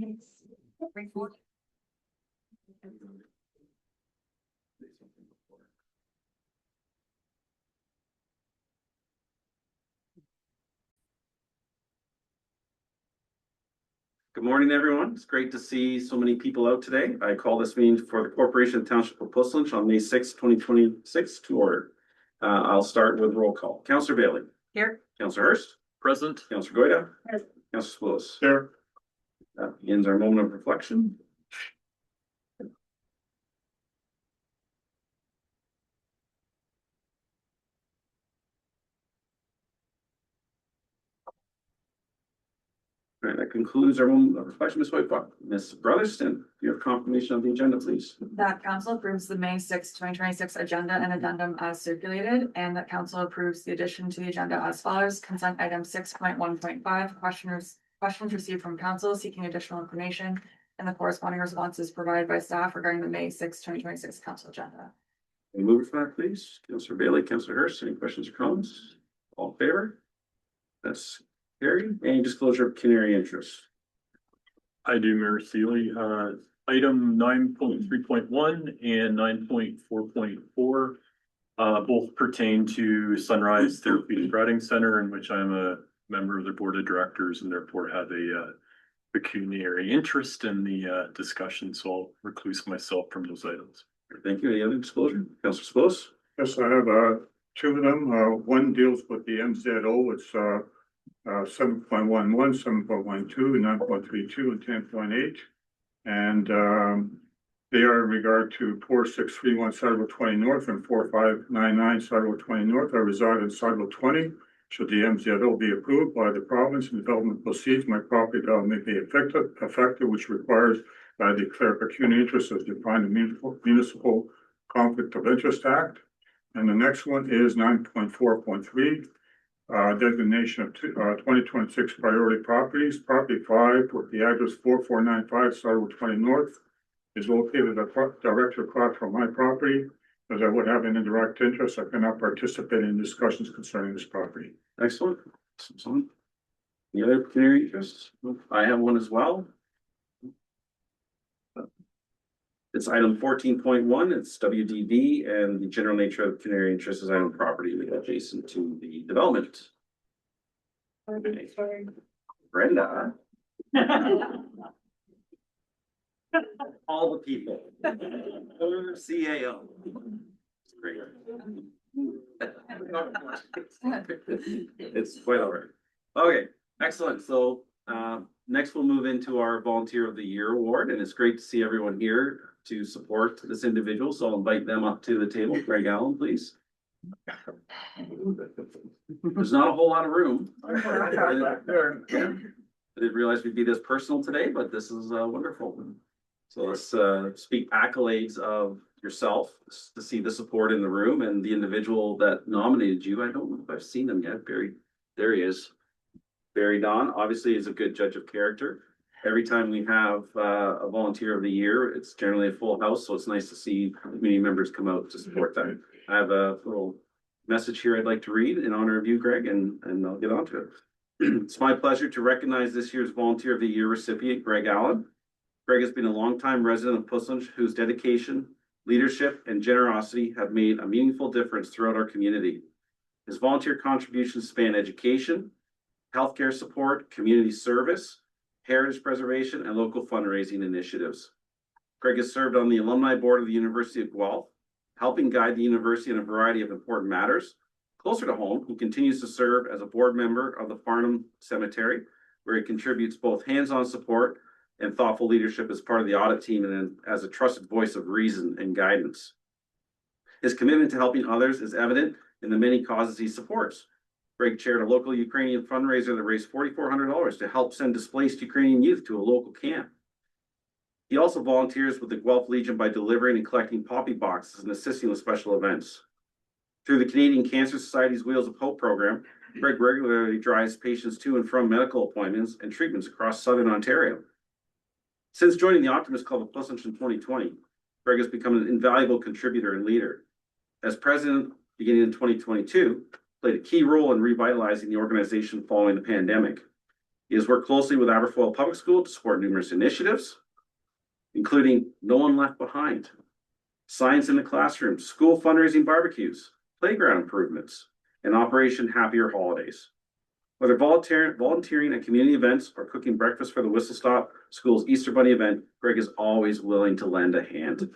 Good morning, everyone. It's great to see so many people out today. I call this meeting for the Corporation of Township of Puslinch on May 6, 2026 to order. I'll start with roll call. Councillor Bailey. Here. Councillor Hurst. Present. Councillor Goyda. Present. Councillor Spillis. Here. That begins our moment of reflection. All right, that concludes our moment of reflection. Ms. Whitebach. Ms. Brotherston, you have confirmation of the agenda, please. That council approves the May 6, 2026 agenda and addendum as circulated, and that council approves the addition to the agenda as follows. Consent item 6.1.5, questions received from council seeking additional information, and the corresponding responses provided by staff regarding the May 6, 2026 council agenda. Any move for that, please? Councillor Bailey, Councillor Hurst, any questions or comments? All in favor? That's carried. Any disclosure of pecuniary interest? I do, Mayor Sealy. Item 9.3.1 and 9.4.4 both pertain to Sunrise Therapeutic Riding Center, in which I'm a member of the board of directors and therefore have a pecuniary interest in the discussion. So I'll recluse myself from those items. Thank you. Any other disclosure? Councillor Spillis? Yes, I have two of them. One deals with the MZO. It's 7.11, 7.12, 9.32, and 10.8. And they are in regard to 4631 Sidewalk 20 North and 4599 Sidewalk 20 North. I reside in Sidewalk 20. Should the MZO be approved by the province and development proceeds, my property development may be effective, which requires that I declare pecuniary interest as defined in the Municipal Conflict of Interest Act. And the next one is 9.4.3. Designation of 2026 priority properties. Property 5 with the address 4495 Sidewalk 20 North is located directly across from my property. As I would have an indirect interest, I cannot participate in discussions concerning this property. Excellent. Any other pecuniary interests? I have one as well. It's item 14.1. It's WDB, and the general nature of pecuniary interest is item property adjacent to the development. Okay. Brenda. All the people. CAO. Great. It's quite all right. Okay, excellent. So next we'll move into our Volunteer of the Year award, and it's great to see everyone here to support this individual. So I'll invite them up to the table. Greg Allen, please. There's not a whole lot of room. I didn't realize we'd be this personal today, but this is wonderful. So let's speak accolades of yourself to see the support in the room and the individual that nominated you. I don't know if I've seen him yet. Barry, there he is. Barry Don obviously is a good judge of character. Every time we have a Volunteer of the Year, it's generally a full house, so it's nice to see community members come out to support that. I have a little message here I'd like to read in honor of you, Greg, and I'll get on to it. It's my pleasure to recognize this year's Volunteer of the Year recipient, Greg Allen. Greg has been a longtime resident of Puslinch whose dedication, leadership, and generosity have made a meaningful difference throughout our community. His volunteer contributions span education, healthcare support, community service, heritage preservation, and local fundraising initiatives. Greg has served on the alumni board of the University of Guelph, helping guide the university in a variety of important matters. Closer to home, he continues to serve as a board member of the Farnham Cemetery, where he contributes both hands-on support and thoughtful leadership as part of the audit team and as a trusted voice of reason and guidance. His commitment to helping others is evident in the many causes he supports. Greg chaired a local Ukrainian fundraiser that raised $4,400 to help send displaced Ukrainian youth to a local camp. He also volunteers with the Guelph Legion by delivering and collecting poppy boxes and assisting with special events. Through the Canadian Cancer Society's Wheels of Hope program, Greg regularly drives patients to and from medical appointments and treatments across Southern Ontario. Since joining the Optimist Club of Puslinch in 2020, Greg has become an invaluable contributor and leader. As president, beginning in 2022, played a key role in revitalizing the organization following the pandemic. He has worked closely with Aberfoyle Public School to support numerous initiatives, including No One Left Behind, science in the classroom, school fundraising barbecues, playground improvements, and Operation Happier Holidays. Whether volunteering at community events or cooking breakfast for the Whistle Stop School's Easter Bunny event, Greg is always willing to lend a hand.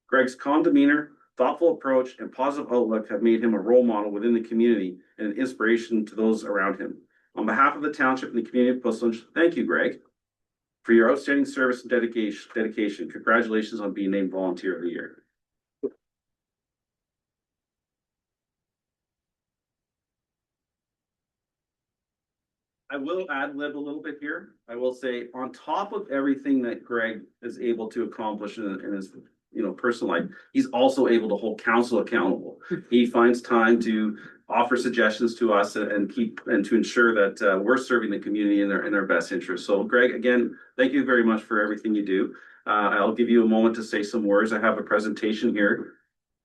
Greg's calm demeanor, thoughtful approach, and positive outlook have made him a role model within the community and an inspiration to those around him. On behalf of the township and the community of Puslinch, thank you, Greg, for your outstanding service and dedication. Congratulations on being named Volunteer of the Year. I will ad lib a little bit here. I will say, on top of everything that Greg is able to accomplish in his personal life, he's also able to hold council accountable. He finds time to offer suggestions to us and to ensure that we're serving the community in their best interest. So, Greg, again, thank you very much for everything you do. I'll give you a moment to say some words. I have a presentation here.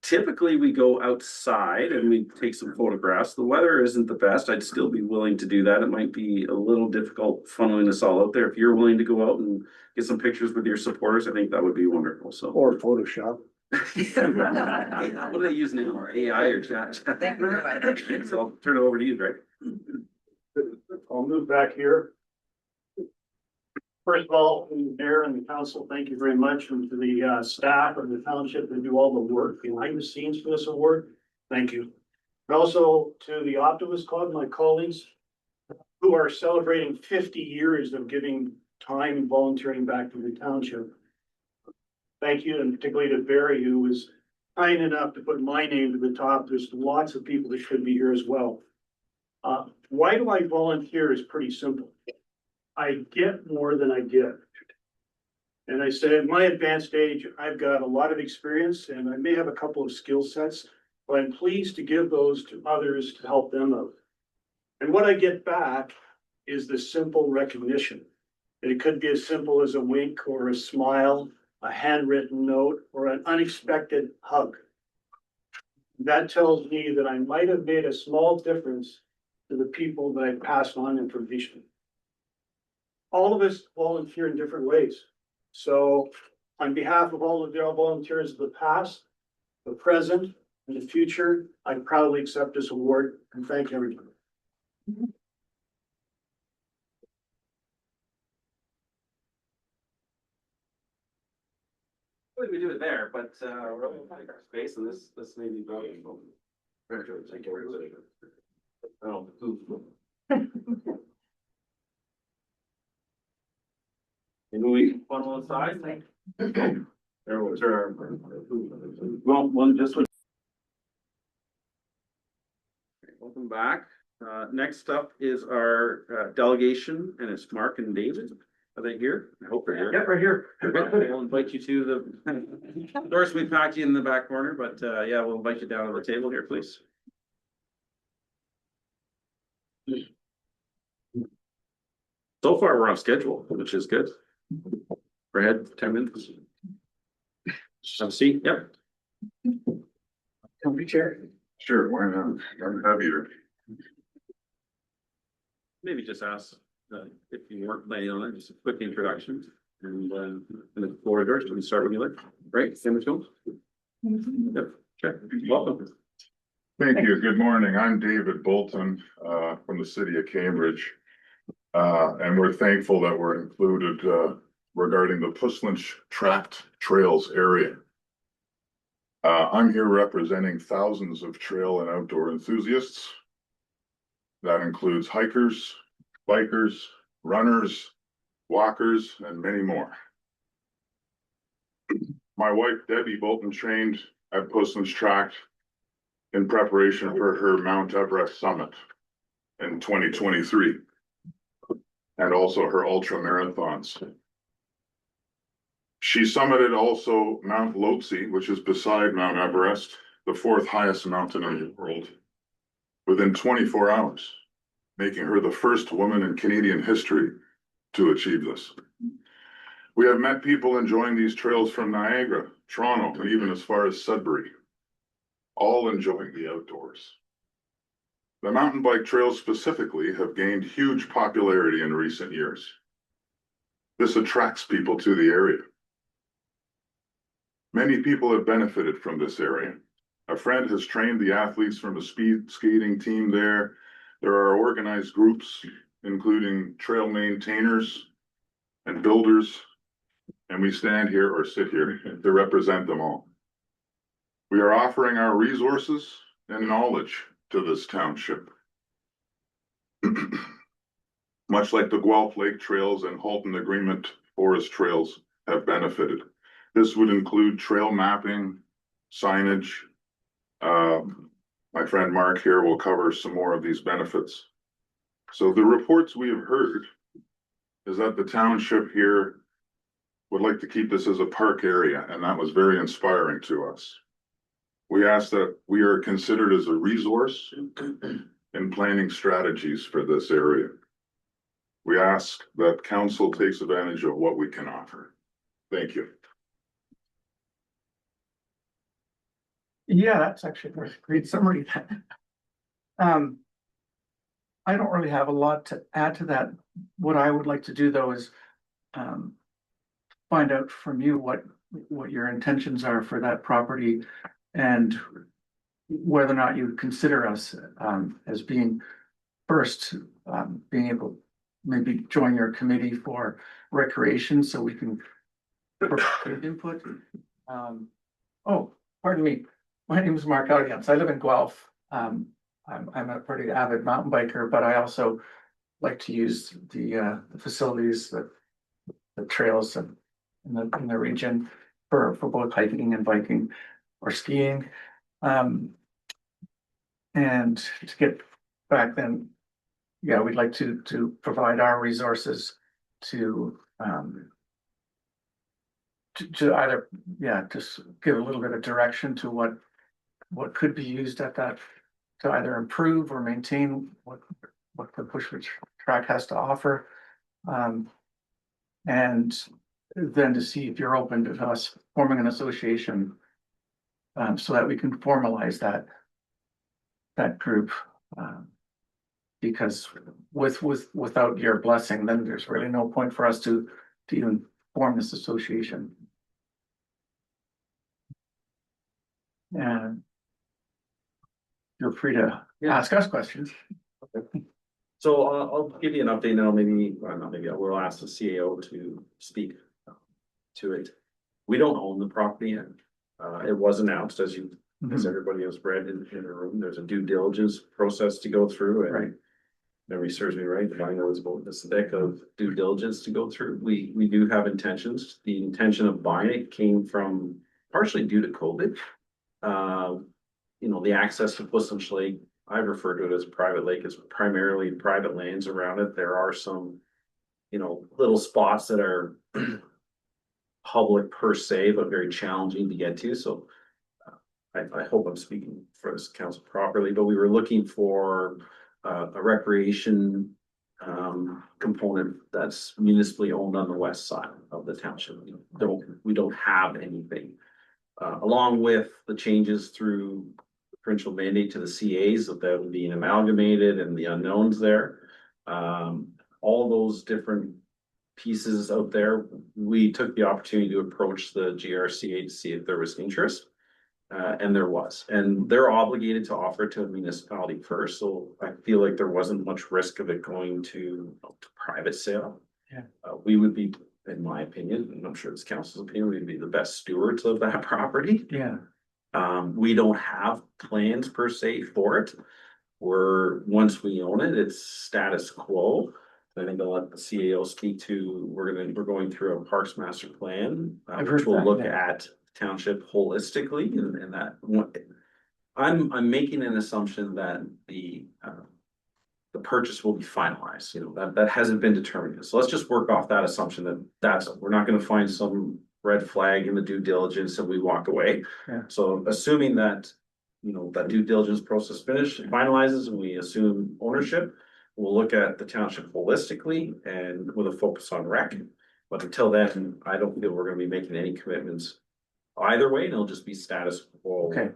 Typically, we go outside and we take some photographs. The weather isn't the best. I'd still be willing to do that. It might be a little difficult funneling us all out there. If you're willing to go out and get some pictures with your supporters, I think that would be wonderful. So, Or Photoshop. what do they use now? AI or chat? So I'll turn it over to you, Greg. I'll move back here. First of all, the mayor and the council, thank you very much, and to the staff of the township that do all the work behind the scenes for this award. Thank you. And also to the Optimist Club, my colleagues, who are celebrating 50 years of giving time and volunteering back to the township. Thank you, and particularly to Barry, who was kind enough to put my name to the top. There's lots of people that should be here as well. Why do I volunteer is pretty simple. I get more than I give. And I said, at my advanced age, I've got a lot of experience and I may have a couple of skill sets, but I'm pleased to give those to others to help them out. And what I get back is the simple recognition. And it could be as simple as a wink or a smile, a handwritten note, or an unexpected hug. That tells me that I might have made a small difference to the people that I pass on information. All of us volunteer in different ways. So on behalf of all of the volunteers of the past, the present, and the future, I proudly accept this award and thank everybody. We do it there, but we're only in our space, and this may be valuable. Thank you. Oh, maybe we funnel aside. There was our. Well, one just. Welcome back. Next up is our delegation, and it's Mark and David. Are they here? I hope they're here. Yep, right here. We'll invite you to the, Doris, we packed you in the back corner, but yeah, we'll invite you down to the table here, please. So far, we're on schedule, which is good. Go ahead, 10 minutes. Have a seat, yep. Comfy chair. Sure, why not? I'm heavier. Maybe just ask if you weren't planning on it, just a quick introduction. And the floor is yours. We can start when you like. Right, Sam Jones? Yep, sure. Welcome. Thank you. Good morning. I'm David Bolton from the city of Cambridge. And we're thankful that we're included regarding the Puslinch Tract Trails area. I'm here representing thousands of trail and outdoor enthusiasts. That includes hikers, bikers, runners, walkers, and many more. My wife, Debbie Bolton, trained at Puslinch Tract in preparation for her Mount Everest summit in 2023, and also her ultra marathons. She summited also Mount Lhotse, which is beside Mount Everest, the fourth highest mountain in the world, within 24 hours, making her the first woman in Canadian history to achieve this. We have met people enjoying these trails from Niagara, Toronto, and even as far as Sudbury, all enjoying the outdoors. The mountain bike trails specifically have gained huge popularity in recent years. This attracts people to the area. Many people have benefited from this area. A friend has trained the athletes from a speed skating team there. There are organized groups, including trail maintainers and builders, and we stand here or sit here to represent them all. We are offering our resources and knowledge to this township. Much like the Guelph Lake Trails and Halton Agreement Forest Trails have benefited. This would include trail mapping, signage. My friend Mark here will cover some more of these benefits. So the reports we have heard is that the township here would like to keep this as a park area, and that was very inspiring to us. We ask that we are considered as a resource in planning strategies for this area. We ask that council takes advantage of what we can offer. Thank you. Yeah, that's actually a great summary. I don't really have a lot to add to that. What I would like to do though is find out from you what your intentions are for that property and whether or not you consider us as being first, being able to maybe join your committee for recreation so we can provide input. Oh, pardon me. My name is Mark Audience. I live in Guelph. I'm a pretty avid mountain biker, but I also like to use the facilities, the trails in the region for both hiking and biking or skiing. And to get back then, yeah, we'd like to provide our resources to either, yeah, just give a little bit of direction to what could be used at that to either improve or maintain what the Bushwick track has to offer. And then to see if you're open to us forming an association so that we can formalize that group. Because without your blessing, then there's really no point for us to even form this association. And feel free to ask us questions. So I'll give you an update now, we'll ask the CAO to speak to it. We don't own the property yet. It was announced as everybody has read in the room, there's a due diligence process to go through and. Right. Memory serves me right, if I know it's about this thick of due diligence to go through. We do have intentions. The intention of buying it came from partially due to COVID. The access to Bushwick Lake, I refer to it as a private lake, it's primarily private lands around it. There are some, little spots that are public per se, but very challenging to get to. So I hope I'm speaking for this council properly, but we were looking for a recreation component that's municipally owned on the west side of the township. We don't have anything. Along with the changes through the provincial mandate to the CAs of that being amalgamated and the unknowns there. All those different pieces out there, we took the opportunity to approach the GRCA to see if there was interest. And there was, and they're obligated to offer to a municipality first, so I feel like there wasn't much risk of it going to private sale. Yeah. We would be, in my opinion, and I'm sure it's council's opinion, we'd be the best stewards of that property. Yeah. We don't have plans per se for it. Once we own it, it's status quo. I think I'll let the CAO speak to, we're going through a parks master plan, which will look at township holistically and that I'm making an assumption that the purchase will be finalized, that hasn't been determined yet. So let's just work off that assumption we're not going to find some red flag in the due diligence and we walk away. Yeah. So assuming that that due diligence process finalizes and we assume ownership, we'll look at the township holistically and with a focus on rec. But until then, I don't feel we're going to be making any commitments either way, and it'll just be status quo. Okay.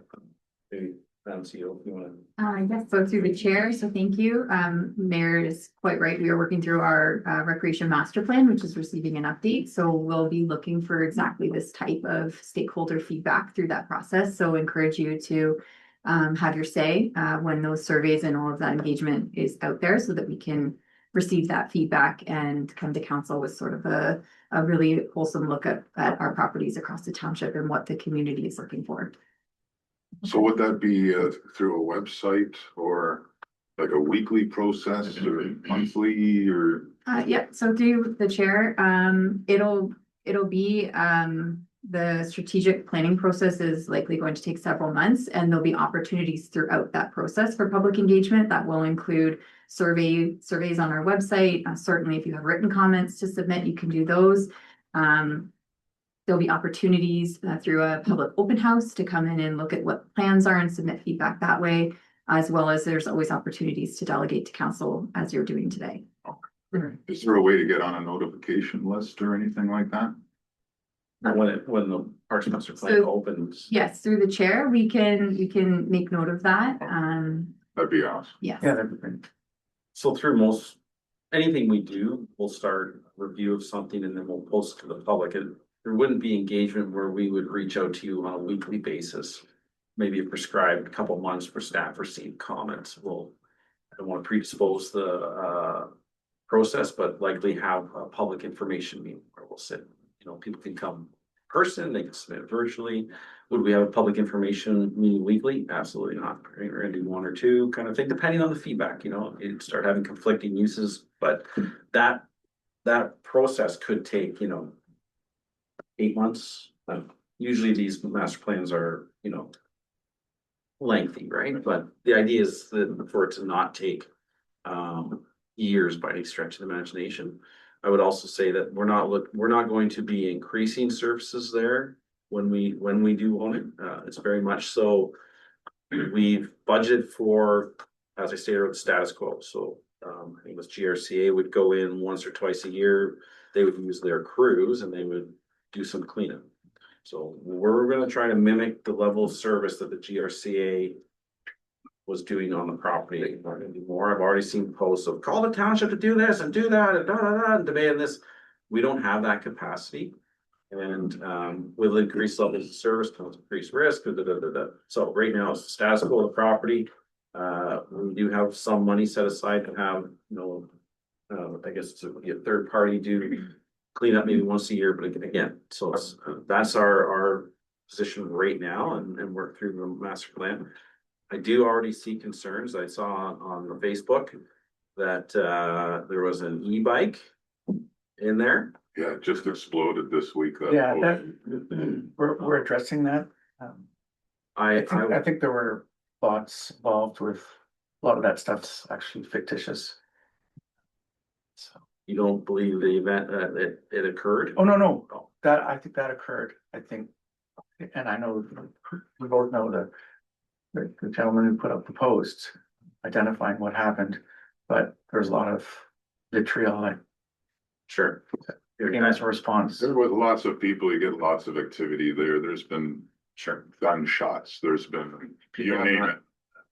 Madam CEO, if you wanna. Yes, so through the chair, so thank you. Mayor is quite right. We are working through our recreation master plan, which is receiving an update. So we'll be looking for exactly this type of stakeholder feedback through that process. So encourage you to have your say when those surveys and all of that engagement is out there so that we can receive that feedback and come to council with sort of a really wholesome look at our properties across the township and what the community is looking for. So would that be through a website or like a weekly process or monthly or? Yeah, so through the chair, it'll be, the strategic planning process is likely going to take several months and there'll be opportunities throughout that process for public engagement that will include surveys on our website. Certainly, if you have written comments to submit, you can do those. There'll be opportunities through a public open house to come in and look at what plans are and submit feedback that way, as well as there's always opportunities to delegate to council as you're doing today. Is there a way to get on a notification list or anything like that? When the Parks Master Plan So- opens. Yes, through the chair, we can make note of that. That'd be awesome. Yes. Yeah, that'd be great. So through anything we do, we'll start a review of something and then we'll post to the public. And there wouldn't be engagement where we would reach out to you on a weekly basis. Maybe a prescribed couple months for staff receive comments. I don't want to predispose the process, but likely have a public information meeting where we'll sit. People can come in person, they can submit virtually. Would we have a public information meeting weekly? Absolutely not. We're gonna do one or two kind of thing, depending on the feedback, you start having conflicting uses, but that process could take, 8 months. Usually these master plans are, lengthy, right? But the idea is that for it to not take years by any stretch of the imagination. I would also say that we're not going to be increasing services there when we do own it. It's very much so. We've budgeted for, as I stated, the status quo. So I think it was GRCA would go in once or twice a year. They would use their crews and they would do some cleanup. So we're gonna try to mimic the level of service that the GRCA was doing on the property. Not gonna do more. I've already seen posts of call the township to do this and do that and and demand this. We don't have that capacity. And with increased levels of service comes increased risk. So right now it's the status quo of the property. We do have some money set aside to have, I guess to be a third party do clean up maybe once a year, but again, so that's our position right now and work through the master plan. I do already see concerns. I saw on the Facebook that there was an e-bike in there. Yeah, it just exploded this week. Yeah, post. we're addressing that. I think there were thoughts involved with a lot of that stuff's actually fictitious. So, You don't believe the event it occurred? oh, no, I think that occurred, and I know, we both know the gentleman who put up the post identifying what happened, but there's a lot of vitriol, Sure. as a response. There was lots of people, you get lots of activity there. There's been Sure. gunshots, there's been, you name it.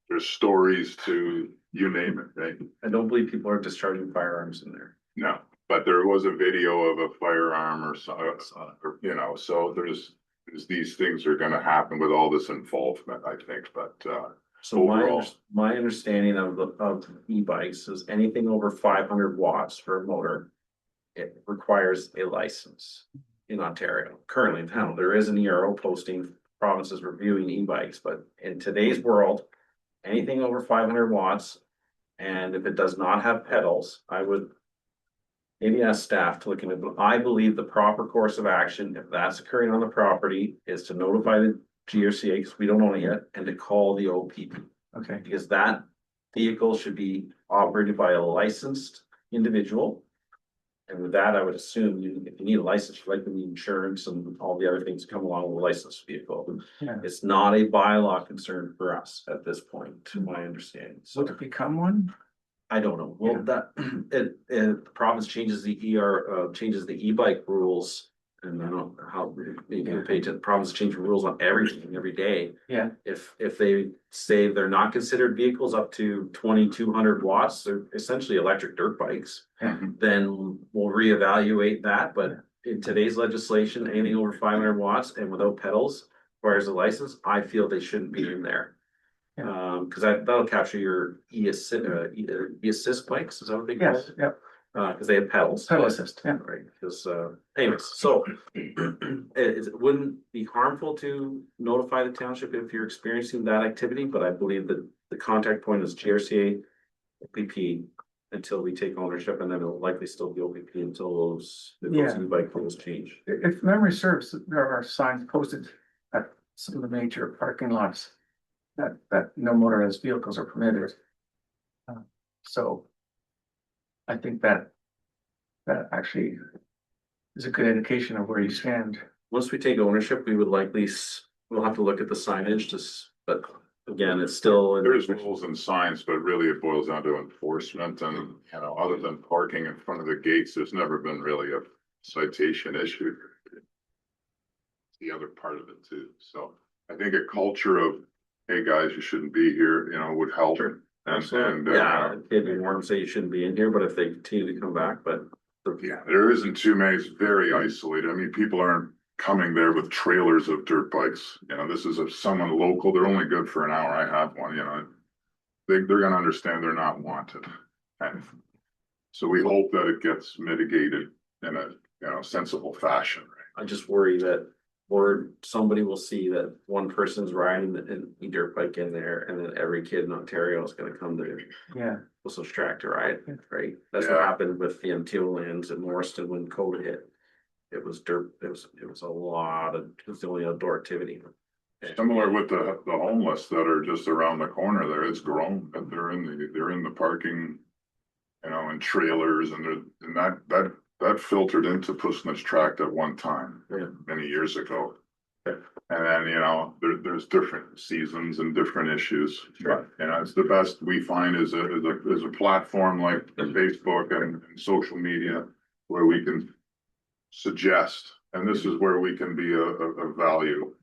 There's stories to, you name it, right? I don't believe people are discharging firearms in there. No, but there was a video of a firearm or so, or, so there's these things are gonna happen with all this involvement, I think, but, So overall. my understanding of e-bikes is anything over 500 watts for a motor. It requires a license in Ontario. Currently in town, there is an ERO posting, provinces reviewing e-bikes, but in today's world, anything over 500 watts. And if it does not have pedals, I would maybe ask staff to look into it, but I believe the proper course of action, if that's occurring on the property, is to notify the GRCA, because we don't own it yet, and to call the OPP. Okay, Because that vehicle should be operated by a licensed individual. And with that, I would assume if you need a license, you likely need insurance and all the other things that come along with a licensed vehicle. yeah, It's not a bylaw concern for us at this point, to my understanding. So would it become one? I don't know. Well, the province changes the changes the e-bike rules. And I don't know how You can pay to, problems changing rules on everything, every day. Yeah. If they say they're not considered vehicles up to 2,200 watts, they're essentially electric dirt bikes. Yeah. Then we'll reevaluate that, but in today's legislation, anything over 500 watts and without pedals requires a license, I feel they shouldn't be in there. Cause that'll capture your e-assist bikes, is that what they call Yes, it? yep, Cause they have pedals. pedal assist, yeah. Right, because, anyways, so it wouldn't be harmful to notify the township if you're experiencing that activity, but I believe that the contact point is GRCA, OPP, until we take ownership, and then it'll likely still be OPP until those Yeah. e-bike rules change. If memory serves, there are signs posted at some of the major parking lots that no motorized vehicles are permitted. So I think that actually is a good indication of where you stand. Once we take ownership, we would likely, we'll have to look at the signage but again, it's still. There's rules and signs, but really it boils down to enforcement and, you know, other than parking in front of the gates, there's never been really a citation issue. The other part of it too. So I think a culture of, hey, guys, you shouldn't be here, you know, would help. And Yeah, it'd be warm, say you shouldn't be in here, but if they continue to come back, but. yeah, there isn't too many, it's very isolated. I mean, people aren't coming there with trailers of dirt bikes. You know, this is if someone local, they're only good for an hour. I have one, you know. They're gonna understand they're not wanted. And so we hope that it gets mitigated in a, you know, sensible fashion, right? I just worry that, or somebody will see that one person's riding an e-dirt bike in there, and then every kid in Ontario is gonna come to Yeah, Whistler's track to ride, right? That's what Yeah. happened with the MTO lands in Morriston when COVID hit. It was dirt, it was a lot of, it was the only outdoor activity. Similar with the homeless that are just around the corner there, it's grown, but they're in the parking, you know, in trailers and that filtered into Pussnitz Tract at one time, Yeah. many years ago. Yeah. And then, you know, there's different seasons and different issues. Sure. You know, it's the best we find is a platform like Facebook and social media where we can suggest, and this is where we can be a value.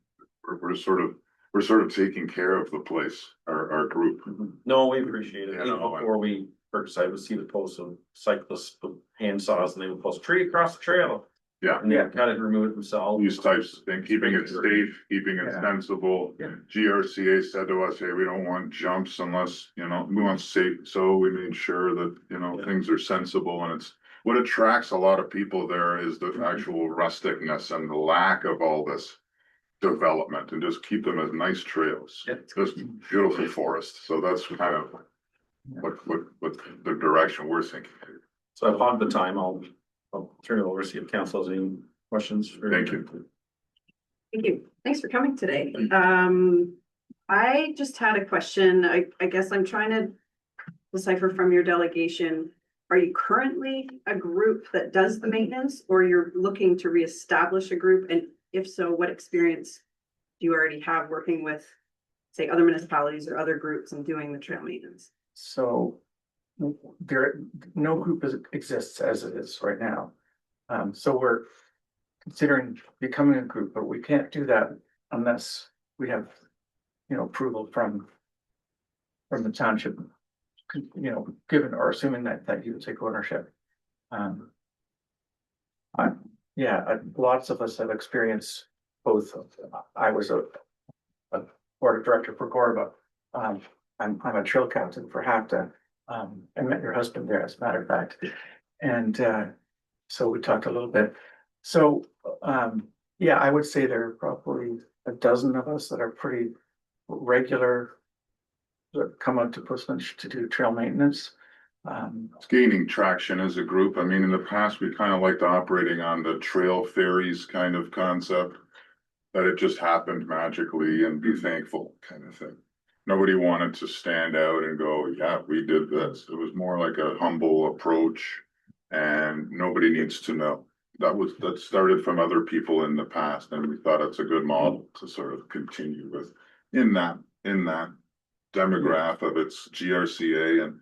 We're sort of taking care of the place, our group. No, we appreciate it. Yeah, Even no, before we purchased, I would see the posts of cyclists with hand saws and they would post tree across the trail. Yeah. And they would cut it and remove it themselves. These types, and keeping it safe, keeping it Yeah. sensible. Yeah. GRCA said to us, hey, we don't want jumps unless, you know, we want safe, so we made sure that, you know, Yeah. things are sensible and it's. What attracts a lot of people there is the actual rusticness and the lack of all this development and just keep them as nice trails. Yeah. Just beautiful forest, so that's kind of what the direction we're thinking. So I've hogged the time. I'll turn it over, see if council has any questions. Thank you. Thank you. Thanks for coming today. I just had a question. I guess I'm trying to decipher from your delegation. Are you currently a group that does the maintenance or you're looking to reestablish a group? And if so, what experience do you already have working with, say, other municipalities or other groups and doing the trail maintenance? so no group exists as it is right now. So we're considering becoming a group, but we can't do that unless we have, you know, approval from the township, you know, given or assuming that you would take ownership. Lots of us have experienced both. I was a board of director for Gorba. I'm a trail captain for HAPTA. I met your husband there, as a matter of fact. And so we talked a little bit. So I would say there are probably a dozen of us that are pretty regular, that come up to Pussnitz to do trail maintenance. It's gaining traction as a group. I mean, in the past, we kind of liked operating on the trail ferries kind of concept. That it just happened magically and be thankful kind of thing. Nobody wanted to stand out and go, yeah, we did this. It was more like a humble approach and nobody needs to know. That started from other people in the past and we thought it's a good model to sort of continue with in that demographic of its GRCA and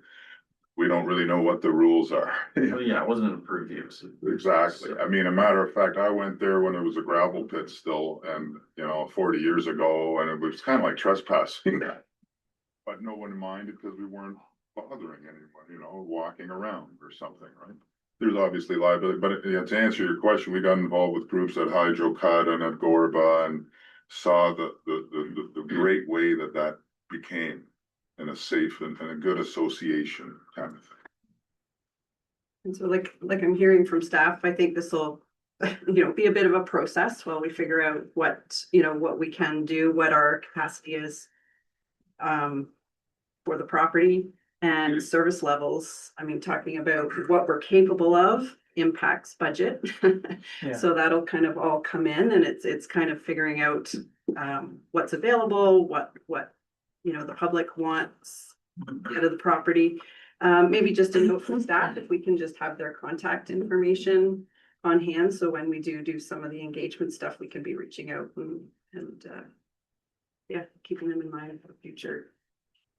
we don't really know what the rules are. Oh, yeah, it wasn't an approved use. Exactly. I mean, a matter of fact, I went there when it was a gravel pit still and, 40 years ago, and it was kind of like trespassing. But no one minded because we weren't bothering anyone, walking around or something, right? There's obviously liability, but to answer your question, we got involved with groups at Hydro-Cut and at Gorba and saw the great way that became in a safe and a good association kind of thing. And so like I'm hearing from staff, I think this will, be a bit of a process while we figure out what we can do, what our capacity is for the property and service levels. I mean, talking about what we're capable of impacts budget. Yeah. So that'll kind of all come in, and it's kind of figuring out what's available, what the public wants out of the property. Maybe just a note from staff, if we can just have their contact information on hand, so when we do some of the engagement stuff, we can be reaching out and keeping them in mind for future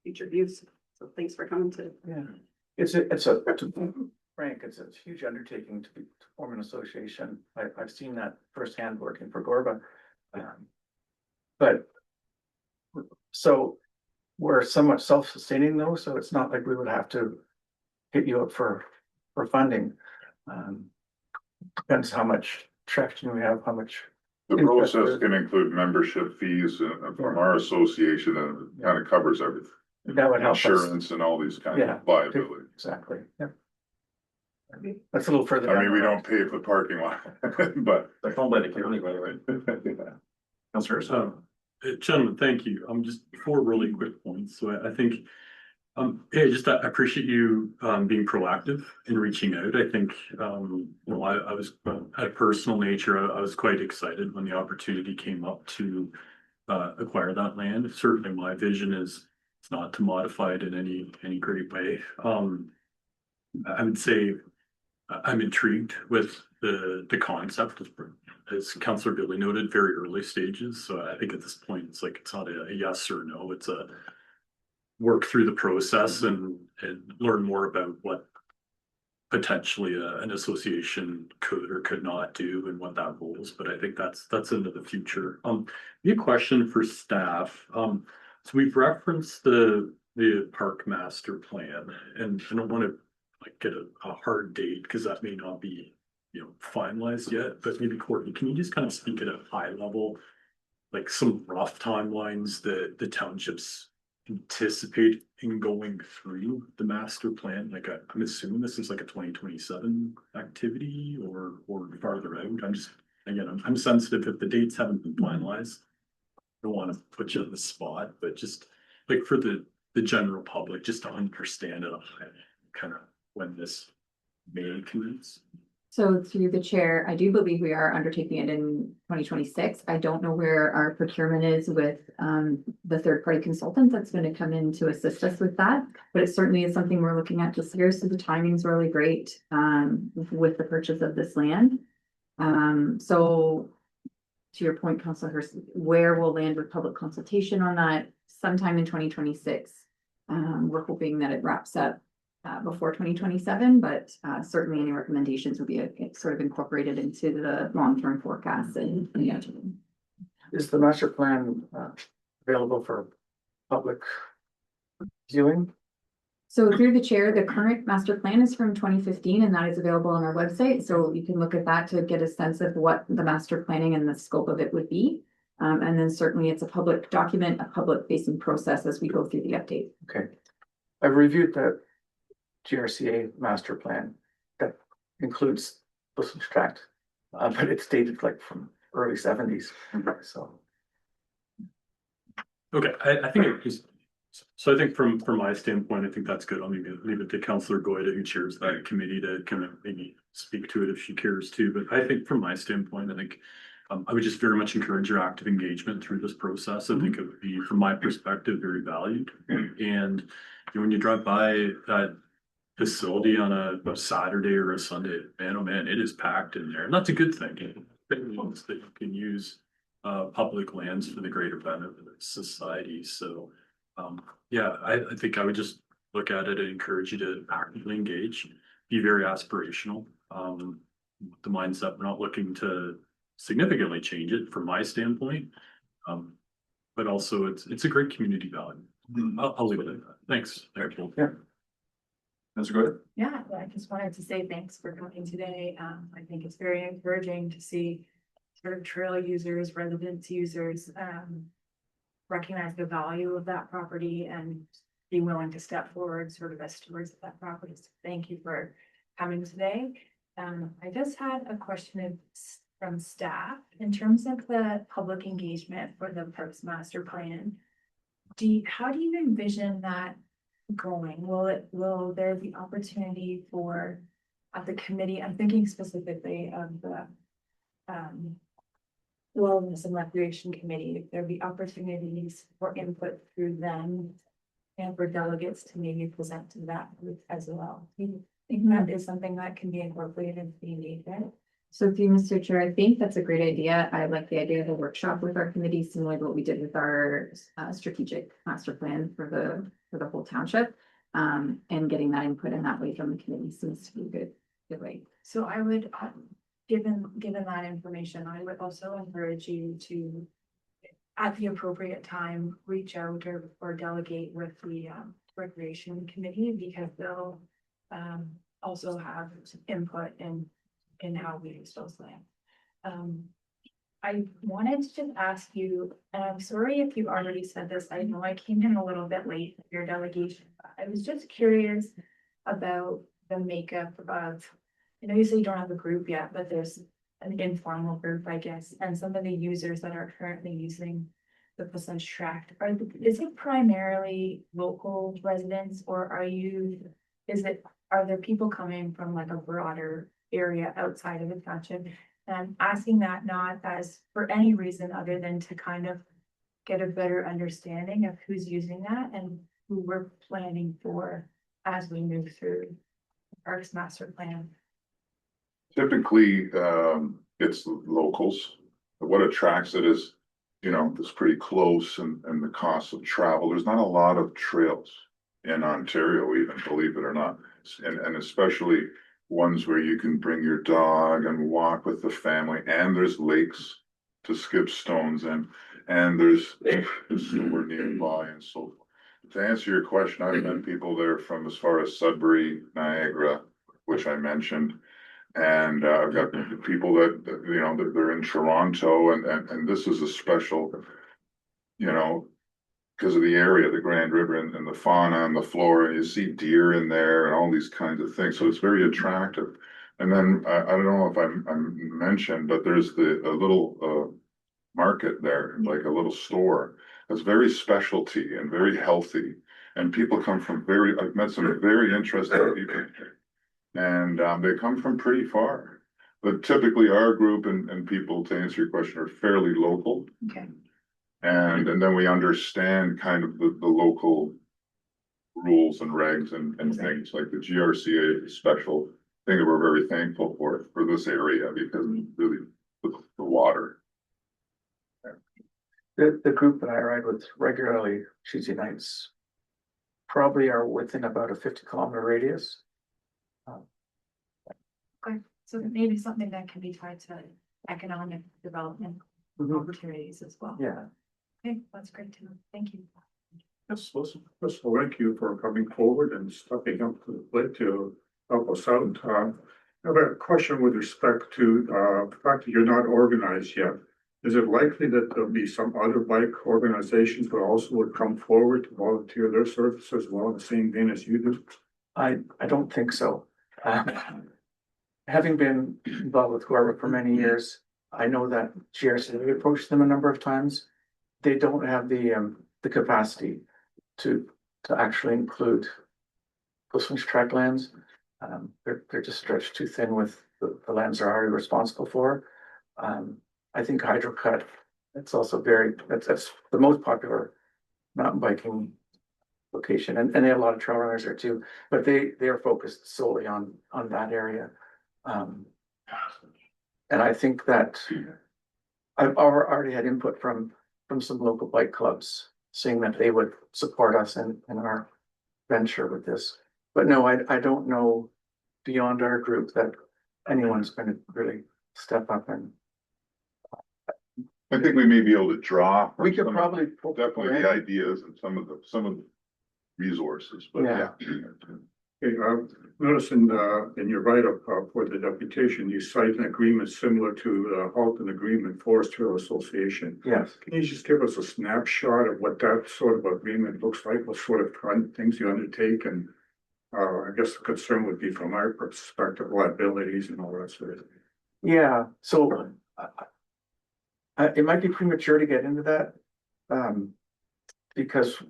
use. So thanks for coming today. Yeah, Frank, it's a huge undertaking to form an association. I've seen that firsthand working for Gorba. But so we're somewhat self-sustaining though, so it's not like we would have to hit you up for funding. Depends how much traction we have, how much. The process can include membership fees from our association, and it kind of covers everything. That would help us. Insurance and all these kind of liability. Exactly, yeah. That's a little further. I mean, down we the road. don't pay for the parking lot, but. They're owned by the county, by the way. Councillor, Gentlemen, thank you. Just 4 really quick points. So I think, I appreciate you being proactive in reaching out. I think, I was at a personal nature, I was quite excited when the opportunity came up to acquire that land. Certainly my vision is it's not to modify it in any great way. I would say I'm intrigued with the concept, as Councillor Billy noted, very early stages. So I think at this point, it's not a yes or no. It's a work through the process and learn more about what potentially an association could or could not do and what that rules. But I think that's into the future. A question for staff. So we've referenced the park master plan, and I don't want to get a hard date because that may not be finalized yet, but maybe Courtney, can you just kind of speak at a high level, some rough timelines that the townships anticipate in going through the master plan? I'm assuming this is a 2027 activity or farther out. I'm sensitive if the dates haven't been finalized. I don't want to put you on the spot, but just for the general public, just to understand it, kind of when this may commence. So through the chair, I do believe we are undertaking it in 2026. I don't know where our procurement is with the third-party consultant that's going to come in to assist us with that. But it certainly is something we're looking at this year. So the timing's really great with the purchase of this land. So to your point, Councillor Hurst, where we'll land with public consultation on that sometime in 2026. We're hoping that it wraps up before 2027, but certainly any recommendations will be sort of incorporated into the long-term forecasts and Is the master plan available for public viewing? So through the chair, the current master plan is from 2015 and that is available on our website. So you can look at that to get a sense of what the master planning and the scope of it would be. And then certainly it's a public document, a public facing process as we go through the update. Okay. I've reviewed the GRCA master plan that includes Bushels Tract, but it's dated from early 70s. So. Okay, I think it is. So I think from my standpoint, I think that's good. I'll leave it to Councillor Goyda, who chairs that committee, to kind of maybe speak to it if she cares to. But I think from my standpoint, I think I would just very much encourage your active engagement through this process. I think it would be, from my perspective, very valued. And when you drive by that facility on a Saturday or a Sunday, man, oh man, it is packed in there. And that's a good thing. It means that you can use public lands for the greater benefit of society. So I think I would just look at it and encourage you to actively engage, be very aspirational. With the mindset, we're not looking to significantly change it from my standpoint. But also it's a great community value. I'll leave it at that. Thanks. Eric. Yeah. That's good. Yeah, I just wanted to say thanks for coming today. I think it's very encouraging to see sort of trail users, residence users, recognize the value of that property and be willing to step forward sort of as stewards of that property. So thank you for coming today. I just had a question from staff in terms of the public engagement for the Parks Master Plan. How do you envision that going? Will there be opportunity for at the committee? I'm thinking specifically of the Wellness and Recreation Committee, if there be opportunities for input through them and for delegates to maybe present to that group as well. Do you think that is something that can be incorporated into the engagement? So through Mr. Chair, I think that's a great idea. I like the idea of a workshop with our committee, similar to what we did with our strategic master plan for the whole township. And getting that input in that way from the committee seems to be a good way. So I would, given that information, I would also encourage you to, at the appropriate time, reach out or delegate with the Recreation Committee, because they'll also have some input in how we use those land. I wanted to just ask you, and I'm sorry if you've already said this, I know I came in a little bit late with your delegation, but I was just curious about the makeup of, I know you say you don't have a group yet, but there's an informal group, I guess, and some of the users that are currently using the Puslinch Tract, is it primarily local residents, or are there people coming from like a broader area outside of the township? And I'm asking that not as for any reason other than to kind of get a better understanding of who's using that and who we're planning for as we move through the Parks Master Plan. Typically, it's locals. What attracts it is, it's pretty close and the cost of travel. There's not a lot of trails in Ontario, even, believe it or not. And especially ones where you can bring your dog and walk with the family, and there's lakes to skip stones in, and there's sewer nearby and so forth. To answer your question, I've met people there from as far as Sudbury, Niagara, which I mentioned. And I've got people that they're in Toronto, and this is a special, because of the area, the Grand River and the fauna and the flora, you see deer in there and all these kinds of things. So it's very attractive. And then I don't know if I mentioned, but there's a little market there, like a little store that's very specialty and very healthy. And people come from I've met some very interesting people. And they come from pretty far. But typically our group and people, to answer your question, are fairly local. Okay. And then we understand kind of the local rules and regs and things like the GRCA is a special thing that we're very thankful for this area, because really the water. The group that I ride with regularly Tuesday nights probably are within about a 50-kilometer radius. Okay, so maybe something that can be tied to economic development opportunities as well. Yeah. Okay, that's great to know. Thank you. Yes, listen, first of all, thank you for coming forward and stepping up to the plate to help us out. I have a question with respect to the fact that you're not organized yet. Is it likely that there'll be some other bike organizations that also would come forward to volunteer their services as well, in the same vein as you do? I don't think so. Having been involved with Guava for many years, I know that GRCA approached them a number of times. They don't have the capacity to actually include Puslinch Tract lands. They're just stretched too thin with the lands they're already responsible for. I think Hydrocut, it's also that's the most popular mountain biking location, and they have a lot of trail runners there too, but they are focused solely on that area. And I think that I've already had input from some local bike clubs saying that they would support us in our venture with this. But no, I don't know beyond our group that anyone's gonna really step up and. I think we may be able to draw. from We could some- probably. Definitely the ideas and some of the resources, but yeah. Okay, notice in your write-up for the deputation, you cite an agreement similar to the Halton Agreement Forest Trail Association. Yes, Can you just give us a snapshot of what that sort of agreement looks like, what sort of things you undertake? And I guess the concern would be from our perspective, liabilities and all that sort of thing. yeah, so. It might be premature to get into that. Because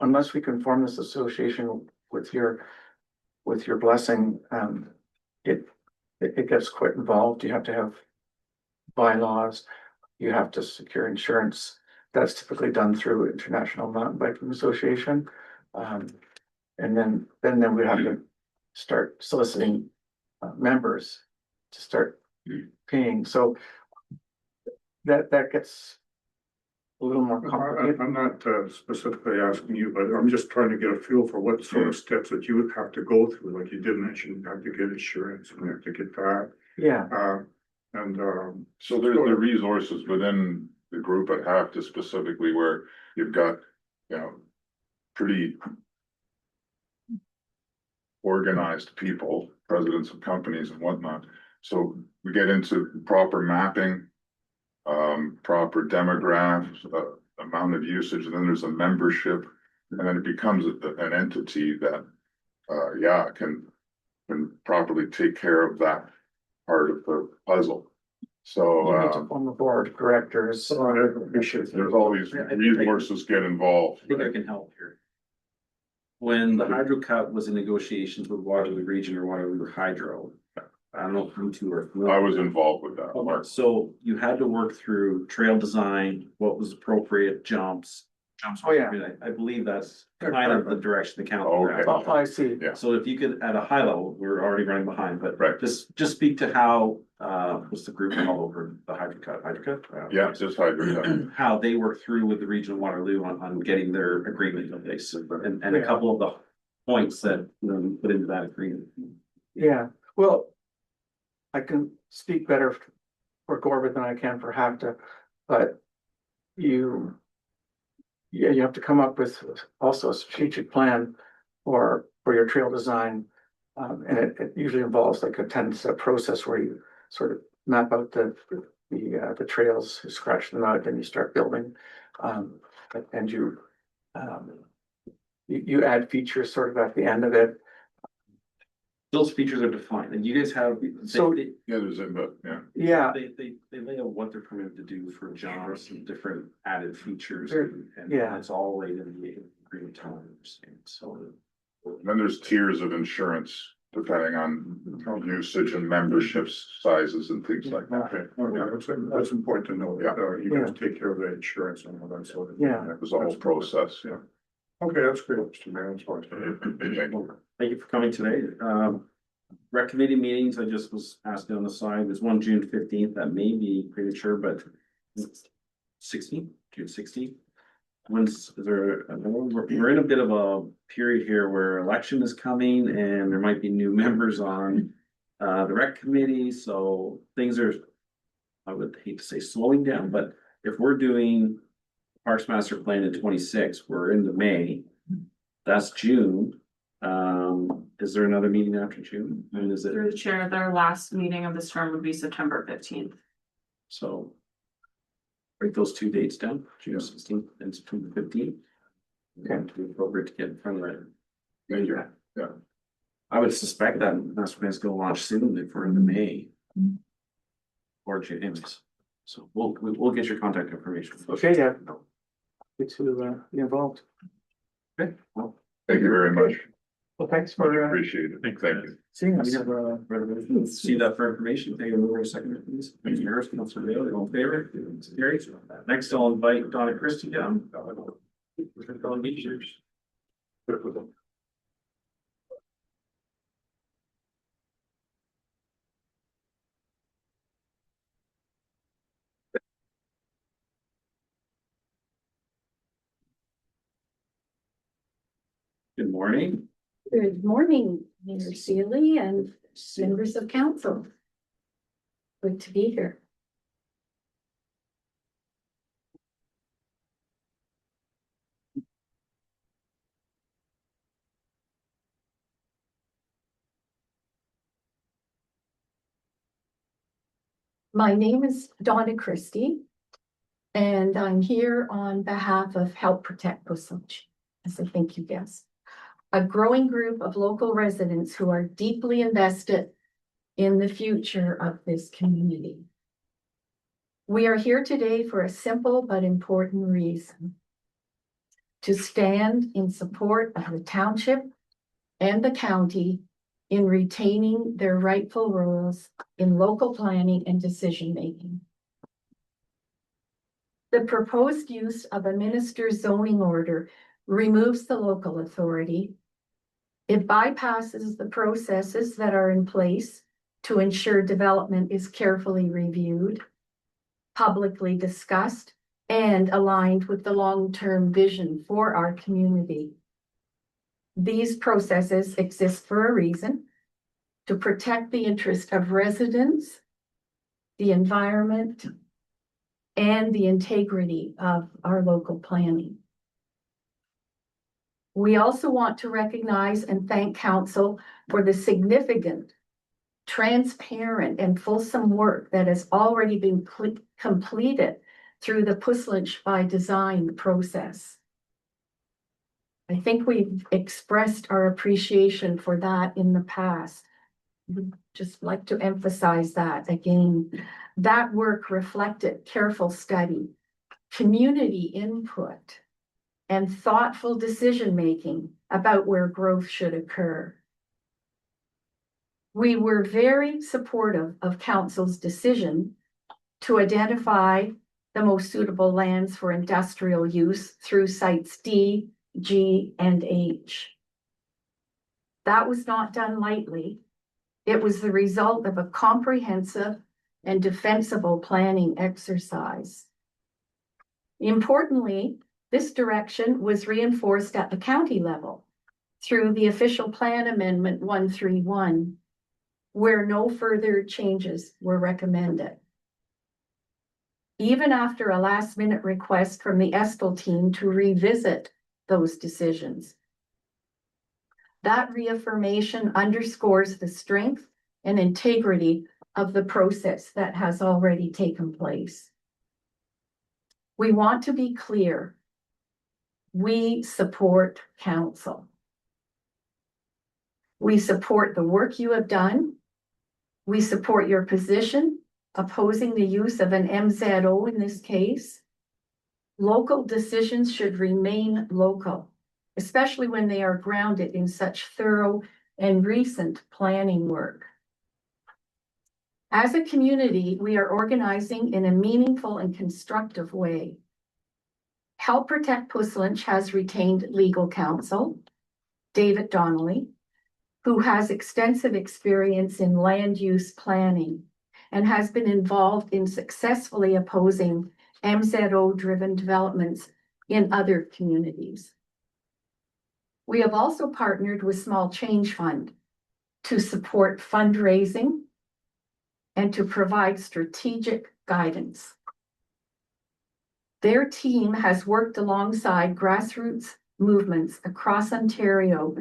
unless we can form this association with your blessing, it gets quite involved. You have to have bylaws. You have to secure insurance. That's typically done through International Mountain Biking Association. And then we have to start soliciting members to start paying. So that gets a little more complicated. I'm not specifically asking you, but I'm just trying to get a feel for what sort of steps that you would have to go through. Like you did mention, you have to get insurance and you have to get that. Yeah, So there's the resources within the group at HAFTA specifically where you've got, pretty organized people, presidents of companies and whatnot. So we get into proper mapping, proper demographics, amount of usage, and then there's a membership, and then it becomes an entity that, can properly take care of that part of the puzzle. So, you need to form a board of directors. there's all these resources get involved. I think I can help here. When the Hydro Cut was in negotiations with Waterloo Region or Waterloo Hydro, I don't know if you two are familiar. I was involved with that. Okay, so you had to work through trail design, what was appropriate, jumps. Oh, yeah. I believe that's kind of the direction the council. Okay. Oh, I see. Yeah. So if you could, at a high level, we're already running behind, but Right. just speak to how, what's the group all over the Hydro Cut? Yeah, just hydro. How they work through with the region of Waterloo on getting their agreement in place and a couple of the points that, we put into that agreement. Yeah, well, I can speak better for Gorba than I can for HAFTA, but you have to come up with also a strategic plan for your trail design. And it usually involves like a 10-step process where you sort of map out the trails, you scratch them out, then you start building. And you add features sort of at the end of it. Those features are defined and you guys have. So- they- Yeah, there's input, yeah. Yeah, They lay out what they're permitted to do for jobs and different added features. There- And yeah. it's all laid in the agreement terms. And so. Then there's tiers of insurance depending on usage and memberships sizes and things like that. Okay, that's important to know, that you guys take care of the insurance and all that sort of. thing. Yeah. It was a whole process. Yeah. Okay, that's great, Mr. Mayor, that's fine. Thank you. Thank you for coming today. Rec committee meetings, I just was asking on the side, there's one June 15th, that may be premature, but 16th, June 16th. When's, is there, we're in a bit of a period here where election is coming and there might be new members on the rec committee, so things are, I would hate to say slowing down, but if we're doing Parks Master Plan in 26, we're into May, that's June. Is there another meeting after June? And is it, Through the chair, their last meeting of this term would be September 15th. so break those two dates down, June 16th and September 15th. Okay, to be appropriate to get in front of it. Thank you. Yeah. I would suspect that Master Plan's gonna launch soon if we're into May. Or June, anyways. So we'll get your contact information. okay, yeah. Good to be involved. Okay, well, Thank you very much. Well, thanks Much for appreciated. Thank you. seeing we us. have a resolution. See that for information. Thank you for a second, please. Thank you, Harris, Councilor Bailey, all in favor? It's carried. Next, I'll invite Donna Christie down. Good morning. Good morning, Mayor Sealy and members of council. Good to be here. My name is Donna Christie, and I'm here on behalf of Help Protect Puslinch, as I think you guessed. A growing group of local residents who are deeply invested in the future of this community. We are here today for a simple but important reason. To stand in support of the township and the county in retaining their rightful roles in local planning and decision-making. The proposed use of a minister's zoning order removes the local authority. It bypasses the processes that are in place to ensure development is carefully reviewed, publicly discussed, and aligned with the long-term vision for our community. These processes exist for a reason: to protect the interest of residents, the environment, and the integrity of our local planning. We also want to recognize and thank council for the significant, transparent, and fulsome work that has already been completed through the Puslinch by Design process. I think we've expressed our appreciation for that in the past. We'd just like to emphasize that again. That work reflected careful study, community input, and thoughtful decision-making about where growth should occur. We were very supportive of council's decision to identify the most suitable lands for industrial use through sites D, G, and H. That was not done lightly. It was the result of a comprehensive and defensible planning exercise. Importantly, this direction was reinforced at the county level through the official plan amendment 131, where no further changes were recommended. Even after a last-minute request from the Estill team to revisit those decisions. That reaffirmation underscores the strength and integrity of the process that has already taken place. We want to be clear. We support council. We support the work you have done. We support your position, opposing the use of an MZO in this case. Local decisions should remain local, especially when they are grounded in such thorough and recent planning work. As a community, we are organizing in a meaningful and constructive way. Help Protect Puslinch has retained legal counsel, David Donnelly, who has extensive experience in land use planning and has been involved in successfully opposing MZO-driven developments in other communities. We have also partnered with Small Change Fund to support fundraising and to provide strategic guidance. Their team has worked alongside grassroots movements across Ontario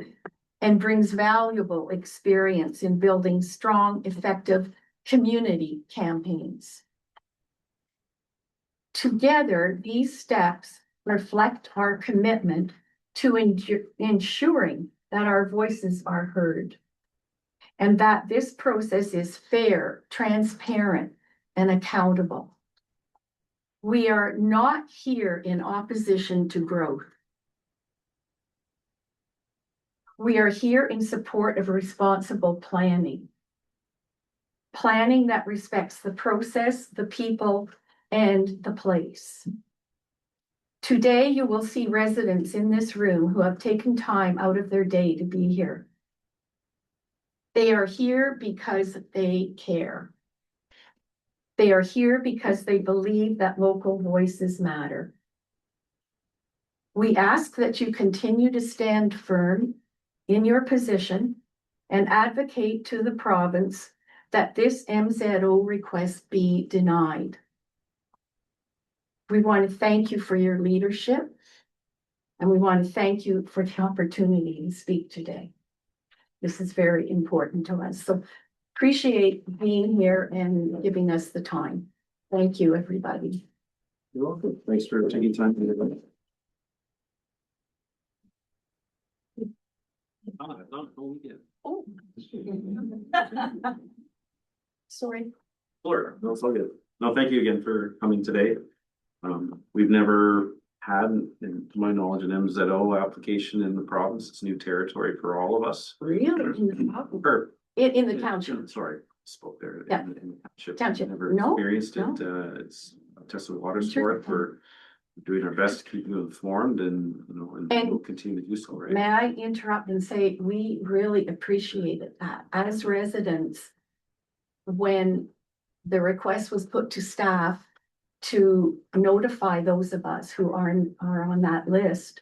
and brings valuable experience in building strong, effective community campaigns. Together, these steps reflect our commitment to ensuring that our voices are heard and that this process is fair, transparent, and accountable. We are not here in opposition to growth. We are here in support of responsible planning. Planning that respects the process, the people, and the place. Today, you will see residents in this room who have taken time out of their day to be here. They are here because they care. They are here because they believe that local voices matter. We ask that you continue to stand firm in your position and advocate to the province that this MZO request be denied. We want to thank you for your leadership, and we want to thank you for the opportunity to speak today. This is very important to us, so appreciate being here and giving us the time. Thank you, everybody. You're welcome. Thanks for taking time to do that. Oh. Sorry. Sure, no, it's all good. No, thank you again for coming today. We've never had, to my knowledge, an MZO application in the province. It's new territory for all of us. Really? In Or, the township? Sorry, spoke there. Yeah. In the township. Township. Never No, experienced it. no. It's tested the waters for it. We're doing our best to keep you informed and, and we'll continue to do so, right? May I interrupt and say, we really appreciated that as residents. When the request was put to staff to notify those of us who are on that list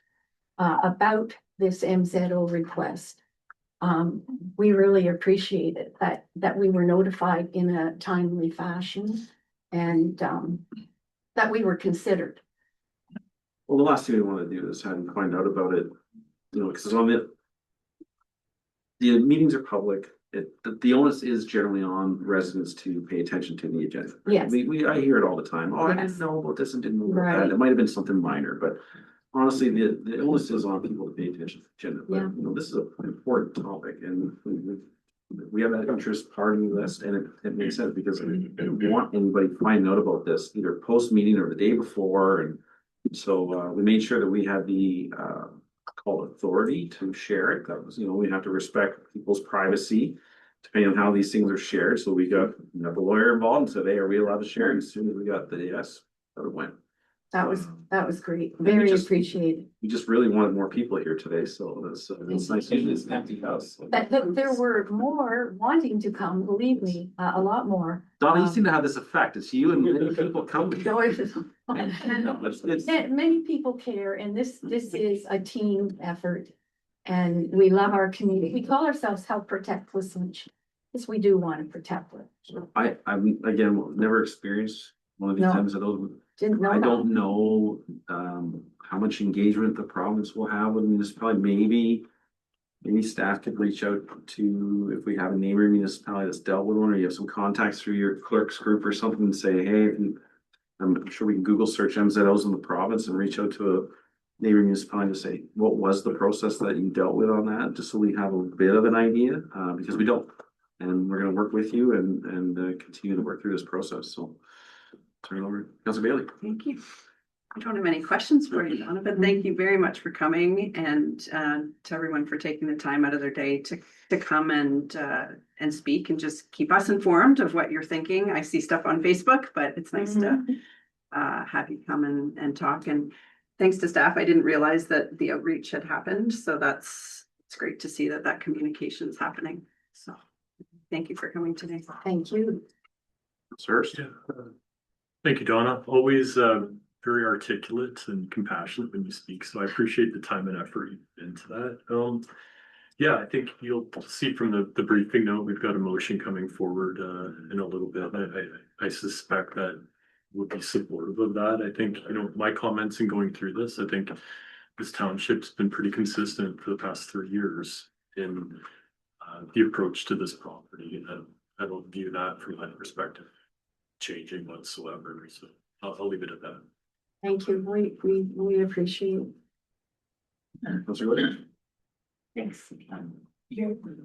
about this MZO request. We really appreciated that we were notified in a timely fashion and that we were considered. Well, the last thing we want to do is have you find out about it, because it's on the meetings are public. The onus is generally on residents to pay attention to the agenda. Yes. I hear it all the time. Oh, I Yes. didn't know about this and didn't know about Right. that. It might have been something minor, but honestly, the onus is on people to pay attention to the agenda. Yeah. But, this is an important topic and we have that interest part of the list and it makes sense because we don't want anybody finding out about this either post meeting or the day before. And so we made sure that we had the called authority to share it. That was, we have to respect people's privacy depending on how these things are shared. So we got the lawyer involved and said, hey, are we allowed to share? And as soon as we got the yes, that it went. That was great. we Very just- appreciated. We just really wanted more people here today, so it's nice. Usually it's an empty house. That there were more wanting to come, believe me, a lot more. Donna, you seem to have this effect. It's you and many people coming. It's Many people care, and this is a team effort. And we love our community. We call ourselves Help Protect Wisconsin. Yes, we do want to protect it. I've again never experienced one of these No. times of those. Didn't know I that. don't know how much engagement the province will have with the municipality. Maybe staff could reach out to, if we have a neighboring municipality that's dealt with one, or you have some contacts through your clerk's group or something and say, hey, I'm sure we can Google search MZOs in the province and reach out to a neighboring municipality to say, what was the process that you dealt with on that? Just so we have a bit of an idea, because we don't. And we're gonna work with you and continue to work through this process, so. Turn it over to Councilor Bailey. Thank you. I don't have any questions for you, Donna, but thank you very much for coming and to everyone for taking the time out of their day to come and speak and just keep us informed of what you're thinking. I see stuff on Facebook, but it's nice to have you come and talk. And thanks to staff, I didn't realize that the outreach had happened. So it's great to see that communication is happening. So thank you for coming today. Thank you. First. Thank you, Donna. Always very articulate and compassionate when you speak. So I appreciate the time and effort you put into that. Yeah, I think you'll see from the briefing note, we've got a motion coming forward in a little bit. I suspect that would be supportive of that. I think, my comments in going through this, I think this township's been pretty consistent for the past 3 years in the approach to this property. And I don't view that from my perspective changing whatsoever. So I'll leave it at that. Thank you. We appreciate it. Councilor Wood. Thanks.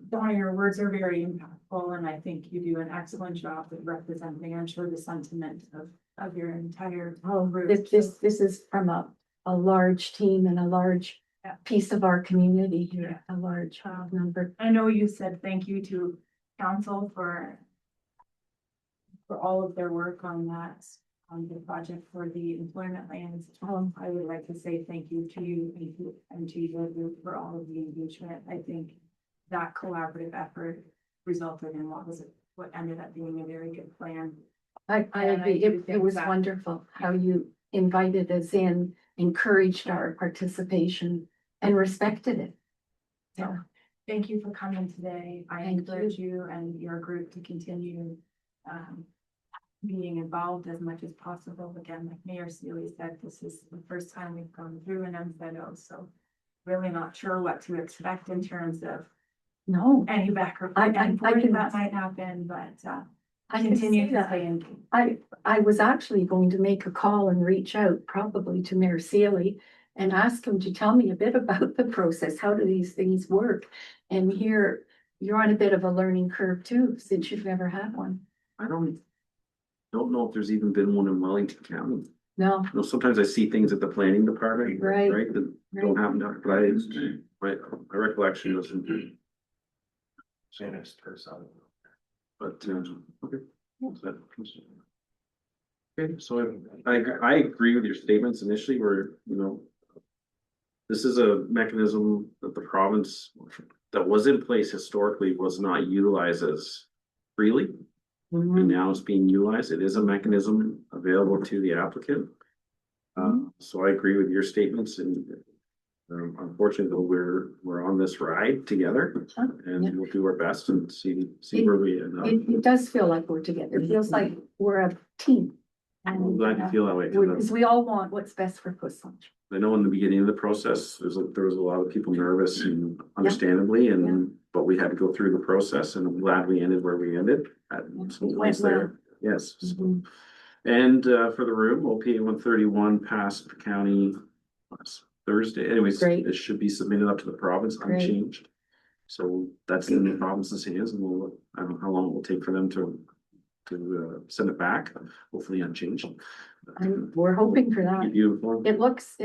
Donna, your words are very impactful, and I think you do an excellent job of representing, I'm sure, the sentiment of your entire group. This is from a large team and a large piece of our community here, a large number. I know you said thank you to council for all of their work on that, on the project for the employment lands. I would like to say thank you to you and to your group for all of the engagement. I think that collaborative effort resulted in what ended up being a very good plan. I And I agree. do It think was that- wonderful how you invited us in encouraged our participation and respected it. So, Thank you for coming today. I Thank encourage you and your group to continue being involved as much as possible. Again, like Mayor Sealy said, this is the first time we've gone through an MZO, so really not sure what to expect in terms of no, any background I and can- that might happen, but I can continue see to that. stay in. I was actually going to make a call and reach out probably to Mayor Sealy and ask him to tell me a bit about the process. How do these things work? And here, you're on a bit of a learning curve too, since you've never had one. I don't know if there's even been one in Wellington County. No, You know, sometimes I see things at the planning department, Right. right, that don't happen, but my recollection doesn't. But, okay. Okay, so I agree with your statements initially where, you know, this is a mechanism that the province that was in place historically was not utilized as freely. And now it's being utilized. It is a mechanism available to the applicant. So I agree with your statements and unfortunately, we're on this ride together and we'll do our best and see where we end up. it does feel like we're together. It feels like we're a team. I'm glad you feel that way. 'Cause Because we all want what's best for Puss Lunch. I know in the beginning of the process, there was a lot of people nervous and understandably, but we had to go through the process and I'm glad we ended where we ended. At some points there, yes. Mhm. And for the room, OPA 131 passed the county last Thursday. Anyways, Great. it should be submitted up to the province Great. unchanged. So that's in the province's hands and I don't know how long it will take for them to send it back, hopefully unchanged. And we're hoping for that. Beautiful. It looks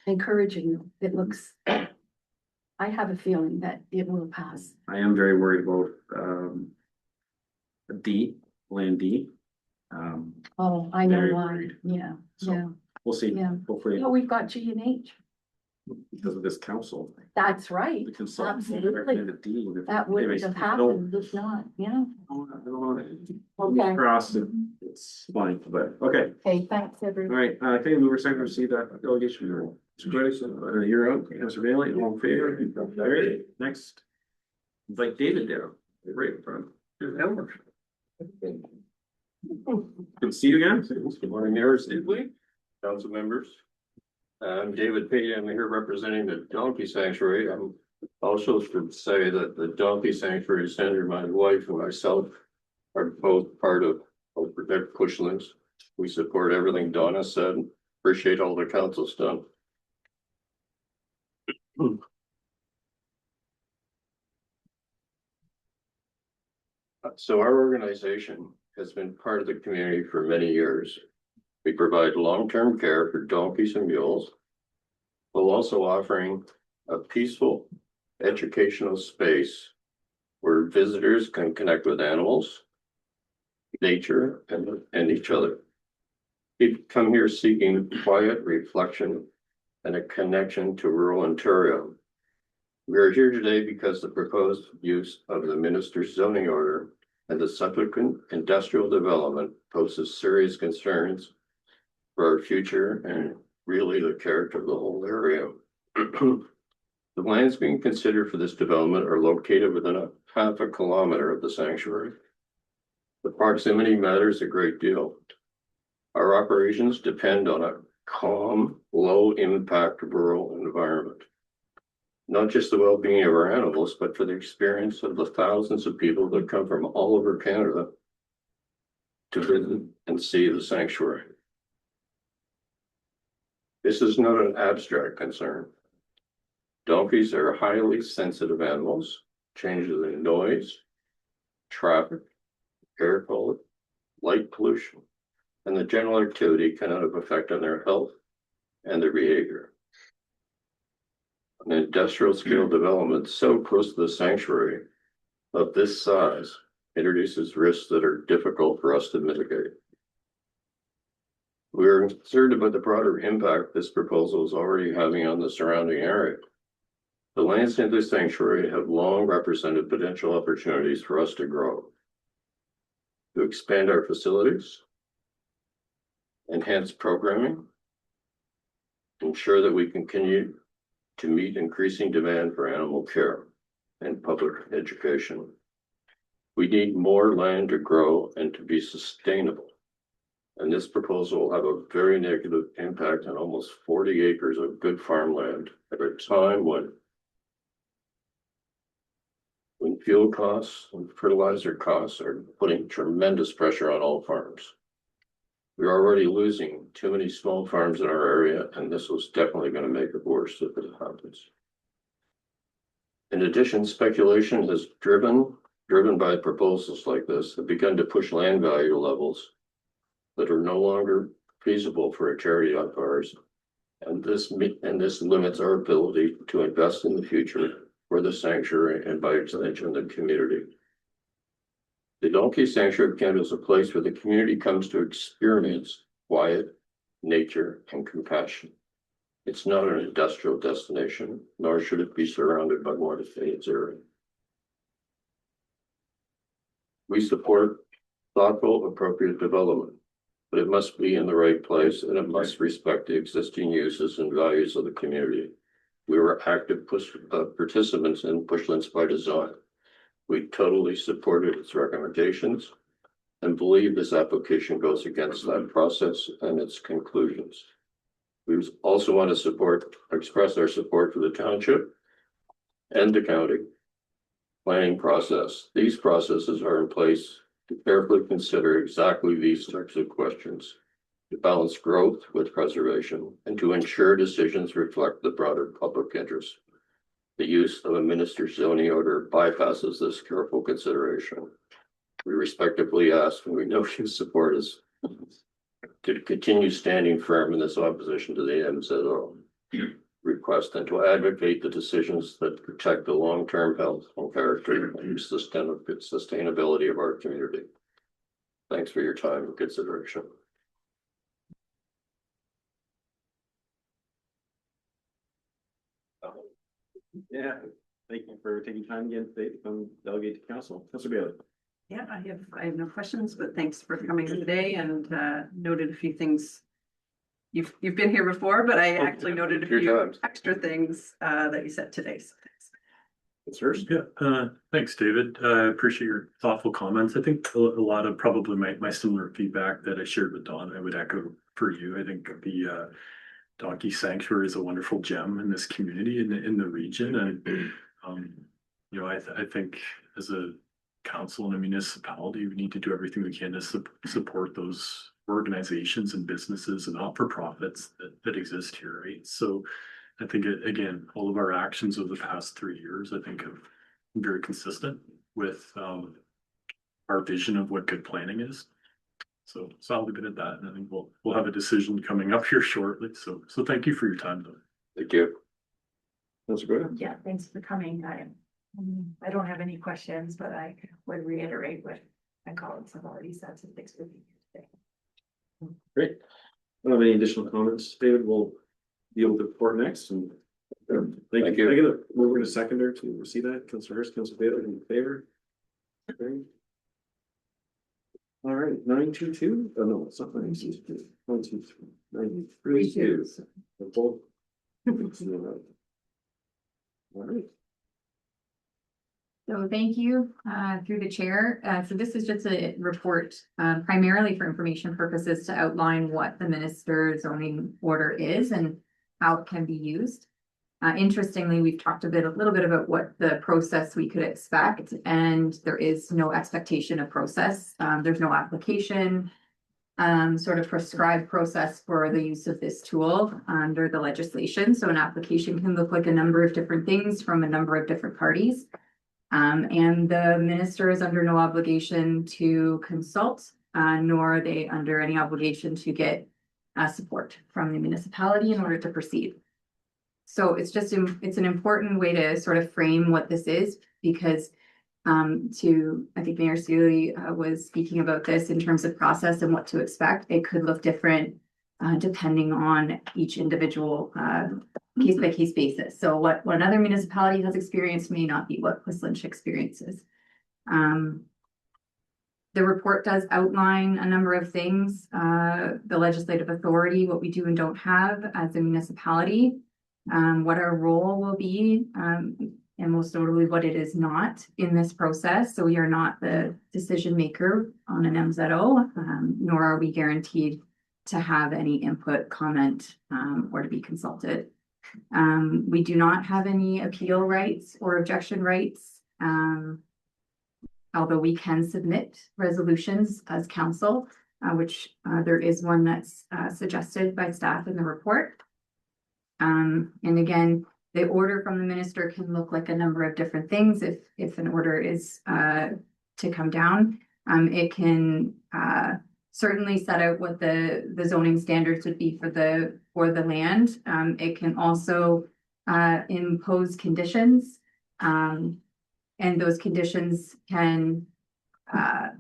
encouraging. It looks, I have a feeling that it will pass. I am very worried about land D. Oh, I know Very why. worried. Yeah, So- yeah. We'll see, Yeah. hopefully No, we've got G and H. because of this council. That's right. The consultant Absolutely. recommended D. and if- That wouldn't anyways, have I don't- happened if not, yeah. I don't wanna- Okay. Cross it, it's fine, but, okay, Okay, thanks, all everyone. right, can you move a second to see that delegation? Mr. Curtis, you're up, Councilor Bailey, all in favor? All right, next. Invite David down, right in front. Good to see you again. Good morning, Mayor Stigley, council members. I'm David Payne. I'm here representing the Donkey Sanctuary. I'm also should say that the Donkey Sanctuary Center, my wife and myself are both part of Protect Pushlands. We support everything Donna said. Appreciate all the council's done. So our organization has been part of the community for many years. We provide long-term care for donkeys and mules, while also offering a peaceful educational space where visitors can connect with animals, nature, and each other. People come here seeking quiet reflection and a connection to rural Ontario. We are here today because the proposed use of the minister's zoning order and the subsequent industrial development poses serious concerns for our future and really the character of the whole area. The lands being considered for this development are located within a half a kilometer of the sanctuary. The proximity matters a great deal. Our operations depend on a calm, low impact rural environment. Not just the well-being of our animals, but for the experience of the thousands of people that come from all over Canada to visit and see the sanctuary. This is not an abstract concern. Donkeys are highly sensitive animals. Changes in noise, traffic, air quality, light pollution, and the general activity can have an effect on their health and their behavior. An industrial scale development so close to the sanctuary of this size introduces risks that are difficult for us to mitigate. We are concerned about the broader impact this proposal is already having on the surrounding area. The lands in this sanctuary have long represented potential opportunities for us to grow, to expand our facilities, enhance programming, ensure that we can continue to meet increasing demand for animal care and public education. We need more land to grow and to be sustainable. And this proposal will have a very negative impact on almost 40 acres of good farmland at a time when fuel costs and fertilizer costs are putting tremendous pressure on all farms. We're already losing too many small farms in our area, and this was definitely going to make it worse if it happens. In addition, speculation has driven by proposals like this, have begun to push land value levels that are no longer feasible for a charity like ours. And this limits our ability to invest in the future for the sanctuary and by extension, the community. The Donkey Sanctuary Camp is a place where the community comes to experience quiet, nature, and compassion. It's not an industrial destination, nor should it be surrounded by more its area. We support thoughtful, appropriate development, but it must be in the right place and it must respect the existing uses and values of the community. We were active participants in Bushlands by Design. We totally supported its recommendations and believe this application goes against that process and its conclusions. We also want to express our support for the township and the county planning process. These processes are in place to carefully consider exactly these types of questions, to balance growth with preservation, and to ensure decisions reflect the broader public interest. The use of a minister's zoning order bypasses this careful consideration. We respectfully ask, and we know you support us, to continue standing firm in this opposition to the MZO request and to advocate the decisions that protect the long-term health and character and sustainability of our community. Thanks for your time and consideration. Yeah, thank you for taking time again today to come delegate to council. Councilor Bailey. Yeah, I have no questions, but thanks for coming today and noted a few things. You've been here before, but I actually noted a few extra things that you said today. So thanks. It's hers. Yeah, thanks, David. I appreciate your thoughtful comments. I think a lot of probably my similar feedback that I shared with Don, I would echo for you. I think the Donkey Sanctuary is a wonderful gem in this community in the region, and you know, I think as a council and a municipality, we need to do everything we can to support those organizations and businesses and not-for-profits that exist here, right? So I think again, all of our actions over the past 3 years, I think have been very consistent with our vision of what good planning is. So I'll leave it at that, and I think we'll have a decision coming up here shortly. So thank you for your time, though. Thank you. Councilor Graham. Yeah, thanks for coming. I don't have any questions, but I would reiterate what my colleagues have already said, so thanks for being here today. Great. I don't have any additional comments. David will deal with the report next, and thank you. Can I get a mover to seconder to receive that? Councilor Hurst, Councilor Bailey, in favor? Okay. All right, 922. Oh no, it's not 922. 123. 932. Both. All right. So thank you through the chair. So this is just a report primarily for information purposes to outline what the minister's zoning order is and how it can be used. Interestingly, we've talked a little bit about what the process we could expect, and there is no expectation of process. There's no application sort of prescribed process for the use of this tool under the legislation. So an application can look like a number of different things from a number of different parties. And the minister is under no obligation to consult, nor are they under any obligation to get support from the municipality in order to proceed. So it's an important way to sort of frame what this is, because I think Mayor Sealy was speaking about this in terms of process and what to expect. It could look different depending on each individual case by case basis. So what another municipality has experienced may not be what Whistler experiences. The report does outline a number of things, the legislative authority, what we do and don't have as a municipality, what our role will be, and most notably what it is not in this process. So we are not the decision maker on an MZO, nor are we guaranteed to have any input, comment, or to be consulted. We do not have any appeal rights or objection rights. Although we can submit resolutions as council, which there is one that's suggested by staff in the report. And again, the order from the minister can look like a number of different things. If an order is to come down, it can certainly set out what the zoning standards would be for the land. It can also impose conditions, and those conditions can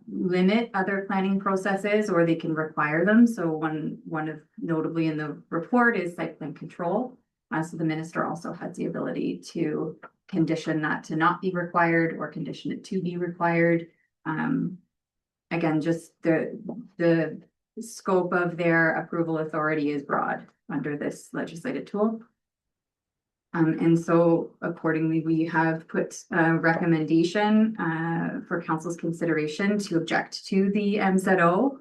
limit other planning processes, or they can require them. So one of notably in the report is site plan control. So the minister also has the ability to condition that to not be required or condition it to be required. Again, just the scope of their approval authority is broad under this legislative tool. And so accordingly, we have put a recommendation for council's consideration to object to the MZO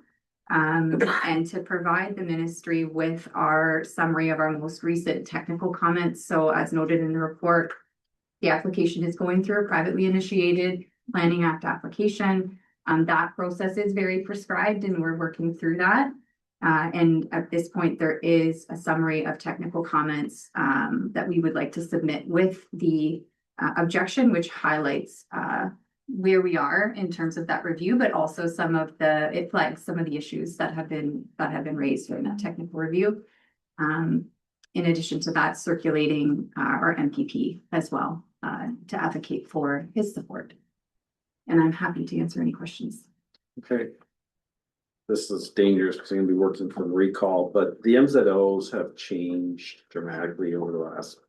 and to provide the ministry with our summary of our most recent technical comments. So as noted in the report, the application is going through a privately initiated Planning Act application. That process is very prescribed and we're working through that. And at this point, there is a summary of technical comments that we would like to submit with the objection, which highlights where we are in terms of that review, but also it flags some of the issues that have been raised during that technical review. In addition to that, circulating our MPP as well to advocate for his support. And I'm happy to answer any questions. Okay. This is dangerous because I'm gonna be working from recall, but the MZOs have changed dramatically over the last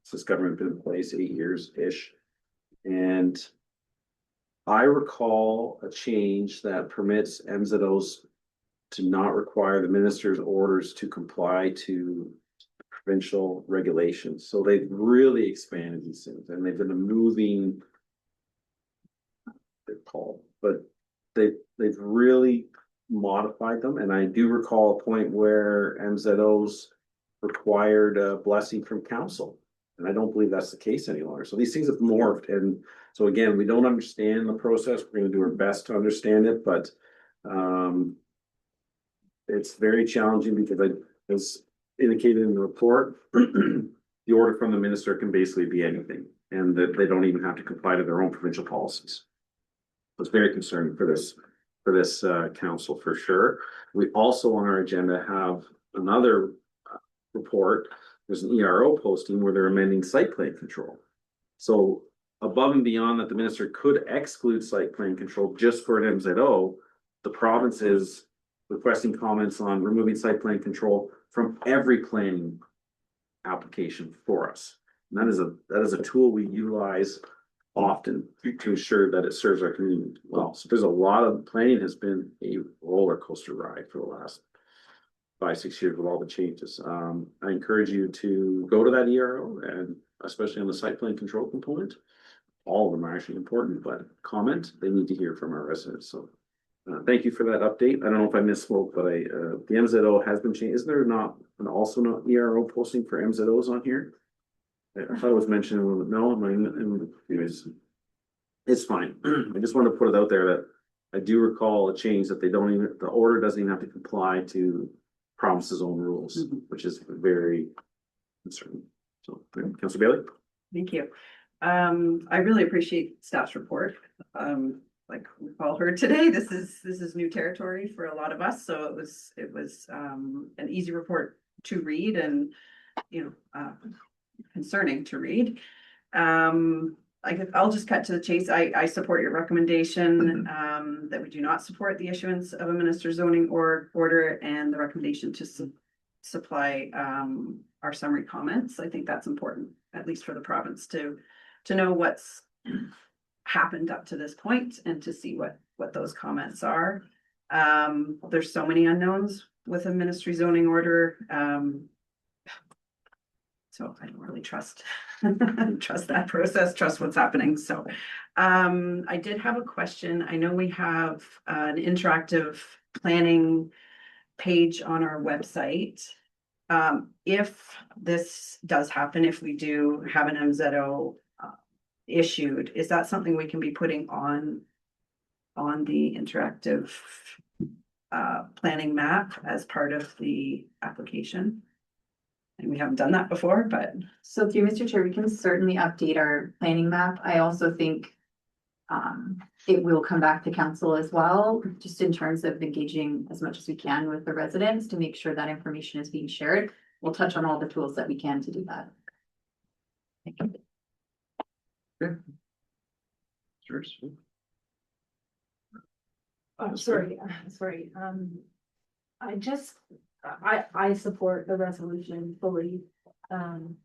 since government been in place 8 years-ish. And I recall a change that permits MZOs to not require the minister's orders to comply to provincial regulations. So they've really expanded these things and they've been a moving, they're called, but they've really modified them. And I do recall a point where MZOs required a blessing from council. And I don't believe that's the case any longer. So these things have morphed. And so again, we don't understand the process. We're going to do our best to understand it, but it's very challenging because as indicated in the report, the order from the minister can basically be anything and that they don't even have to comply to their own provincial policies. It's very concerning for this council for sure. We also on our agenda have another report. There's an ERO posting where they're amending site plan control. So above and beyond that, the minister could exclude site plan control just for an MZO. The province is requesting comments on removing site plan control from every planning application for us. And that is a tool we utilize often to ensure that it serves our community well. So there's a lot of planning has been a roller coaster ride for the last 5-6 years with all the changes. I encourage you to go to that ERO and especially on the site plan control component. All of them are actually important, but comment, they need to hear from our residents. So thank you for that update. I don't know if I misspoke, but the MZO has been changed. Isn't there not ERO posting for MZOs on here? I thought it was mentioned. No, anyways, it's fine. I just wanted to put it out there that I do recall a change that the order doesn't even have to comply to province's own rules, which is very concerning. So, Councilor Bailey. Thank you. I really appreciate staff's report. Like we've all heard today, this is new territory for a lot of us. So it was an easy report to read and, concerning to read. I'll just cut to the chase. I support your recommendation that we do not support the issuance of a minister's zoning order and the recommendation to supply our summary comments. I think that's important, at least for the province to know what's happened up to this point and to see what what those comments are. There's so many unknowns with a ministry zoning order. So I don't really trust that process, trust what's happening. So I did have a question. I know we have an interactive planning page on our website. If this does happen, if we do have an MZO issued, is that something we can be putting on the interactive planning map as part of the application? And we haven't done that before, but So through Mr. Chair, we can certainly update our planning map. I also think it will come back to council as well, just in terms of engaging as much as we can with the residents to make sure that information is being shared. We'll touch on all the tools that we can to do that. Thank you. Sorry. I support the resolution fully. I'm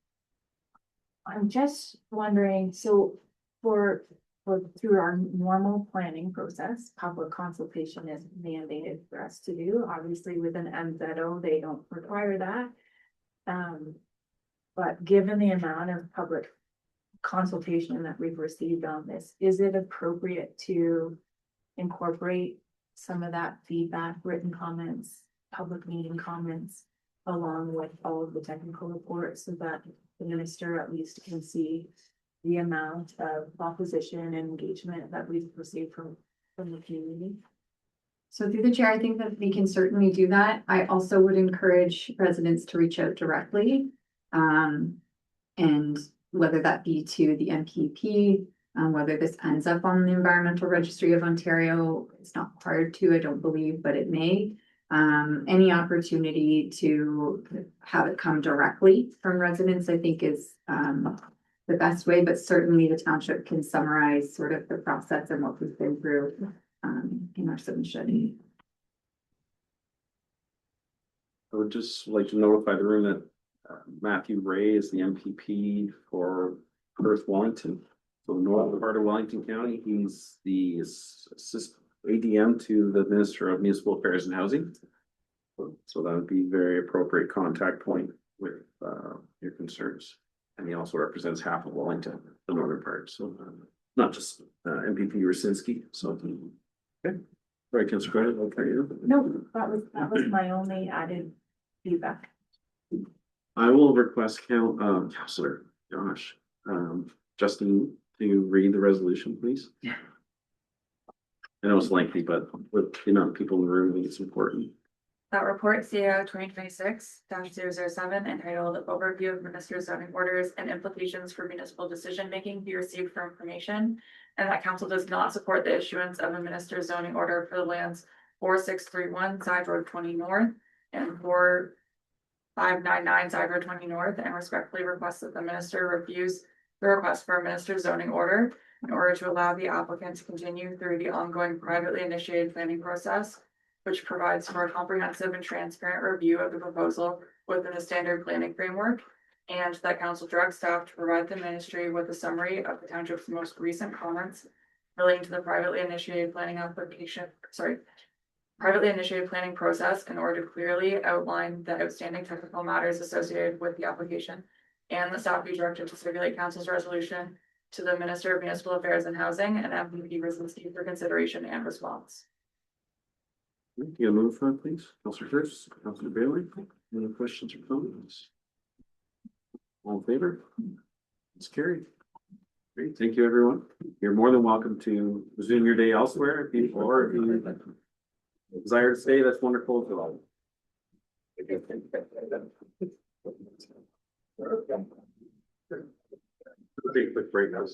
just wondering, so through our normal planning process, public consultation is mandated for us to do. Obviously, with an MZO, they don't require that. But given the amount of public consultation that we've received on this, is it appropriate to incorporate some of that feedback, written comments, public meeting comments, along with all of the technical reports, so that the minister at least can see the amount of opposition and engagement that we've received from the community? So through the chair, I think that we can certainly do that. I also would encourage residents to reach out directly. And whether that be to the MPP, whether this ends up on the Environmental Registry of Ontario, it's not required to, I don't believe, but it may. Any opportunity to have it come directly from residents, I think is the best way, but certainly the township can summarize sort of the process and what we've been through in our submission. I would just like to notify the room that Matthew Ray is the MPP for Perth Wellington. So northern part of Wellington County, he's the assistant ADM to the Minister of Municipal Affairs and Housing. So that would be very appropriate contact point with your concerns. And he also represents half of Wellington, the northern part, so not just MPP Rasinski, so. Okay, right, Councilor Credit, I'll carry you. No, that was my only added feedback. I will request Councilor Josh, Justin, to read the resolution, please. Yeah. I know it's lengthy, but with the amount of people in the room, I think it's important. That report, CAO 2026-007, entitled Overview of Minister Zoning Orders and Implications for Municipal Decision-Making, be received for information, and that council does not support the issuance of a minister zoning order for the lands 4631 Side Road 20 North and 4599 Side Road 20 North, and respectfully request that the minister refuse the request for a minister zoning order in order to allow the applicant to continue through the ongoing privately initiated planning process, which provides for a comprehensive and transparent review of the proposal within the standard planning framework, and that council directs staff to provide the ministry with a summary of the township's most recent comments relating to the privately initiated planning process in order to clearly outline the outstanding technical matters associated with the application, and the staff be directed to circulate council's resolution to the Minister of Municipal Affairs and Housing and MPP Rasinski for consideration and response. You gotta move front, please. Councilor First, Councilor Bailey, any questions or comments? All in favor? It's carried. Great, thank you, everyone. You're more than welcome to resume your day elsewhere if you desire to stay. That's wonderful as well. Take a quick break now.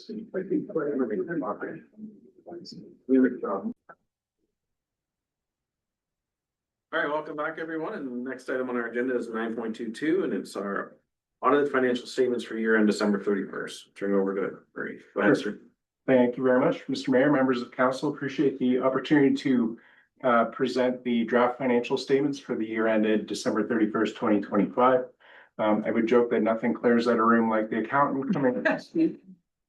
All right, welcome back, everyone. And the next item on our agenda is 9.22, and it's our audited financial statements for year end December 31st. Turn it over to Ray. Go ahead, sir. Thank you very much, Mr. Mayor, members of council. Appreciate the opportunity to present the draft financial statements for the year ended December 31st, 2025. I would joke that nothing clears out a room like the accountant coming to speak.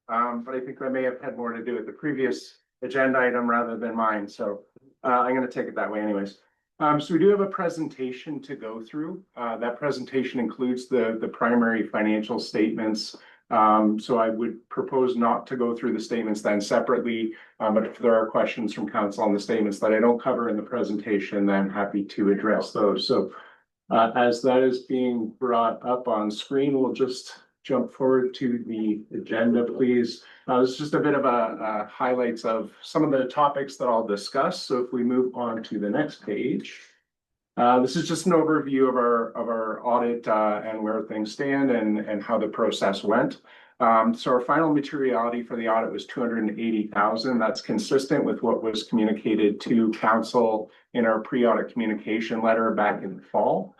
But I think that may have had more to do with the previous agenda item rather than mine, so I'm gonna take it that way anyways. So we do have a presentation to go through. That presentation includes the primary financial statements. So I would propose not to go through the statements then separately. But if there are questions from council on the statements that I don't cover in the presentation, then I'm happy to address those. So as that is being brought up on screen, we'll just jump forward to the agenda, please. This is just a bit of a highlights of some of the topics that I'll discuss. So if we move on to the next page. This is just an overview of our audit and where things stand and how the process went. So our final materiality for the audit was 280,000. That's consistent with what was communicated to council in our pre-audit communication letter back in the fall.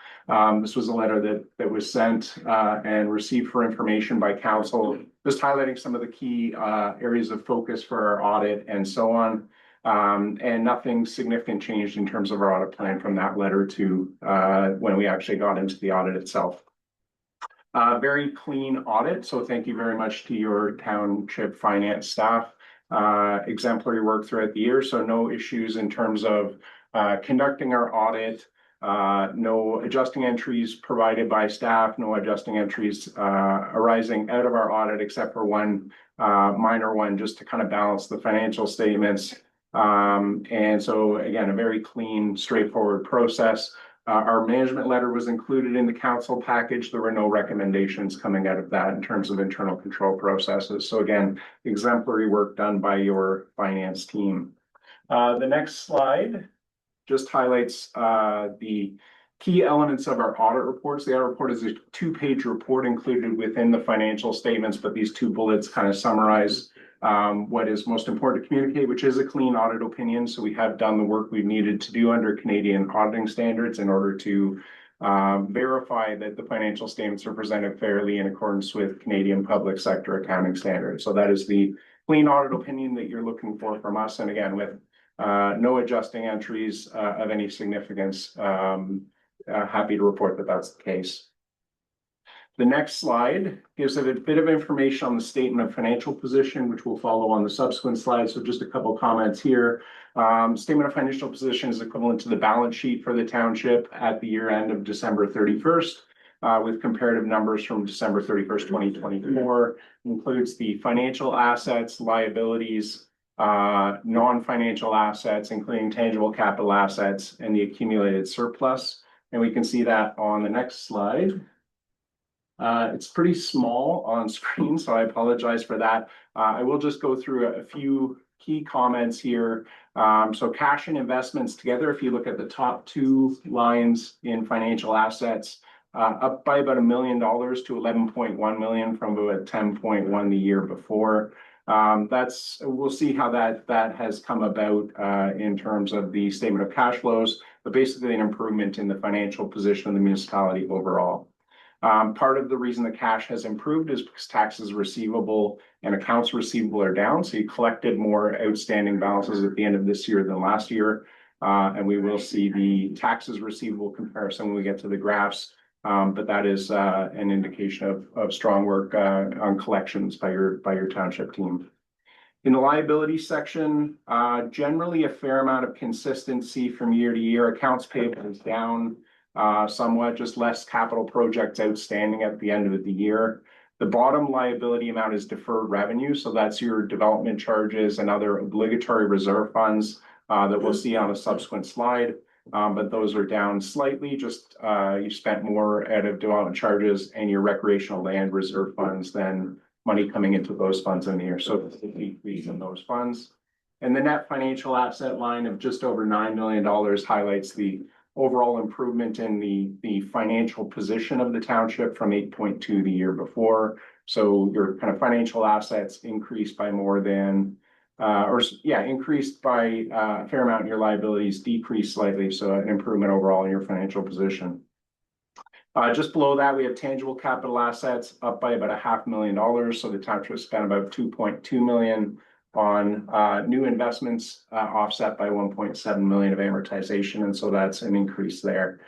This was a letter that was sent and received for information by council, just highlighting some of the key areas of focus for our audit and so on. And nothing significant changed in terms of our audit plan from that letter to when we actually got into the audit itself. Very clean audit, so thank you very much to your township finance staff. Exemplary work throughout the year, so no issues in terms of conducting our audit. No adjusting entries provided by staff, no adjusting entries arising out of our audit except for one minor one just to kind of balance the financial statements. And so again, a very clean, straightforward process. Our management letter was included in the council package. There were no recommendations coming out of that in terms of internal control processes. So again, exemplary work done by your finance team. The next slide just highlights the key elements of our audit reports. The audit report is a 2-page report included within the financial statements, but these 2 bullets kind of summarize what is most important to communicate, which is a clean audit opinion. So we have done the work we've needed to do under Canadian auditing standards in order to verify that the financial statements are presented fairly in accordance with Canadian public sector accounting standards. So that is the clean audit opinion that you're looking for from us. And again, with no adjusting entries of any significance, happy to report that that's the case. The next slide gives a bit of information on the statement of financial position, which will follow on the subsequent slides. So just a couple comments here. Statement of financial position is equivalent to the balance sheet for the township at the year end of December 31st, with comparative numbers from December 31st, 2024. Includes the financial assets, liabilities, non-financial assets, including tangible capital assets, and the accumulated surplus. And we can see that on the next slide. It's pretty small on screen, so I apologize for that. I will just go through a few key comments here. So cash and investments together, if you look at the top 2 lines in financial assets, up by about $1 million to 11.1 million from about 10.1 the year before. We'll see how that has come about in terms of the statement of cash flows, but basically an improvement in the financial position of the municipality overall. Part of the reason the cash has improved is because taxes receivable and accounts receivable are down. So you collected more outstanding balances at the end of this year than last year. And we will see the taxes receivable comparison when we get to the graphs. But that is an indication of strong work on collections by your township team. In the liability section, generally a fair amount of consistency from year to year. Accounts payable is down somewhat, just less capital projects outstanding at the end of the year. The bottom liability amount is deferred revenue. So that's your development charges and other obligatory reserve funds that we'll see on a subsequent slide. But those are down slightly, just you spent more out of development charges and your recreational land reserve funds than money coming into those funds in the year. So it's a decrease in those funds. And the net financial asset line of just over $9 million highlights the overall improvement in the financial position of the township from 8.2 the year before. So your kind of financial assets increased by more than increased by a fair amount. Your liabilities decreased slightly, so an improvement overall in your financial position. Just below that, we have tangible capital assets up by about $500,000. So the township spent about $2.2 million on new investments, offset by $1.7 million of amortization, and so that's an increase there.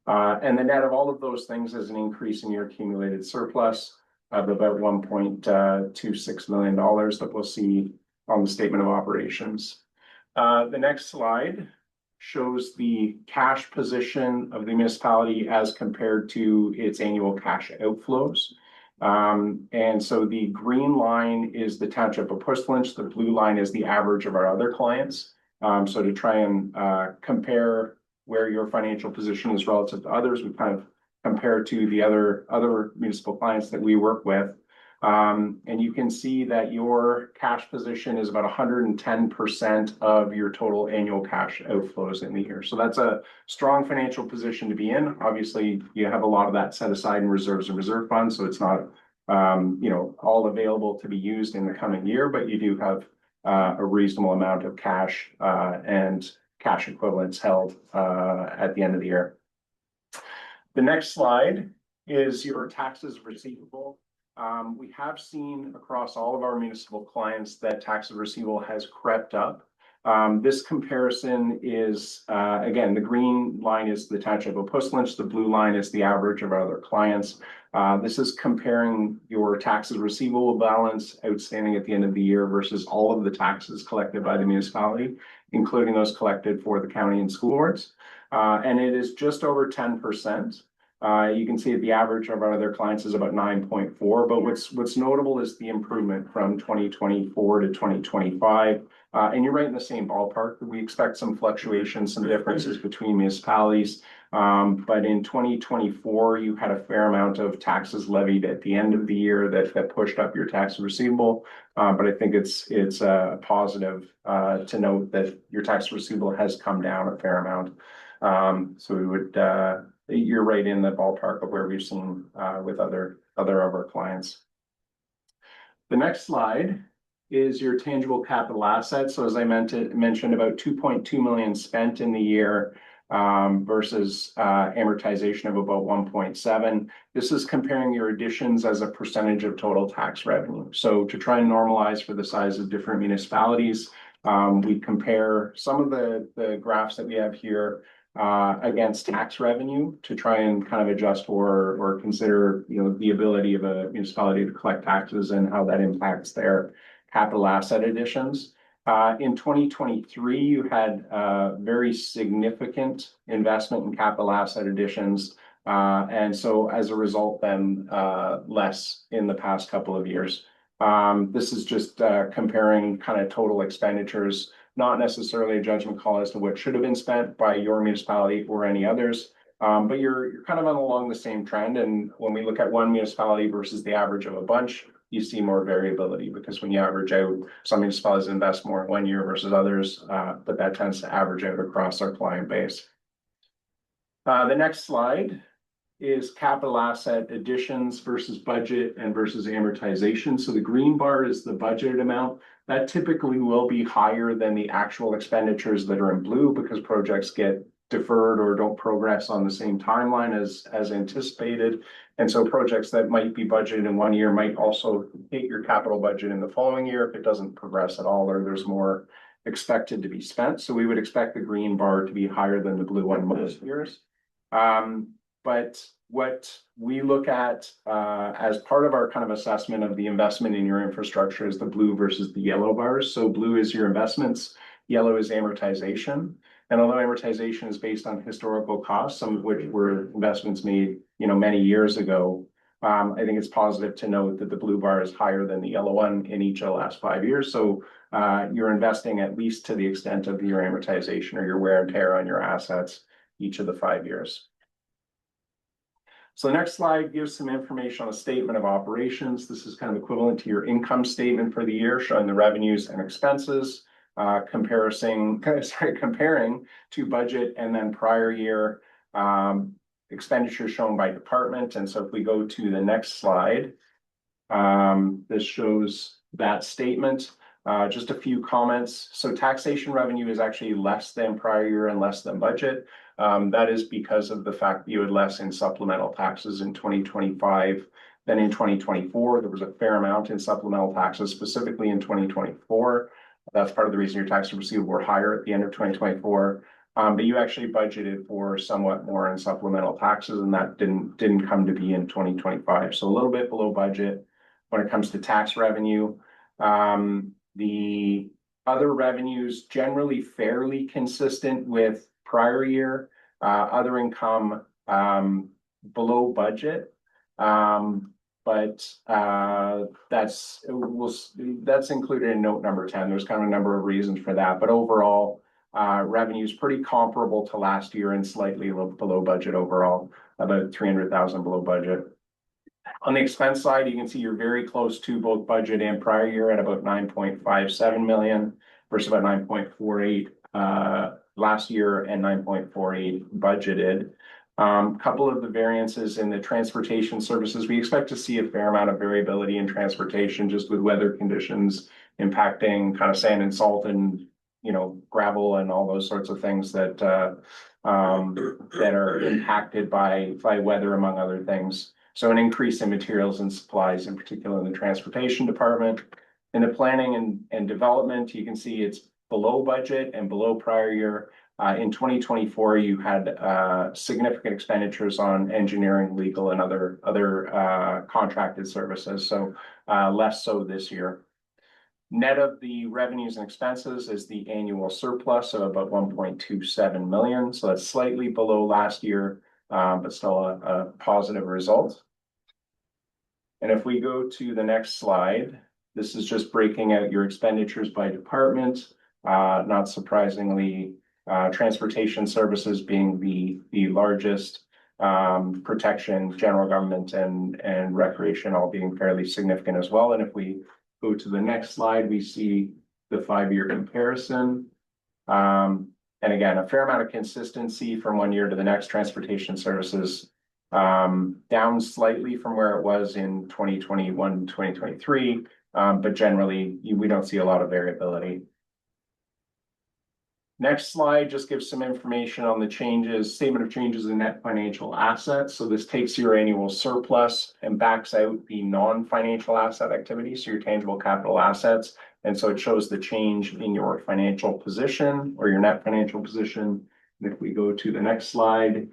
And the net of all of those things is an increase in your accumulated surplus of about $1.26 million that we'll see on the statement of operations. The next slide shows the cash position of the municipality as compared to its annual cash outflows. And so the green line is the township of Portslade, the blue line is the average of our other clients. So to try and compare where your financial position is relative to others, we kind of compare to the other municipal clients that we work with. And you can see that your cash position is about 110% of your total annual cash outflows in the year. So that's a strong financial position to be in. Obviously, you have a lot of that set aside in reserves and reserve funds, so it's not, all available to be used in the coming year, but you do have a reasonable amount of cash and cash equivalents held at the end of the year. The next slide is your taxes receivable. We have seen across all of our municipal clients that taxes receivable has crept up. This comparison is, again, the green line is the township of Portslade, the blue line is the average of our other clients. This is comparing your taxes receivable balance outstanding at the end of the year versus all of the taxes collected by the municipality, including those collected for the county and school boards. And it is just over 10%. You can see the average of our other clients is about 9.4, but what's notable is the improvement from 2024 to 2025. And you're right in the same ballpark. We expect some fluctuations, some differences between municipalities. But in 2024, you had a fair amount of taxes levied at the end of the year that pushed up your tax receivable. But I think it's positive to note that your tax receivable has come down a fair amount. So we would, you're right in the ballpark of where we've seen with other of our clients. The next slide is your tangible capital assets. So as I mentioned, about 2.2 million spent in the year versus amortization of about 1.7. This is comparing your additions as a percentage of total tax revenue. So to try and normalize for the size of different municipalities, we compare some of the graphs that we have here against tax revenue to try and kind of adjust or consider, the ability of a municipality to collect taxes and how that impacts their capital asset additions. In 2023, you had very significant investment in capital asset additions. And so as a result, then less in the past couple of years. This is just comparing kind of total expenditures, not necessarily a judgment call as to what should have been spent by your municipality or any others. But you're kind of along the same trend. And when we look at one municipality versus the average of a bunch, you see more variability because when you average out, some municipalities invest more in 1 year versus others, but that tends to average out across our client base. The next slide is capital asset additions versus budget and versus amortization. So the green bar is the budgeted amount. That typically will be higher than the actual expenditures that are in blue because projects get deferred or don't progress on the same timeline as anticipated. And so projects that might be budgeted in 1 year might also hit your capital budget in the following year if it doesn't progress at all or there's more expected to be spent. So we would expect the green bar to be higher than the blue one most years. But what we look at as part of our kind of assessment of the investment in your infrastructure is the blue versus the yellow bars. So blue is your investments, yellow is amortization. And although amortization is based on historical costs, some of which were investments made, many years ago, I think it's positive to note that the blue bar is higher than the yellow one in each of the last 5 years. So you're investing at least to the extent of your amortization or your wear and tear on your assets each of the 5 years. So the next slide gives some information on a statement of operations. This is kind of equivalent to your income statement for the year, showing the revenues and expenses, comparing to budget and then prior year expenditures shown by department. And so if we go to the next slide, this shows that statement. Just a few comments. So taxation revenue is actually less than prior year and less than budget. That is because of the fact that you had less in supplemental taxes in 2025 than in 2024. There was a fair amount in supplemental taxes, specifically in 2024. That's part of the reason your taxes receivable were higher at the end of 2024. But you actually budgeted for somewhat more in supplemental taxes, and that didn't come to be in 2025. So a little bit below budget when it comes to tax revenue. The other revenues generally fairly consistent with prior year, other income, below budget. But that's included in note number 10. There's kind of a number of reasons for that, but overall, revenue is pretty comparable to last year and slightly below budget overall, about 300,000 below budget. On the expense side, you can see you're very close to both budget and prior year at about 9.57 million versus about 9.48 last year and 9.48 budgeted. Couple of the variances in the transportation services, we expect to see a fair amount of variability in transportation just with weather conditions impacting kind of sand and salt and, you know, gravel and all those sorts of things that are impacted by weather, among other things. So an increase in materials and supplies, in particular in the transportation department. In the planning and development, you can see it's below budget and below prior year. In 2024, you had significant expenditures on engineering, legal, and other contracted services, so less so this year. Net of the revenues and expenses is the annual surplus of about 1.27 million, so that's slightly below last year, but still a positive result. And if we go to the next slide, this is just breaking out your expenditures by department. Not surprisingly, transportation services being the largest, protection, general government, and recreation all being fairly significant as well. And if we go to the next slide, we see the 5-year comparison. And again, a fair amount of consistency from one year to the next. Transportation services down slightly from where it was in 2021, 2023, but generally we don't see a lot of variability. Next slide just gives some information on the statement of changes in net financial assets. So this takes your annual surplus and backs out the non-financial asset activities, so your tangible capital assets. And so it shows the change in your financial position or your net financial position. And if we go to the next slide,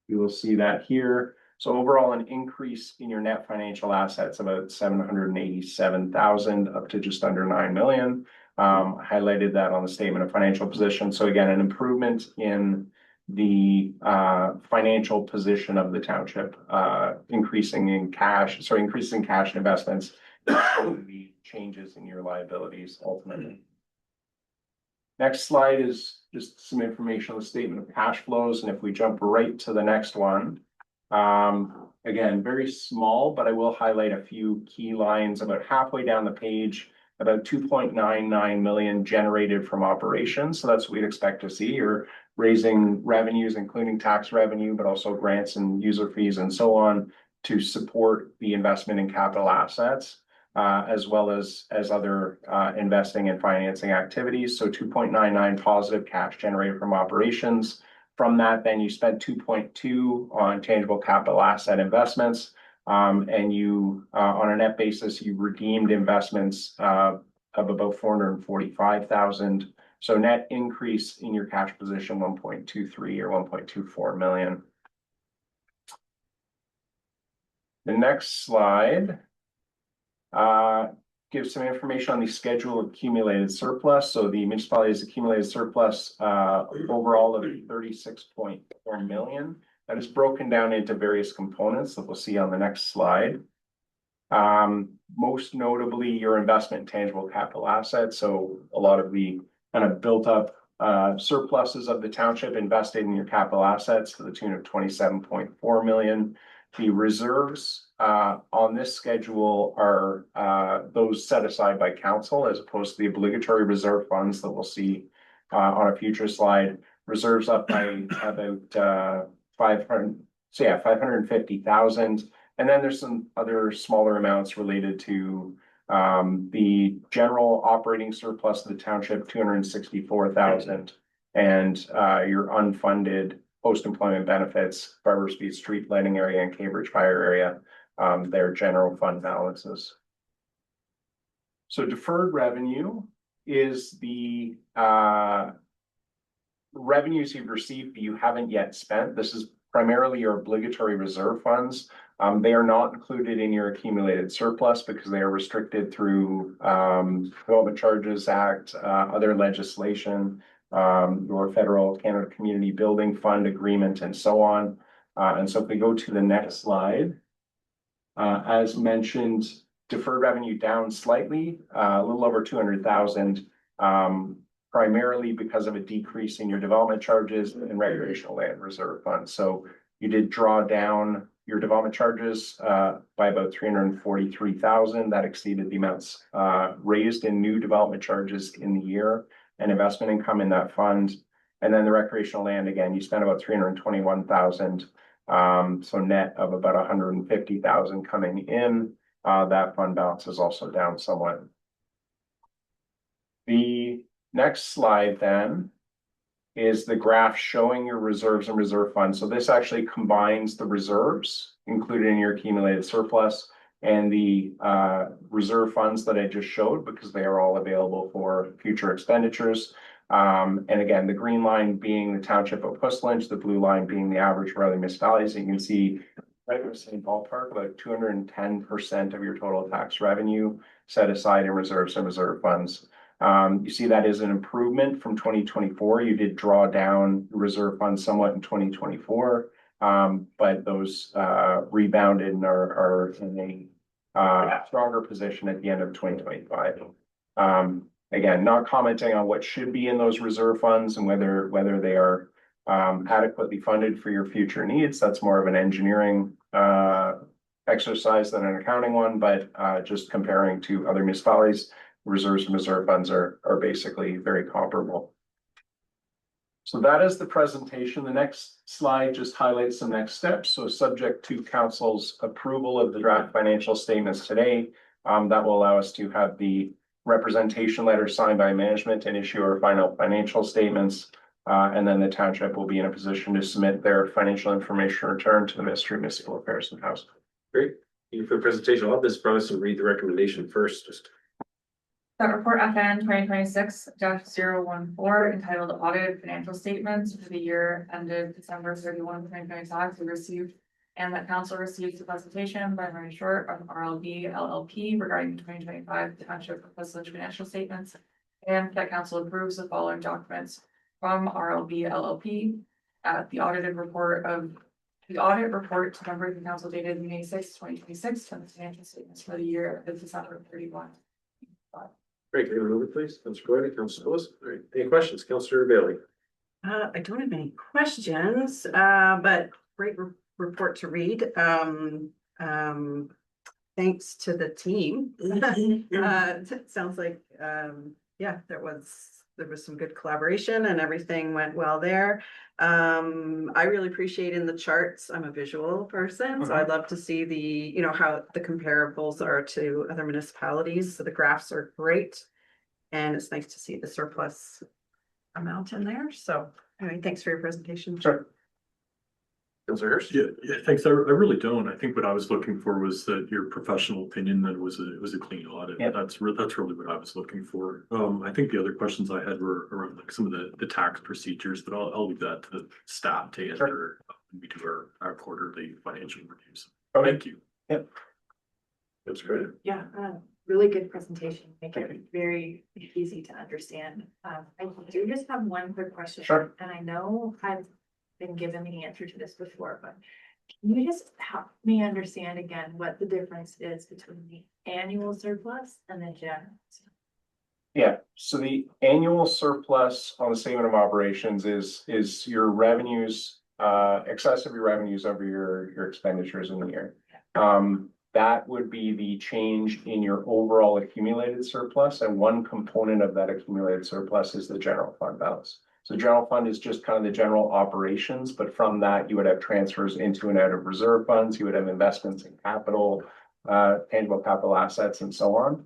you will see that here. So overall, an increase in your net financial assets about 787,000 up to just under 9 million. Highlighted that on the statement of financial position. So again, an improvement in the financial position of the township, increasing cash and investments, the changes in your liabilities ultimately. Next slide is just some information on the statement of cash flows. And if we jump right to the next one, again, very small, but I will highlight a few key lines. About halfway down the page, about 2.99 million generated from operations. So that's what we'd expect to see. You're raising revenues, including tax revenue, but also grants and user fees and so on to support the investment in capital assets, as well as other investing and financing activities. So 2.99 positive cash generated from operations. From that, then you spent 2.2 on tangible capital asset investments. And you, on a net basis, you redeemed investments of about 445,000. So net increase in your cash position, 1.23 or 1.24 million. The next slide gives some information on the schedule of accumulated surplus. So the municipality has accumulated surplus overall of 36.4 million. That is broken down into various components that we'll see on the next slide. Most notably, your investment in tangible capital assets. So a lot of the kind of built up surpluses of the township invested in your capital assets to the tune of 27.4 million. The reserves on this schedule are those set aside by council as opposed to the obligatory reserve funds that we'll see on a future slide. Reserves up by about 550,000. And then there's some other smaller amounts related to the general operating surplus of the township, 264,000, and your unfunded post-employment benefits, Barber Street lighting area and Cambridge Fire area, their general fund balances. So deferred revenue is the revenues you've received but you haven't yet spent. This is primarily your obligatory reserve funds. They are not included in your accumulated surplus because they are restricted through Development Charges Act, other legislation, your federal Canada Community Building Fund agreement and so on. And so if we go to the next slide, as mentioned, deferred revenue down slightly, a little over 200,000, primarily because of a decrease in your development charges and recreational land reserve funds. So you did draw down your development charges by about 343,000. That exceeded the amounts raised in new development charges in the year and investment income in that fund. And then the recreational land, again, you spent about 321,000. So net of about 150,000 coming in. That fund balance is also down somewhat. The next slide then is the graph showing your reserves and reserve funds. So this actually combines the reserves included in your accumulated surplus and the reserve funds that I just showed, because they are all available for future expenditures. And again, the green line being the township of Puslinch, the blue line being the average for other municipalities. You can see right in the same ballpark, about 210% of your total tax revenue set aside in reserves and reserve funds. You see that is an improvement from 2024. You did draw down reserve funds somewhat in 2024, but those rebounded and are in a stronger position at the end of 2025. Again, not commenting on what should be in those reserve funds and whether they are adequately funded for your future needs. That's more of an engineering exercise than an accounting one, but just comparing to other municipalities, reserves and reserve funds are basically very comparable. So that is the presentation. The next slide just highlights some next steps. So subject to council's approval of the draft financial statements today, that will allow us to have the representation letter signed by management and issue our final financial statements. And then the township will be in a position to submit their financial information return to the Ministry of Municipal Affairs and Housing. Great. Thank you for the presentation. I'll have this promise and read the recommendation first. Just That report FN 2026-014 entitled Audited Financial Statements for the year ended December 31, 2025 we received, and that council receives the presentation by Mary Short of RLB LLP regarding the 2025 Township of Puslinch financial statements, and that council approves the following documents from RLB LLP. The audit report to members of the council dated May 6, 2026, and the financial statements for the year of December 31. great. Can we move it, please? Councilor Gordon, Councilor Lewis. All right. Any questions? Councilor Bailey. I don't have any questions, but great report to read. Thanks to the team. It sounds like, yeah, there was some good collaboration and everything went well there. I really appreciate in the charts. I'm a visual person, so I'd love to see how the comparables are to other municipalities. So the graphs are great. And it's nice to see the surplus amount in there. So anyway, thanks for your presentation. Sure. Councilor Hurst. Yeah, thanks. I really don't. I think what I was looking for was that your professional opinion that it was a clean audit. Yeah. That's really what I was looking for. I think the other questions I had were around like some of the tax procedures, but I'll leave that to the staff to answer when we do our quarterly financial reviews. Okay. Thank you. Yep. That's great. Yeah, really good presentation. Make it very easy to understand. I do just have one quick question. Sure. And I know I've been given the answer to this before, but can you just help me understand again what the difference is between the annual surplus and the general? Yeah, so the annual surplus on the statement of operations is your revenues, excess of your revenues over your expenditures in the year. That would be the change in your overall accumulated surplus, and one component of that accumulated surplus is the general fund balance. So general fund is just kind of the general operations, but from that you would have transfers into and out of reserve funds, you would have investments in capital, tangible capital assets, and so on.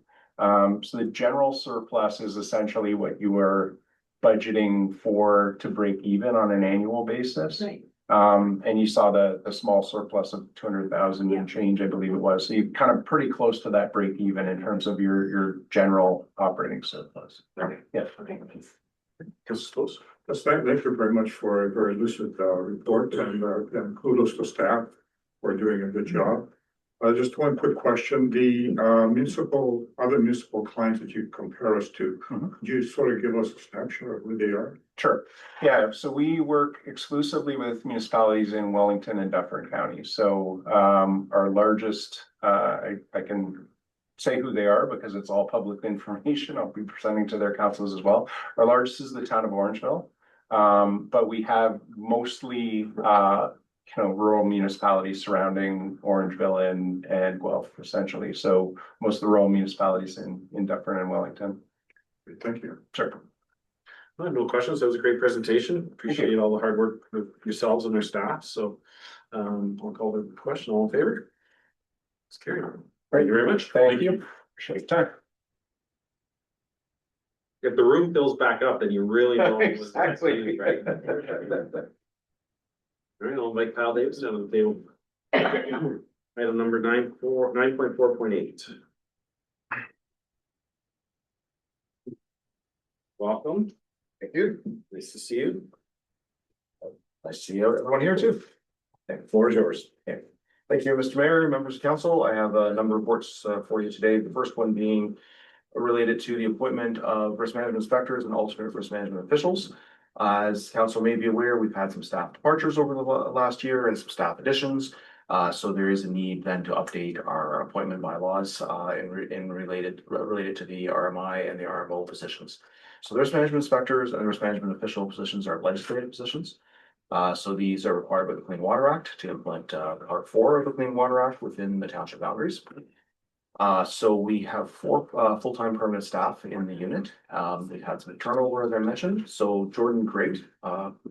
So the general surplus is essentially what you are budgeting for to break even on an annual basis. Right. And you saw the small surplus of 200,000 and change, I believe it was. So you're kind of pretty close to that break even in terms of your general operating surplus. Okay. Yeah. Okay. Councilor Lewis. Thank you very much for a very lucid report and kudos to staff. for doing a good job. Just one quick question, the other municipal clients that you compare us to, could you sort of give us a snapshot of who they are? Sure. Yeah, so we work exclusively with municipalities in Wellington and Dufferin County. So our largest, I can say who they are because it's all public information. I'll be presenting to their councils as well. Our largest is the town of Orangeville. But we have mostly rural municipalities surrounding Orangeville and Guelph essentially. So most of the rural municipalities in Dufferin and Wellington. Thank you. Sure. No questions. That was a great presentation. Appreciate all the hard work of yourselves and their staff. So I'll call the question. All in favor? Let's carry on. Thank you very much. Thank you. Appreciate the time. If the room fills back up, then you really know. Exactly. Right? All right, I'll invite Kyle Davidson on the table. Item number 9.4.8. Welcome. Thank you. Nice to see you. Nice to see everyone here too. Okay, floor is yours. Okay. Thank you, Mr. Mayor, members of council. I have a number of reports for you today. The first one being related to the appointment of risk management inspectors and alternate risk management officials. As council may be aware, we've had some staff departures over the last year and some staff additions. So there is a need then to update our appointment bylaws related to the RMI and the RMO positions. So the risk management inspectors and the risk management official positions are legislative positions. So these are required by the Clean Water Act to implement Part 4 of the Clean Water Act within the township boundaries. So we have 4 full-time permanent staff in the unit. They've had some turnover, as I mentioned. So Jordan Great,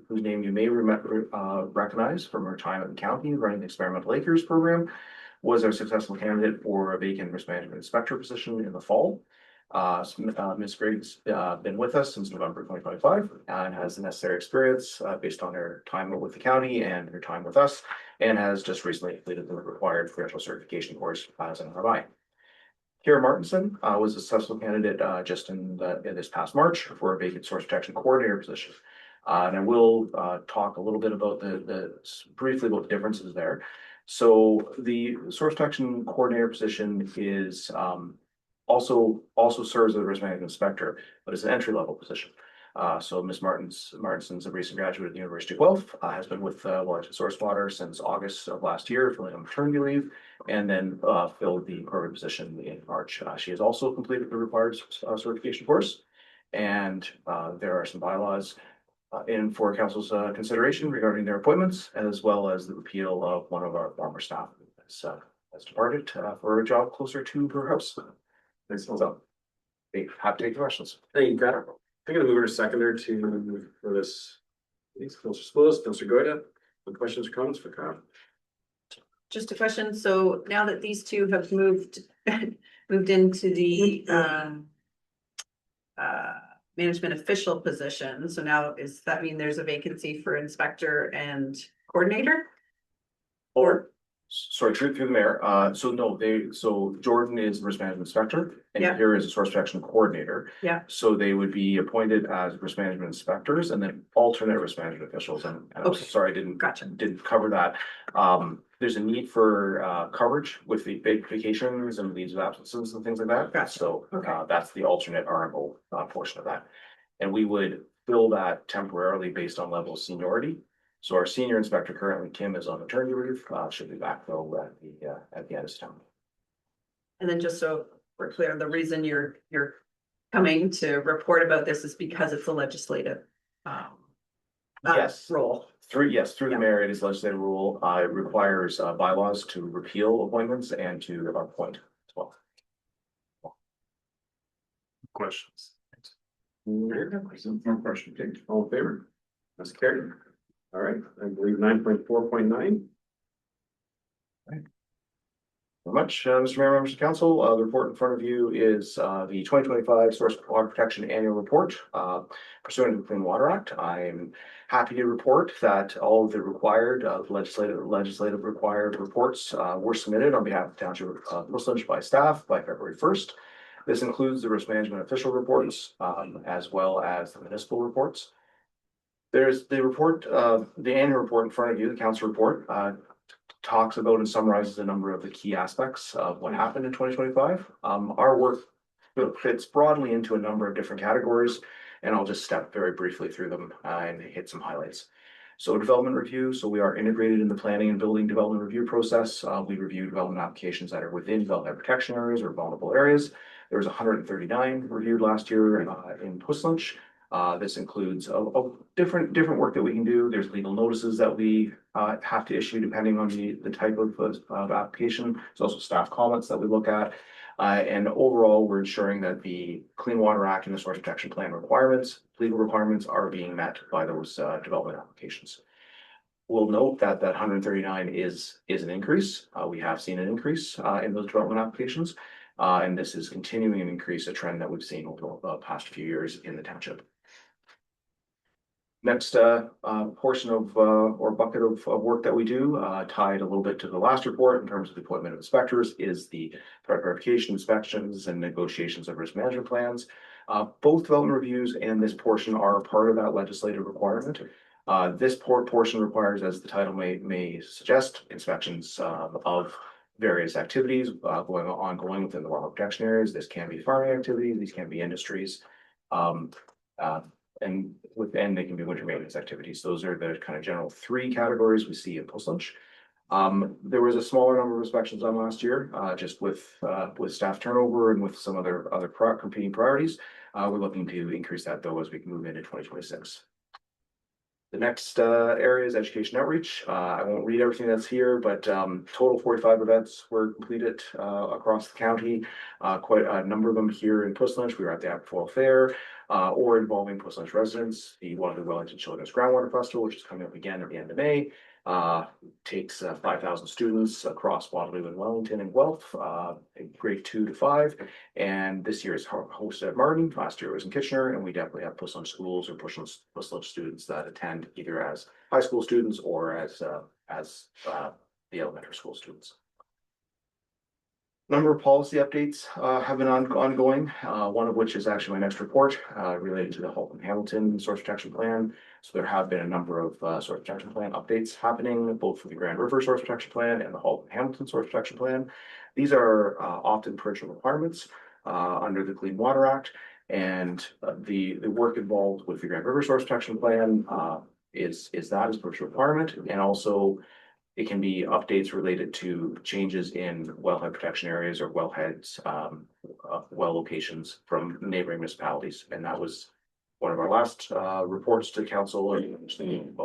whose name you may recognize from her time in the county running the Experimental Acres program, was our successful candidate for a vacant risk management inspector position in the fall. Ms. Great's been with us since November 2025 and has the necessary experience based on her time with the county and her time with us, and has just recently completed the required financial certification course as an RMI. Kira Martinson was a successful candidate just in this past March for a vacant source protection coordinator position. And I will talk a little bit about briefly about the differences there. So the source protection coordinator position is also serves as a risk management inspector, but it's an entry-level position. So Ms. Martinson's a recent graduate of the University of Guelph, has been with Wellington Source Water since August of last year, filling on maternity leave, and then filled the permanent position in March. She has also completed the required certification course, and there are some bylaws in for council's consideration regarding their appointments, as well as the repeal of one of our former staff has departed for a job closer to her house. So, happy to take questions. Thank you, Kyle. I'm gonna move her to seconder for this. Councilor Spillis, Councilor Goida, any questions or comments for Kyle? Just a question. So now that these two have moved into the management official position, so now does that mean there's a vacancy for inspector and coordinator? Or Sorry, through the mayor. So Jordan is the risk management inspector and Yeah. here is a source protection coordinator. Yeah. So they would be appointed as risk management inspectors and then alternate risk management officials. And I'm Okay. sorry, I didn't cover that. There's a need for coverage with the vacations and leaves of absences and things like that. Gotcha. So Okay. that's the alternate RMO portion of that. And we would fill that temporarily based on level of seniority. So our senior inspector currently, Kim, is on maternity leave, should be back though at the end of September. And then just so we're clear, the reason you're coming to report about this is because it's a legislative Yes. role. Through Yeah. the mayor, it is legislative rule, it requires bylaws to repeal appointments and to appoint as well. Questions? No question. All in favor? That's carried. All right, I believe 9.4.9. Very much, Mr. Mayor, members of council, the report in front of you is the 2025 Source Water Protection Annual Report pursuant to the Clean Water Act. I'm happy to report that all of the required legislative required reports were submitted on behalf of the Township of Portslade by staff by February 1st. This includes the risk management official reports as well as the municipal reports. There's the report, the annual report in front of you, the council report, talks about and summarizes a number of the key aspects of what happened in 2025. Our work fits broadly into a number of different categories, and I'll just step very briefly through them and hit some highlights. So development review, so we are integrated in the planning and building development review process. We review development applications that are within wellhead protection areas or vulnerable areas. There was 139 reviewed last year in Puslinch. This includes different work that we can do. There's legal notices that we have to issue depending on the type of application. There's also staff comments that we look at. And overall, we're ensuring that the Clean Water Act and the Source Protection Plan requirements, legal requirements are being met by those development applications. We'll note that 139 is an increase. We have seen an increase in those development applications. And this is continuing an increase, a trend that we've seen over the past few years in the township. Next portion of or bucket of work that we do, tied a little bit to the last report in terms of the appointment of inspectors, is the threat verification inspections and negotiations of risk management plans. Both development reviews and this portion are part of that legislative requirement. This portion requires, as the title may suggest, inspections of various activities ongoing within the wildlife protection areas. This can be farming activities, these can be industries. And they can be winter maintenance activities. Those are the kind of general three categories we see in Puslinch. There was a smaller number of inspections done last year, just with staff turnover and with some other competing priorities. We're looking to increase that though as we move into 2026. The next area is education outreach. I won't read everything that's here, but total 45 events were completed across the county. Quite a number of them here in Puslinch. We were at the Aberfoyle Fair, or involving Puslinch residents. The Wellington Children's Groundwater Festival, which is coming up again at the end of May, takes 5,000 students across Waterloo and Wellington and Guelph, grade 2 to 5. And this year is hosted at Martin. Last year it was in Kitchener, and we definitely have Puslinch schools or Puslinch students that attend either as high school students or as the elementary school students. Number of policy updates have been ongoing, one of which is actually my next report related to the Halton Hamilton Source Protection Plan. So there have been a number of Source Protection Plan updates happening, both for the Grand River Source Protection Plan and the Halton Hamilton Source Protection Plan. These are often provincial requirements under the Clean Water Act, and the work involved with the Grand River Source Protection Plan is that as provincial requirement, and also it can be updates related to changes in wellhead protection areas or wellheads, well locations from neighboring municipalities. And that was one of our last reports to council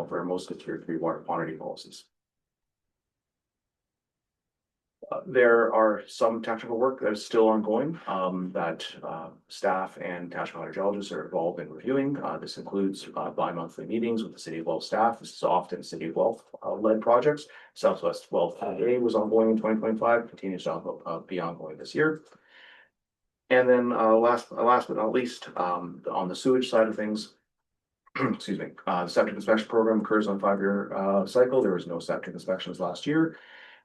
for most of the Tier 3 water quantity policies. There are some technical work that is still ongoing that staff and township hydrogeologists are involved in reviewing. This includes bi-monthly meetings with the City of Guelph staff. This is often City of Guelph led projects. Southwest Guelph A was ongoing in 2025, continues to be ongoing this year. And then last but not least, on the sewage side of things, excuse me, the septic inspection program occurs on a 5-year cycle. There was no septic inspections last year.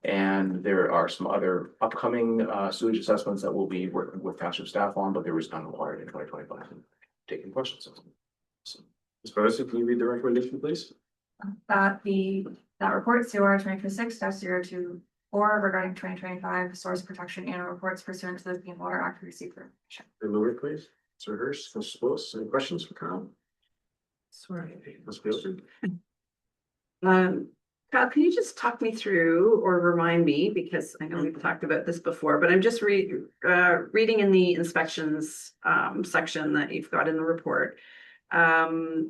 And there are some other upcoming sewage assessments that we'll be working with township staff on, but there was none required in 2025. Taking questions. Ms. Patterson, can you read the recommendation, please? That report COR 2026-024 regarding 2025 source protection annual reports pursuant to the Clean Water Act received for information. Remove it, please. Sir Hurst, Mr. Spose, any questions for Kyle? Sorry. Ms. Fielder? Kyle, can you just talk me through or remind me, because I know we've talked about this before, but I'm just reading in the inspections section that you've got in the report. And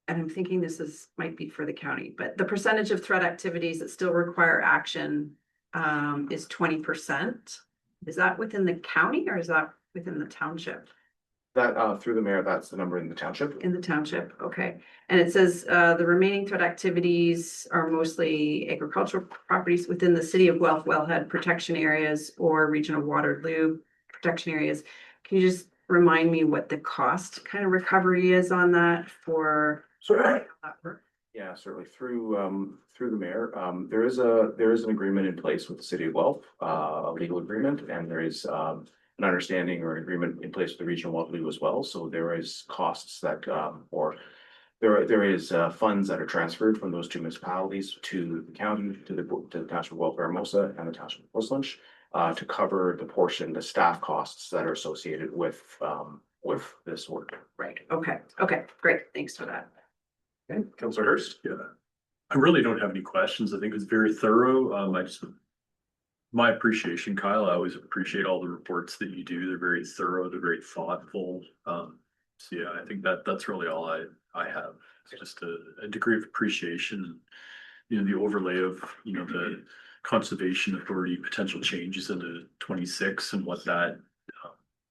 I'm thinking might be for the county, but the percentage of threat activities that still require action is 20%. Is that within the county or is that within the township? That through the mayor, that's the number in the township. In the township, okay. And it says the remaining threat activities are mostly agricultural properties within the City of Guelph wellhead protection areas or regional Waterloo protection areas. Can you just remind me what the cost kind of recovery is on that for? Sure. Yeah, certainly through the mayor. There is an agreement in place with the City of Guelph, a legal agreement, and there is an understanding or agreement in place with the regional Waterloo as well. So there is costs that or there is funds that are transferred from those two municipalities to the county, to the Township of Wellfare Hermosa and the Township of Portage, to cover the portion, the staff costs that are associated with this work. Right, okay, okay, great, thanks for that. Okay, Councilor Hurst? Yeah. I really don't have any questions. I think it's very thorough. My appreciation, Kyle, I always appreciate all the reports that you do. They're very thorough, they're very thoughtful. So yeah, I think that's really all I have. It's just a degree of appreciation. You know, the overlay of, you know, the conservation authority potential changes into 26 and what that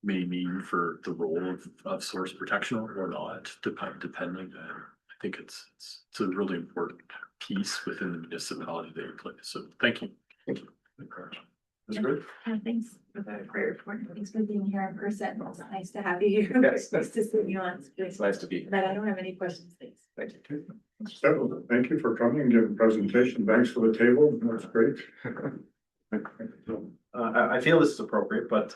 may mean for the role of source protection or not, depending. I think it's a really important piece within the municipality they play. So thank you. Thank you. That's good. Thanks for the great report. Thanks for being here in person. It's nice to have you here. Yes. Nice to see you on. It's nice to be here. But I don't have any questions. Thanks. Thank you. So, thank you for coming and giving a presentation. Thanks for the table. That's great. I feel this is appropriate, but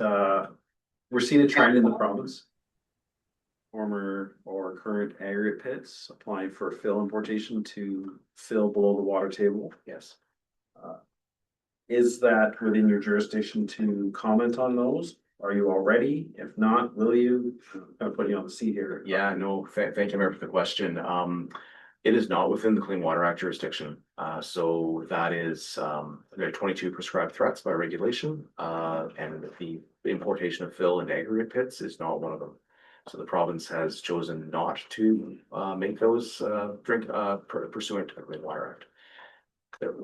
we're seeing a trend in the province. Former or current aggregate pits applying for fill importation to fill below the water table. Yes. Is that within your jurisdiction to comment on those? Are you already? If not, will you? I'm putting you on the seat here. Yeah, no, thank you, Mayor, for the question. It is not within the Clean Water Act jurisdiction. So that is, there are 22 prescribed threats by regulation. And the importation of fill and aggregate pits is not one of them. So the province has chosen not to make those pursuant to the Clean Water Act.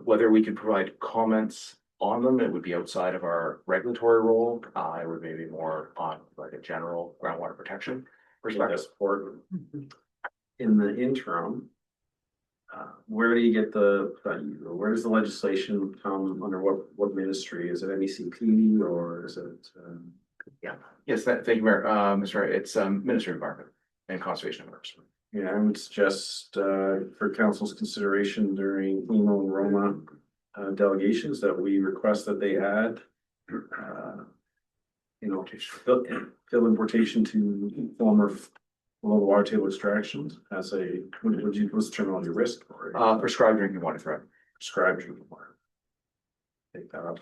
Whether we could provide comments on them, it would be outside of our regulatory role. It would maybe more on like a general groundwater protection perspective. In the interim, where do you get where does the legislation come under what ministry? Is it MECP or is it? Yes, thank you, Mayor. Mr. Wright, it's Ministry of Environment and Conservation Enforcement. Yeah, I would suggest for council's consideration during Emo and Roma delegations that we request that they add fill importation to former below the water table extractions as what's the terminology, risk or Prescribed drinking water threat. prescribed drinking water. Take that up.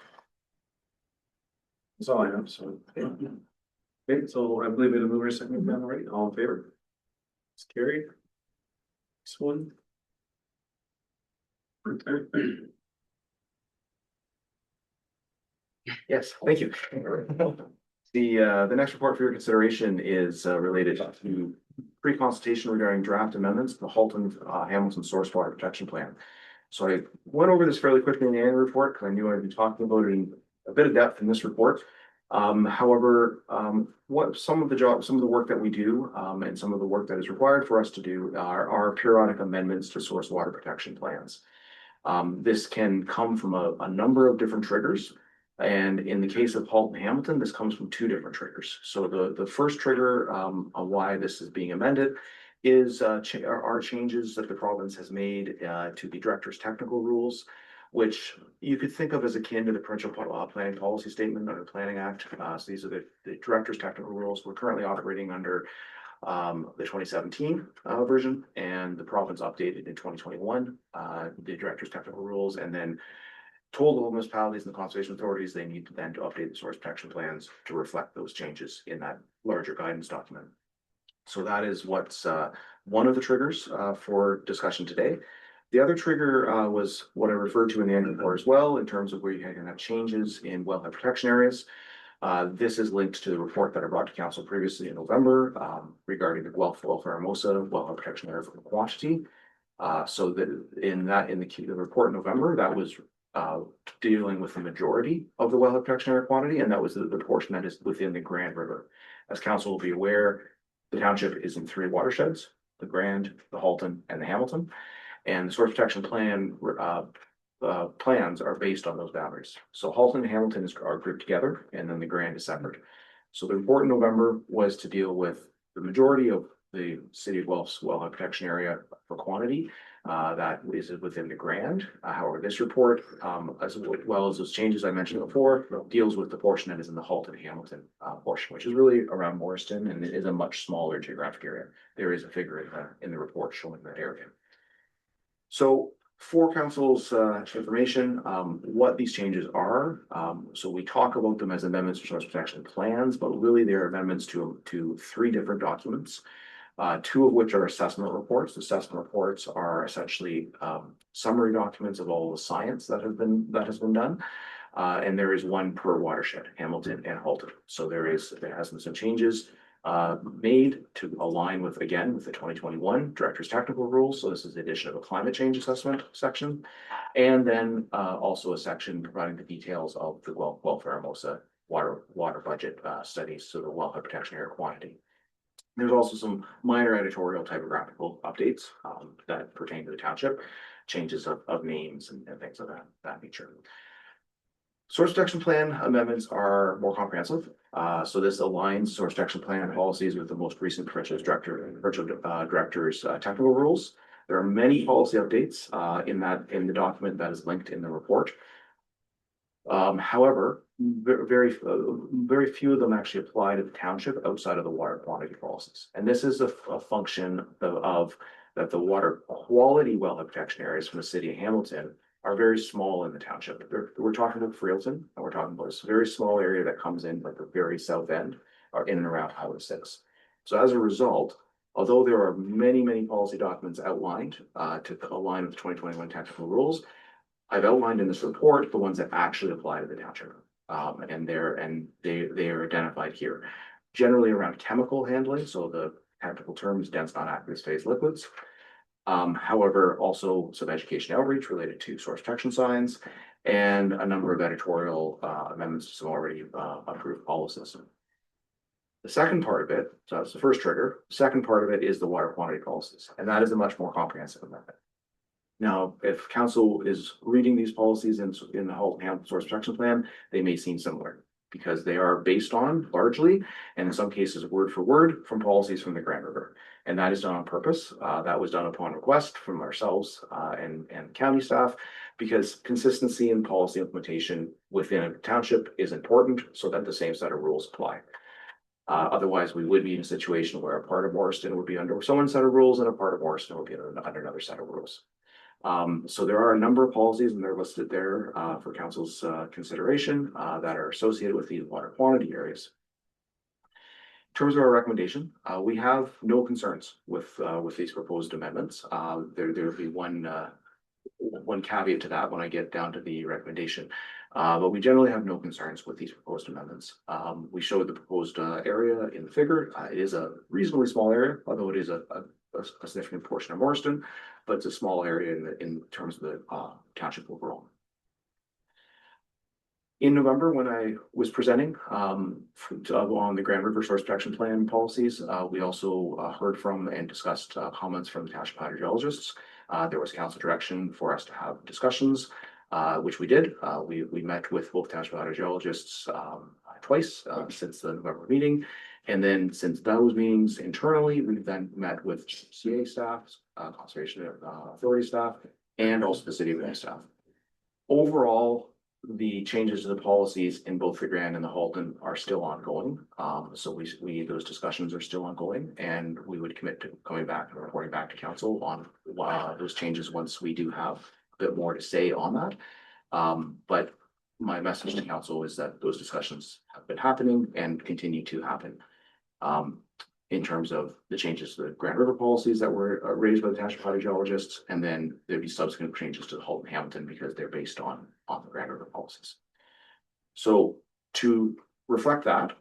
That's all I have, so. Okay, so I believe we have a mover second down already, all in favor? It's carried. This one. Yes, thank you. The next report for your consideration is related to pre-consultation regarding draft amendments to the Halton Hamilton Source Water Protection Plan. So I went over this fairly quickly in the annual report because I knew I'd be talking about it in a bit of depth in this report. However, what some of the work that we do and some of the work that is required for us to do are periodic amendments to source water protection plans. This can come from a number of different triggers. And in the case of Halton Hamilton, this comes from two different triggers. So the first trigger on why this is being amended is are changes that the province has made to the director's technical rules, which you could think of as akin to the provincial planning policy statement under the Planning Act. So these are the director's technical rules. We're currently operating under the 2017 version, and the province updated in 2021 the director's technical rules, and then told the municipalities and the conservation authorities they need to update the source protection plans to reflect those changes in that larger guidance document. So that is what's one of the triggers for discussion today. The other trigger was what I referred to in the annual report as well, in terms of where you can have changes in wellhead protection areas. This is linked to the report that I brought to council previously in November regarding the Wellfare Hermosa wellhead protection area for quantity. So that in the report in November, that was dealing with the majority of the wellhead protection area quantity, and that was the portion that is within the Grand River. As council will be aware, the township is in 3 watersheds: the Grand, the Halton, and the Hamilton. And the source protection plan plans are based on those boundaries. So Halton and Hamilton are grouped together, and then the Grand is separate. So the report in November was to deal with the majority of the City of Guelph's wellhead protection area for quantity. that is within the grant. However, this report, as well as those changes I mentioned before, deals with the portion that is in the Halton Hamilton portion, which is really around Morriston, and it is a much smaller geographic area. There is a figure in the report showing that area. So for council's information, what these changes are. So we talk about them as amendments to source protection plans, but really they're amendments to three different documents. Two of which are assessment reports. Assessment reports are essentially summary documents of all the science that has been done. And there is one per watershed, Hamilton and Halton. So there has been some changes made to align with, again, with the 2021 Director's Technical Rules. So this is the addition of a climate change assessment section. And then also a section providing the details of the Guelph Aramosa water budget studies, so the wellhead protection area quantity. There's also some minor editorial typographical updates that pertain to the township, changes of names and things of that nature. Source protection plan amendments are more comprehensive. So this aligns source protection plan policies with the most recent provincial director's technical rules. There are many policy updates in the document that is linked in the report. However, very few of them actually apply to the township outside of the water quantity policies. And this is a function of that the water quality wellhead protection areas from the city of Hamilton are very small in the township. We're talking about Freelton, and we're talking about a very small area that comes in like the very south end or in and around Highway 6. So as a result, although there are many policy documents outlined to align with the 2021 technical rules, I've outlined in this report the ones that actually apply to the township, and they are identified here. Generally around chemical handling, so the technical term is dense non-aqueous phase liquids. However, also some education outreach related to source protection signs and a number of editorial amendments to some already approved policies. The second part of it, so that's the first trigger. The second part of it is the water quantity policies, and that is a much more comprehensive amendment. Now, if council is reading these policies in the Halton Hamilton Source Protection Plan, they may seem similar because they are based on largely, and in some cases word for word, from policies from the Grand River. And that is done on purpose. That was done upon request from ourselves and county staff, because consistency in policy implementation within a township is important so that the same set of rules apply. Otherwise, we would be in a situation where a part of Morriston would be under one set of rules and a part of Morriston would be under another set of rules. So there are a number of policies, and they're listed there for council's consideration that are associated with these water quantity areas. In terms of our recommendation, we have no concerns with these proposed amendments. There will be one caveat to that when I get down to the recommendation. But we generally have no concerns with these proposed amendments. We showed the proposed area in the figure. It is a reasonably small area, although it is a significant portion of Morriston, but it's a small area in terms of the township overall. In November, when I was presenting on the Grand River Source Protection Plan policies, we also heard from and discussed comments from the township hydrogeologists. There was council direction for us to have discussions, which we did. We met with both township hydrogeologists twice since the November meeting. And then since those meetings internally, we've then met with CA staff, Conservation Authority staff, and also the City of Bay staff. Overall, the changes to the policies in both the Grand and the Halton are still ongoing. So those discussions are still ongoing, and we would commit to coming back and reporting back to council on those changes once we do have a bit more to say on that. But my message to council is that those discussions have been happening and continue to happen. In terms of the changes to the Grand River policies that were raised by the township hydrogeologists, and then there'd be subsequent changes to the Halton Hamilton because they're based on the Grand River policies. So to reflect that,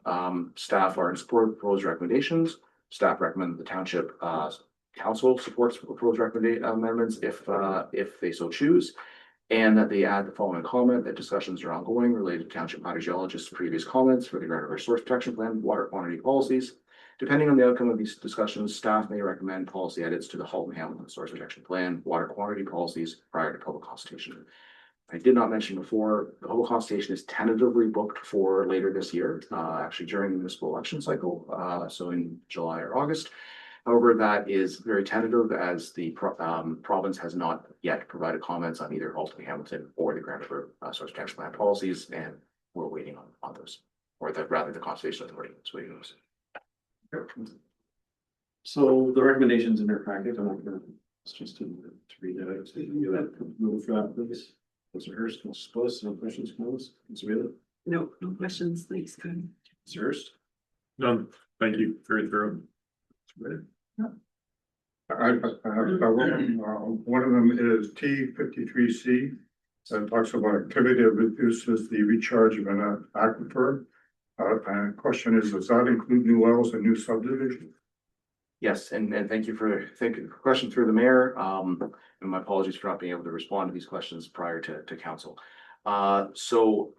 staff are in support of proposed recommendations. Staff recommend the township council supports proposed amendments if they so choose, and that they add the following comment that discussions are ongoing related to township hydrogeologists' previous comments for the Grand River Source Protection Plan water quantity policies. Depending on the outcome of these discussions, staff may recommend policy edits to the Halton Hamilton Source Protection Plan water quantity policies prior to public consultation. I did not mention before, the public consultation is tentatively booked for later this year, actually during the municipal election cycle, so in July or August. However, that is very tentative as the province has not yet provided comments on either Halton Hamilton or the Grand River Source Protection Plan policies, and we're waiting on those, or rather the Conservation Authority is waiting on those. So the recommendations in their packet, I'm not gonna, it's just to read that out. Move for that, please. Councilor Hurst, Councilor Spillis, no questions, comments? Councilor Bailey? No, no questions, thanks, Connie. Councilor Hurst? None, thank you, very thorough. One of them is T53C. That talks about activity that reduces the recharge of an aquifer. And question is, does that include new wells and new subdivisions? Yes, and thank you for the question through the mayor. And my apologies for not being able to respond to these questions prior to council. So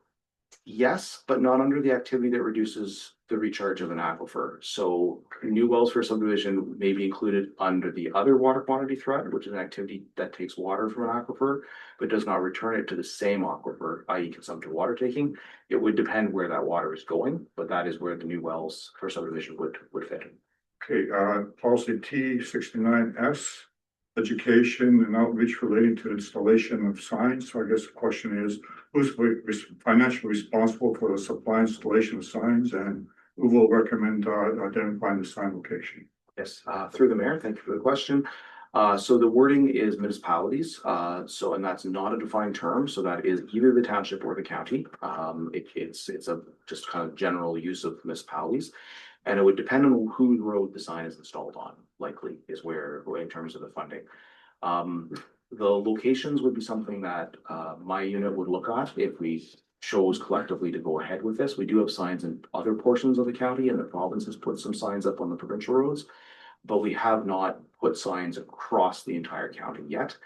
yes, but not under the activity that reduces the recharge of an aquifer. So new wells for subdivision may be included under the other water quantity threat, which is an activity that takes water from an aquifer, but does not return it to the same aquifer, i.e. consumptive water taking. It would depend where that water is going, but that is where the new wells for subdivision would fit. Okay, policy T69S, education and outreach relating to installation of signs. So I guess the question is, who's financially responsible for the supply installation of signs, and who will recommend identifying the sign location? Yes, through the mayor, thank you for the question. So the wording is municipalities, and that's not a defined term, so that is either the township or the county. It's a just kind of general use of municipalities. And it would depend on who road the sign is installed on, likely is where, in terms of the funding. The locations would be something that my unit would look at if we chose collectively to go ahead with this. We do have signs in other portions of the county, and the province has put some signs up on the provincial roads, but we have not put signs across the entire county yet.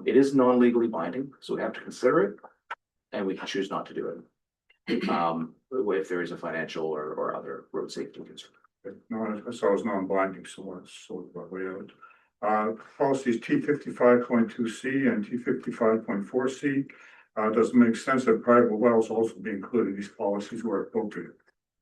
It is non-legally binding, so we have to consider it, and we can choose not to do it. If there is a financial or other road safety concern. No, I saw it was non-binding, so that's sort of way out. Policies T55.2C and T55.4C. Does it make sense that private wells also be included in these policies where appropriate?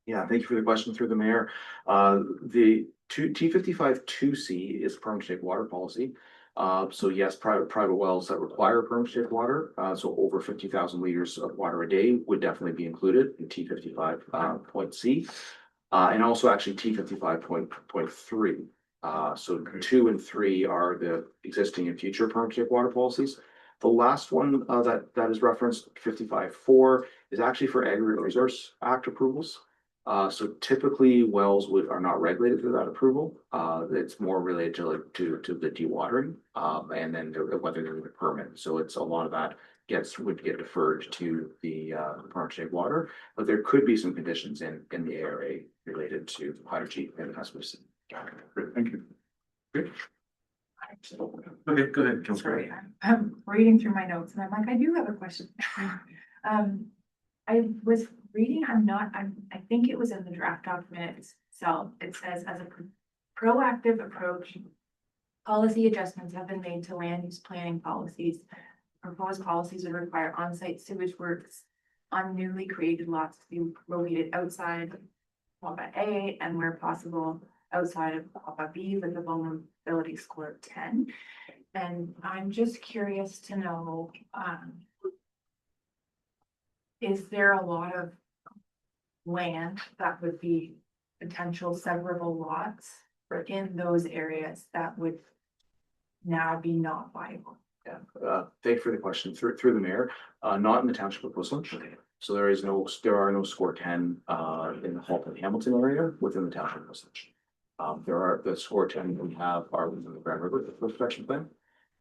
Yeah, thank you for the question through the mayor. The T55.2C is permit to take water policy. So yes, private wells that require permit to take water, so over 50,000 liters of water a day would definitely be included in T55.C. And also actually T55.3. So 2 and 3 are the existing and future permit to take water policies. The last one that is referenced, 55.4, is actually for Aggregate Resource Act approvals. So typically wells are not regulated through that approval. It's more related to the dewatering, and then whether there's a permit. So it's a lot of that would get deferred to the permit to take water, but there could be some conditions in the ARA related to hydrogen and customers. Great, thank you. Okay, go ahead, Councilor. Sorry, I'm reading through my notes and I'm like, I do have a question. I was reading, I think it was in the draft document itself. It says, as a proactive approach, policy adjustments have been made to land use planning policies. Proposed policies would require on-site sewage works on newly created lots to be located outside Papa A and where possible outside of Papa B with a vulnerability score of 10. And I'm just curious to know, is there a lot of land that would be potential severable lots in those areas that would now be not viable? Yeah, thank you for the question through the mayor. Not in the township of Whistler. So there are no score 10 in the Halton Hamilton area within the township of Whistler. The score 10 we have are within the Grand River Protection Plan.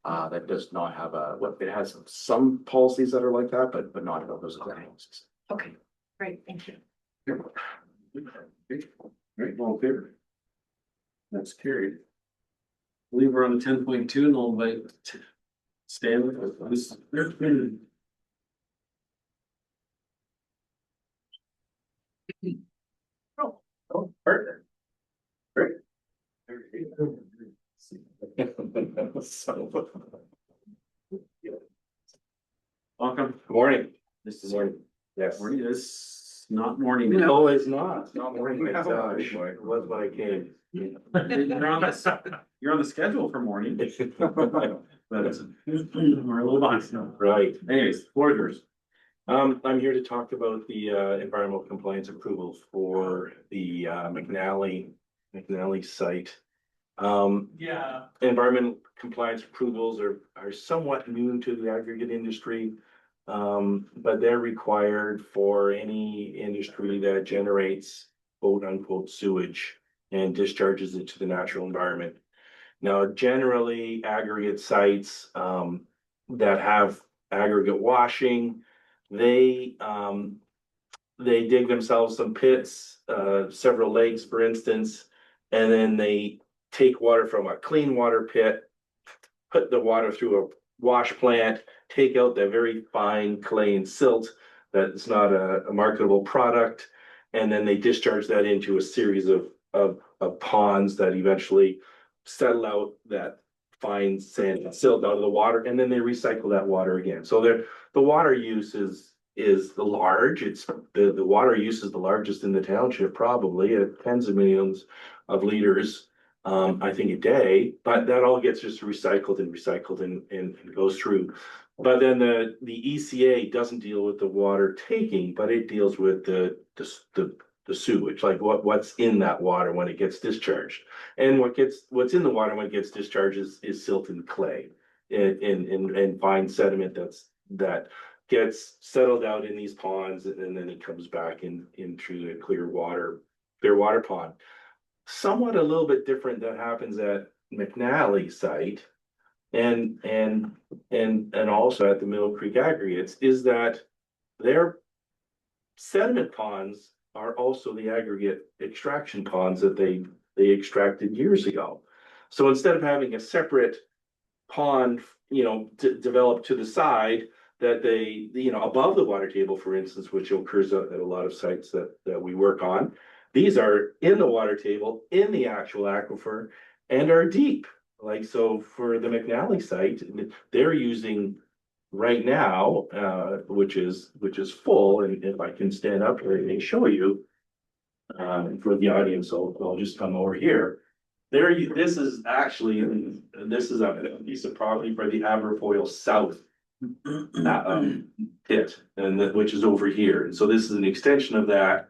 That does not have it has some policies that are like that, but not those exact policies. Okay, great, thank you. Right, all in favor? That's carried. I believe we're on 10.2 and I'll invite Stan with this. Oh, partner. Great. Welcome. Good morning. This is morning. Yes. Morning is not morning. No, it's not. It's not morning. It's, it was when I came. You're on the schedule for morning. But it's, we're a little behind. Right. Anyways, floor is yours. I'm here to talk about the environmental compliance approval for the McNally site. Environmental compliance approvals are somewhat new to the aggregate industry. But they're required for any industry that generates quote unquote sewage and discharges it to the natural environment. Now, generally aggregate sites that have aggregate washing, they dig themselves some pits, several lakes, for instance, and then they take water from a clean water pit, put the water through a wash plant, take out the very fine clay and silt that's not a marketable product, and then they discharge that into a series of ponds that eventually settle out that fine sand and silt out of the water, and then they recycle that water again. So the water use is large. It's the water use is the largest in the township, probably at tens of millions of liters, I think, a day. But that all gets just recycled and goes through. But then the ECA doesn't deal with the water taking, but it deals with the sewage, like what's in that water when it gets discharged. And what's in the water when it gets discharged is silt and clay and fine sediment that gets settled out in these ponds, and then it comes back in through the clear water pond. Somewhat a little bit different that happens at McNally site and also at the Mill Creek aggregates is that their sediment ponds are also the aggregate extraction ponds that they extracted years ago. So instead of having a separate pond, developed to the side that they, above the water table, for instance, which occurs at a lot of sites that we work on, these are in the water table, in the actual aquifer, and are deep. Like, so for the McNally site, they're using right now, which is full, and if I can stand up here and show you, for the audience, I'll just come over here. This is a piece of property for the Aberfoyle South pit, and which is over here. And so this is an extension of that.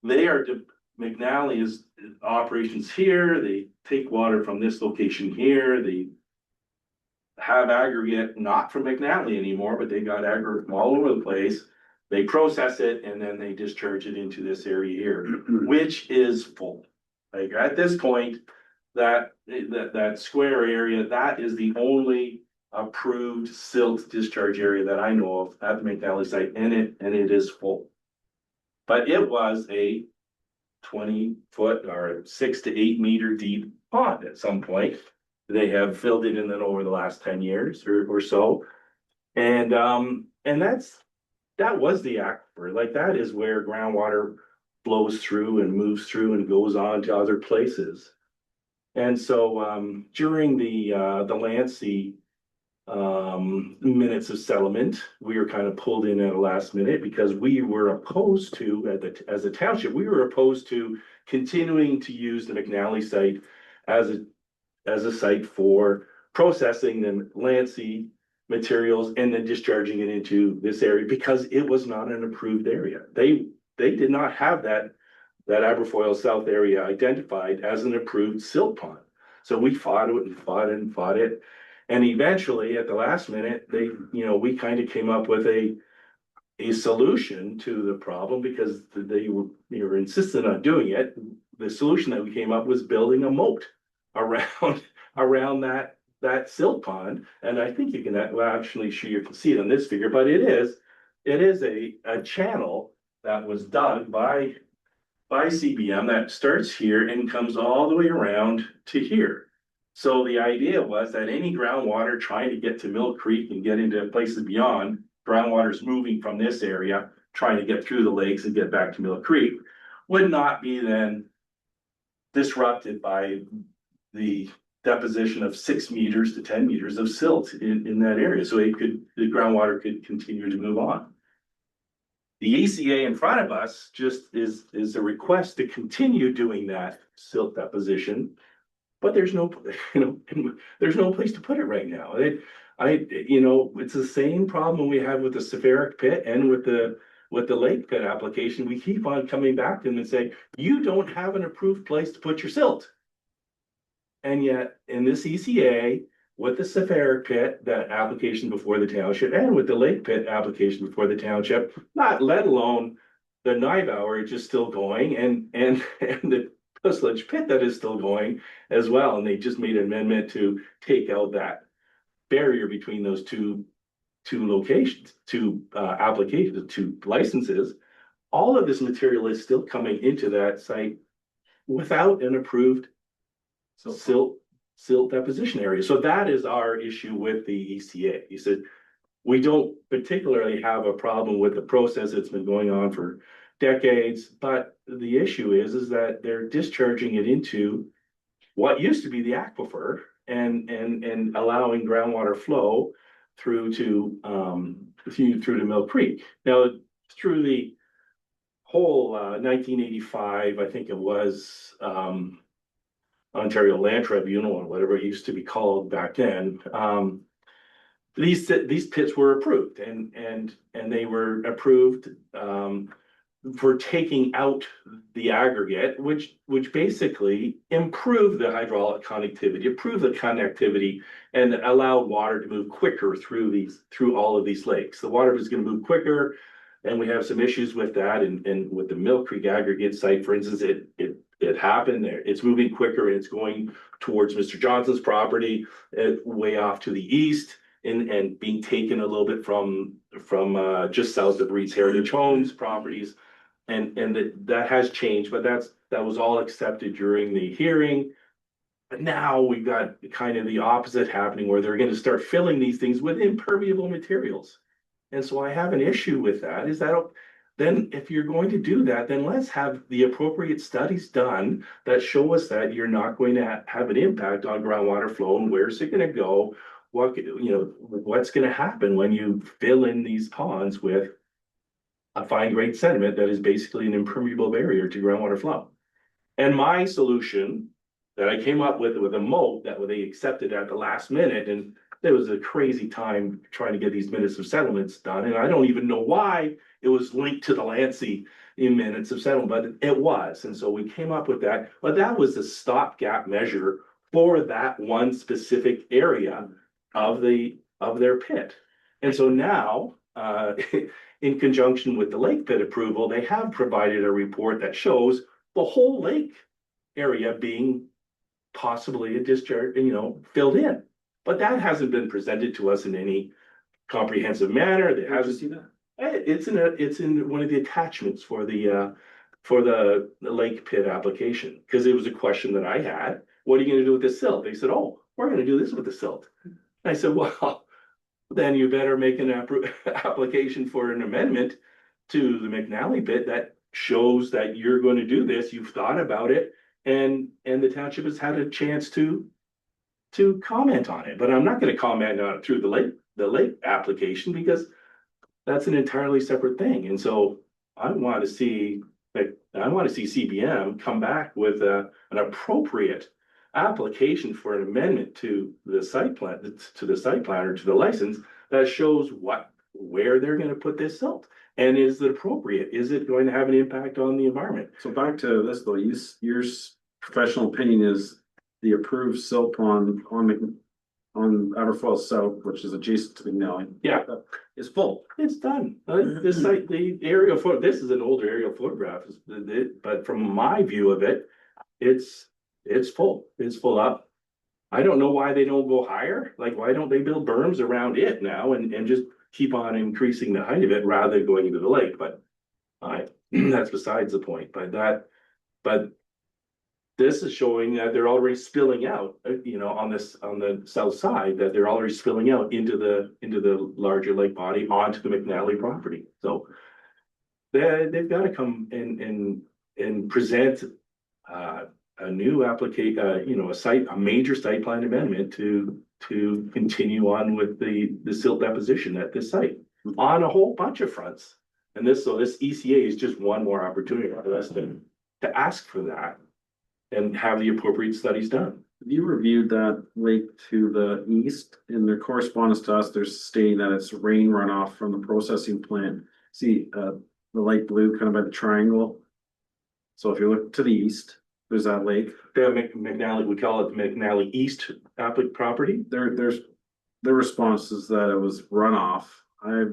McNally is operations here. They take water from this location here. They have aggregate not from McNally anymore, but they got aggregate from all over the place. They process it and then they discharge it into this area here, which is full. Like at this point, that square area, that is the only approved silt discharge area that I know of at the McNally site, and it is full. But it was a 20-foot or 6 to 8 meter deep pond at some point. They have filled it in over the last 10 years or so. And that was the aquifer. Like, that is where groundwater flows through and moves through and goes on to other places. And so during the Lancey minutes of settlement, we were kind of pulled in at the last minute because we were opposed to, as a township, we were opposed to continuing to use the McNally site as a site for processing the Lancey materials and then discharging it into this area because it was not an approved area. They did not have that Aberfoyle South area identified as an approved silt pond. So we fought it. And eventually at the last minute, we kind of came up with a solution to the problem because they were insistent on doing it. The solution that we came up was building a moat around that silt pond. And I think you can actually you can see it on this figure, but it is a channel that was dug by CBM that starts here and comes all the way around to here. So the idea was that any groundwater trying to get to Mill Creek and get into places beyond, groundwater is moving from this area, trying to get through the lakes and get back to Mill Creek, would not be then disrupted by the deposition of 6 meters to 10 meters of silt in that area. So the groundwater could continue to move on. The ECA in front of us just is a request to continue doing that silt deposition. But there's no, there's no place to put it right now. It's the same problem we have with the Severic pit and with the lake pit application. We keep on coming back to them and saying, you don't have an approved place to put your silt. And yet in this ECA, with the Severic pit, that application before the township, and with the lake pit application before the township, not let alone the Nivauer, it's just still going, and the Puslich pit that is still going as well. And they just made an amendment to take out that barrier between those two locations, applications, two licenses. All of this material is still coming into that site without an approved silt deposition area. So that is our issue with the ECA. He said, we don't particularly have a problem with the process that's been going on for decades, but the issue is that they're discharging it into what used to be the aquifer and allowing groundwater flow through to Mill Creek. Now, through the whole 1985, I think it was Ontario Land Tribunal or whatever it used to be called back then. These pits were approved and they were approved for taking out the aggregate, which basically improved the hydraulic connectivity, improved the connectivity, and allowed water to move quicker through all of these lakes. The water was going to move quicker, and we have some issues with that. And with the Mill Creek aggregate site, for instance, it happened there. It's moving quicker and it's going towards Mr. Johnson's property, way off to the east, and being taken a little bit from just south of Reed's Heritage Homes properties. And that has changed, but that was all accepted during the hearing. But now we've got kind of the opposite happening, where they're going to start filling these things with impermeable materials. And so I have an issue with that, is that then if you're going to do that, then let's have the appropriate studies done that show us that you're not going to have an impact on groundwater flow, and where's it going to go? What's going to happen when you fill in these ponds with a fine grained sediment that is basically an impermeable barrier to groundwater flow. And my solution that I came up with a moat that they accepted at the last minute, and there was a crazy time trying to get these minutes of settlements done, and I don't even know why it was linked to the Lancy in minutes of settlement, but it was. And so we came up with that, but that was a stopgap measure for that one specific area of their pit. And so now, in conjunction with the lake pit approval, they have provided a report that shows the whole lake area being possibly a discharge, filled in. But that hasn't been presented to us in any comprehensive manner. They haven't seen that. It's in one of the attachments for the lake pit application, because it was a question that I had. What are you going to do with the silt? They said, oh, we're going to do this with the silt. And I said, well, then you better make an application for an amendment to the McNally pit that shows that you're going to do this. You've thought about it, and the township has had a chance to comment on it. But I'm not going to comment on it through the lake application, because that's an entirely separate thing. And so I want to see CBM come back with an appropriate application for an amendment to the site plan, to the license, that shows where they're going to put this silt. And is it appropriate? Is it going to have an impact on the environment? So back to this though, your professional opinion is the approved silt pond on Aberfoyle South, which is adjacent to McNally. Yeah, is full. It's done. This site, the aerial photo, this is an older aerial photograph, but from my view of it, it's full. It's full up. I don't know why they don't go higher. Like, why don't they build berms around it now and just keep on increasing the height of it rather than going into the lake? But that's besides the point. But this is showing that they're already spilling out, on the south side, that they're already spilling out into the larger lake body onto the McNally property. So they've got to come and present a new application, a major site plan amendment to continue on with the silt deposition at this site on a whole bunch of fronts. And this ECA is just one more opportunity for us to ask for that and have the appropriate studies done. Have you reviewed that lake to the east? In their correspondence to us, they're stating that it's rain runoff from the processing plant. See, the light blue kind of by the triangle. So if you look to the east, there's that lake. The McNally, we call it the McNally East Applic property. Their response is that it was runoff.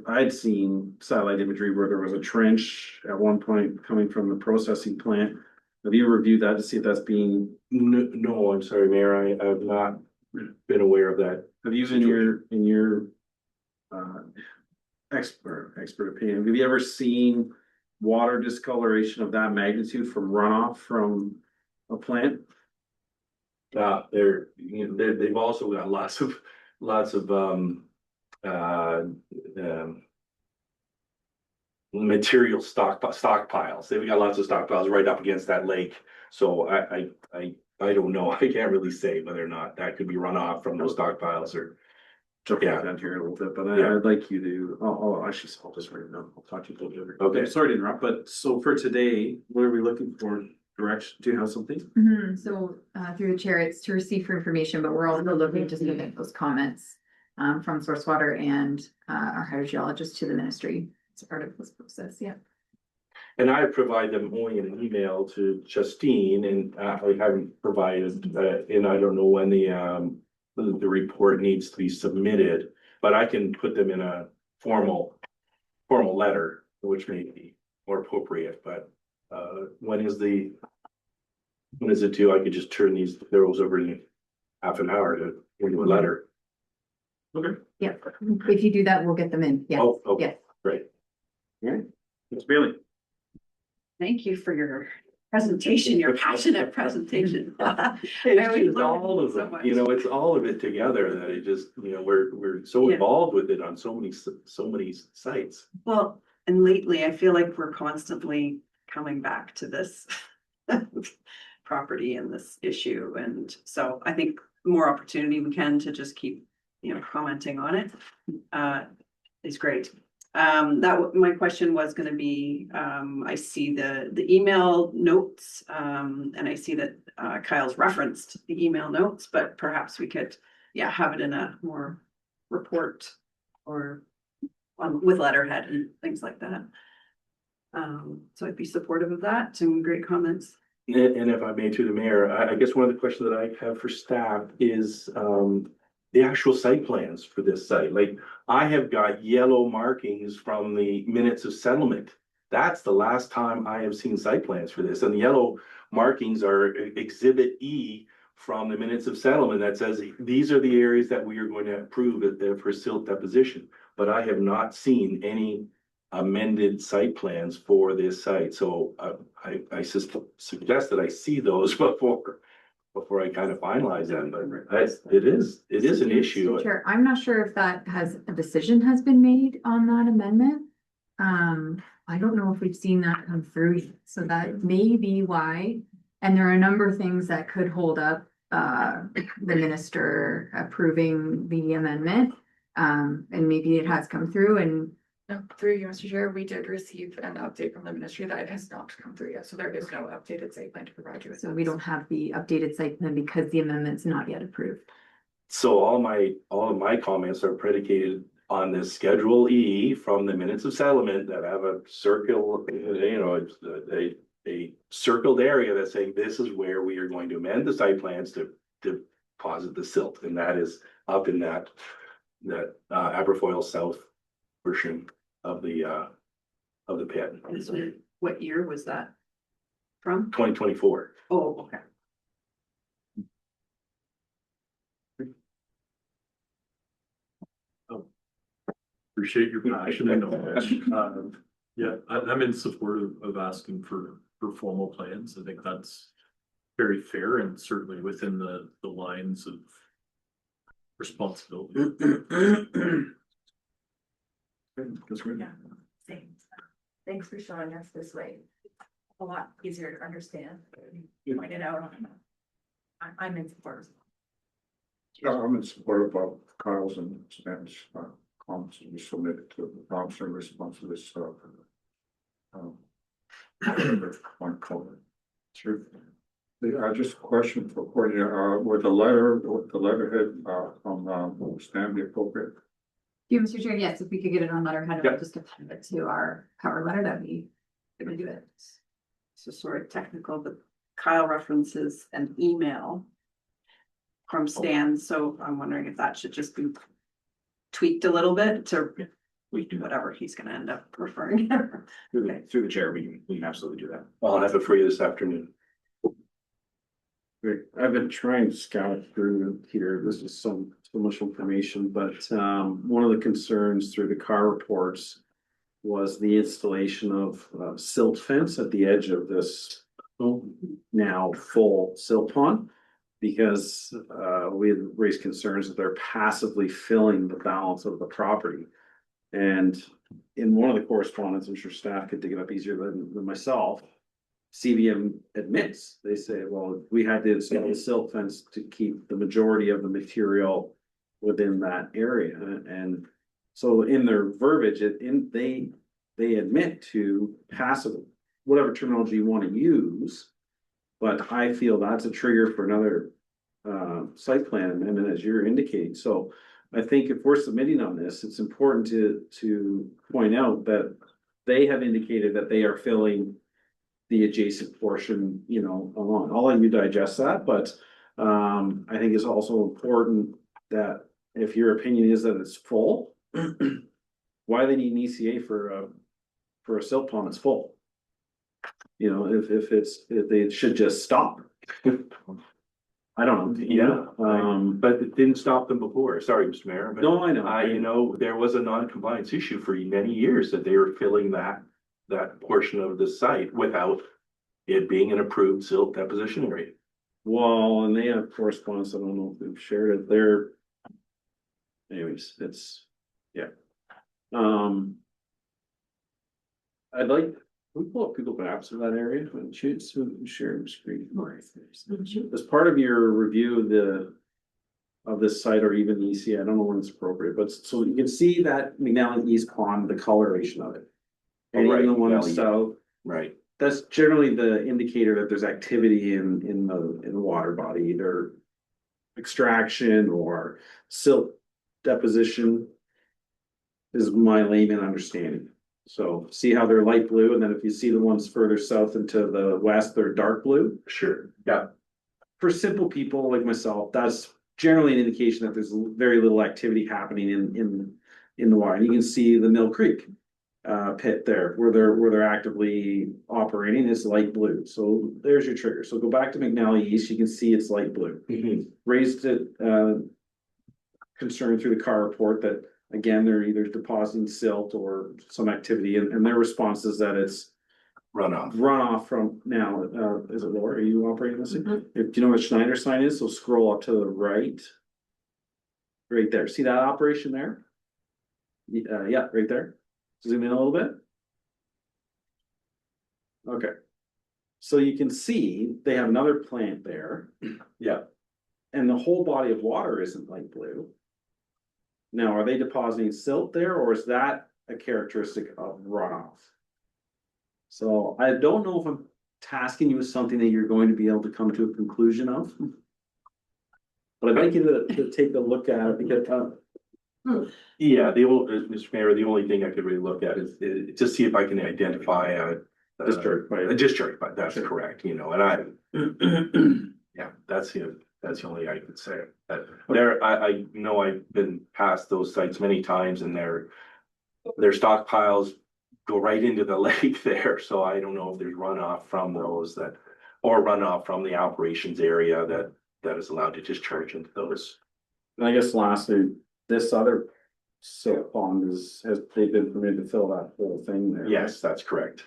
I'd seen satellite imagery where there was a trench at one point coming from the processing plant. Have you reviewed that to see if that's being? No, I'm sorry, Mayor, I have not been aware of that. Have you in your expert opinion, have you ever seen water discoloration of that magnitude from runoff from a plant? They've also got lots of material stockpiles. They've got lots of stockpiles right up against that lake. So I don't know. I can't really say whether or not that could be runoff from those stockpiles or. Jumping Yeah. down here a little bit, but Yeah. I'd like you to, actually, I'll just write it down. I'll talk to you a little bit. Okay. Sorry to interrupt, but so for today, what are we looking for? Direction? Do you have something? So, through the chair, it's to receive for information, but we're also looking to submit those comments from Source Water and our hydrogeologist to the ministry. It's part of this process, yeah. And I provide them only in an email to Justine and I haven't provided, and I don't know when the report needs to be submitted, but I can put them in a formal letter, which may be more appropriate, but when is it due? I could just turn those over in half an hour to read a letter. Okay. Yeah, if you do that, we'll get them in, yes, Oh, okay, yes. great. All right. Ms. Bailey. Thank you for your presentation, your passionate presentation. It's all of so it, much. it's all of it together that it just, we're so Yeah. involved with it on so many sites. Well, and lately I feel like we're constantly coming back to this property and this issue. And so I think more opportunity we can to just keep, commenting on it is great. My question was gonna be, I see the email notes, and I see that Kyle's referenced the email notes, but perhaps we could, have it in a more report or with letterhead and things like that. So I'd be supportive of that. Some great comments. And if I may, to the mayor, I guess one of the questions that I have for staff is the actual site plans for this site. Like, I have got yellow markings from the minutes of settlement. That's the last time I have seen site plans for this. And the yellow markings are exhibit E from the minutes of settlement that says, these are the areas that we are going to approve for silt deposition. But I have not seen any amended site plans for this site. So I suggest that I see those before I kind of finalize them, but it is an issue. Chair, I'm not sure if a decision has been made on that amendment. I don't know if we've seen that come through, yet, so that may be why. And there are a number of things that could hold up the minister approving the amendment. And maybe it has come through and. No, through you, Mr. Chair, we did receive an update from the ministry that it has not come through yet, so there is no updated site plan to provide you with. So we don't have the updated site plan because the amendment's not yet approved. So all of my comments are predicated on this Schedule E from the minutes of settlement that have a circle, it's a circled area that's saying this is where we are going to amend the site plans to deposit the silt, and that is up in that Aberfoyle South portion of the pit. What year was that from? 2024. Oh, okay. Appreciate your passion and knowledge. Yeah, I'm in support of asking for formal plans. I think that's very fair and certainly within the lines of responsibility. Yeah, same. Thanks for showing us this way. A lot easier to understand. You pointed out. I'm in support. I'm in support of Kyle's and Stan's comments we submitted to the promising response to this One color. Sure. Just a question for Courtney, with the letterhead, from, Stan be appropriate? You, Mr. Chair, yes, if we could get it on letterhead, Yeah. we'll just append it to our cover letter, that'd be, gonna do it. So sort of technical, but Kyle references an email from Stan, so I'm wondering if that should just be tweaked a little bit to We do that. whatever he's gonna end up preferring. Through the chair, we can absolutely do that. I'll have it for you this afternoon. Great. I've been trying to scout through here. This is so much information, but one of the concerns through the car reports was the installation of silt fence at the edge of this now full silt pond. Because we had raised concerns that they're passively filling the balance of the property. And in one of the correspondence, I'm sure staff could dig it up easier than myself. CVM admits, they say, well, we had to install a silt fence to keep the majority of the material within that area. And so in their verbiage, they admit to passive, whatever terminology you want to use. But I feel that's a trigger for another site plan amendment, as you're indicating. So I think if we're submitting on this, it's important to point out that they have indicated that they are filling the adjacent portion, along. I'll let you digest that, but I think it's also important that if your opinion is that it's full, why they need an ECA for a silt pond that's full? If they should just stop. I don't know. Yeah, but it didn't stop them before. Sorry, Mr. Mayor. But No, I know. there was a non-compliance issue for many years that they were filling that portion of the site without it being an approved silt deposition area. Well, and they have correspondence, I don't know if they've shared it, anyways, yeah. I'd like, we pull up Google Maps of that area and choose to share screen. As part of your review of this site or even EC, I don't know when it's appropriate, but so you can see that McNally East Pond, the coloration of it. And right, even the one McNally, south, Right. that's generally the indicator that there's activity in the water body, either extraction or silt deposition is my layman understanding. So see how they're light blue, and then if you see the ones further south into the west, they're dark blue. Sure. Yeah. For simple people like myself, that's generally an indication that there's very little activity happening in the water. And you can see the Mill Creek pit there where they're actively operating is light blue. So there's your trigger. So go back to McNally East, you can see it's light blue. Raised it concern through the car report that again, they're either depositing silt or some activity, and their response is that it's runoff from now. Is it Laura? Are you operating this? Do you know what Schneider sign is? So scroll up to the right. Right there. See that operation there? Yeah, right there. Zoom in a little bit. Okay. So you can see they have another plant there. Yeah. And the whole body of water isn't light blue. Now, are they depositing silt there, or is that a characteristic of runoff? So I don't know if I'm tasking you with something that you're going to be able to come to a conclusion of. But I'd like you to take a look at it because Yeah, Mr. Mayor, the only thing I could really look at is to see if I can identify a discharge pipe. That's correct, and yeah, that's the only I could say. I know I've been past those sites many times and their stockpiles go right into the lake there. So I don't know if there's runoff from those or runoff from the operations area that is allowed to discharge into those. And I guess lastly, this other silt pond they've been permitted to fill that whole thing there. Yes, that's correct.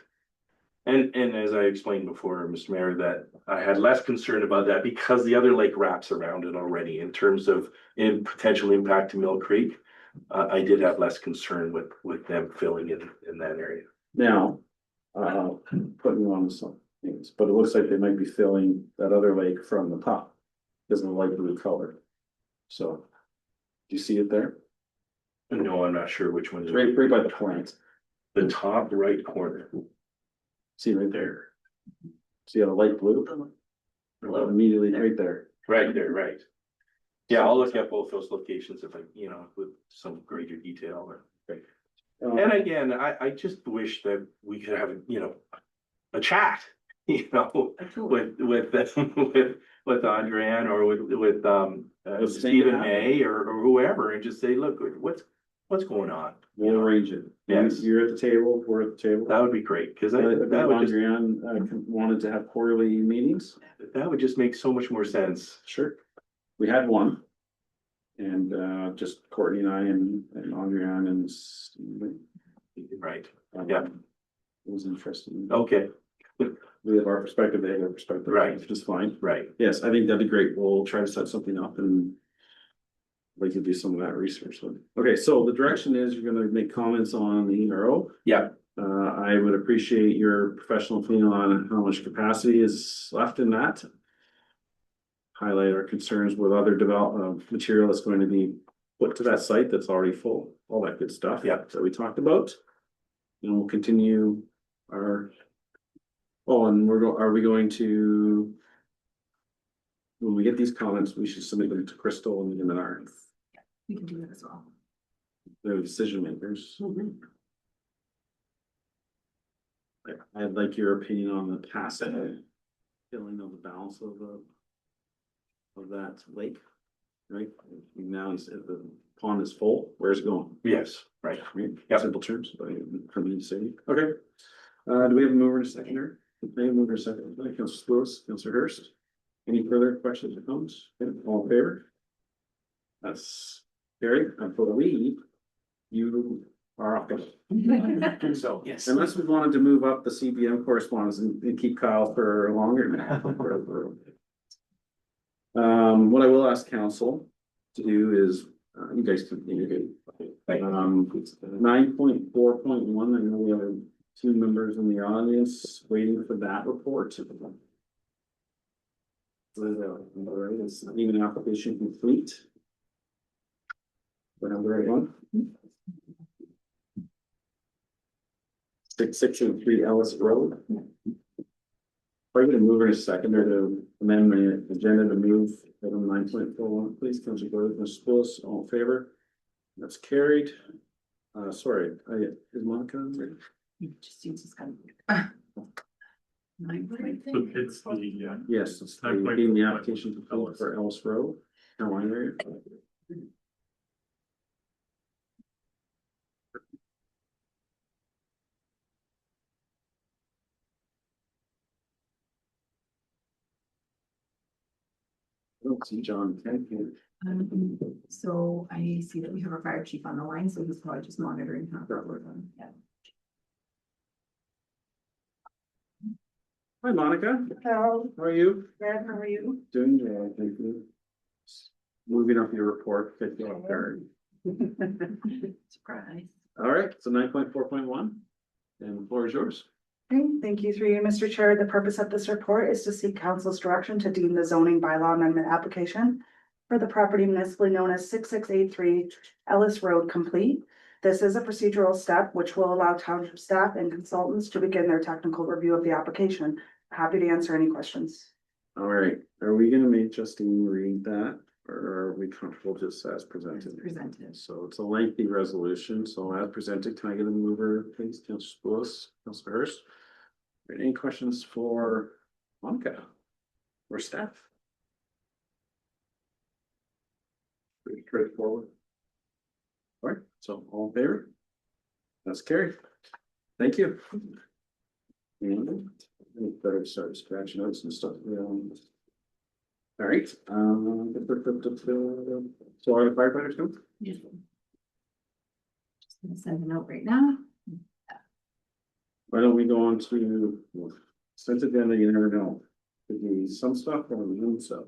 And as I explained before, Mr. Mayor, that I had less concern about that because the other lake wraps around it already in terms of potential impact to Mill Creek. I did have less concern with them filling in that area. Now, putting you on some things, but it looks like they might be filling that other lake from the top because of the light blue color. So, do you see it there? No, I'm not sure which one. It's right by the plant. The top right corner. See right there. See how the light blue? Immediately right there. Right there, right. Yeah, I'll look at both those locations if I, with some greater detail or. And again, I just wish that we could have, a chat, with Andréan or with Stephen May or whoever and just say, look, what's going on? We'll arrange it. Yes. You're at the table, we're at the table. That would be great, because I that would just, Andréan wanted to have quarterly meetings. that would just make so much more sense. Sure. We had one. And just Courtney and I and Andréan and Stephen. Right, yeah. It was interesting. Okay, We have our perspective, they have their perspective. Right. Which is fine. right. Yes, I think that'd be great. We'll try to set something up and we could do some of that research. Okay, so the direction is you're gonna make comments on the ERO. Yeah. I would appreciate your professional opinion on how much capacity is left in that. Highlight our concerns with other material that's going to be put to that site that's already full, all that good stuff. Yeah. That we talked about. And we'll continue our. Oh, and are we going to? When we get these comments, we should submit them to Crystal and then our, We can do that as well. the decision makers. I'd like your opinion on the passive filling of the balance of that lake, right? Now he said the pond is full, where's it going? Yes, right. Yeah. Simple terms, but for me to say, okay. Do we have a mover and a seconder? May mover and second, Councilor Lewis, Councilor Hurst. Any further questions or comments? Okay, all in favor? That's Gary, I believe you are off. So, yes. Unless we wanted to move up the CBM correspondence and keep Kyle for longer. What I will ask council to do is, you guys can, you're good. 9.4.1, I know we have 2 members in the audience waiting for that report. Alright, it's even application complete. We have the right one. 663 Ellis Road. Are you gonna move in a second or to amend the agenda to move item 9.41, please, Councilor Gordon, Ms. Willis, all in favor? That's carried. Sorry, is Monica? Just use this kind It's the, Yes, it's the 9.41. being the application complete for Ellis Road. Carolina area. I don't see John Kent here. So I see that we have our fire chief on the line, so he's probably just monitoring how that works on. Yeah. Hi, Monica. Hello, How are you? Red, how are you? Doing well, thank you. Moving up your report, 50 off guard. Surprise. All right, so 9.4.1, and the floor is yours. Okay, thank you through you, Mr. Chair. The purpose of this report is to seek council's direction to deem the zoning bylaw amendment application for the property municipally known as 6683 Ellis Road complete. This is a procedural step which will allow township staff and consultants to begin their technical review of the application. Happy to answer any questions. All right, are we gonna make Justine read that, or are we comfortable just as presented? Presented. So it's a lengthy resolution, so as presented, can I get a mover, please, Councilor Lewis, Councilor Hurst? Any questions for Monica or staff? Pretty straightforward. All right, so all in favor? That's carried. Thank you. And we better start scratching notes and stuff. All right, so are the firefighters come? Just gonna send a note right now. Why don't we go on to consent agenda, you never know, could be some stuff or none stuff.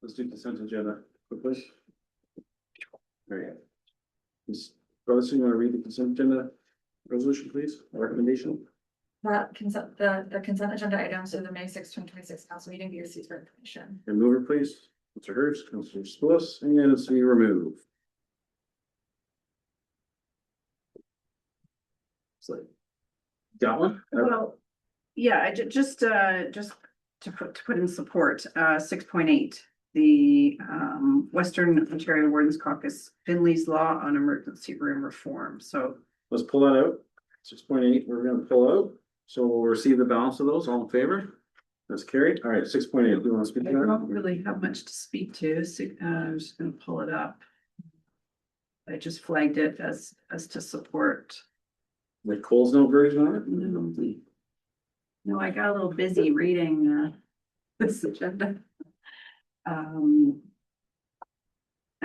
Let's do consent agenda quickly. There you go. Ms. Brotherson, you want to read the consent agenda resolution, please, recommendation? That consent, the consent agenda items of the May 6, 2026 council meeting be received for information. And mover, please, Councilor Hurst, Councilor Spillis, and it's be removed. So, Got one? Well, yeah, just to put in support, 6.8. The Western Ontario Wardens Caucus, Finley's Law on Emergency Room Reform, so. Let's pull that out. 6.8, we're gonna pull out. So we'll receive the balance of those. All in favor? That's carried. All right, 6.8. Do you want to speak I to that? don't really have much to speak to, so I'm just gonna pull it up. I just flagged it as to support. The Coles note version on it? No, I got a little busy reading this agenda. And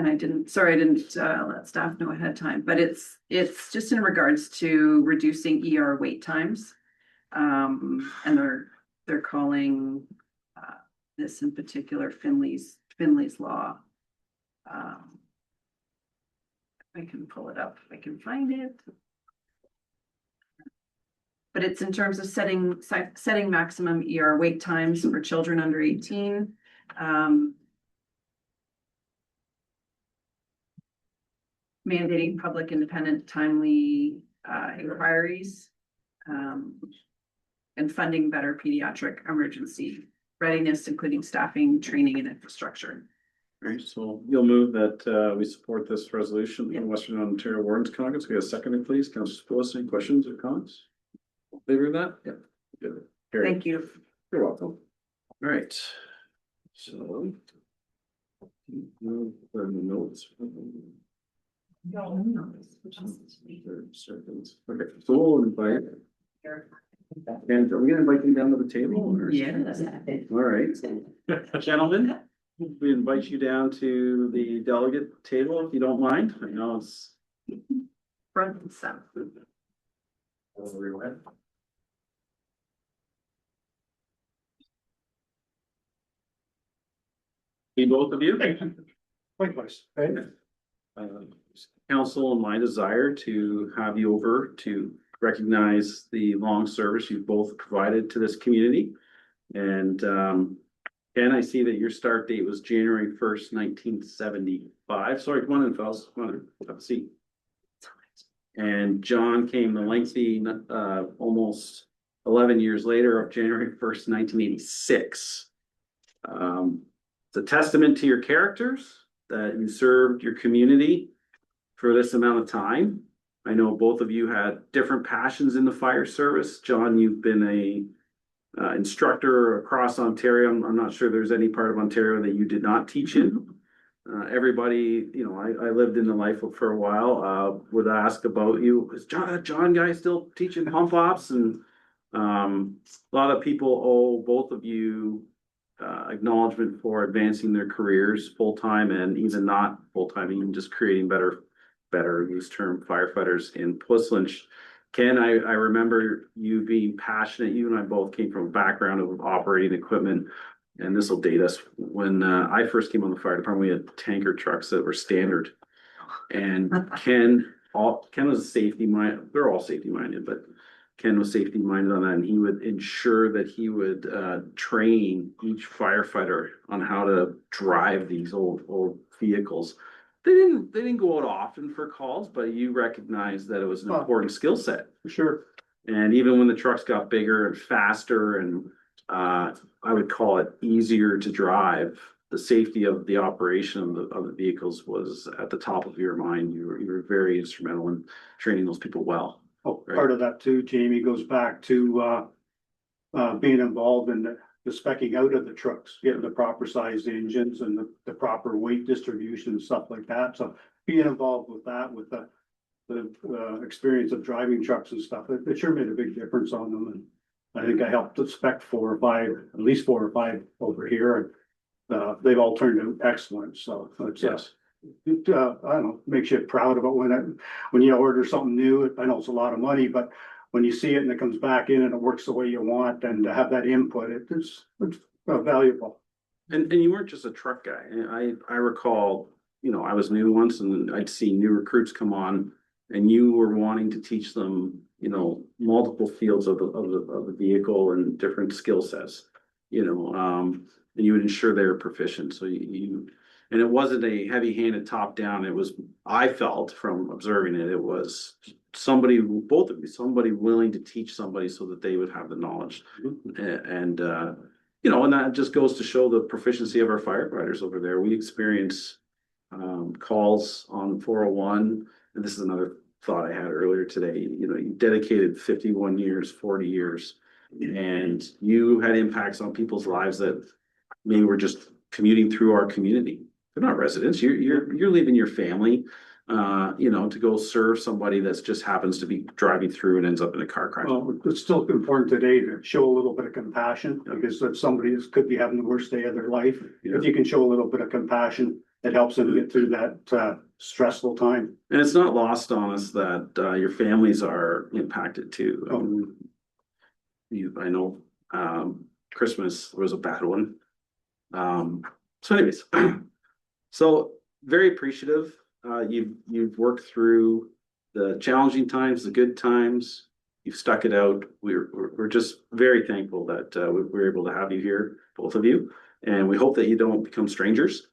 I didn't let staff know ahead of time, but it's just in regards to reducing ER wait times. And they're calling this in particular Finley's Law. I can pull it up if I can find it. But it's in terms of setting maximum ER wait times for children under 18. Mandating public independent timely inquiries. And funding better pediatric emergency readiness, including staffing, training, and infrastructure. All right, so you'll move that we support this resolution from Western Ontario Wardens Caucus. We have a second, please. Councilor Spillis, any questions or comments? Favor of that? Yeah. Good. Carried. Thank you. You're welcome. All right. So. Notes. Okay, so we'll invite. And are we gonna invite you down to the table? Or? Yeah. All right. Gentlemen, we invite you down to the delegate table if you don't mind. I know it's. Front and center. Hey, both of you. Likewise. Council and my desire to have you over to recognize the long service you've both provided to this community. And Ken, I see that your start date was January 1st, 1975. Sorry, come on in, fellas. Come on in. Have a seat. And John came the lengthy, almost 11 years later of January 1st, 1986. It's a testament to your characters that you served your community for this amount of time. I know both of you had different passions in the fire service. John, you've been a instructor across Ontario. I'm not sure there's any part of Ontario that you did not teach in. Everybody, you know, I lived in the life for a while, would ask about you. Is John guy still teaching pump ops? And a lot of people owe both of you acknowledgement for advancing their careers full-time and even not full-time, even just creating better use term firefighters in Puslinch. Ken, I remember you being passionate. You and I both came from a background of operating equipment, and this will date us. When I first came on the fire department, we had tanker trucks that were standard. And Ken was a safety minded. They're all safety minded, but Ken was safety minded on that, and he would ensure that he would train each firefighter on how to drive these old vehicles. They didn't go out often for calls, but you recognized that it was an important skill set. Sure. And even when the trucks got bigger and faster and I would call it easier to drive, the safety of the operation of the vehicles was at the top of your mind. You were very instrumental in training those people well. Oh, part of that too, Jamie, goes back to being involved in the specking out of the trucks, getting the proper sized engines and the proper weight distribution and stuff like that. So being involved with that, with the experience of driving trucks and stuff, it sure made a big difference on them. And I think I helped to spec at least four or five over here. And they've all turned out excellent. So it's I don't know, makes you proud about when you order something new. I know it's a lot of money, but when you see it and it comes back in and it works the way you want, and to have that input, it's valuable. And you weren't just a truck guy. I recall, you know, I was new once and I'd see new recruits come on and you were wanting to teach them, you know, multiple fields of the vehicle and different skill sets, you know, and you would ensure they were proficient. So and it wasn't a heavy handed top down. It was, I felt from observing it, it was somebody, both of you, somebody willing to teach somebody so that they would have the knowledge. And, you know, and that just goes to show the proficiency of our firefighters over there. We experience calls on 401, and this is another thought I had earlier today. You know, you dedicated 51 years, 40 years, and you had impacts on people's lives that maybe were just commuting through our community. They're not residents. You're leaving your family, you know, to go serve somebody that's just happens to be driving through and ends up in a car crash. Well, it's still important today to show a little bit of compassion, because if somebody could be having the worst day of their life, if you can show a little bit of compassion, it helps them get through that stressful time. And it's not lost on us that your families are impacted too. I know Christmas was a bad one. So anyways, so very appreciative. You've worked through the challenging times, the good times. You've stuck it out. We're just very thankful that we're able to have you here, both of you, and we hope that you don't become strangers.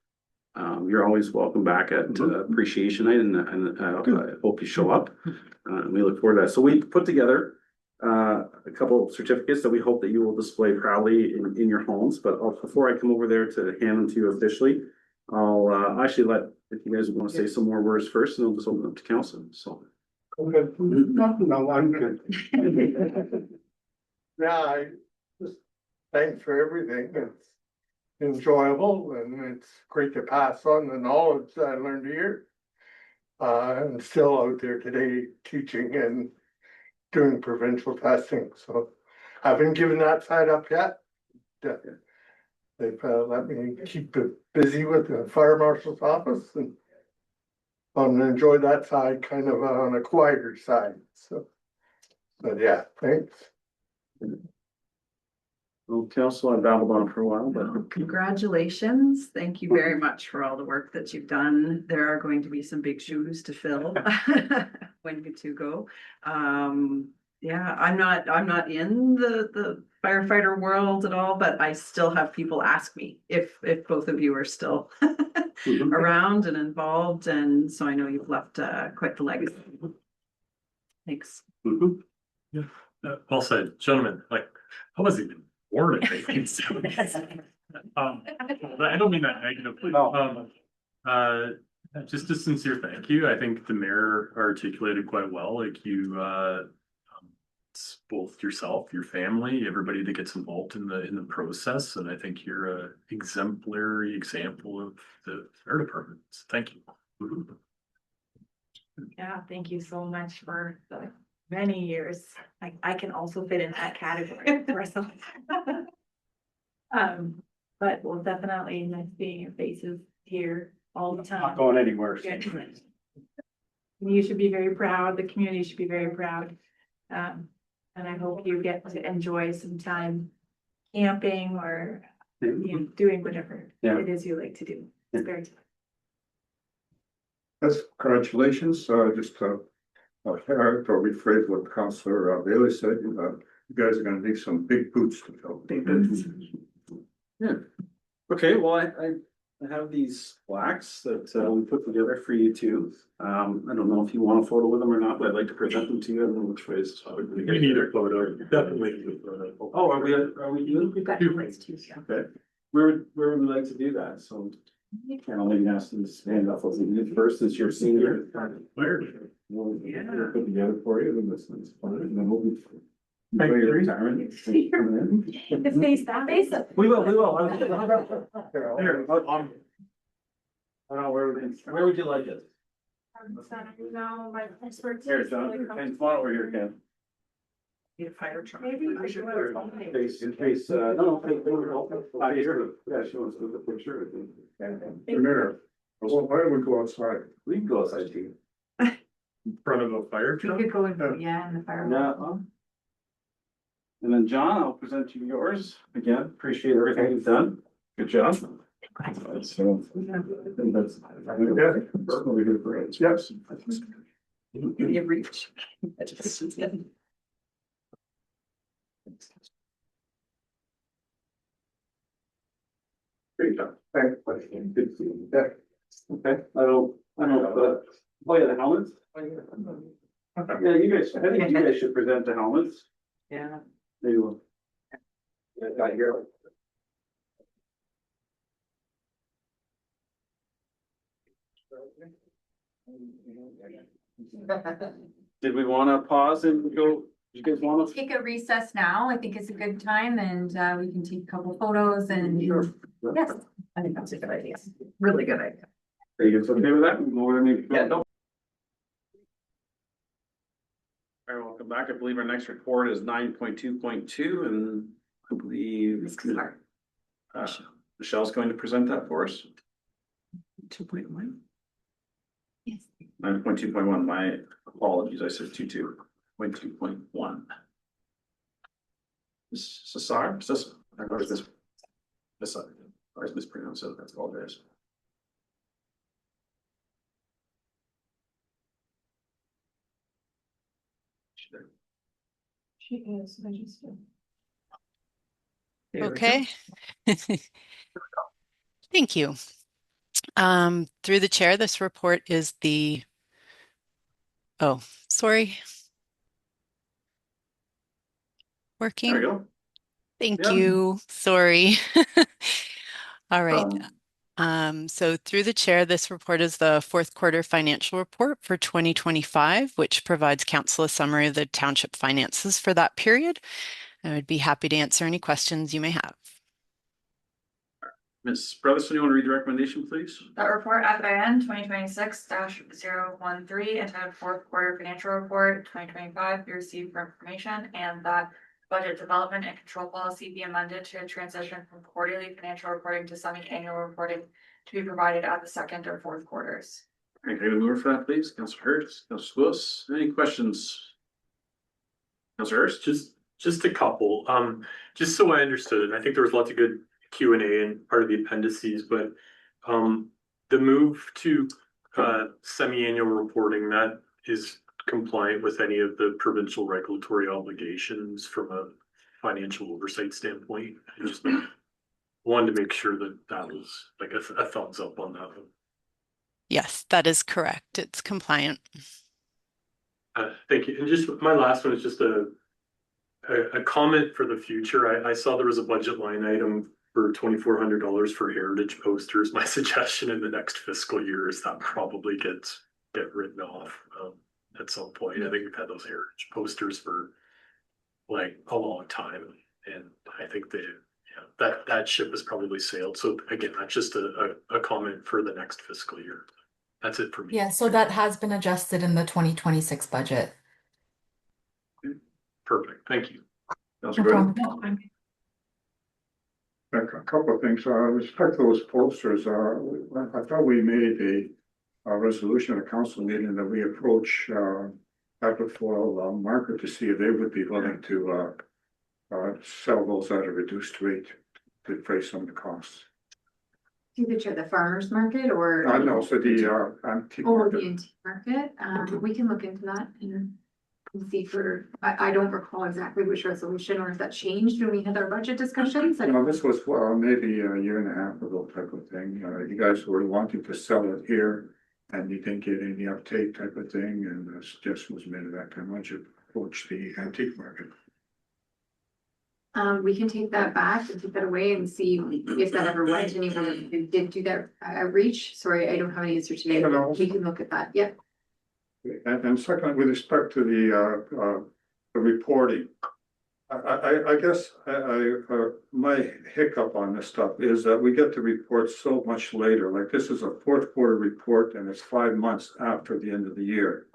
You're always welcome back at appreciation night, and I hope you show up. And we look forward to that. So we put together a couple of certificates that we hope that you will display proudly in your homes. But before I come over there to hand them to you officially, I'll actually if you guys want to say some more words first, and I'll just open up to council. So. No, I'm good. Yeah, thanks for everything. It's enjoyable, and it's great to pass on the knowledge that I learned here. I'm still out there today teaching and doing provincial testing, so I haven't given that side up yet. They've let me keep it busy with the fire marshal's office, and enjoy that side kind of on a quieter side, so. But yeah, thanks. Well, council, I babbled on for a while, but Congratulations. Thank you very much for all the work that you've done. There are going to be some big shoes to fill when you two go. Yeah, I'm not in the firefighter world at all, but I still have people ask me if both of you are still around and involved, and so I know you've left quite the legacy. Thanks. Yeah, well said, gentlemen. Like, I wasn't even born in 1970s. I don't mean that negatively. Just a sincere thank you. I think the mayor articulated quite well. Like it's both yourself, your family, everybody that gets involved in the process, and I think you're a exemplary example of the fire department. So thank you. Yeah, thank you so much for the many years. I can also fit in that category myself. But we'll definitely nice seeing your faces here all the time. Not going anywhere. You should be very proud. The community should be very proud. And I hope you get to enjoy some time camping or doing whatever it is you like to do. It's very exciting. Yes, congratulations, just to rephrase what Councillor Bailey said, you guys are gonna need some big boots to fill. Big boots. yeah. Okay, well, I have these plaques that we put together for you too. I don't know if you want a photo with them or not, but I'd like to present them to you. I don't know which ways. We need a photo. Definitely need a photo. Oh, are we doing? We've got plates too. Okay, where would we like to do that? So. And I'll maybe ask them to stand up as you first, since you're senior. We'll put together for you, and this is fun, and then we'll be. Retirement. The face, that face. We will. Here, I don't know, where would you like it? No, my expertise. Here, John, Ken, come on over here, Ken. Need a fire truck. Maybe I should. In case, no, here, yeah, she wants to look at the picture. Mayor, why don't we go outside? We can go outside too. In front of a fire We truck? could go in, in the fire. Yeah. And then John, I'll present you yours. Again, appreciate everything you've done. Good job. So, I think that's. Yes. You reach. Great job. Thanks. Good to see you. Yeah. Okay, I don't, oh yeah, the helmets. Yeah, you guys, I think you guys should present the helmets. Yeah. Maybe we'll. Got here. Did we wanna pause and go, you guys wanna? Take a recess now. I think it's a good time and we can take a couple photos and yes, I think that's a good idea. Really good idea. Are you guys okay with that? Yeah, no. All right, welcome back. I believe our next report is 9.2.2, and I believe Michelle's going to present that for us. 2.1. Yes. 9.2.1, my apologies, I said 2.2.1. Is Cesar, is this, or is this, or is mispronounced, so that's all there is. She is registered. Okay. Thank you. Through the chair, this report is the, oh, sorry. Working. There we go. Thank Yeah. you. Sorry. All right. So through the chair, this report is the fourth quarter financial report for 2025, which provides council a summary of the township finances for that period. I would be happy to answer any questions you may have. Ms. Brotherson, you want to read the recommendation, please? That report FIN 2026-013 entitled fourth quarter financial report 2025 be received for information, and that budget development and control policy be amended to transition from quarterly financial reporting to semi-annual reporting to be provided at the second or fourth quarters. All right, can I get a mover for that, please? Councilor Hurst, Councilor Lewis, any questions? Councilor Hurst? Just a couple, just so I understood, and I think there was lots of good Q&A and part of the appendices, but the move to semi-annual reporting, that is compliant with any of the provincial regulatory obligations from a financial oversight standpoint. I just wanted to make sure that that was like a thumbs up on that one. Yes, that is correct. It's compliant. Thank you. And just my last one is just a comment for the future. I saw there was a budget line item for $2,400 for heritage posters. My suggestion in the next fiscal year is that probably get written off at some point. I think we've had those heritage posters for like a long time, and I think that ship has probably sailed. So again, that's just a comment for the next fiscal year. That's it for me. Yeah, so that has been adjusted in the 2026 budget. Perfect. Thank you. That's No good. problem. A couple of things, respect to those posters, I thought we made a resolution at a council meeting that we approach, Aberfoyle Market to see if they would be willing to, sell those at a reduced rate to pay some of the costs. Through the chair, the farmer's market or? No, so the, antique Oh, market. the antique market, we can look into that and see for, I don't recall exactly which resolution or if that changed when we had our budget discussions. No, this was, maybe a year and a half ago type of thing, you guys were wanting to sell it here. And you didn't get any uptake type of thing, and the suggestion was made at that time, why don't you approach the antique market? We can take that back and take that away and see if that ever went anywhere who did do that outreach. Sorry, I don't have an answer today. We can look at that, yep. And second, with respect to the reporting. I guess my hiccup on this stuff is that we get the report so much later, like this is a fourth quarter report and it's 5 months after the end of the year.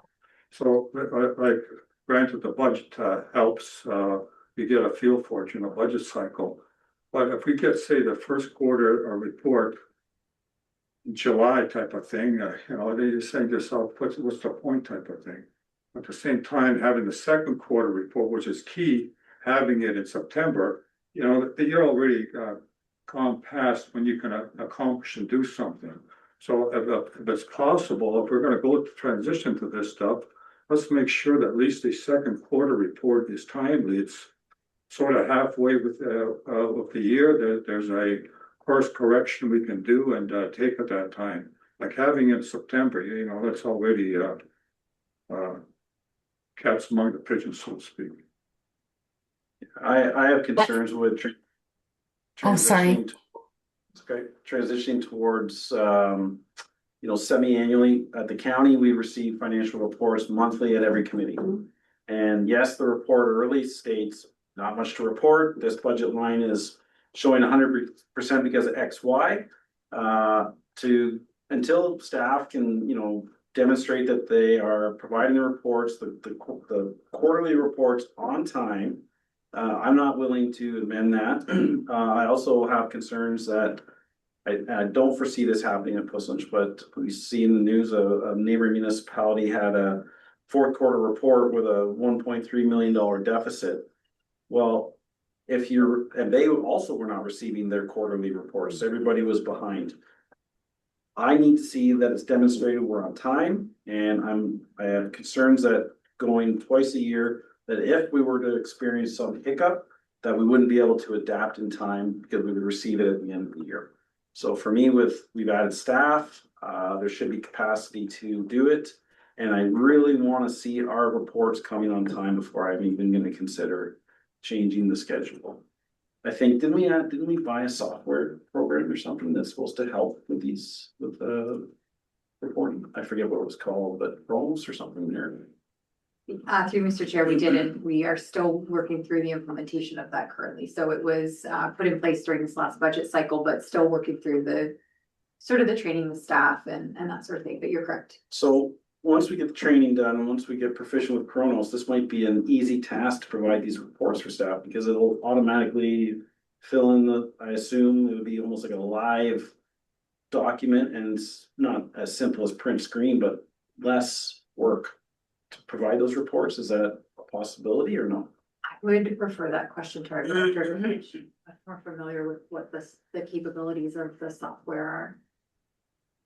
So like granted, the budget helps, you get a feel for it in a budget cycle. But if we get, say, the first quarter report in July type of thing, they just saying to yourself, what's the point type of thing. At the same time, having the second quarter report, which is key, having it in September, you're already gone past when you can accomplish and do something. So if it's possible, if we're going to go to transition to this stuff, let's make sure that at least the second quarter report is timely. It's sort of halfway with the year. There's a course correction we can do and take at that time. Like having it in September, that's already cats among the pigeons, so to speak. I have concerns with Oh, sorry. transitioning. Okay, transitioning towards, you know, semi-annually. At the county, we receive financial reports monthly at every committee. And yes, the report early states not much to report. This budget line is showing 100% because of X, Y. Until staff can, you know, demonstrate that they are providing the reports, the quarterly reports on time. I'm not willing to amend that. I also have concerns that I don't foresee this happening at Puslinch, but we see in the news a neighboring municipality had a fourth quarter report with a $1.3 million deficit. Well, and they also were not receiving their quarterly reports. Everybody was behind. I need to see that it's demonstrated we're on time, and I have concerns that going twice a year, that if we were to experience some hiccup, that we wouldn't be able to adapt in time because we would receive it at the end of the year. So for me, we've added staff, there should be capacity to do it. And I really want to see our reports coming on time before I'm even going to consider changing the schedule. I think, didn't we buy a software program or something that's supposed to help with reporting? I forget what it was called, but Rose or something there. Through Mr. Chair, we did, and we are still working through the implementation of that currently. So it was put in place during this last budget cycle, but still working through the sort of the training with staff and that sort of thing, but you're correct. So once we get the training done, and once we get proficient with Kronos, this might be an easy task to provide these reports for staff because it'll automatically fill in I assume it would be almost like a live document, and it's not as simple as print screen, but less work to provide those reports. Is that a possibility or no? I would refer that question to our director. I'm more familiar with what the capabilities of the software are.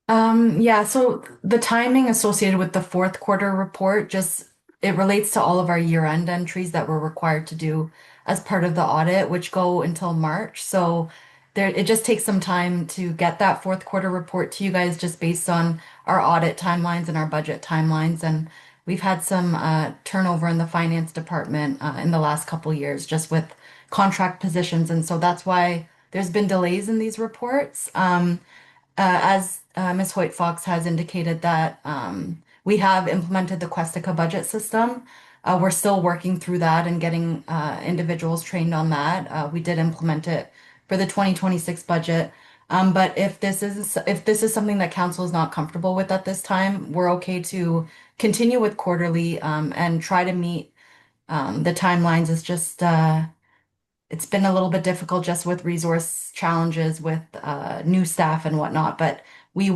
Yeah, so the timing associated with the fourth quarter report, it relates to all of our year-end entries that we're required to do as part of the audit, which go until March. So it just takes some time to get that fourth quarter report to you guys just based on our audit timelines and our budget timelines. And we've had some turnover in the finance department in the last couple years just with contract positions. And so that's why there's been delays in these reports. As Ms. Hoyt Fox has indicated that we have implemented the Questica budget system. We're still working through that and getting individuals trained on that. We did implement it for the 2026 budget. But if this is something that council is not comfortable with at this time, we're okay to continue with quarterly and try to meet the timelines. It's just it's been a little bit difficult just with resource challenges with new staff and whatnot, but we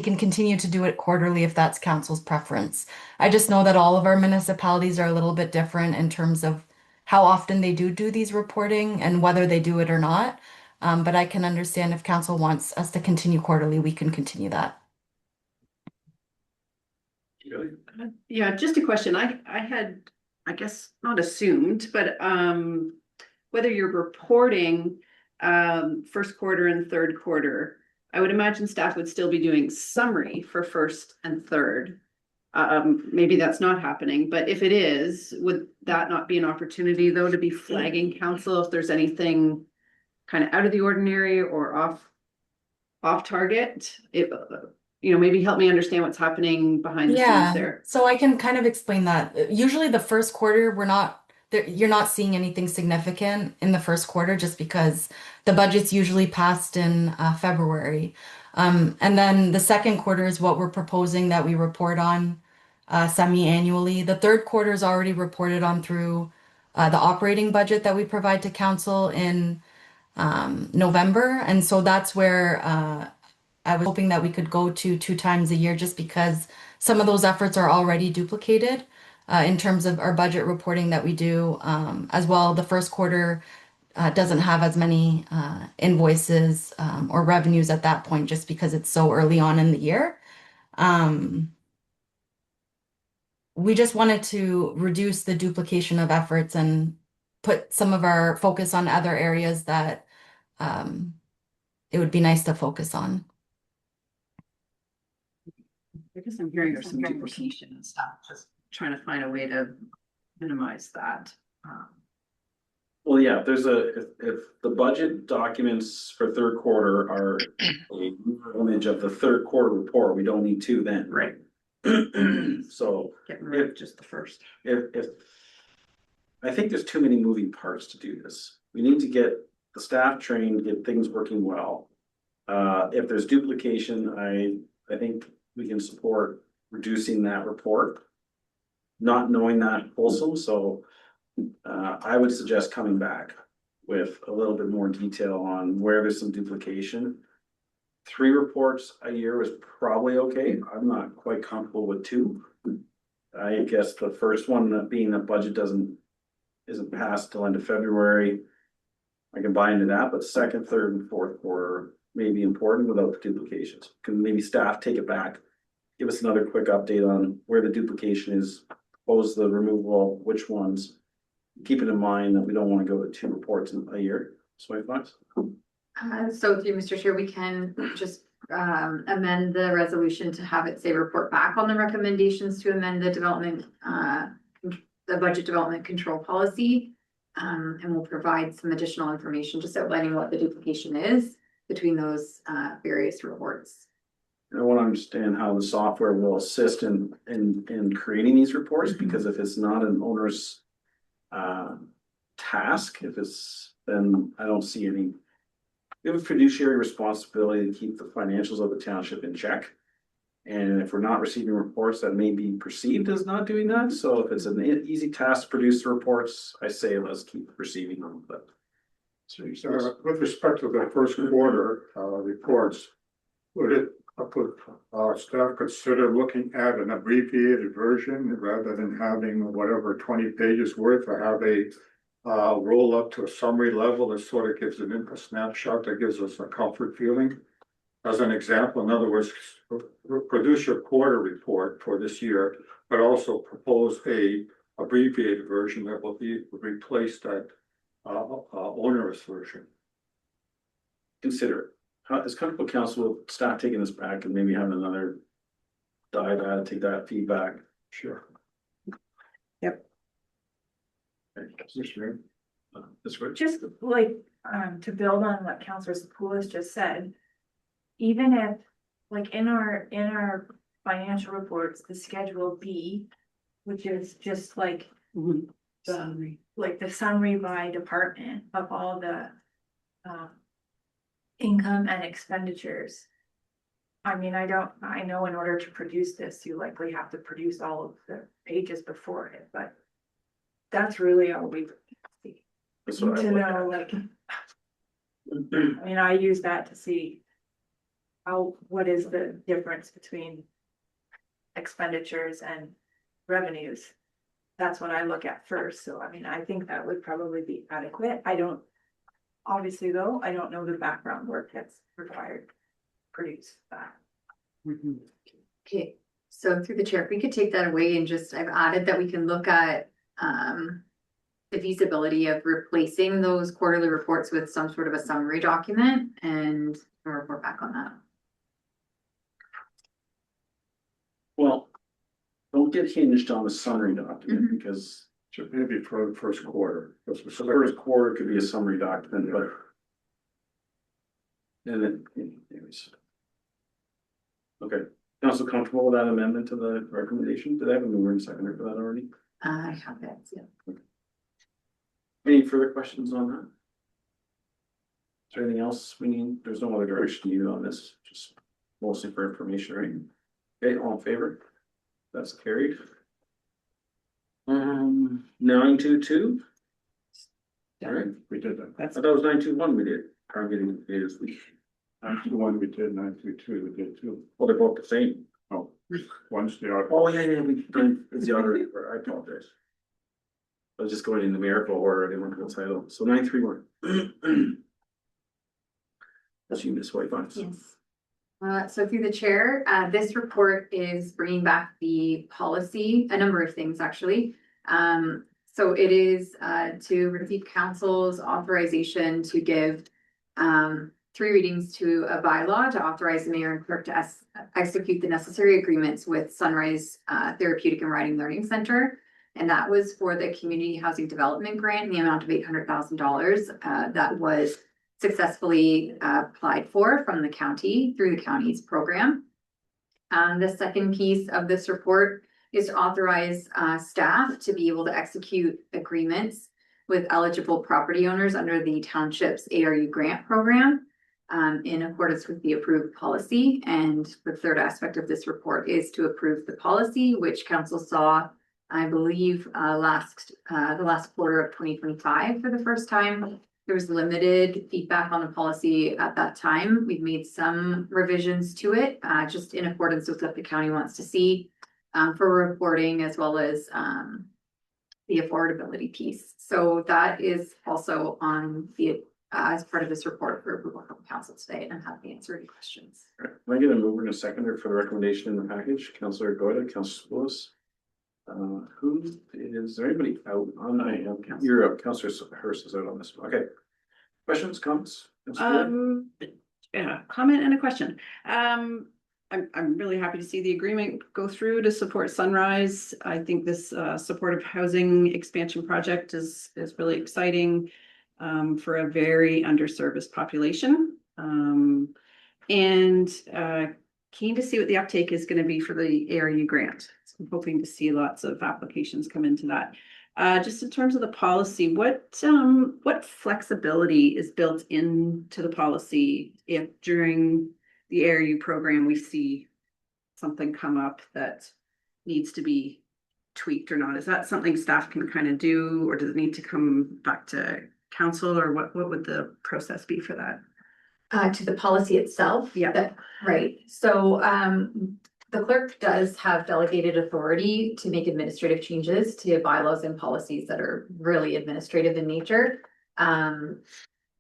can continue to do it quarterly if that's council's preference. I just know that all of our municipalities are a little bit different in terms of how often they do these reporting and whether they do it or not. But I can understand if council wants us to continue quarterly, we can continue that. Yeah, just a question. I had, I guess, not assumed, but whether you're reporting first quarter and third quarter, I would imagine staff would still be doing summary for first and third. Maybe that's not happening, but if it is, would that not be an opportunity though to be flagging council if there's anything kind of out of the ordinary or off target? Maybe help me understand what's happening behind the scenes there. So I can kind of explain that. Usually the first quarter, you're not seeing anything significant in the first quarter just because the budget's usually passed in February. And then the second quarter is what we're proposing that we report on semi-annually. The third quarter is already reported on through the operating budget that we provide to council in November. And so that's where I was hoping that we could go to 2 times a year just because some of those efforts are already duplicated. In terms of our budget reporting that we do as well. The first quarter doesn't have as many invoices or revenues at that point just because it's so early on in the year. We just wanted to reduce the duplication of efforts and put some of our focus on other areas that it would be nice to focus on. I guess I'm hearing there's some duplication and stuff. trying to find a way to minimize that. Well, yeah, if the budget documents for third quarter are a image of the third quarter report, we don't need two then. Right. So Getting rid of just the first. if I think there's too many moving parts to do this. We need to get the staff trained, get things working well. If there's duplication, I think we can support reducing that report. Not knowing that wholesome, so I would suggest coming back with a little bit more detail on where there's some duplication. 3 reports a year is probably okay. I'm not quite comfortable with 2. I guess the first one being the budget isn't passed till end of February. I can buy into that, but second, third, and fourth quarter may be important without the duplications. Can maybe staff take it back? Give us another quick update on where the duplication is, propose the removal of which ones. Keeping in mind that we don't want to go to 2 reports in a year. So my thoughts. So through Mr. Chair, we can just amend the resolution to have it say report back on the recommendations to amend the development, the budget development control policy. And we'll provide some additional information just outlining what the duplication is between those various reports. I want to understand how the software will assist in creating these reports, because if it's not an owner's task, then I don't see any. We have a fiduciary responsibility to keep the financials of the township in check. And if we're not receiving reports, that may be perceived as not doing that. So if it's an easy task to produce the reports, I say let's keep receiving them, but. With respect to the first quarter reports, would staff consider looking at an abbreviated version rather than having whatever 20 pages worth, or have a roll up to a summary level that sort of gives a snapshot that gives us a comfort feeling? As an example, in other words, produce your quarter report for this year, but also propose a abbreviated version that will be replaced that onerous version. Consider it. As comfortable council, staff taking this back and maybe having another dive at it, take that feedback. Sure. Yep. That's good. Just like, to build on what Councilor Sepoulas just said, even if, like, in our financial reports, the Schedule B, which is just like, like the summary by department of all the, income and expenditures. I mean, I know in order to produce this, you likely have to produce all of the pages before it, but that's really all we see. That's what I To look know, like, I mean, I use that to see what is the difference between expenditures and revenues. That's what I look at first. So, I mean, I think that would probably be adequate. Obviously though, I don't know the background work that's required to produce that. Okay, so through the chair, if we could take that away and just, I've added that we can look at the feasibility of replacing those quarterly reports with some sort of a summary document, and we'll report back on that. Well, don't get hinged on the summary document because Maybe for the first quarter. the first quarter could be a summary document, but. And then, anyways. Okay, council comfortable with that amendment to the recommendation? Did I have a mover and seconder for that already? I have it, yeah. Any further questions on that? Is there anything else we need? There's no other direction needed on this, just mostly for information, right? Okay, all in favor? That's carried. 922. All right, we did that. I thought it was 921 we did. I'm getting confused. 921 we did, 922 we did too. Well, they're both the same. Oh, one's the other. Oh, yeah, it's the other, I apologize. I was just going in numerical order, I didn't want to go title, so 931. That's you, Ms. White. Yes. So through the chair, this report is bringing back the policy, a number of things actually. So it is to receive council's authorization to give three readings to a bylaw to authorize the mayor and clerk to execute the necessary agreements with Sunrise Therapeutic and Riding Learning Center. And that was for the Community Housing Development Grant in the amount of $800,000 that was successfully applied for from the county through the county's program. The second piece of this report is to authorize staff to be able to execute agreements with eligible property owners under the township's ARU grant program in accordance with the approved policy. And the third aspect of this report is to approve the policy, which council saw, I believe, the last quarter of 2025 for the first time. There was limited feedback on the policy at that time. We've made some revisions to it, just in accordance with what the county wants to see for reporting, as well as the affordability piece. So that is also on the as part of this report for approval from council today, and I'm happy to answer any questions. Can I get a mover and a seconder for the recommendation in the package? Councillor Goyda, Councillor Spillis. Who is there anybody out on? I am. You're up. Councillor Hurst is out on this one. Okay. Questions, comments? Yeah, comment and a question. I'm really happy to see the agreement go through to support Sunrise. I think this supportive housing expansion project is really exciting for a very underserviced population. And keen to see what the uptake is going to be for the ARU grant. So I'm hoping to see lots of applications come into that. Just in terms of the policy, what flexibility is built into the policy if during the ARU program we see something come up that needs to be tweaked or not? Is that something staff can kind of do, or does it need to come back to council, or what would the process be for that? To the policy itself? Yeah. Right. So the clerk does have delegated authority to make administrative changes to bylaws and policies that are really administrative in nature.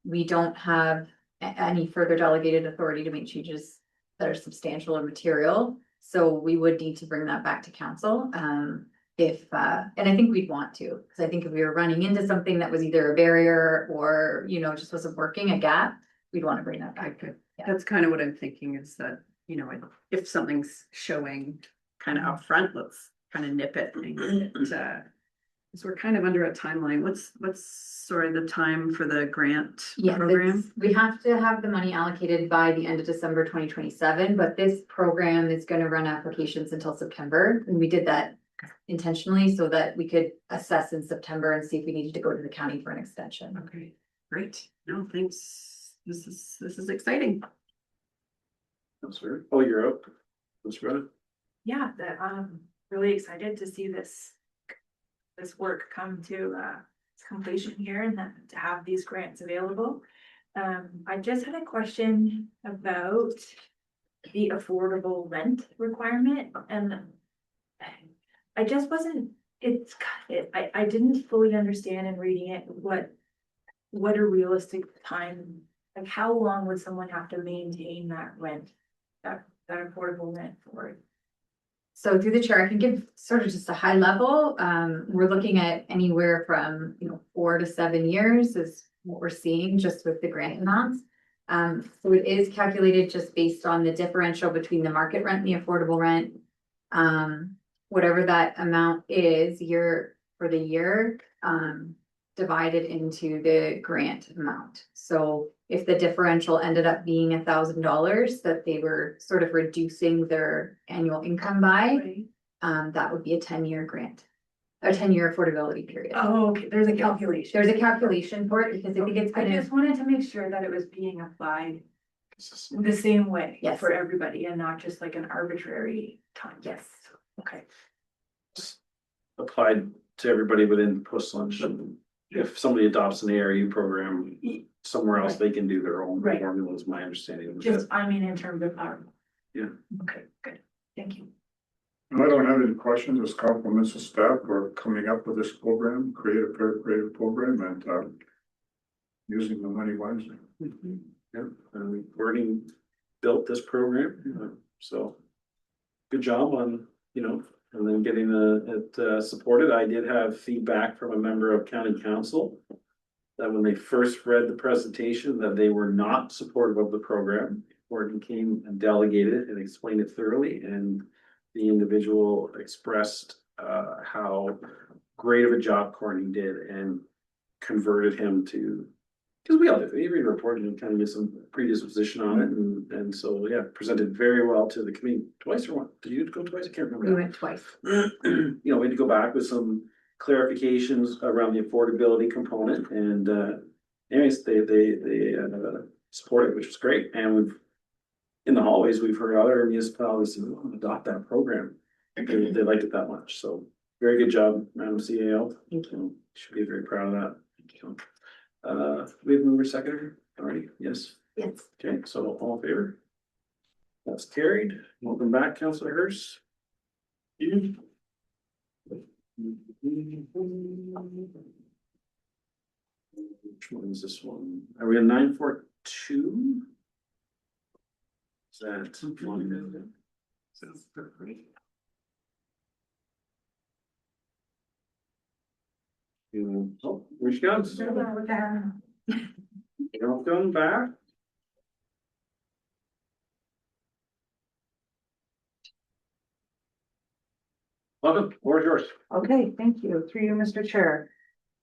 We don't have any further delegated authority to make changes that are substantial or material. So we would need to bring that back to council. And I think we'd want to, because I think if we were running into something that was either a barrier or, just wasn't working, a gap, we'd want to bring that back. Yeah. That's kind of what I'm thinking, is that, if something's showing kind of up front, let's kind of nip it. Because we're kind of under a timeline. What's sort of the time for the grant program? We have to have the money allocated by the end of December 2027, but this program is going to run applications until September. And we did that intentionally so that we could assess in September and see if we needed to go to the county for an extension. Okay, great. No, thanks. This is exciting. Councillor, oh, you're up. Councillor. Yeah, I'm really excited to see this work come to completion here, and then to have these grants available. I just had a question about the affordable rent requirement, and I just wasn't, I didn't fully understand in reading it what a realistic time, like how long would someone have to maintain that rent, that affordable rent for it? So through the chair, I can give sort of just a high level. We're looking at anywhere from 4 to 7 years is what we're seeing just with the grant amounts. So it is calculated just based on the differential between the market rent and the affordable rent. Whatever that amount is for the year, divided into the grant amount. So if the differential ended up being $1,000 that they were sort of reducing their annual income by, that would be a 10-year grant, a 10-year affordability period. Oh, okay. There's a calculation. There's a calculation for it, because I think it's I just wanted to make sure that it was being applied the same way for everybody, and not just like an arbitrary time. Yes. Okay. Applied to everybody within post lunch. If somebody adopts an ARU program somewhere else, they can do their own formula, is my understanding. Just, in terms of our. Yeah. Okay, good. Thank you. I don't have any questions. Just compliments of staff for coming up with this program, very creative program, and using the money wisely. Yeah, and we've already built this program, so good job on, and then getting it supported. I did have feedback from a member of county council that when they first read the presentation, that they were not supportive of the program. Gordon came and delegated it and explained it thoroughly, and the individual expressed how great of a job Corning did and converted him to, because we all did, we read a report and kind of get some predisposition on it, and so, yeah, presented very well to the committee twice or what? Did you go twice? I can't remember. We went twice. You know, we had to go back with some clarifications around the affordability component, and anyways, they support it, which was great, and we've in the hallways, we've heard other municipalities adopt that program. They liked it that much, so very good job, Madam CAO. Thank you. Should be very proud of that. We have mover seconder already, yes? Yes. Okay, so all in favor? That's carried. Welcome back, Councillor Hurst. You. Which one is this one? Are we on 942? Is that one? Oh, where she goes? Welcome back. Welcome, floor is yours. Okay, thank you. Through you, Mr. Chair.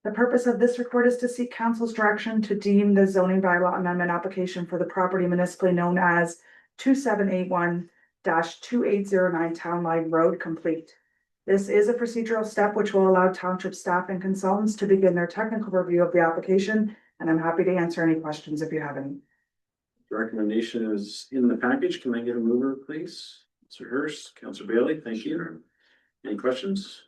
The purpose of this report is to seek council's direction to deem the zoning bylaw amendment application for the property municipally known as 2781-2809 Town Line Road complete. This is a procedural step which will allow township staff and consultants to begin their technical review of the application, and I'm happy to answer any questions if you have any. The recommendation is in the package. Can I get a mover, please? Councillor Hurst, Councillor Bailey, thank you. Any questions?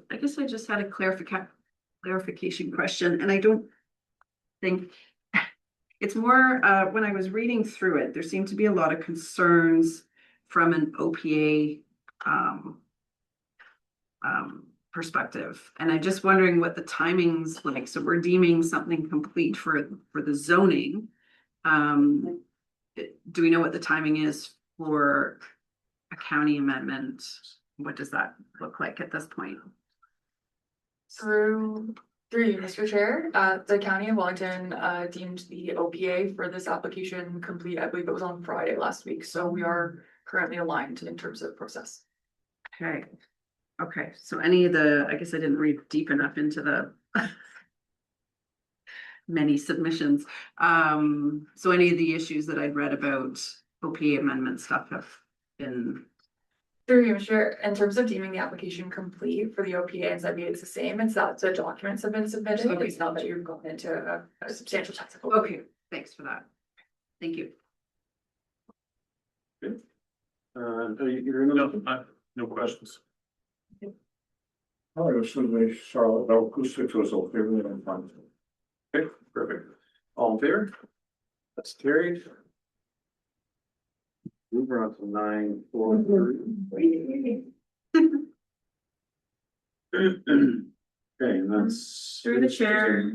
I guess I just had a clarification question, and I don't think it's more, when I was reading through it, there seemed to be a lot of concerns from an OPA perspective, and I'm just wondering what the timing's like. So we're deeming something complete for the zoning. Do we know what the timing is for a county amendment? What does that look like at this point? Through you, Mr. Chair, the County of Wellington deemed the OPA for this application complete. I believe it was on Friday last week, so we are currently aligned in terms of process. Okay. Okay, so any of the, I guess I didn't read deep enough into the many submissions. So any of the issues that I'd read about OPA amendment stuff have been. Through you, Mr. Chair, in terms of deeming the application complete for the OPA and ZBA, it's the same. It's that the documents have been submitted. Okay. It's not that you've gone into a substantial technical. Okay, thanks for that. Thank you. You're in the No questions. I was certainly Charlotte, no acoustics was okay, really, I'm fine. Okay, perfect. All in favor? That's carried. Move on to 943. Okay, and that's. Through the chair.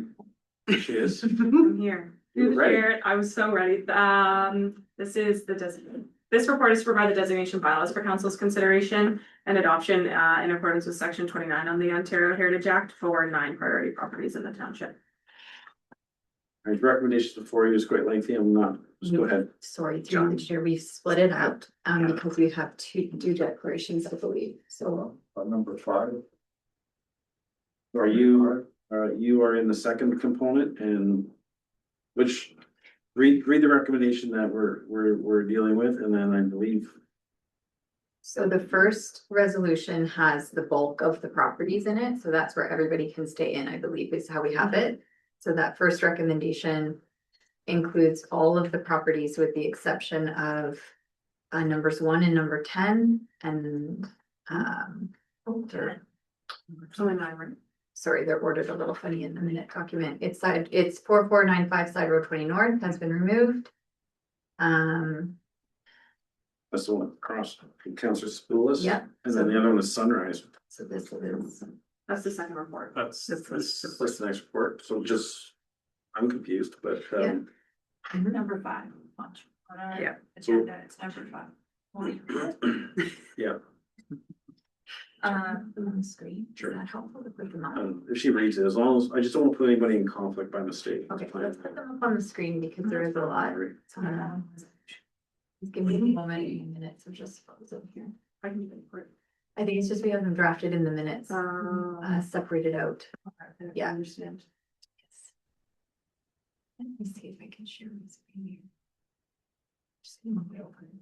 She is. I'm here. Through the Ready. chair, I was so ready. This is the designation. This report is to provide the designation bylaws for council's consideration and adoption in accordance with section 29 on the Ontario Heritage Act for 9 priority properties in the township. All right, recommendations before you is quite lengthy. I'm not, just go ahead. Sorry, through the chair, we split it out, because we have two declarations, I believe, so. Number 5. Are you are in the second component, and which read the recommendation that we're dealing with, and then I believe. So the first resolution has the bulk of the properties in it, so that's where everybody can stay in, I believe, is how we have it. So that first recommendation includes all of the properties with the exception of numbers 1 and number 10 and sorry, they're ordered a little funny in the minute document. It's 4495 Side Road 20 North has been removed. That's the one across from Councillor Spoulis. Yeah. And then the other one is Sunrise. So this is. That's the second report. That's the next report. So just, I'm confused, but Number 5. Yeah. Agenda, it's number 5. yeah. On the screen. Sure. Is that helpful to put them up? If she reads it, as long as, I just don't want to put anybody in conflict by mistake. Okay, let's put them up on the screen because there is a lot. Just give me a moment, minutes of just photos over here. I can even put. I think it's just we have them drafted in the minutes, separated out. Yeah. I understand. Let me see if I can share my screen here. Just a moment, open.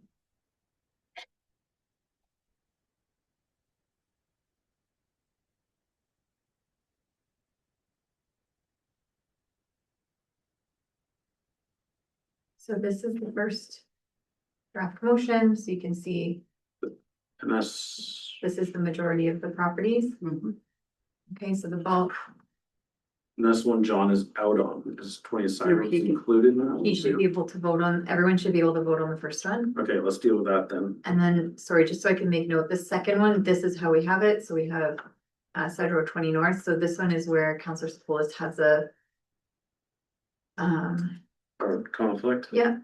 So this is the first draft motion, so you can see And that's, this is the majority of the properties. Okay, so the bulk, and that's one John is out on, because 20 side roads included now. he should be able to vote on, everyone should be able to vote on the first one. Okay, let's deal with that then. And then, sorry, just so I can make note, the second one, this is how we have it. So we have Side Road 20 North. So this one is where Councillor Sepulveda has a Or conflict. yeah.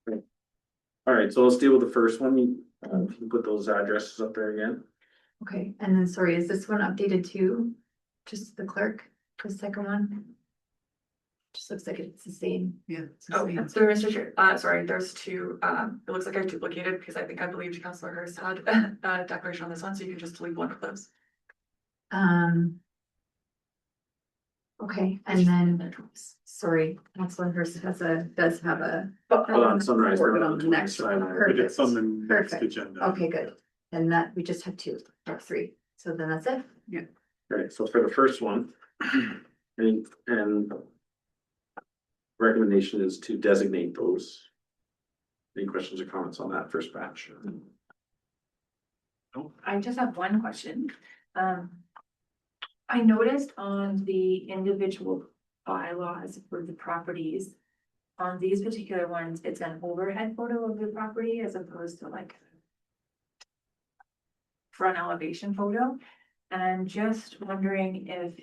All right, so let's deal with the first one. If you can put those addresses up there again. Okay, and then sorry, is this one updated too? Just the clerk, the second one? Just looks like it's the same. Yeah. Oh, so Mr. Chair, sorry, there's two, it looks like I duplicated because I believe Councillor Hurst had a declaration on this one, so you can just delete one of those. Okay, and then, sorry, Councillor Hurst does have a. Hold on, Sunrise. Work it on the next one. We did some in the next Perfect. agenda. Okay, good. And that, we just have two, or three. So then that's it? Yeah. Right, so for the first one, and recommendation is to designate those. Any questions or comments on that first batch? I just have one question. I noticed on the individual bylaws for the properties. On these particular ones, it's an overhead photo of the property as opposed to like. Front elevation photo, and I'm just wondering if.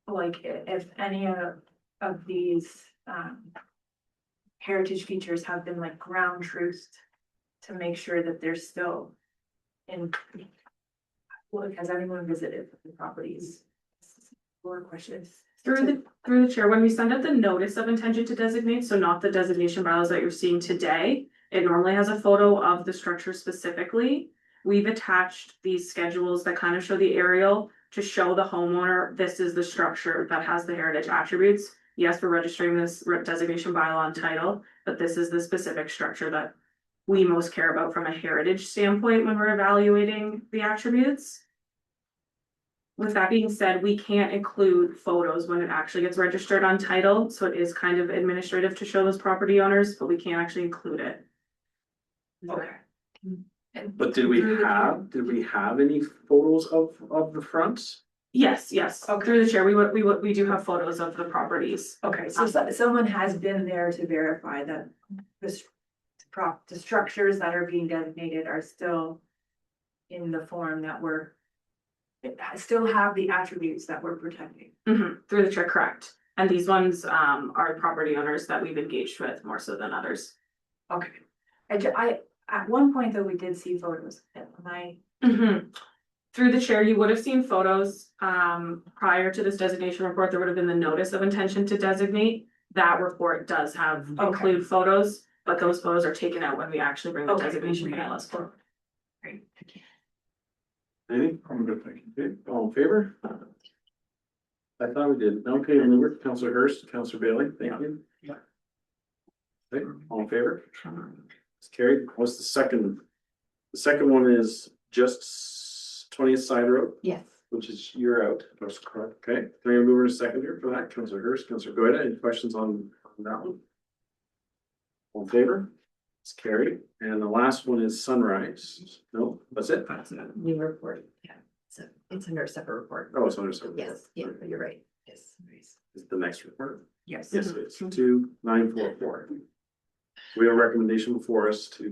Like, if any of these, heritage features have been like ground truthed. To make sure that they're still in. Like, has anyone visited the properties? Or questions? Through the chair, when we send out the notice of intention to designate, so not the designation bylaws that you're seeing today, it normally has a photo of the structure specifically. We've attached these schedules that kind of show the aerial to show the homeowner, this is the structure that has the heritage attributes. Yes, we're registering this designation bylaw and title, but this is the specific structure that we most care about from a heritage standpoint when we're evaluating the attributes. With that being said, we can't include photos when it actually gets registered on title, so it is kind of administrative to show those property owners, but we can't actually include it. Okay. But did we have any photos of the fronts? Yes, through the chair, we do have photos of the properties. Okay, so someone has been there to verify that the structures that are being designated are still in the form that still have the attributes that we're protecting. Through the chair, correct. And these ones are property owners that we've engaged with more so than others. Okay. I at one point though, we did see photos. Through the chair, you would have seen photos prior to this designation report. There would have been the notice of intention to designate. That report does have include photos, but those photos are taken out when we actually bring the designation bylaws forward. Great. Anything? I'm good, thank you. Okay, all in favor? I thought we did. Okay, remember, Councillor Hurst, Councillor Bailey, thank you. Yeah. Okay, all in favor? It's carried. What's the second? The second one is just 20th Side Road. Yes. Which is you're out. That's correct. Okay, can I move in a second here for that? Councillor Hurst, Councillor Goida, any questions on that one? All in favor? It's carried. And the last one is Sunrise. No, that's it. New report, yeah. So it's under a separate report. Oh, it's under separate. Yes, yeah, you're right. Yes. Is the next report? Yes. Yes, it's 2944. We have a recommendation before us to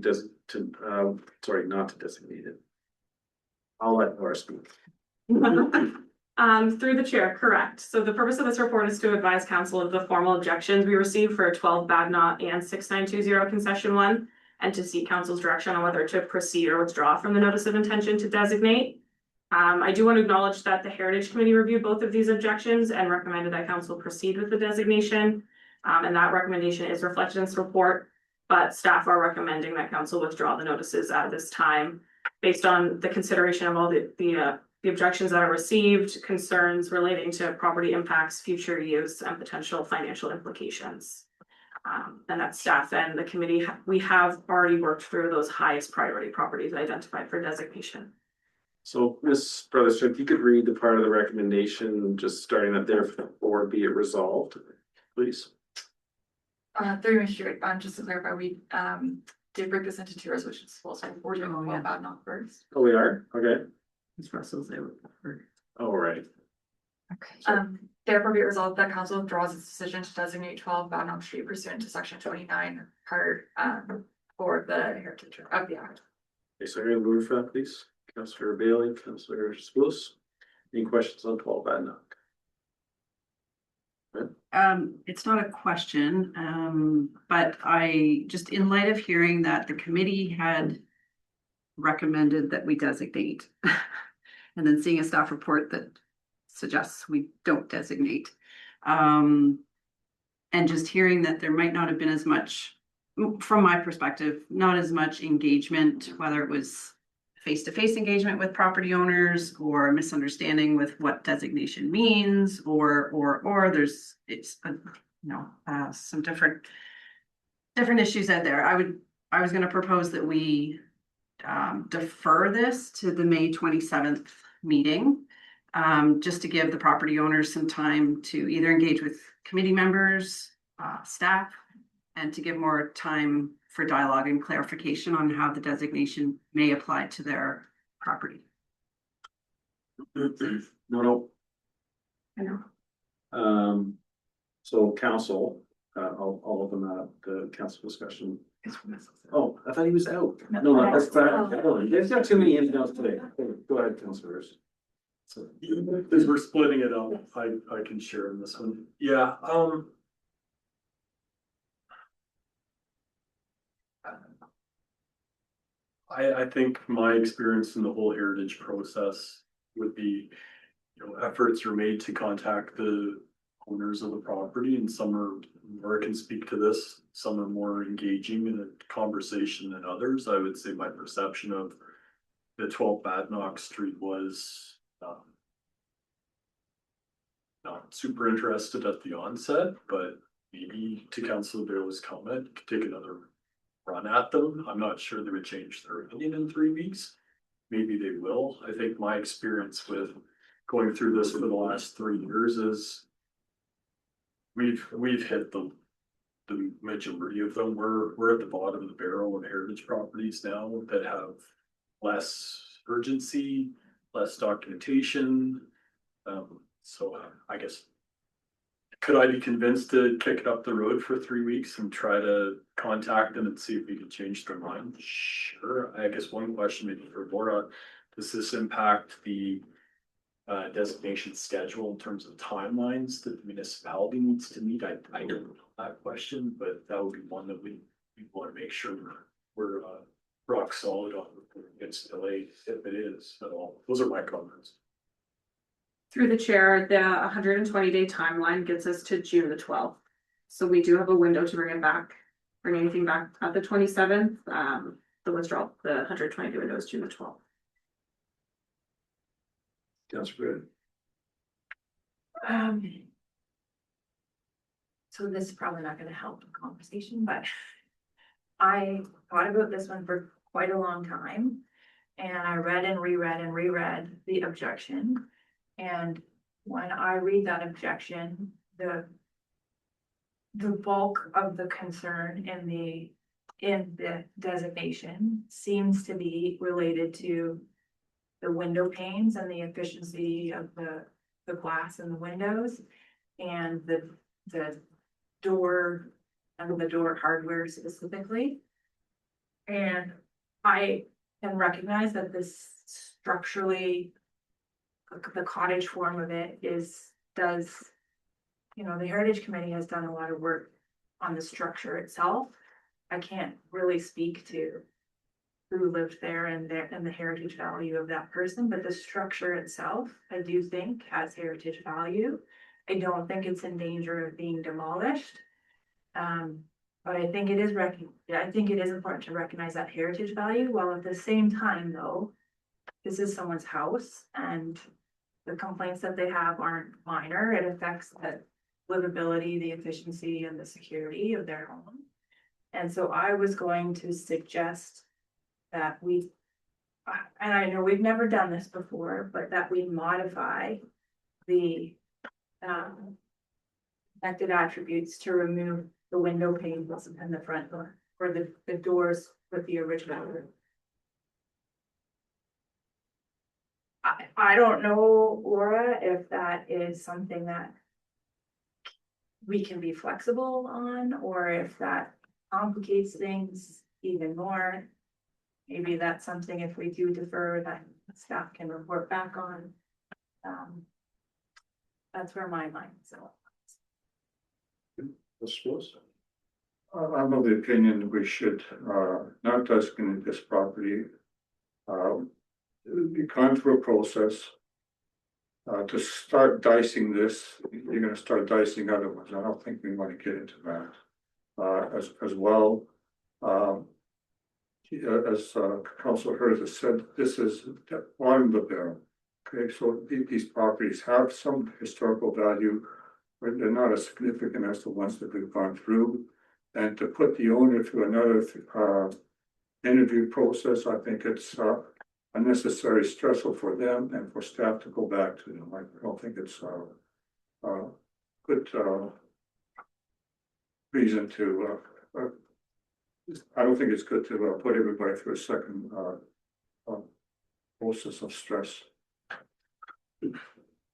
not to designate it. I'll let Laura speak. Through the chair, correct. So the purpose of this report is to advise council of the formal objections we received for 12 Badnot and 6920 concession 1. and to seek council's direction on whether to proceed or withdraw from the notice of intention to designate. I do want to acknowledge that the Heritage Committee reviewed both of these objections and recommended that council proceed with the designation. And that recommendation is reflected in this report, but staff are recommending that council withdraw the notices at this time based on the consideration of all the objections that are received, concerns relating to property impacts, future use, and potential financial implications. And that staff and the committee, we have already worked through those highest priority properties identified for designation. So, Ms. Brotherton, if you could read the part of the recommendation, just starting that there, or be it resolved, please. Through Mr. Just to clarify, we did break this into two resolutions, so we're doing all bad knock first. Oh, we are? Okay. Ms. Russell's there. All right. Therefore be it resolved that council withdraws its decision to designate 12 Badnock Street pursuant to section 29 part for the heritage of the act. Okay, so I'm gonna move for that, please. Councillor Bailey, Councillor Spruce. Any questions on 12 Badnock? It's not a question, but I just, in light of hearing that the committee had recommended that we designate, and then seeing a staff report that suggests we don't designate, and just hearing that there might not have been as much, from my perspective, not as much engagement, whether it was face-to-face engagement with property owners or misunderstanding with what designation means, or there's, it's, some different issues out there. I was gonna propose that we defer this to the May 27th meeting, just to give the property owners some time to either engage with committee members, staff, and to give more time for dialogue and clarification on how the designation may apply to their property. No. I know. So council, I'll open that up, the council discussion. Oh, I thought he was out. No, that's bad. There's got too many ins and outs today. Go ahead, councilors. So, because we're splitting it up, I can share in this one. Yeah, I think my experience in the whole heritage process would be, efforts are made to contact the owners of the property, and some are, Laura can speak to this, some are more engaging in a conversation than others. I would say my perception of the 12 Badnock Street was not super interested at the onset, but maybe to Councilor Bailey's comment, could take another run at them. I'm not sure they would change their opinion in 3 weeks. Maybe they will. I think my experience with going through this for the last 3 years is we've hit the majority of them. We're at the bottom of the barrel of heritage properties now that have less urgency, less documentation. So I guess, could I be convinced to kick it up the road for 3 weeks and try to contact them and see if we can change their mind? Sure. I guess one question maybe for Laura, does this impact the designation schedule in terms of timelines that the municipality needs to meet? I don't know that question, but that would be one that we want to make sure we're rock solid on against delayed if it is at all. Those are my comments. Through the chair, the 120-day timeline gets us to June the 12th. So we do have a window to bring anything back at the 27th. The withdrawal, the 120-day window is June the 12th. That's good. So this is probably not gonna help the conversation, but I thought about this one for quite a long time. And I read and reread the objection. And when I read that objection, the bulk of the concern in the designation seems to be related to the window panes and the efficiency of the glass in the windows and the door and the door hardware specifically. And I can recognize that this structurally, the cottage form of it the Heritage Committee has done a lot of work on the structure itself. I can't really speak to who lived there and the heritage value of that person, but the structure itself, I do think has heritage value. I don't think it's in danger of being demolished. But I think it is I think it is important to recognize that heritage value, while at the same time though, this is someone's house and the complaints that they have aren't minor. It affects the livability, the efficiency and the security of their home. And so I was going to suggest that and I know we've never done this before, but that we modify the protected attributes to remove the window panes and the front door, or the doors with the original. I don't know, Laura, if that is something that we can be flexible on, or if that complicates things even more. Maybe that's something, if we do defer, that staff can report back on. That's where my mind's at. I'm of the opinion that we should, not designate this property. We've gone through a process. To start dicing this, you're gonna start dicing other ones. I don't think we want to get into that. As well, as Councilor Hurst has said, this is the bottom of the barrel. Okay, so these properties have some historical value, but they're not as significant as the ones that we've gone through. And to put the owner through another interview process, I think it's unnecessary stressful for them and for staff to go back to them. I don't think it's good reason to I don't think it's good to put everybody through a second process of stress.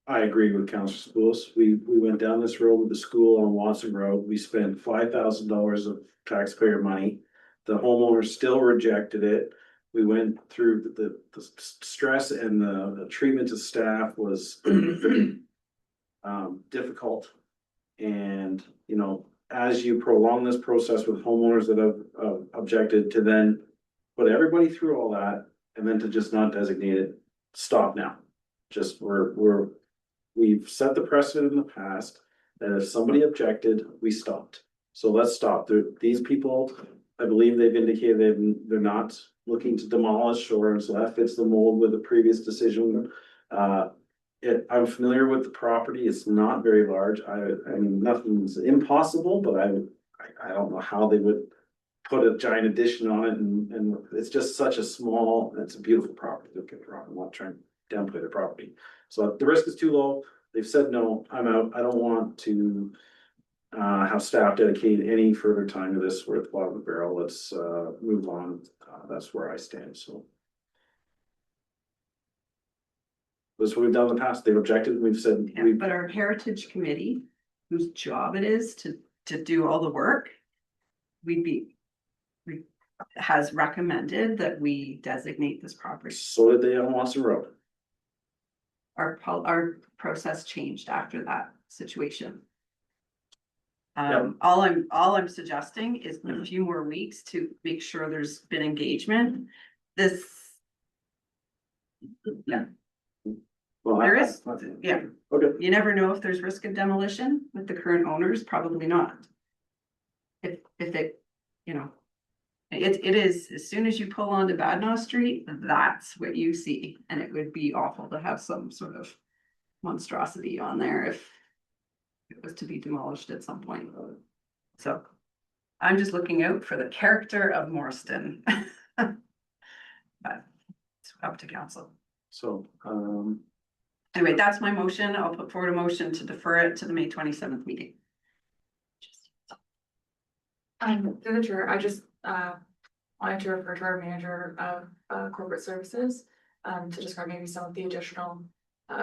I agree with Councilor Spools. We went down this road with the school on Watson Road. We spent $5,000 of taxpayer money. The homeowner still rejected it. We went through the stress, and the treatment to staff was difficult. And, you know, as you prolong this process with homeowners that have objected, to then put everybody through all that and then to just not designate it, stop now. Just we've set the precedent in the past that if somebody objected, we stopped. So let's stop. These people, I believe they've indicated they're not looking to demolish, or so that fits the mold with the previous decision. I'm familiar with the property. It's not very large. I mean, nothing's impossible, but I don't know how they would put a giant addition on it, and it's just such a small, it's a beautiful property. Don't get me wrong. I'm not trying to downplay the property. So the risk is too low. They've said no, I'm out. I don't want to have staff dedicate any further time to this. We're at the bottom of the barrel. Let's move on. That's where I stand. So that's what we've done in the past. They've objected. We've said, but our heritage committee, whose job it is to do all the work, has recommended that we designate this property. So did they on Watson Road. Our process changed after that situation. Yeah. All I'm suggesting is a few more weeks to make sure there's been engagement. Well, There is, yeah. Okay. You never know if there's risk of demolition with the current owners, probably not. If it, you know, it is, as soon as you pull onto Badnaw Street, that's what you see. And it would be awful to have some sort of monstrosity on there if it was to be demolished at some point. So I'm just looking out for the character of Morriston. But it's up to council. So, Anyway, that's my motion. I'll put forward a motion to defer it to the May 27th meeting. Through the chair, I just wanted to refer to our manager of corporate services to describe maybe some of the additional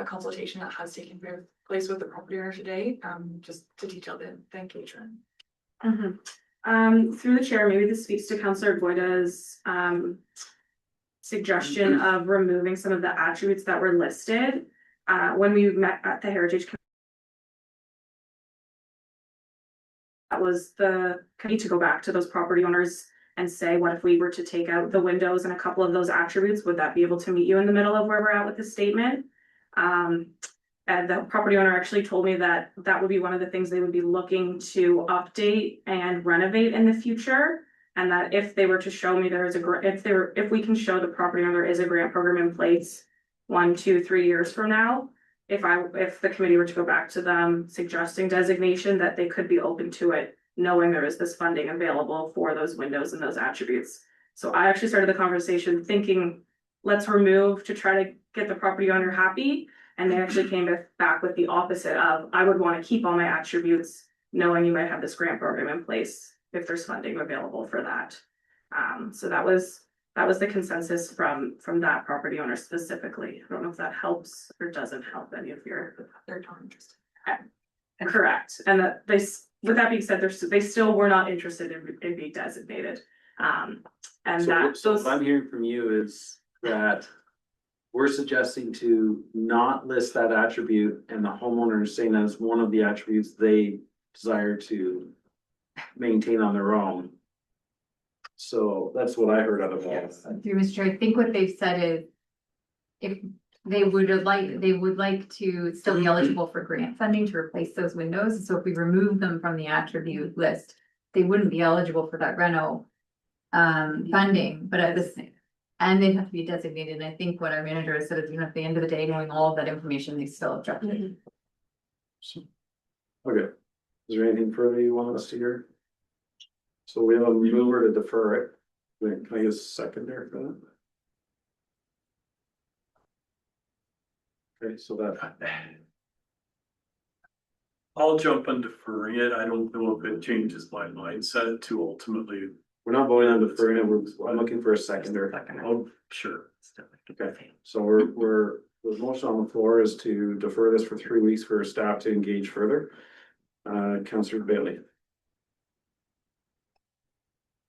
consultation that has taken place with the property owner today, just to detail the engagement. Through the chair, maybe this speaks to Councillor Boyda's suggestion of removing some of the attributes that were listed when we met at the Heritage That was the, need to go back to those property owners and say, what if we were to take out the windows and a couple of those attributes, would that be able to meet you in the middle of where we're at with the statement? And the property owner actually told me that that would be one of the things they would be looking to update and renovate in the future. And that if they were to show me there is if we can show the property owner there is a grant program in place 1, 2, 3 years from now, if the committee were to go back to them suggesting designation, that they could be open to it, knowing there is this funding available for those windows and those attributes. So I actually started the conversation thinking, let's remove to try to get the property owner happy. And they actually came back with the opposite of, I would want to keep all my attributes, knowing you might have this grant program in place if there's funding available for that. So that was the consensus from that property owner specifically. I don't know if that helps or doesn't help any of your. They're not interested. Correct, and that with that being said, they still were not interested in being designated. And So what I'm hearing from you is that we're suggesting to not list that attribute, and the homeowner is saying that is one of the attributes they desire to maintain on their own. So that's what I heard out of that. Through Mr. Chair, I think what they've said is if they would like to still be eligible for grant funding to replace those windows. So if we remove them from the attribute list, they wouldn't be eligible for that reno funding, but at this, and they'd have to be designated. And I think what our manager has said is, at the end of the day, knowing all of that information, they still objected. Okay, is there anything further you want us to hear? So we have a mover to defer it. Wait, can I get a second there for that? Okay, so that. I'll jump on deferring it. I don't know if it changes my mindset to ultimately. We're not voting on deferring it, I'm looking for a seconder. Oh, sure. Okay, so the motion on the floor is to defer this for 3 weeks for staff to engage further. Councillor Bailey.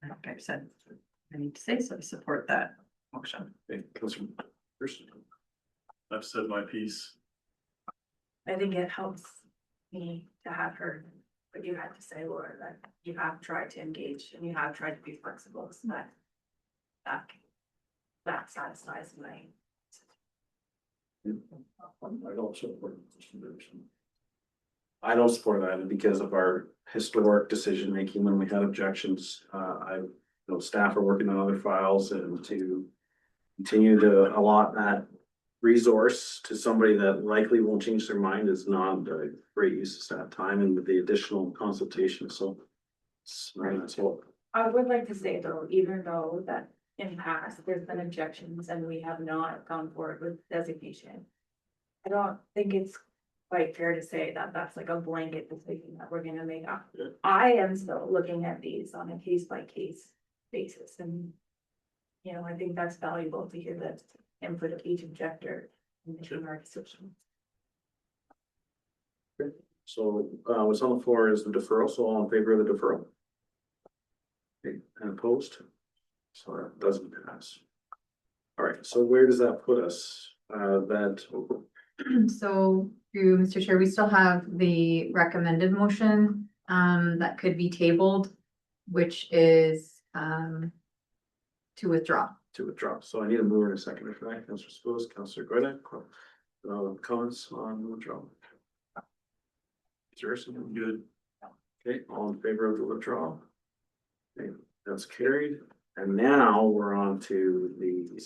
I don't think I've said I need to say, so I support that motion. Okay, Councillor Thurston. I've said my piece. I think it helps me to have heard what you had to say, Laura, that you have tried to engage and you have tried to be flexible, so that satisfies my. I don't support that because of our historic decision making when we had objections. Staff are working on other files, and to continue to allot that resource to somebody that likely won't change their mind is not a great use of staff time and with the additional consultation. So that's what. I would like to say though, even though that in past there's been objections and we have not gone forward with designation, I don't think it's quite fair to say that that's like a blanket decision that we're gonna make. I am still looking at these on a case by case basis, and I think that's valuable to hear the input of each objector in making our decision. So what's on the floor is the deferral, so all in favor of the deferral? Okay, and opposed? So that doesn't pass. All right, so where does that put us? So through Mr. Chair, we still have the recommended motion that could be tabled, which is to withdraw. To withdraw, so I need a mover and a seconder for that. Councillor Spillis, Councillor Goida, comments on the withdrawal? Is there something good? Okay, all in favor of the withdrawal? Okay, that's carried. And now we're on to the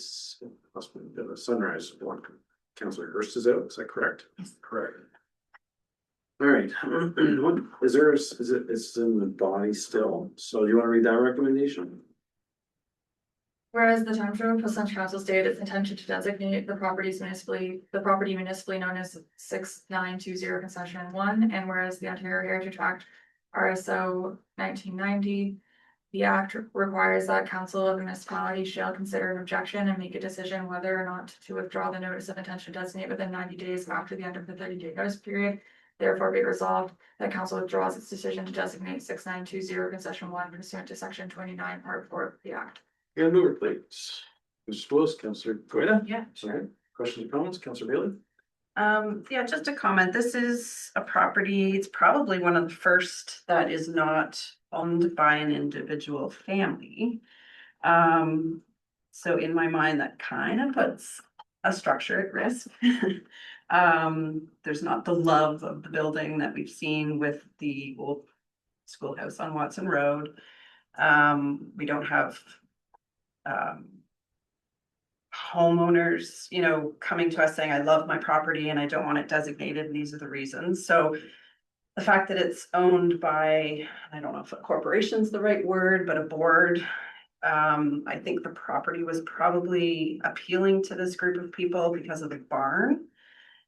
Sunrise one. Councillor Hurst is out, is that correct? Correct. All right, what is there, it's in the body still, so do you want to read that recommendation? Whereas the Township of Portsmouth Council stated its intention to designate the property municipally known as 6920 Concession 1, and whereas the Ontario Heritage Act RSO 1990, the act requires that council of the municipality shall consider an objection and make a decision whether or not to withdraw the notice of intention to designate within 90 days after the end of the 30-day notice period. Therefore, be resolved that council withdraws its decision to designate 6920 Concession 1 pursuant to section 29, part 4 of the act. Yeah, mover please. Mr. Willis, Councillor Goida? Yeah, Sure. Questions or comments, Councillor Bailey? Yeah, just a comment. This is a property, it's probably one of the first that is not owned by an individual family. So in my mind, that kind of puts a structure at risk. There's not the love of the building that we've seen with the old schoolhouse on Watson Road. We don't have homeowners, you know, coming to us saying, I love my property and I don't want it designated, and these are the reasons. So the fact that it's owned by, I don't know if a corporation's the right word, but a board, I think the property was probably appealing to this group of people because of the barn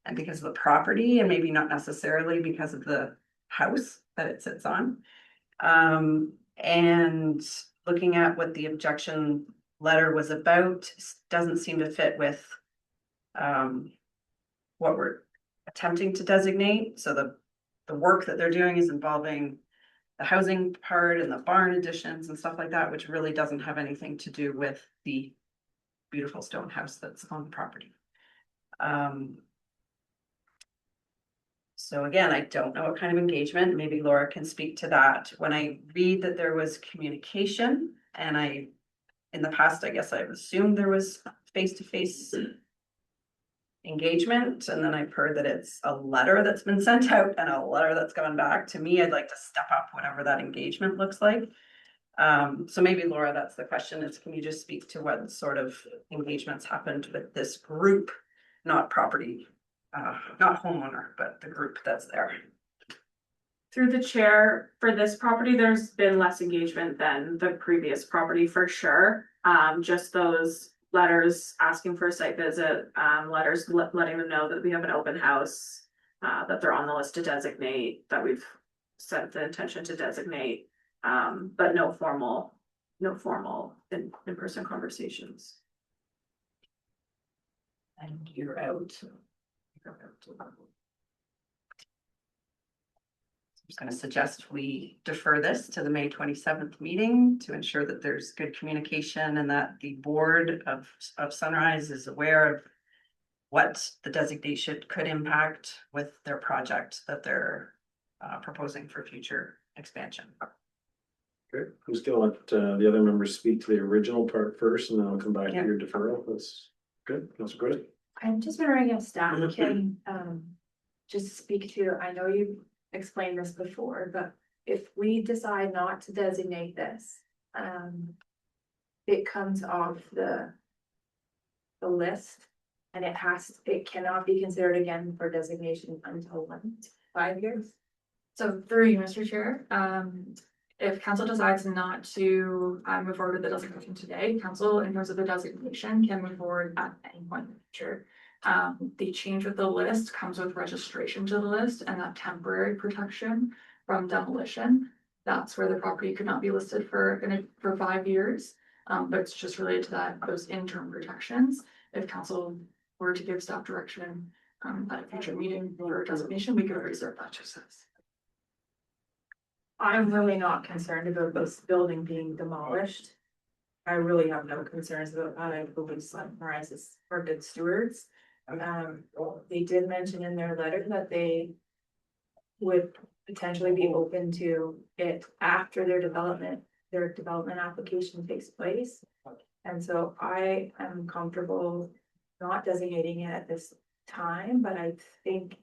and because of the property, and maybe not necessarily because of the house that it sits on. And looking at what the objection letter was about, doesn't seem to fit with what we're attempting to designate. So the work that they're doing is involving the housing part and the barn additions and stuff like that, which really doesn't have anything to do with the beautiful stone house that's on the property. So again, I don't know what kind of engagement, maybe Laura can speak to that. When I read that there was communication, and in the past, I guess I've assumed there was face-to-face engagement, and then I've heard that it's a letter that's been sent out and a letter that's gone back to me. I'd like to step up whatever that engagement looks like. So maybe Laura, that's the question, is can you just speak to what sort of engagements happened with this group, not property, not homeowner, but the group that's there? Through the chair, for this property, there's been less engagement than the previous property for sure. Just those letters asking for a site visit, letters letting them know that we have an open house, that they're on the list to designate, that we've set the intention to designate, but no formal in-person conversations. And you're out. I'm just going to suggest we defer this to the May 27th meeting to ensure that there's good communication and that the board of Sunrise is aware of what the designation could impact with their project that they're proposing for future expansion. Okay, who's gonna let the other members speak to the original part first, and then I'll come back to Yeah. your deferral. That's good. That's great. I'm just wondering if staff can just speak to, I know you explained this before, but if we decide not to designate this, it comes off the list, and it cannot be considered again for designation until 5 years. So through you, Mr. Chair, if council decides not to move forward with the designation today, council in terms of the designation can move forward at any point in the future. The change with the list comes with registration to the list and that temporary protection from demolition. That's where the property could not be listed for 5 years. But it's just related to those interim protections. If council were to give staff direction at a future meeting for designation, we could reserve that just as. I'm really not concerned about this building being demolished. I really have no concerns about that. I believe Sunrise are good stewards. They did mention in their letter that they would potentially be open to it after their development application takes place. And so I am comfortable not designating it at this time, but I think,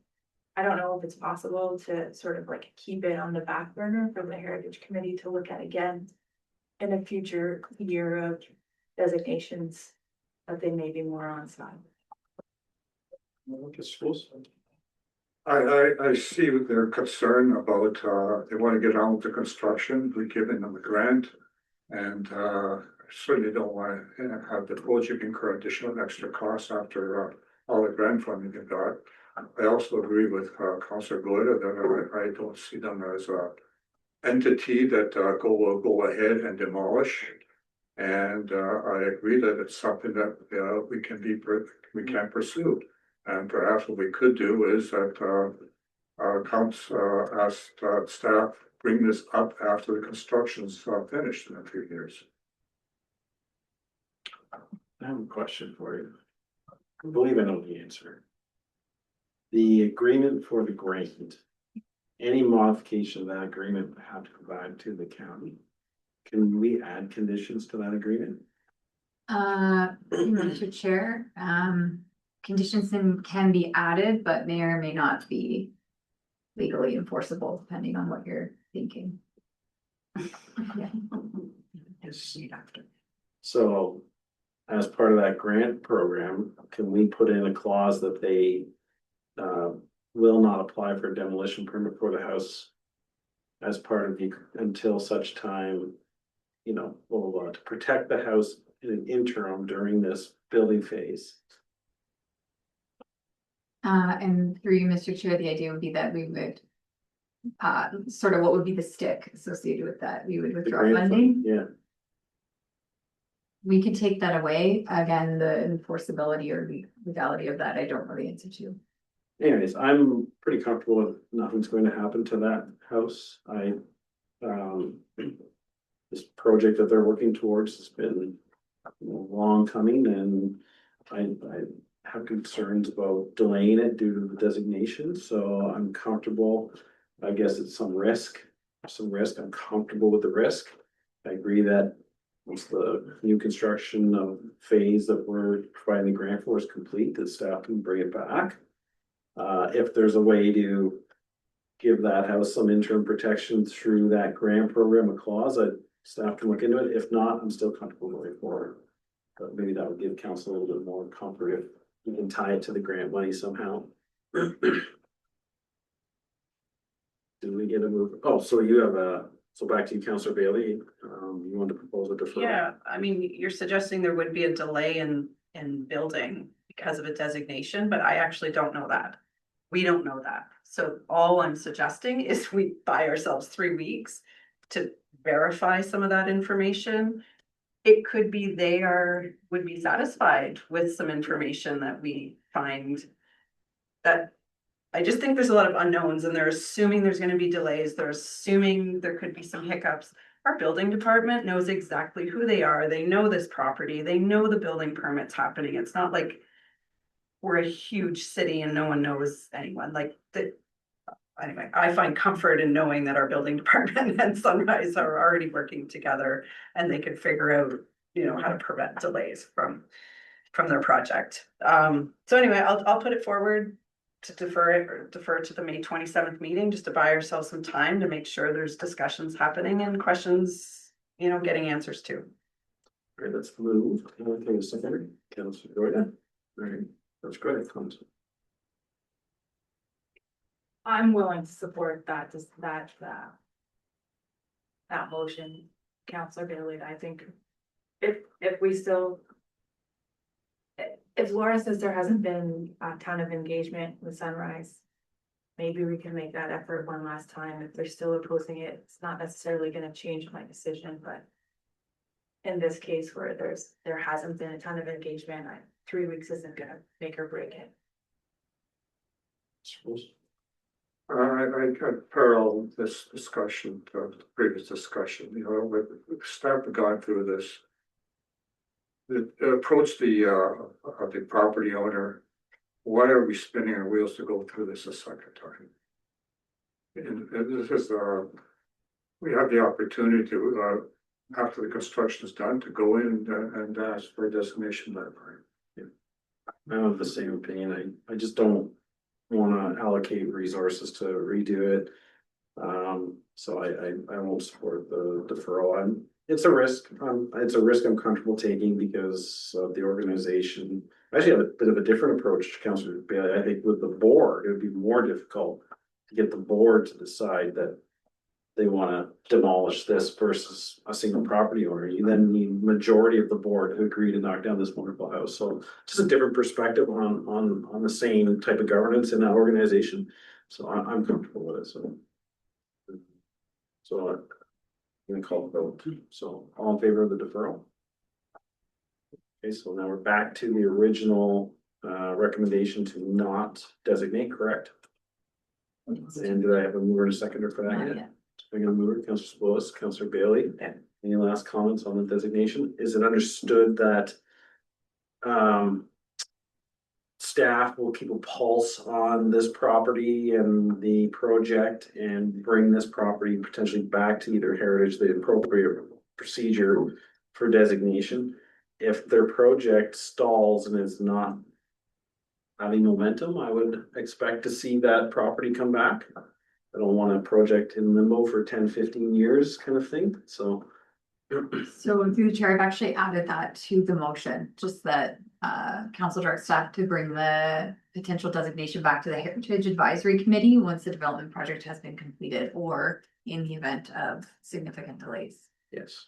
I don't know if it's possible to sort of like keep it on the back burner for the Heritage Committee to look at again in a future year of designations that they may be more on side. I see their concern about, they want to get on with the construction, we're giving them a grant. And certainly don't want to have the project incur additional extra costs after all the grant funding they got. I also agree with Councillor Goyda that I don't see them as a entity that will go ahead and demolish. And I agree that it's something that we can pursue. And perhaps what we could do is that council ask staff bring this up after the construction's finished in a few years. I have a question for you. I believe I know the answer. The agreement for the grant. Any modification of that agreement would have to go back to the county. Can we add conditions to that agreement? Mr. Chair, conditions can be added, but may or may not be legally enforceable, depending on what you're thinking. Yeah. So as part of that grant program, can we put in a clause that they will not apply for a demolition permit for the house as part of the, until such time, you know, blah, blah, blah, to protect the house in an interim during this building phase? And through you, Mr. Chair, the idea would be that we would sort of what would be the stick associated with that? We would The withdraw grant funding. Yeah. We could take that away. Again, the enforceability or legality of that, I don't really answer to. Anyways, I'm pretty comfortable with nothing's going to happen to that house. This project that they're working towards has been long coming, and I have concerns about delaying it due to the designation, so I'm comfortable. I guess it's some risk. I'm comfortable with the risk. I agree that once the new construction of phase that we're providing the grant for is complete, the staff can bring it back. If there's a way to give that house some interim protection through that grant program, a clause, staff can look into it. If not, I'm still comfortable going forward. But maybe that would give council a little bit more comfort if we can tie it to the grant money somehow. Did we get a move? Oh, so you have so back to you, Councillor Bailey. You want to propose a deferral? Yeah, I mean, you're suggesting there would be a delay in building because of a designation, but I actually don't know that. We don't know that. So all I'm suggesting is we buy ourselves 3 weeks to verify some of that information. It could be would be satisfied with some information that we find. That I just think there's a lot of unknowns, and they're assuming there's going to be delays. They're assuming there could be some hiccups. Our building department knows exactly who they are. They know this property. They know the building permit's happening. It's not like we're a huge city and no one knows anyone. Like that. Anyway, I find comfort in knowing that our building department and Sunrise are already working together, and they could figure out, you know, how to prevent delays from their project. So anyway, I'll put it forward to defer to the May 27th meeting, just to buy ourselves some time to make sure there's discussions happening and questions, you know, getting answers to. All right, let's move. Can I second? Councillor Gordon. All right, that's great. I'm willing to support that motion, Councillor Bailey. I think if we still, if Laura says there hasn't been a ton of engagement with Sunrise, maybe we can make that effort one last time. If they're still opposing it, it's not necessarily going to change my decision, but in this case where there hasn't been a ton of engagement, 3 weeks isn't going to make or break it. I could parallel this discussion to the previous discussion, you know, with staff have gone through this. Approach the property owner. Why are we spinning our wheels to go through this a second time? And this is we have the opportunity to after the construction is done to go in and ask for a designation that part. I have the same opinion. I just don't want to allocate resources to redo it. So I won't support the deferral. It's a risk. It's a risk I'm comfortable taking because of the organization. I actually have a bit of a different approach, Councillor Bailey. I think with the board, it would be more difficult to get the board to decide that they want to demolish this versus a single property owner. You then need majority of the board to agree to knock down this wonderful house. So just a different perspective on the same type of governance in that organization. So I'm comfortable with it. So I'm gonna call the vote. So all in favor of the deferral? Okay, so now we're back to the original recommendation to not designate, correct? And do I have a mover and a seconder for that yet? I'm gonna move it, Councillor Willis, Councillor Bailey. Any last comments on the designation? Is it understood that staff will keep a pulse on this property and the project and bring this property potentially back to either Heritage, the appropriate procedure for designation. If their project stalls and is not having momentum, I would expect to see that property come back. I don't want a project in limbo for 10, 15 years kind of thing, so. So through the chair, I've actually added that to the motion, just that council direct staff to bring the potential designation back to the Heritage Advisory Committee once the development project has been completed or in the event of significant delays. Yes.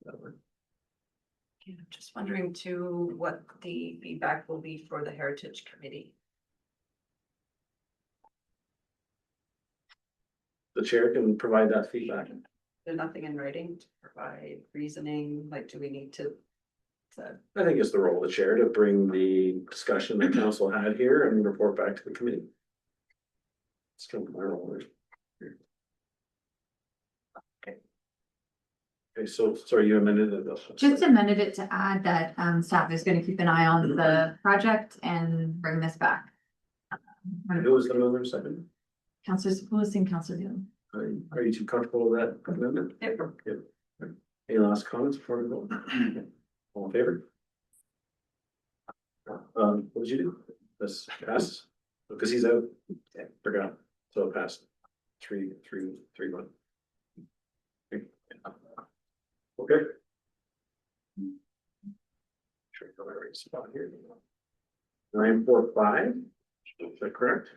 I'm just wondering too, what the feedback will be for the Heritage Committee. The chair can provide that feedback. There's nothing in writing to provide reasoning, like, do we need to? I think it's the role of the chair to bring the discussion that council had here and report back to the committee. It's kind of my role. Okay, so sorry, you amended it. Just amended it to add that staff is going to keep an eye on the project and bring this back. Who was the mover second? Councillor Sepulveda and Councillor Dillon. Are you too comfortable with that amendment? Yep. Good. Any last comments before we go? All in favor? What did you do? This passes? Because he's out. Yeah, forgot. So it passed. 3-1. Okay. Sure, go my right spot here. 945. Is that correct?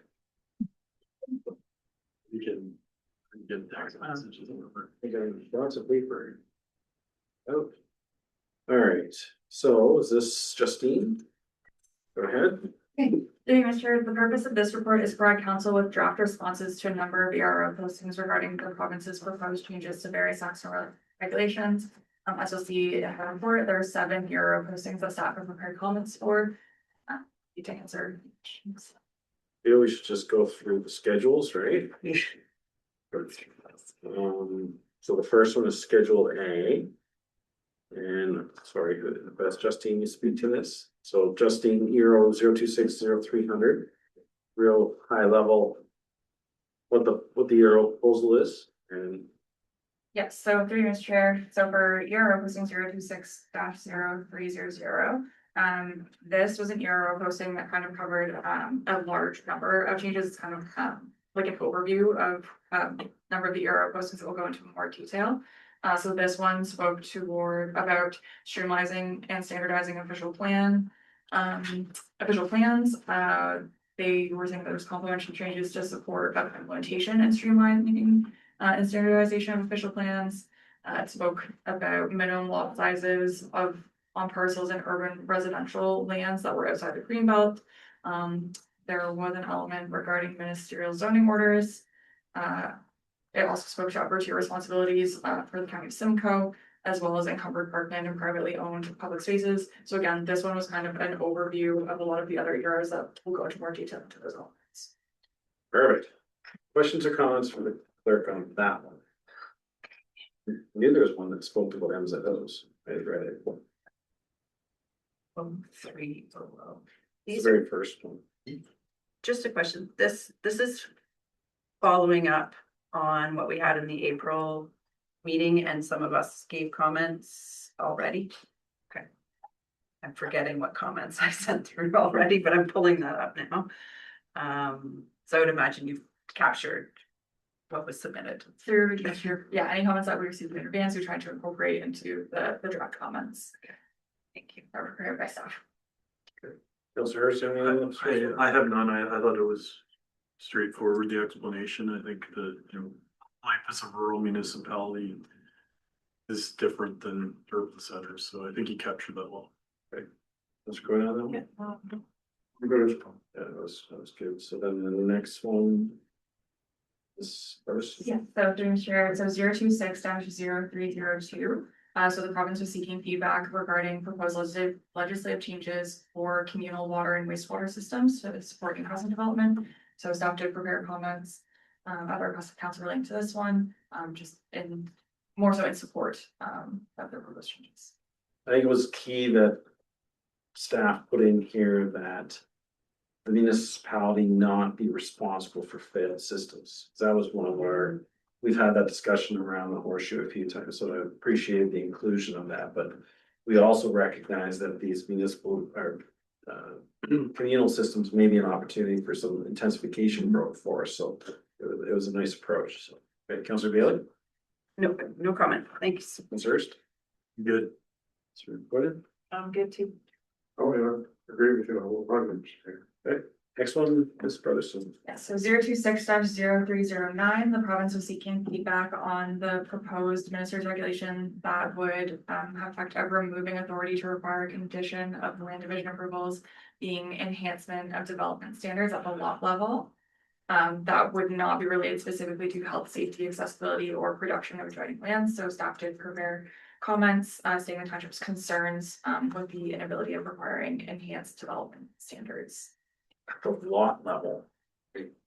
You can get text messages over. I got lots of paper. Oh. All right, so is this Justine? Go ahead. Okay, Mr. Chair, the purpose of this report is to provide council with draft responses to a number of ERO postings regarding the province's proposed changes to various acts regulations. As you'll see in the report, there are 7 ERO postings that staff have prepared comments for. You to answer. Maybe we should just go through the schedules, right? So the first one is Schedule A. And sorry, that's Justine, you speak to this. So Justine, ERO 0260300, real high level. What the ERO proposal is and. Yes, so through you, Mr. Chair, so for ERO posting 026-0300, this was an ERO posting that kind of covered a large number of changes. It's kind of like an overview of number of the ERO postings that will go into more detail. So this one spoke about streamlining and standardizing official plans. They were saying that there's complementary changes to support implementation and streamlining and standardization of official plans. It spoke about minimum lot sizes on parcels in urban residential lands that were outside the greenbelt. There was an element regarding ministerial zoning orders. It also spoke to upper tier responsibilities for the county of Simcoe, as well as encumbered parkland and privately owned public spaces. So again, this one was kind of an overview of a lot of the other ERs that will go into more detail into those elements. Perfect. Questions or comments from the clerk on that one? I knew there was one that spoke about MZOs. I read it. 3 below. The very first one. Just a question, this is following up on what we had in the April meeting, and some of us gave comments already. Okay. I'm forgetting what comments I sent through already, but I'm pulling that up now. So I would imagine you've captured what was submitted. Through, yeah, any comments that we received in advance, we tried to incorporate into the draft comments. Thank you. That were prepared by staff. Councilor Hurst, I have none. I thought it was straightforward, the explanation. I think that, life as a rural municipality is different than urban centers, so I think he captured that well. Okay. What's going on there? Yeah, that was good. So then the next one. This first. Yeah, so during share, so 026-0302. So the province was seeking feedback regarding proposed legislative changes for communal water and wastewater systems to support new housing development. So staff did prepare comments at our council relating to this one, just in more so in support of the proposed changes. I think it was key that staff put in here that the municipality not be responsible for failed systems. That was one of our, we've had that discussion around the horseshoe a few times, so I appreciate the inclusion of that, but we also recognize that these municipal or communal systems may be an opportunity for some intensification growth for us, so it was a nice approach, so. Okay, Councillor Bailey? No, no comment. Thanks. Councillor Hurst? Good. Councillor Gordon? I'm good too. Oh, yeah, agree with you on all arguments. Okay, next one, Ms. Brotherson. Yeah, so 026-0309, the province was seeking feedback on the proposed minister's regulation that would have effect of removing authority to require a condition of land division approvals being enhancement of development standards at the lot level. That would not be related specifically to health, safety, accessibility, or production of adjoining lands. So staff did prepare comments stating the township's concerns with the inability of requiring enhanced development standards. At the lot level,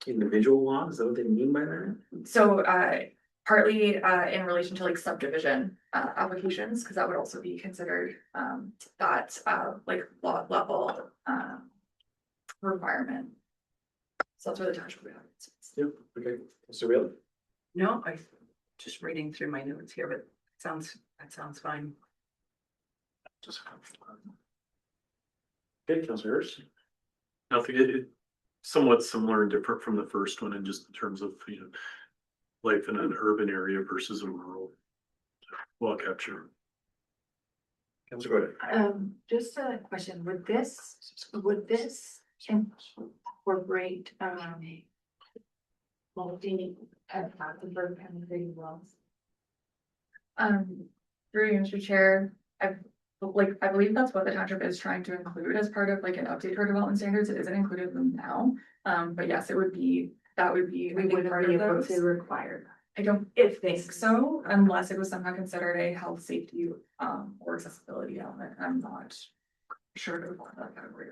individual lot, is that what they mean by that? So partly in relation to like subdivision applications, because that would also be considered that like lot level requirement. So that's where the township would have it. Yep, okay, Mr. Bailey? No, I just reading through my notes here, but that sounds fine. Okay, Councillor Hurst? Nothing, it somewhat similar and different from the first one, and just in terms of, you know, life in an urban area versus a rural. Well captured. Councillor Gordon? Just a question, would this incorporate, multi, bird penetrating wells? Through you, Mr. Chair, I believe that's what the township is trying to include as part of like an update to our development standards. It isn't included in them now. But yes, it would be, that would be. We wouldn't part be of able those. to require. I don't think so, unless it was somehow considered a health, safety, or accessibility element. I'm not sure to what that category.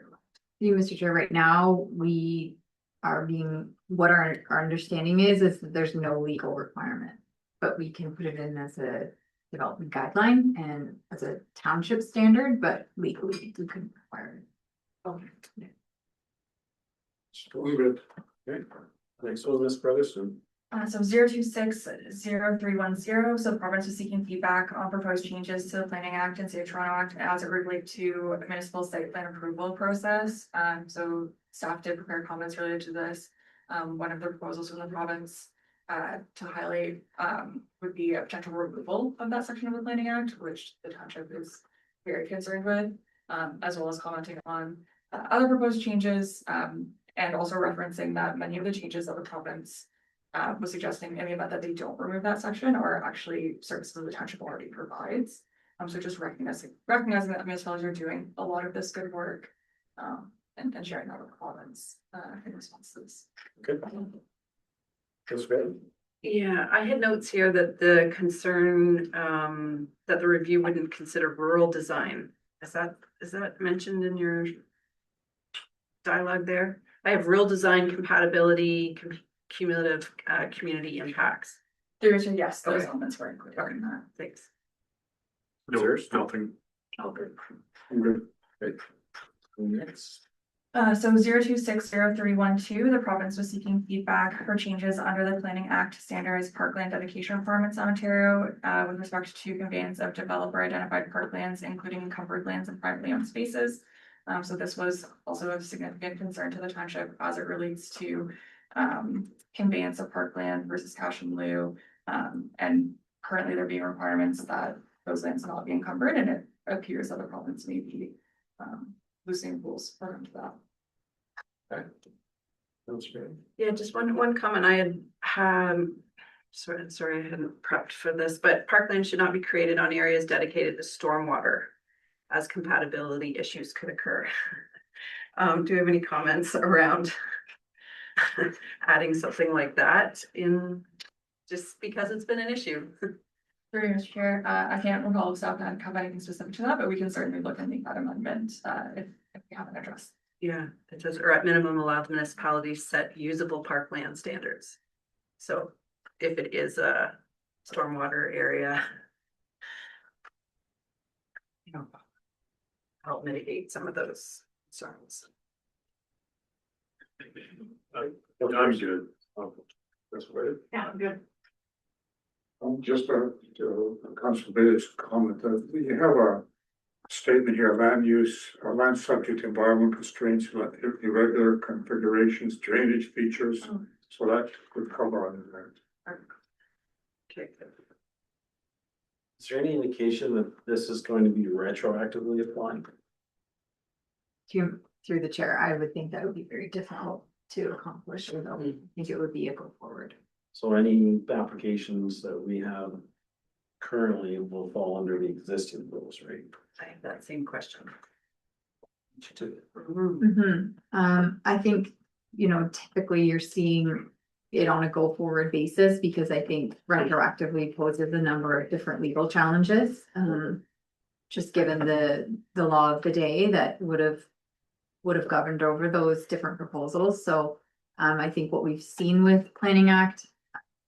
You, Mr. Chair, right now, we are what our understanding is that there's no legal requirement. But we can put it in as a development guideline and as a township standard, but legally we couldn't require it. Okay. Next one, Ms. Brotherson. So 026-0310, so the province is seeking feedback on proposed changes to the Planning Act and City of Toronto Act as it relates to municipal site plan approval process. So staff did prepare comments related to this. One of the proposals from the province to highlight would be a potential removal of that section of the Planning Act, which the township is very concerned with, as well as commenting on other proposed changes, and also referencing that many of the changes that the province was suggesting in the event that they don't remove that section are actually services the township already provides. So just recognizing that municipalities are doing a lot of this good work, and sharing that with the province in response to this. Okay. Yeah, I had notes here that the concern that the review wouldn't consider rural design. Is that mentioned in your dialogue there? I have real design compatibility, cumulative community impacts. Yes, those Okay. elements were included in that. Thanks. No, nothing. Okay. Next. So 026-0312, the province was seeking feedback for changes under the Planning Act standards parkland dedication requirements in Ontario with respect to conveyance of developer identified parklands, including encumbered lands and privately owned spaces. So this was also of significant concern to the township as it relates to conveyance of parkland versus cash in lieu. And currently there being requirements that those lands not be encumbered, and it appears that the province may be loosening rules around that. Okay. That's great. Yeah, just one comment I had, sorry, I hadn't prepped for this, but parkland should not be created on areas dedicated to stormwater, as compatibility issues could occur. Do you have any comments around adding something like that in, just because it's been an issue? Through you, Mr. Chair, I can't recall if staff had have anything specific to that, but we can certainly look and make that amendment if we haven't addressed. Yeah, it says, or at minimum allow the municipalities set usable parkland standards. So if it is a stormwater area, you know, help mitigate some of those concerns. I'm good. That's right. Yeah, good. Just to Council Bailey's comment, we have a statement here, land use, land subject to environment constraints, irregular configurations, drainage features. So that could cover under that. Okay. Is there any indication that this is going to be retroactively applied? Through the chair, I would think that would be very difficult to accomplish, so I think it would be a go forward. So any applications that we have currently will fall under the existing rules, right? I have that same question. I think, you know, typically you're seeing it on a go forward basis because I think retroactively poses a number of different legal challenges. Just given the law of the day that would have governed over those different proposals. So I think what we've seen with Planning Act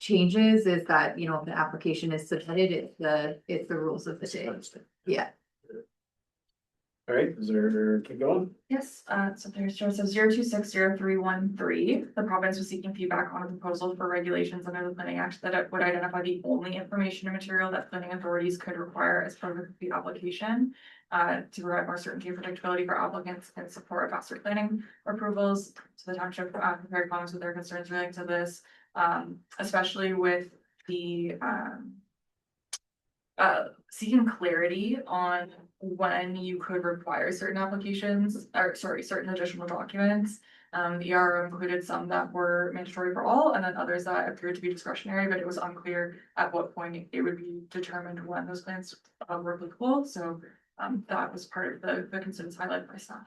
changes is that, you know, if the application is submitted, it's the rules of the day. Yeah. All right, is there, keep going? Yes, so there's so 02600313. The province was seeking feedback on a proposal for regulations under the Planning Act that would identify the only information and material that planning authorities could require as part of the application. To provide more certainty and predictability for applicants and support faster planning approvals. So the township prepared comments with their concerns relating to this, especially with the seeking clarity on when you could require certain applications, or sorry, certain additional documents. The ERO included some that were mandatory for all, and then others that appeared to be discretionary, but it was unclear at what point it would be determined when those plans were applicable. So that was part of the concerns highlighted by staff.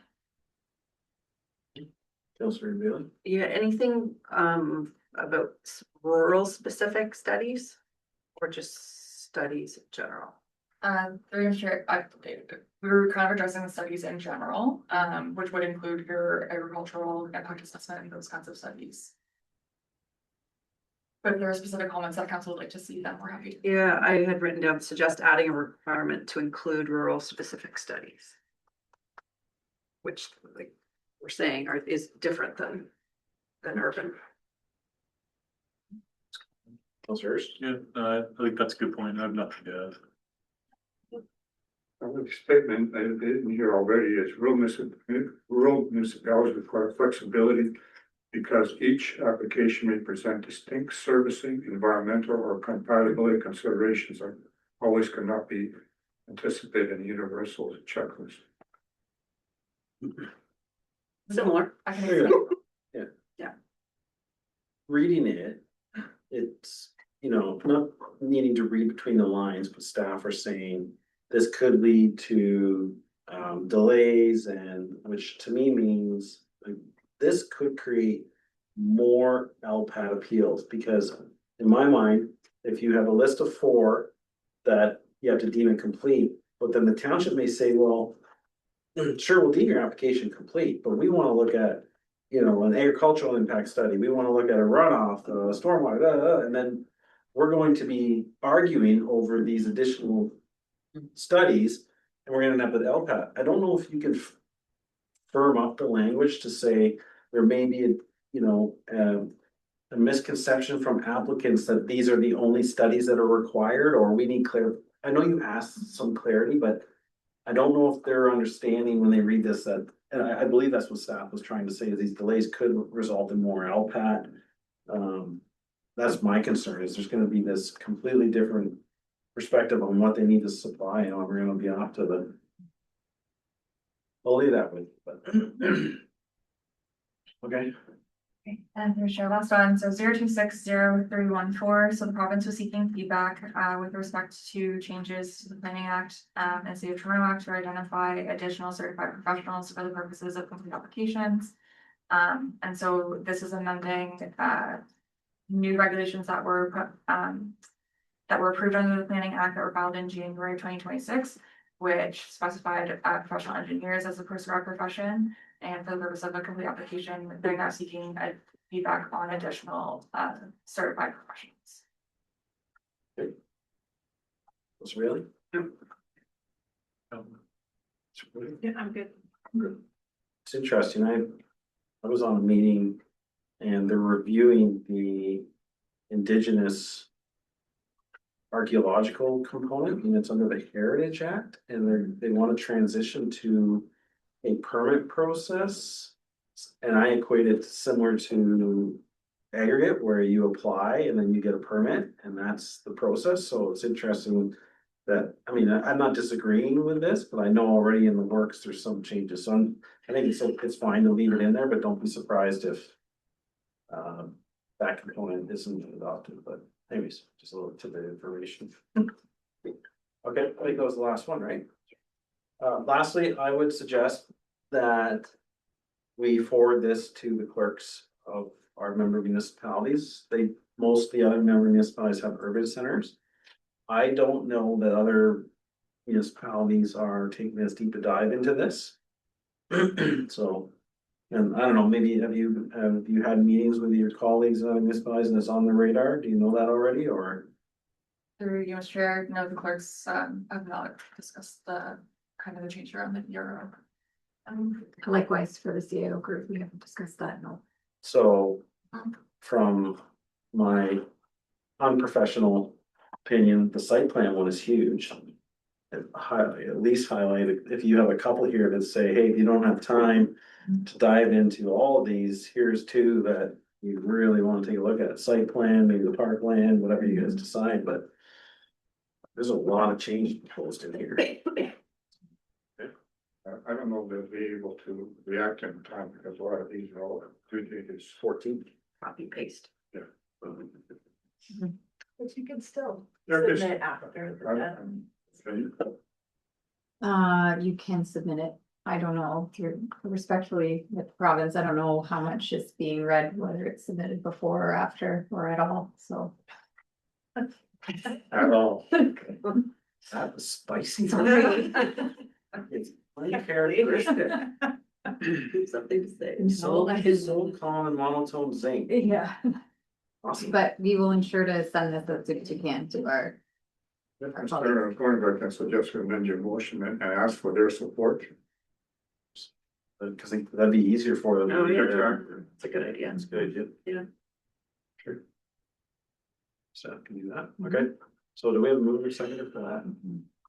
Councilor Bailey? Yeah, anything about rural specific studies or just studies in general? We were kind of addressing the studies in general, which would include your agricultural impact assessment and those kinds of studies. But if there are specific comments that council would like to see, then we're happy to. Yeah, I had written down, suggest adding a requirement to include rural specific studies. Which, like we're saying, is different than urban. Councilors? Yeah, I think that's a good point. I have nothing to add. The statement I didn't hear already is rural municipalities require flexibility because each application may present distinct servicing, environmental, or compatibility considerations are always cannot be anticipated in universal checklist. Similar. Yeah. Yeah. Reading it, it's, you know, not needing to read between the lines, but staff are saying this could lead to delays, and which to me means like, this could create more LPAT appeals, because in my mind, if you have a list of 4 that you have to deem incomplete, but then the township may say, well, sure, we'll deem your application complete, but we want to look at, you know, an agricultural impact study, we want to look at a runoff, stormwater, and then we're going to be arguing over these additional studies, and we're gonna end up with LPAT. I don't know if you can firm up the language to say there may be a misconception from applicants that these are the only studies that are required, or we need I know you asked some clarity, but I don't know if they're understanding when they read this that, and I believe that's what staff was trying to say, is these delays could result in more LPAT. That's my concern, is there's gonna be this completely different perspective on what they need to supply, and we're gonna be off to the. I'll leave that with, but. Okay. Okay, and there's your last one, so 02600314. So the province was seeking feedback with respect to changes to the Planning Act and City of Toronto Act to identify additional certified professionals for the purposes of complete applications. And so this is amending new regulations that were approved under the Planning Act that were filed in January 2026, which specified professional engineers as a prescribed profession. And for the purpose of a complete application, they're now seeking feedback on additional certified professionals. What's really? Yeah, I'm good. It's interesting. I was on a meeting and they're reviewing the indigenous archaeological component, and it's under the Heritage Act, and they want to transition to a permit process. And I equate it similar to aggregate, where you apply and then you get a permit, and that's the process. So it's interesting that, I mean, I'm not disagreeing with this, but I know already in the works, there's some changes. So I think it's fine to leave it in there, but don't be surprised if that component isn't adopted, but anyways, just a little tidbit of information. Okay, I think that was the last one, right? Lastly, I would suggest that we forward this to the clerks of our member municipalities. Most of the other member municipalities have urban centers. I don't know that other municipalities are taking as deep a dive into this. So, and I don't know, maybe have you had meetings with your colleagues in other municipalities and it's on the radar? Do you know that already, or? Through you, Mr. Chair, no, the clerks have not discussed the kind of the change around the euro. Likewise for the CAO group, we haven't discussed that, no. So from my unprofessional opinion, the site plan one is huge. At least highlight, if you have a couple here that say, hey, if you don't have time to dive into all of these, here's two that you really want to take a look at. Site plan, maybe the parkland, whatever you guys decide, but there's a lot of change proposed in here. I don't know if they'll be able to react in time because a lot of these are all due date is 14. Copy paste. Yeah. But you can still There is- submit after You can submit it. I don't know, through respectfully with the province, I don't know how much is being read, whether it's submitted before or after or at all, so. At all. That was spicy. Sorry. It's uncharacteristic. Something to say. So calm and monotone zinc. Yeah, Awesome. but we will ensure to send this as soon as you can to our. I'm going back and suggest we amend your motion and ask for their support. Because that'd be easier for them. Oh, yeah. It's a good idea. That's good, yeah. Yeah. Sure. So can do that, okay. So do we have a mover seconder for that?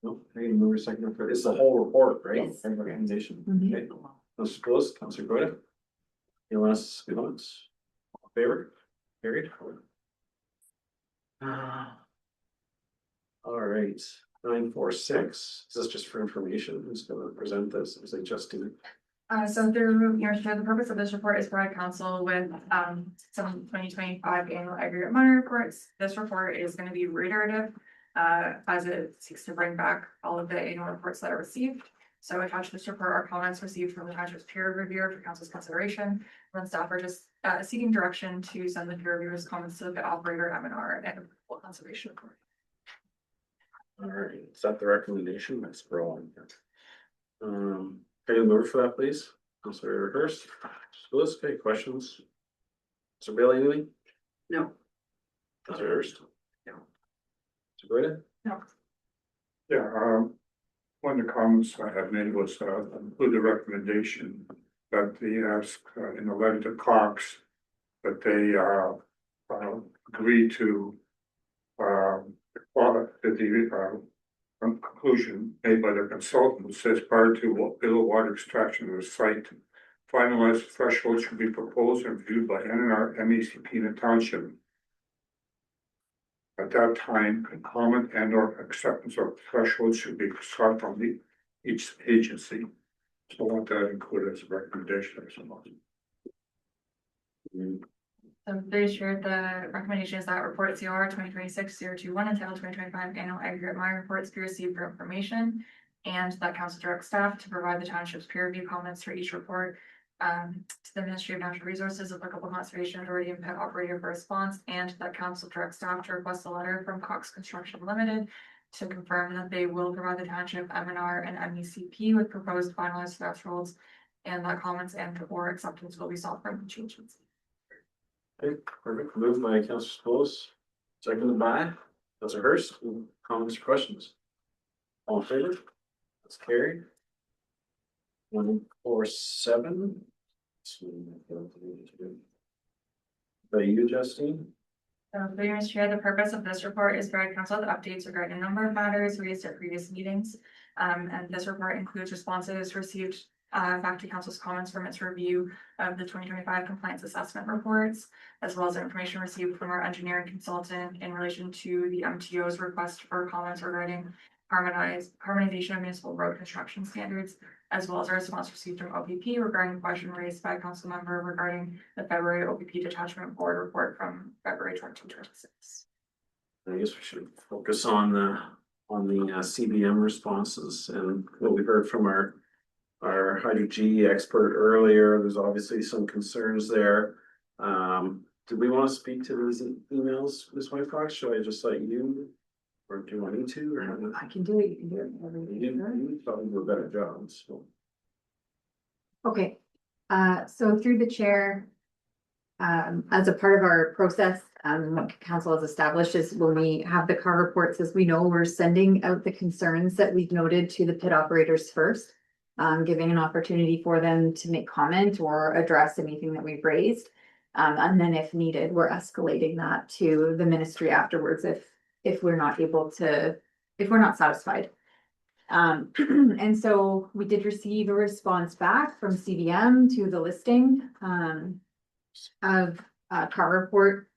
No, I need a mover seconder for, it's the whole report, right? Yes. And recommendation, Mhm. okay. Councilor Close, Councilor Goida. Any last comments? All in favor? Carried. All right, 946, is this just for information? Who's gonna present this? Is it just to? So through your chair, the purpose of this report is to provide council with some 2025 annual aggregate money reports. This report is going to be reiterative as it seeks to bring back all of the annual reports that are received. So attached to this report are comments received from the township's peer reviewer for council's consideration. And then staff are just seeking direction to send the peer reviewers' comments to the operator, M&R, and conservation report. All right, is that the recommendation? Let's scroll on. Can you move for that, please? Councilor Hurst, Lewis, okay, questions? Mr. Bailey, anything? No. Councilor Hurst? No. Mr. Goida? No. Yeah, one of the comments I had made was include the recommendation that they ask in the letter to Cox that they agree to the conclusion made by the consultant who says prior to below water extraction of the site, finalized thresholds should be proposed and reviewed by NNR MECP in the township. At that time, comment and or acceptance of thresholds should be sought from each agency. So I want that included as a recommendation, I suppose. So they shared the recommendation is that report CR 2026-021 entitled 2025 annual aggregate mine reports be received for information. And that council directs staff to provide the township's peer review comments for each report to the Ministry of Natural Resources, applicable conservation authority and pet operator for response. And that council directs staff to request a letter from Cox Construction Limited to confirm that they will provide the township M&R and MECP with proposed finalized thresholds, and that comments and or acceptance will be sought from each agency. Okay, perfect. Moved by Councilor Close, seconded by Councilor Hurst. Comments or questions? All in favor? That's carried. 147. Are you, Justine? Through you, Mr. Chair, the purpose of this report is to provide council with updates regarding a number of matters raised at previous meetings. And this report includes responses received back to council's comments from its review of the 2025 compliance assessment reports, as well as information received from our engineering consultant in relation to the MTO's request for comments regarding harmonization of municipal road construction standards, as well as a response received from OPP regarding a question raised by a council member regarding the February OPP Detachment Board report from February 2026. I guess we should focus on the CBM responses and what we heard from our Hydro G expert earlier. There's obviously some concerns there. Do we want to speak to these emails, Ms. Whitefox? Should I just let you, or do you want me to? Or I can do it, you can do it. whatever you prefer. you probably do a better job. So. Okay, so through the chair, as a part of our process, what council has established is when we have the car reports, as we know, we're sending out the concerns that we've noted to the pit operators first, giving an opportunity for them to make comment or address anything that we've raised. And then if needed, we're escalating that to the ministry afterwards if we're not able to, if we're not satisfied. And so we did receive a response back from CBM to the listing of car report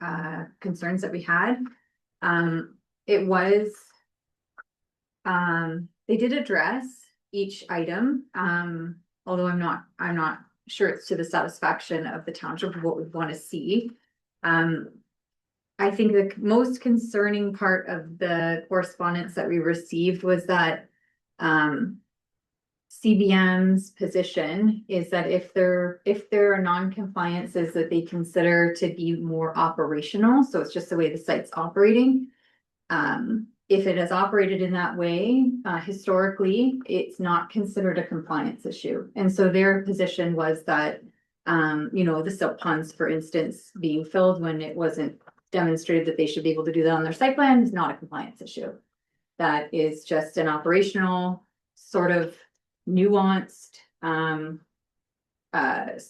concerns that we had. It was they did address each item, although I'm not sure it's to the satisfaction of the township of what we want to see. I think the most concerning part of the correspondence that we received was that CBM's position is that if there are non-compliances that they consider to be more operational, so it's just the way the site's operating. If it has operated in that way, historically, it's not considered a compliance issue. And so their position was that, the silt ponds, for instance, being filled when it wasn't demonstrated that they should be able to do that on their site plan is not a compliance issue. That is just an operational sort of nuanced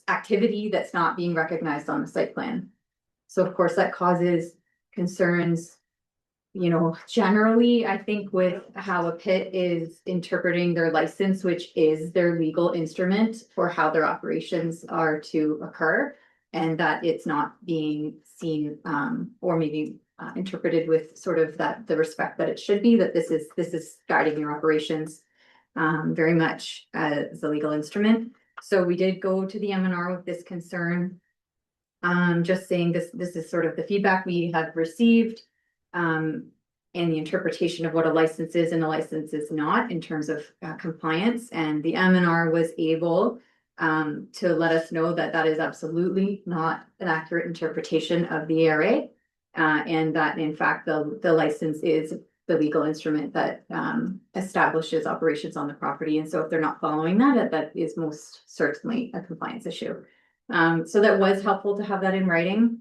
activity that's not being recognized on the site plan. So of course that causes concerns, generally, I think with how a pit is interpreting their license, which is their legal instrument for how their operations are to occur, and that it's not being seen or maybe interpreted with sort of the respect that it should be, that this is guiding your operations very much as a legal instrument. So we did go to the MNR with this concern. Just saying this is sort of the feedback we have received, and the interpretation of what a license is and a license is not in terms of compliance. And the MNR was able to let us know that that is absolutely not an accurate interpretation of the ARA, and that in fact the license is the legal instrument that establishes operations on the property. And so if they're not following that, that is most certainly a compliance issue. So that was helpful to have that in writing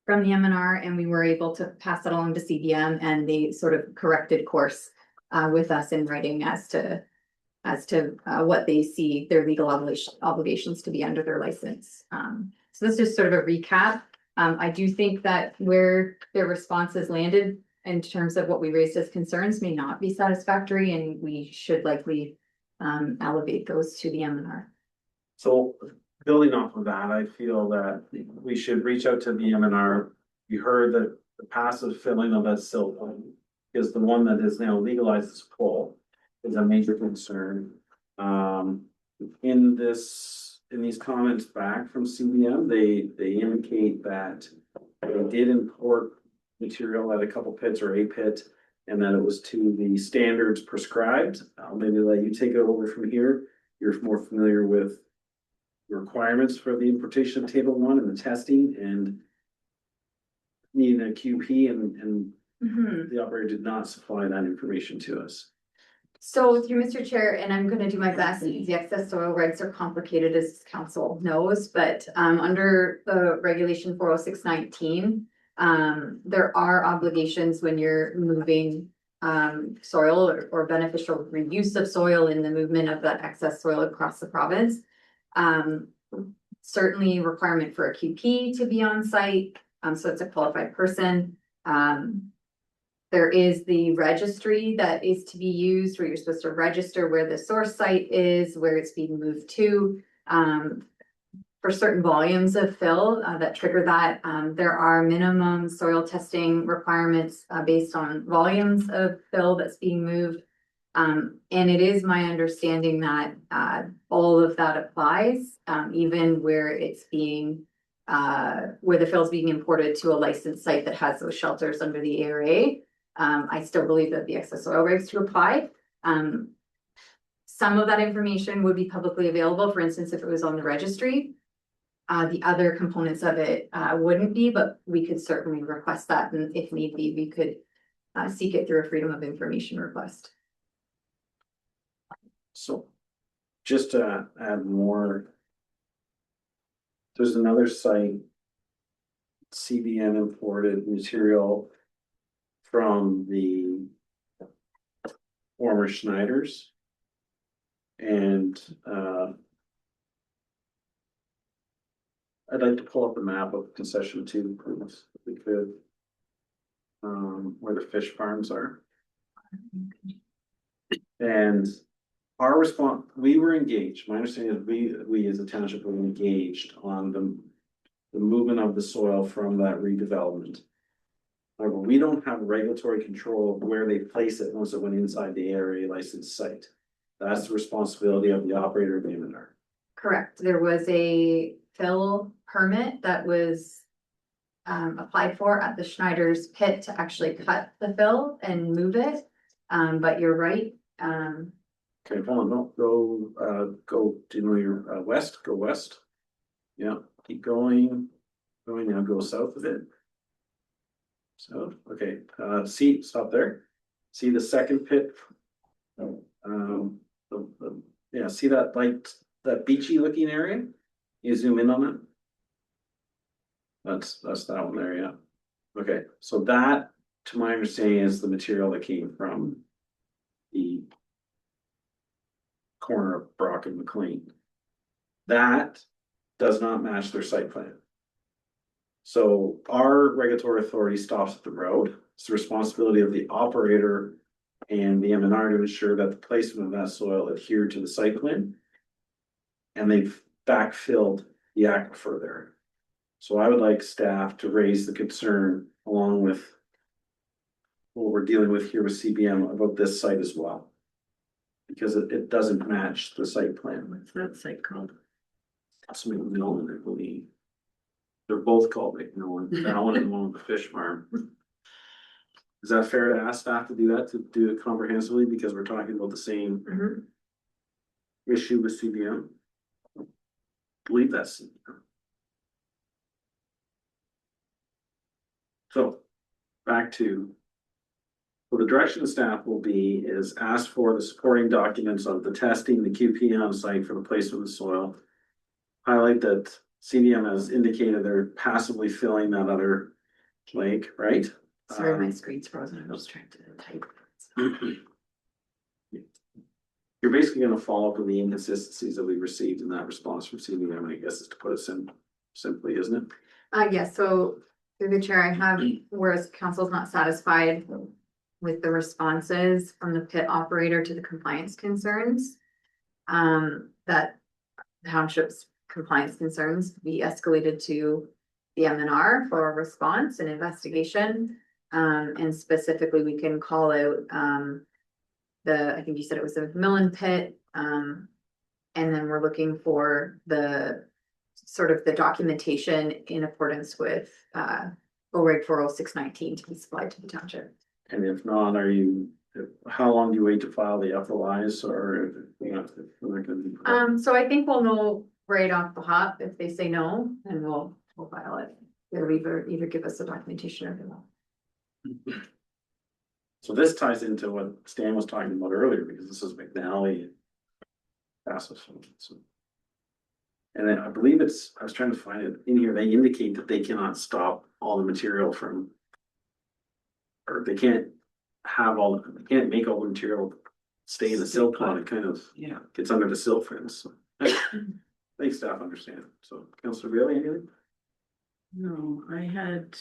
from the MNR, and we were able to pass that along to CBM, and they sort of corrected course with us in writing as to what they see their legal obligations to be under their license. So this is sort of a recap. I do think that where their responses landed in terms of what we raised as concerns may not be satisfactory, and we should likely elevate those to the MNR. So building off of that, I feel that we should reach out to the MNR. You heard that the passive filling of that silt pond is the one that is now legalized as pole is a major concern. In these comments back from CBM, they indicate that they did import material at a couple pits or a pit, and that it was to the standards prescribed. I'll maybe let you take it over from here. You're more familiar with the requirements for the importation of table 1 and the testing and needing a QP, and the operator did not supply that information to us. So through Mr. Chair, and I'm going to do my best, the excess soil regs are complicated as council knows, but under the regulation 40619, there are obligations when you're moving soil or beneficial reuse of soil in the movement of that excess soil across the province. Certainly requirement for a QP to be on site, so it's a qualified person. There is the registry that is to be used where you're supposed to register where the source site is, where it's being moved to. For certain volumes of fill that trigger that, there are minimum soil testing requirements based on volumes of fill that's being moved. And it is my understanding that all of that applies, even where it's being where the fill is being imported to a licensed site that has those shelters under the ARA. I still believe that the excess oil regs to apply. Some of that information would be publicly available, for instance, if it was on the registry. The other components of it wouldn't be, but we could certainly request that, and if need be, we could seek it through a freedom of information request. So just to add more, there's another site, CBM imported material from the former Schneiders. And I'd like to pull up the map of concession 2, please, if we could. Where the fish farms are. And our response, we were engaged. My understanding is we as a township were engaged on the movement of the soil from that redevelopment. However, we don't have regulatory control of where they place it once it went inside the area licensed site. That's the responsibility of the operator of the M&R. Correct. There was a fill permit that was applied for at the Schneider's pit to actually cut the fill and move it. But you're right. Okay, hold on, no, go, do you know your west, go west. Yeah, keep going, now go south of it. So, okay, stop there. See the second pit? Yeah, see that that beachy looking area? You zoom in on it. That's that one there, yeah. Okay, so that, to my understanding, is the material that came from the corner of Brock and McLean. That does not match their site plan. So our regulatory authority stops at the road. It's the responsibility of the operator and the M&R to ensure that the placement of that soil adhered to the site plan. And they've backfilled the aquifer there. So I would like staff to raise the concern along with what we're dealing with here with CBM about this site as well. Because it doesn't match the site plan. What's that site called? It's McMillan, I believe. They're both called McMillan, that one and one with the fish farm. Is that fair to ask staff to do that, to do it comprehensively, because we're talking about the same issue with CBM? I believe that's CBM. So, back to, well, the direction of staff will be is ask for the supporting documents of the testing, the QP on site for the placement of the soil. Highlight that CBM has indicated they're passively filling that other lake, right? Sorry, my screen's frozen. I'm just trying to type. You're basically gonna follow up with the inconsistencies that we received in that response from CBM, I guess is to put it simply, isn't it? Yes, so through the chair, I have, whereas council's not satisfied with the responses from the pit operator to the compliance concerns, that township's compliance concerns be escalated to the M&R for a response and investigation. And specifically, we can call out I think you said it was the McMillan pit. And then we're looking for the sort of the documentation in accordance with OREG 40619 to be supplied to the township. And if not, how long do you wait to file the FOIs or, you know? So I think we'll know right off the hop. If they say no, then we'll file it. They'll either give us the documentation or they won't. So this ties into what Stan was talking about earlier, because this is McNally. And then I believe I was trying to find it in here, they indicate that they cannot stop all the material from, or they can't have all, you can't make all the material stay in the sill pond, it kind of gets under the sill fence. So, thanks, staff understand. So, Councilor Bailey, anything? No, I had.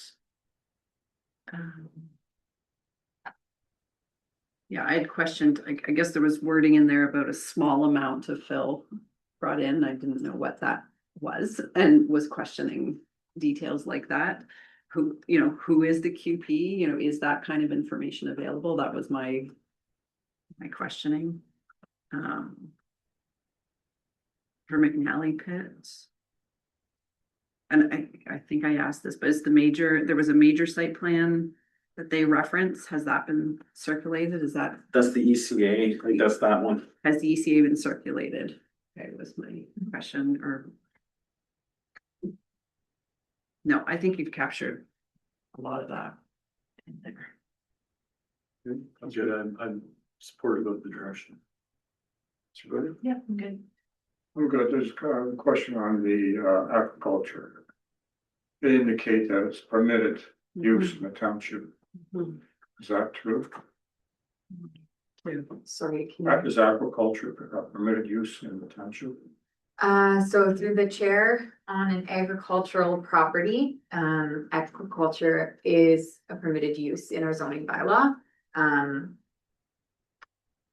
um, Yeah, I had questioned, I guess there was wording in there about a small amount of fill brought in. I didn't know what that was and was questioning details like that. Who, who is the QP? Is that kind of information available? That was my questioning. For McNally pits. And I think I asked this, but there was a major site plan that they reference. Has that been circulated? That's the ECA, I think that's that one. Has the ECA been circulated? Okay, was my question, or? No, I think you've captured a lot of that in there. Good. I'm good. I'm supportive of the direction. So good. Yeah, I'm good. I'm good. There's a question on the agriculture. They indicate that it's permitted use in the township. Is that true? Sorry. Is agriculture permitted use in the township? So through the chair, on an agricultural property, agriculture is a permitted use in our zoning bylaw.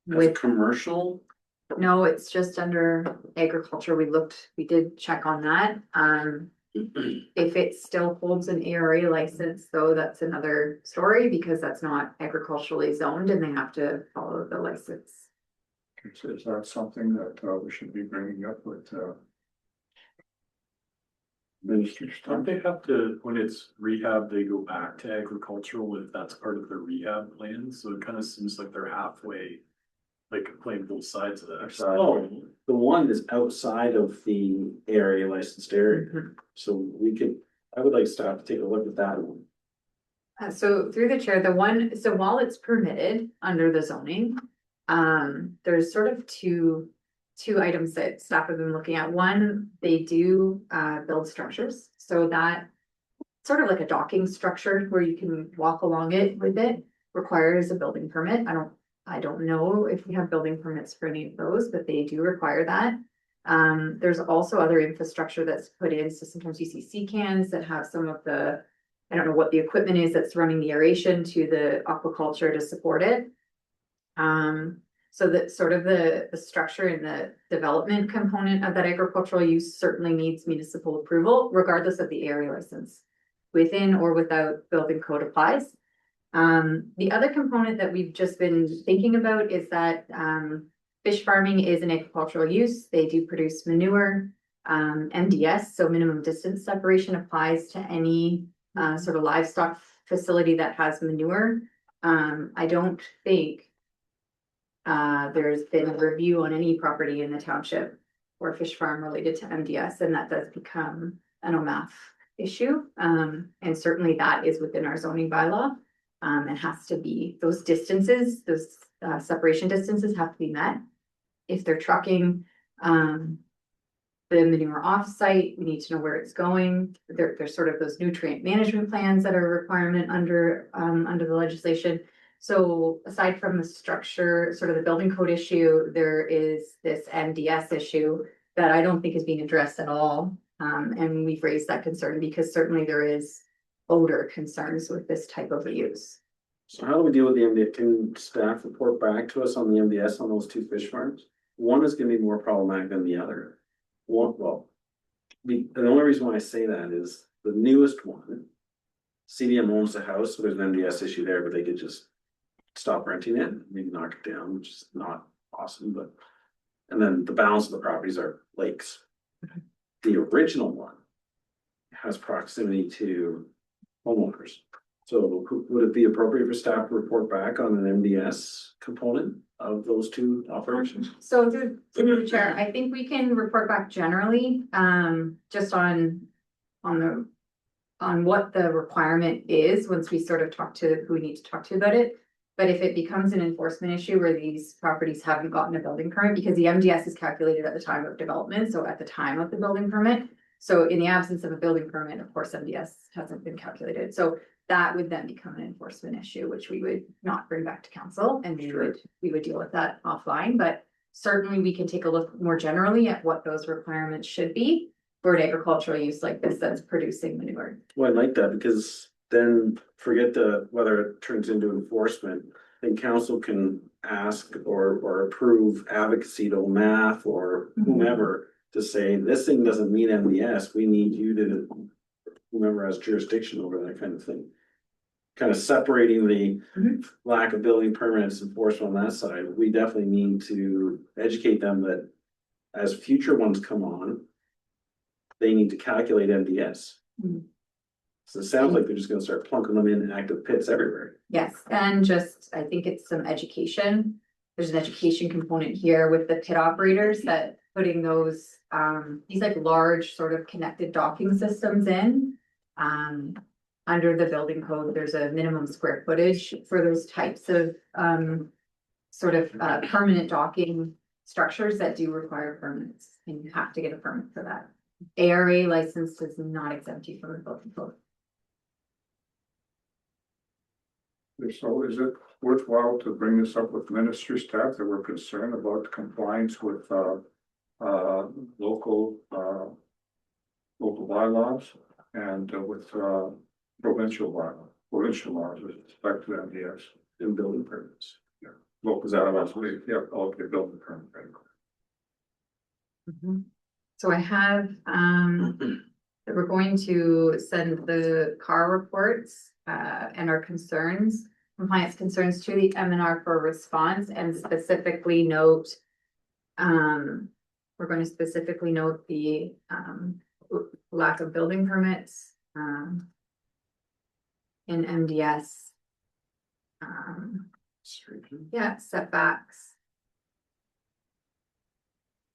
With commercial? No, it's just under agriculture. We did check on that. If it still holds an ARA license, though, that's another story because that's not agriculturally zoned and they have to follow the license. Is that something that we should be bringing up with ministers? Don't they have to, when it's rehab, they go back to agricultural if that's part of their rehab plan? So it kind of seems like they're halfway, like playing both sides of that. Oh, the one is outside of the area licensed area. So I would like staff to take a look at that one. So through the chair, so while it's permitted under the zoning, there's sort of two items that staff have been looking at. One, they do build structures, so that sort of like a docking structure where you can walk along it with it requires a building permit. I don't know if we have building permits for any of those, but they do require that. There's also other infrastructure that's put in. So sometimes you see sea cans that have some of the, I don't know what the equipment is that's running the aeration to the aquaculture to support it. So that sort of the structure and the development component of that agricultural use certainly needs municipal approval, regardless of the area license. Within or without building code applies. The other component that we've just been thinking about is that fish farming is an agricultural use. They do produce manure, MDS, so minimum distance separation applies to any sort of livestock facility that has manure. I don't think there's been a review on any property in the township or fish farm related to MDS, and that does become an OMAF issue. And certainly that is within our zoning bylaw. And has to be, those distances, those separation distances have to be met. If they're trucking the manure off-site, we need to know where it's going. There's sort of those nutrient management plans that are a requirement under the legislation. So aside from the structure, sort of the building code issue, there is this MDS issue that I don't think is being addressed at all. And we've raised that concern because certainly there is odor concerns with this type of use. So how do we deal with the MDS? Can staff report back to us on the MDS on those two fish farms? One is gonna be more problematic than the other. The only reason why I say that is the newest one. CDM owns the house, so there's an MDS issue there, but they could just stop renting it, maybe knock it down, which is not awesome, but. And then the balance of the properties are lakes. The original one has proximity to homeowners. So would it be appropriate for staff to report back on an MDS component of those two operations? So through the chair, I think we can report back generally, just on what the requirement is once we sort of talk to who we need to talk to about it. But if it becomes an enforcement issue where these properties haven't gotten a building permit, because the MDS is calculated at the time of development, so at the time of the building permit. So in the absence of a building permit, of course, MDS hasn't been calculated, so that would then become an enforcement issue, which we would not bring back to council, and we would deal with that offline, but certainly we can take a look more generally at what those requirements should be for an agricultural use like this that's producing manure. Well, I like that because then forget whether it turns into enforcement. Then council can ask or approve advocacy to math or whomever to say, this thing doesn't meet MDS. We need you to, whomever has jurisdiction over that kind of thing. Kind of separating the lack of building permits enforcement on that side. We definitely need to educate them that as future ones come on, they need to calculate MDS. So it sounds like they're just gonna start plunking them in active pits everywhere. Yes, and just, I think it's some education. There's an education component here with the pit operators that putting those, these like large sort of connected docking systems in. Under the building code, there's a minimum square footage for those types of, sort of, permanent docking structures that do require permits, and you have to get a permit for that. ARA license does not exempt you from the building code. So is it worthwhile to bring this up with ministry staff that we're concerned about compliance with local bylaws and with provincial laws with respect to MDS And building permits. Yeah, local bylaws, okay, building permit. So I have, that we're going to send the CAR reports, and our concerns, compliance concerns to the MNR for response and specifically note, we're going to specifically note the, lack of building permits, in MDS. Yeah, setbacks.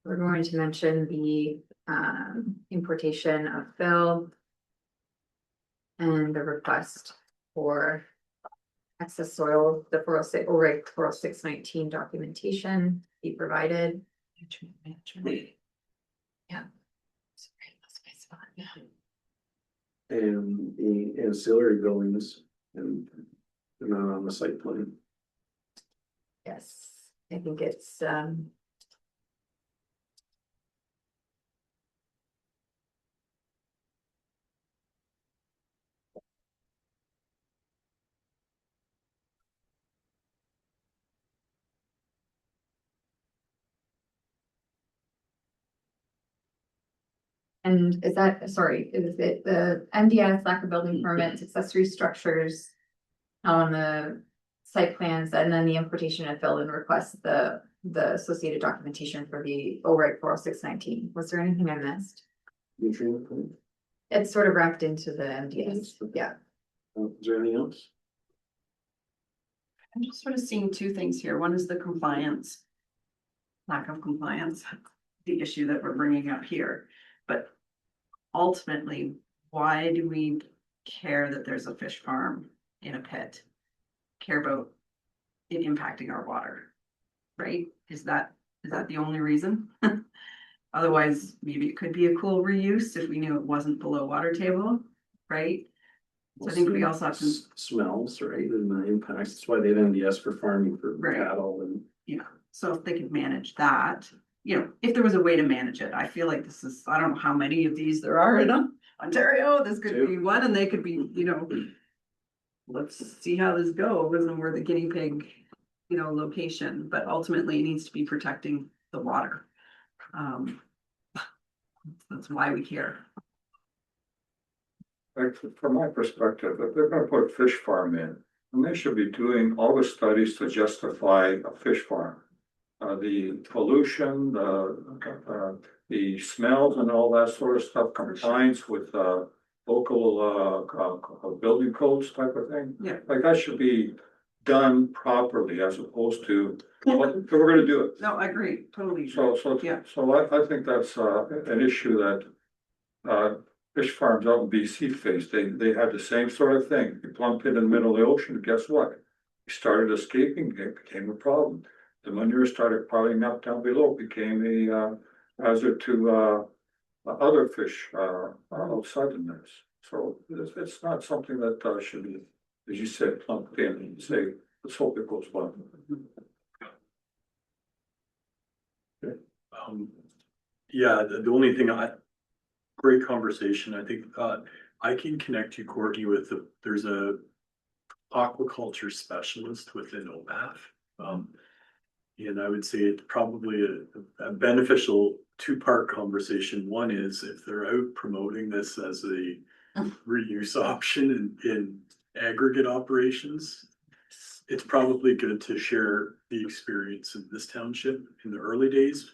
We're going to mention the importation of fill and the request for excess soil, the 406, OREG 40619 documentation be provided. Yeah. And the ancillary buildings and they're not on the site plan. Yes, I think it's and is that, sorry, is it the MDS lack of building permits, accessory structures on the site plans, and then the importation of fill and request the associated documentation for the OREG 40619. Was there anything I missed? Nutrient plan. It's sort of wrapped into the MDS, yeah. Is there anything else? I'm just sort of seeing two things here. One is the compliance. Lack of compliance, the issue that we're bringing up here. But ultimately, why do we care that there's a fish farm in a pit? Care about it impacting our water, right? Is that the only reason? Otherwise, maybe it could be a cool reuse if we knew it wasn't below water table, right? So I think we also have to. Smells, right, and the impacts. That's why they have MDS for farming for cattle and. Yeah, so if they could manage that, you know, if there was a way to manage it, I feel like this is, I don't know how many of these there are in Ontario, this could be one, and they could be, you know. Let's see how this goes, and we're the guinea pig, you know, location, but ultimately it needs to be protecting the water. That's why we care. Like, from my perspective, if they're gonna put a fish farm in, then they should be doing all the studies to justify a fish farm. The pollution, the smells and all that sort of stuff, compliance with, local, building codes type of thing. Yeah. Like, that should be done properly as opposed to, well, if we're gonna do it. No, I agree, totally. So I think that's an issue that fish farms out in BC face. They had the same sort of thing. You plump it in the middle of the ocean, guess what? It started escaping, it became a problem. The manure started piling up down below, became a hazard to other fish are outside the nets. So it's not something that should be, as you said, plunked in and say, let's hope it goes well. Yeah, the only thing great conversation. I think, I can connect you, Courtney, with there's a aquaculture specialist within OPAF. And I would say it's probably a beneficial two-part conversation. One is if they're out promoting this as a reuse option in aggregate operations, it's probably good to share the experience in this township in the early days,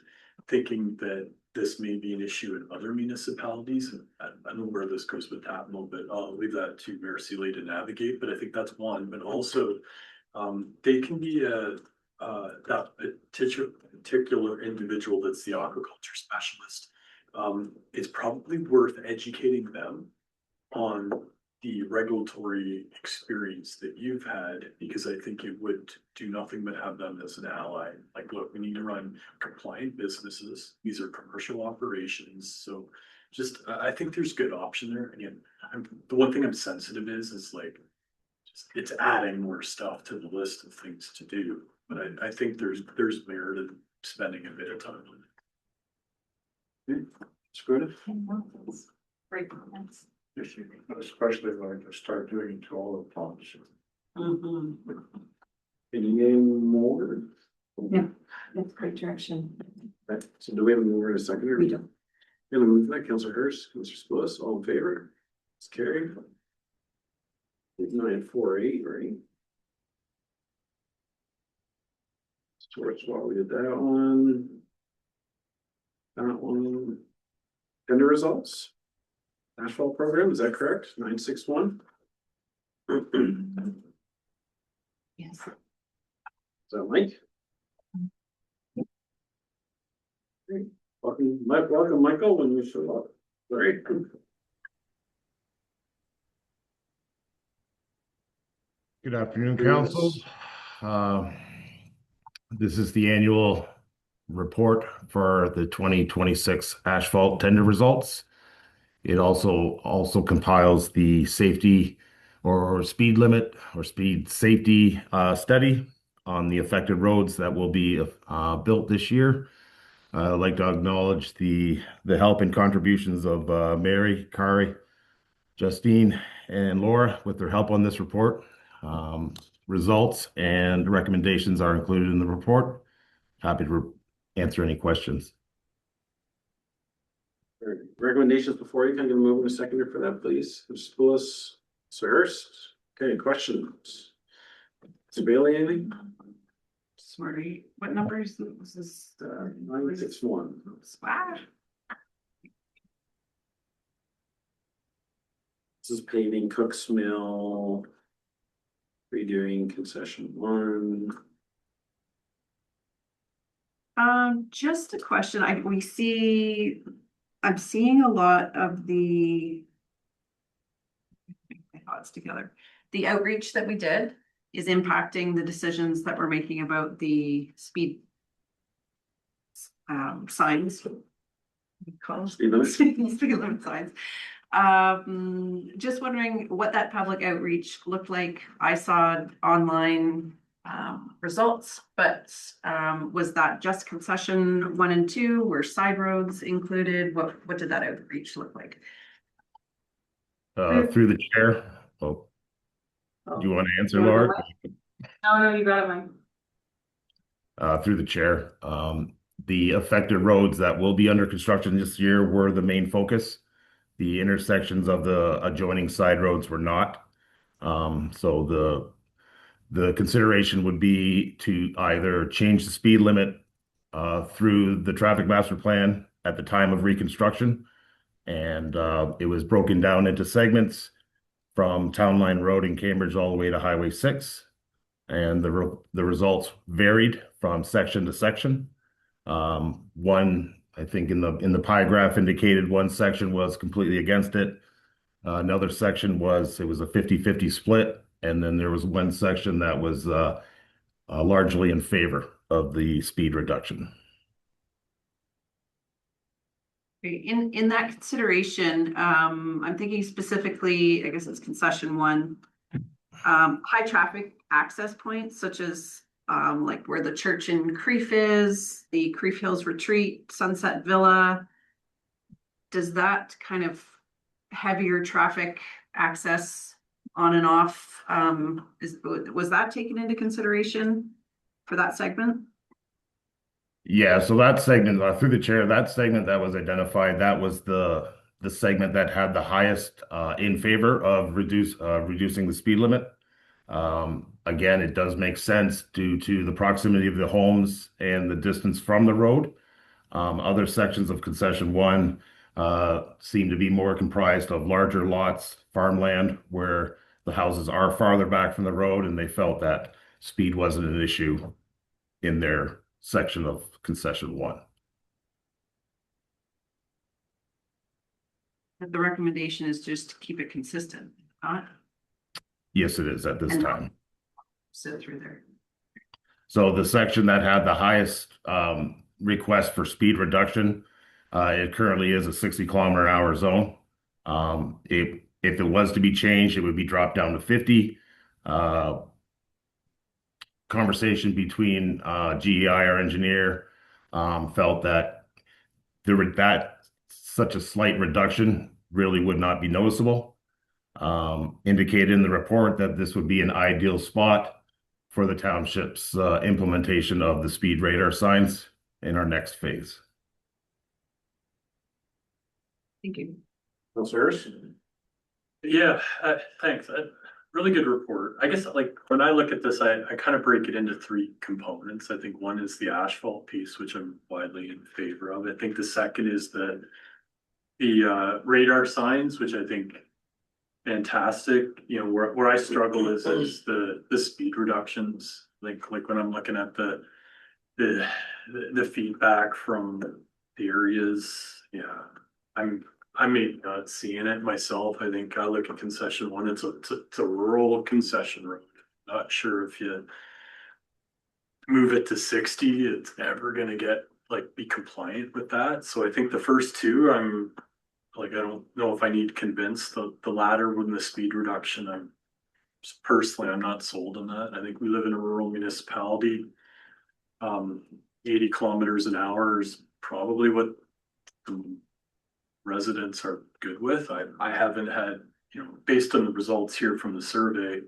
thinking that this may be an issue in other municipalities. And I don't know where this goes with that, but I'll leave that to Mayor Sealy to navigate. But I think that's one. But also, they can be that particular individual that's the aquaculture specialist. It's probably worth educating them on the regulatory experience that you've had, because I think it would do nothing but have them as an ally. Like, look, we need to run compliant businesses. These are commercial operations. So just, I think there's good option there. Again, the one thing I'm sensitive is like, it's adding more stuff to the list of things to do. But I think there's merit in spending a bit of time on it. Good. Great comments. Especially when I start doing it to all the ponds. Any more? Yeah, that's great direction. Okay, so do we have a mover and a seconder? We don't. Gonna move that, Councillor Hurst, Councillor Spillis, all in favor? It's carried. 948, right? Storage while we did that one. That one. Tender results. Asphalt program, is that correct? 961? Yes. Is that Mike? Great. Welcome, Michael, when you show up. Great. Good afternoon, council. This is the annual report for the 2026 asphalt tender results. It also compiles the safety or speed limit or speed safety study on the affected roads that will be built this year. I'd like to acknowledge the help and contributions of Mary, Kari, Justine, and Laura with their help on this report. Results and recommendations are included in the report. Happy to answer any questions. Recommendations before you, can I get a mover and a seconder for that, please? Mr. Spillis, Sir Hurst. Okay, questions? Mr. Bailey, anything? Smarty, what number is this? 961. Wow. This is paving Cook's Mill. Redoing concession 1. Just a question, I'm seeing a lot of the. My thoughts together. The outreach that we did is impacting the decisions that we're making about the speed. Signs. Speed limit. Speed limit signs. Just wondering what that public outreach looked like. I saw online results, but was that just concession 1 and 2? Were side roads included? What did that outreach look like? Through the chair. Oh. Do you want to answer, Laura? No, you got it, Mike. Through the chair. The affected roads that will be under construction this year were the main focus. The intersections of the adjoining side roads were not. So the consideration would be to either change the speed limit through the traffic master plan at the time of reconstruction. And it was broken down into segments from Town Line Road in Cambridge all the way to Highway 6. And the results varied from section to section. One, I think in the pie graph indicated one section was completely against it. Another section was a 50-50 split. And then there was one section that was largely in favor of the speed reduction. In that consideration, I'm thinking specifically, I guess it's concession one. High traffic access points such as like where the church in Creef is, the Creef Hills Retreat, Sunset Villa. Does that kind of heavier traffic access on and off, was that taken into consideration for that segment? Yeah, so that segment, through the chair, that segment that was identified, that was the segment that had the highest in favor of reducing the speed limit. Again, it does make sense due to the proximity of the homes and the distance from the road. Other sections of concession one seem to be more comprised of larger lots, farmland, where the houses are farther back from the road, and they felt that speed wasn't an issue in their section of concession one. The recommendation is just to keep it consistent, not Yes, it is at this time. sit through there. So the section that had the highest request for speed reduction, it currently is a 60-kilometer-an-hour zone. If it was to be changed, it would be dropped down to 50. Conversation between GEI, our engineer, felt that such a slight reduction really would not be noticeable. Indicated in the report that this would be an ideal spot for the township's implementation of the speed radar signs in our next phase. Thank you. Councilor Harris? Yeah, thanks. Really good report. I guess like when I look at this, I kind of break it into three components. I think one is the asphalt piece, which I'm widely in favor of. I think the second is the radar signs, which I think fantastic. You know, where I struggle is the speed reductions. Like when I'm looking at the feedback from the areas, yeah, I may not seeing it myself. I think I look at concession one. It's a rural concession road. Not sure if you move it to 60, it's ever gonna be compliant with that. So I think the first two, I don't know if I need convinced. The latter with the speed reduction, I'm not sold on that. I think we live in a rural municipality. 80 kilometers an hour is probably what the residents are good with. I haven't had, based on the results here from the survey,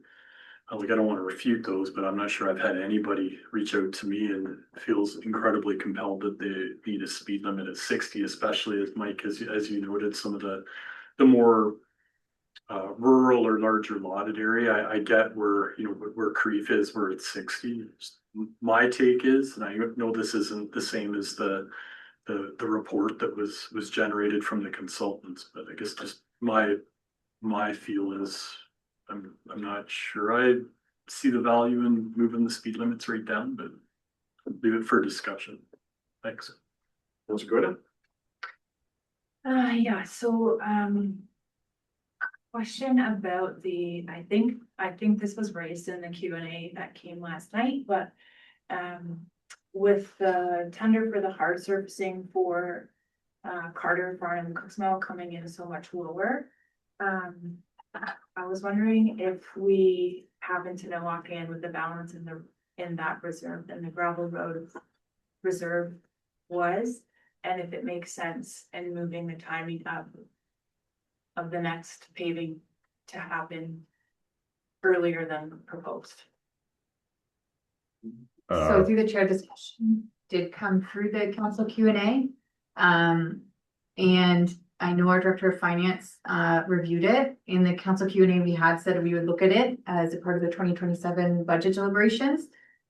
I don't want to refute those, but I'm not sure I've had anybody reach out to me and feels incredibly compelled that they need a speed limit at 60, especially as Mike, as you noted, some of the more rural or larger lotted area. I get where Creef is, where it's 60. My take is, and I know this isn't the same as the report that was generated from the consultants, but I guess just my feel is I'm not sure I see the value in moving the speed limits right down, but leave it for discussion. Thanks. Councilor Goda? Yeah, so question about I think this was raised in the Q&A that came last night, but with the tender for the hard surfacing for Carter Farm and Cooks Mill coming in so much lower, I was wondering if we happen to know offhand what the balance in that reserve and the gravel road reserve was, and if it makes sense in moving the timing of the next paving to happen earlier than proposed. So through the chair, this question did come through the council Q&A. And I know our director of finance reviewed it. In the council Q&A, we had said we would look at it as a part of the 2027 budget deliberations.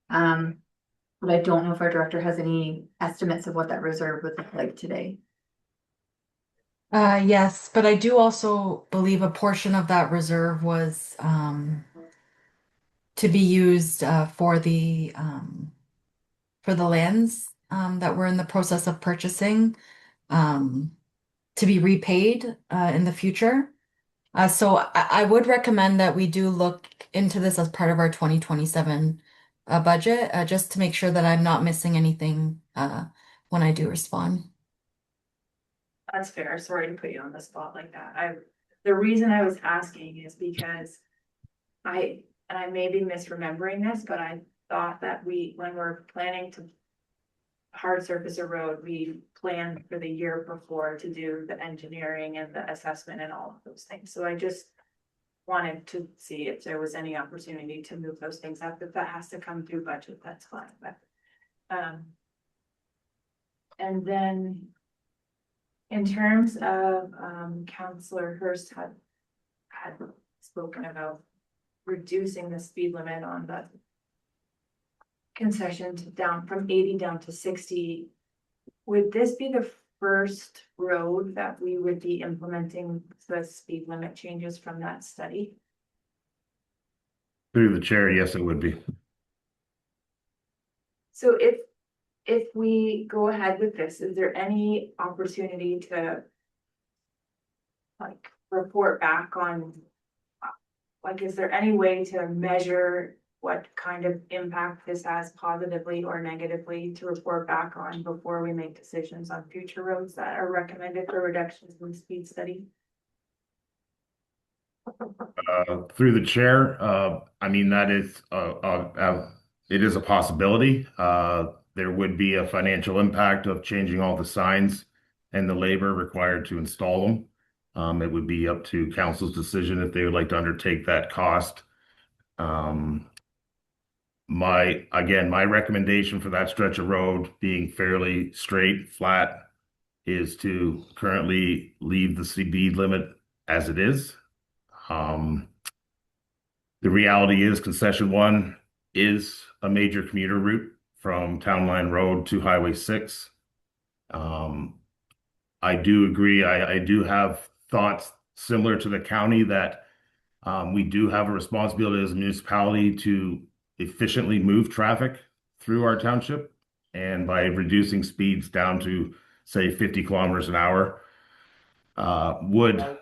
But I don't know if our director has any estimates of what that reserve would look like today. Yes, but I do also believe a portion of that reserve was to be used for the lands that we're in the process of purchasing to be repaid in the future. So I would recommend that we do look into this as part of our 2027 budget, just to make sure that I'm not missing anything when I do respond. That's fair. Sorry to put you on the spot like that. The reason I was asking is because and I may be misremembering this, but I thought that when we're planning to hard surface a road, we planned for the year before to do the engineering and the assessment and all of those things. So I just wanted to see if there was any opportunity to move those things up. If that has to come through budget, that's fine, but and then in terms of Councillor Hurst had spoken about reducing the speed limit on the concession down from 80 down to 60. Would this be the first road that we would be implementing the speed limit changes from that study? Through the chair, yes, it would be. So if we go ahead with this, is there any opportunity to like report back on, like, is there any way to measure what kind of impact this has positively or negatively to report back on before we make decisions on future roads that are recommended for reductions in speed study? Through the chair, I mean, that is, it is a possibility. There would be a financial impact of changing all the signs and the labor required to install them. It would be up to council's decision if they would like to undertake that cost. My recommendation for that stretch of road being fairly straight, flat, is to currently leave the speed limit as it is. The reality is concession 1 is a major commuter route from Town Line Road to Highway 6. I do agree. I do have thoughts similar to the county that we do have a responsibility as a municipality to efficiently move traffic through our township. And by reducing speeds down to, say, 50 kilometers an hour, would,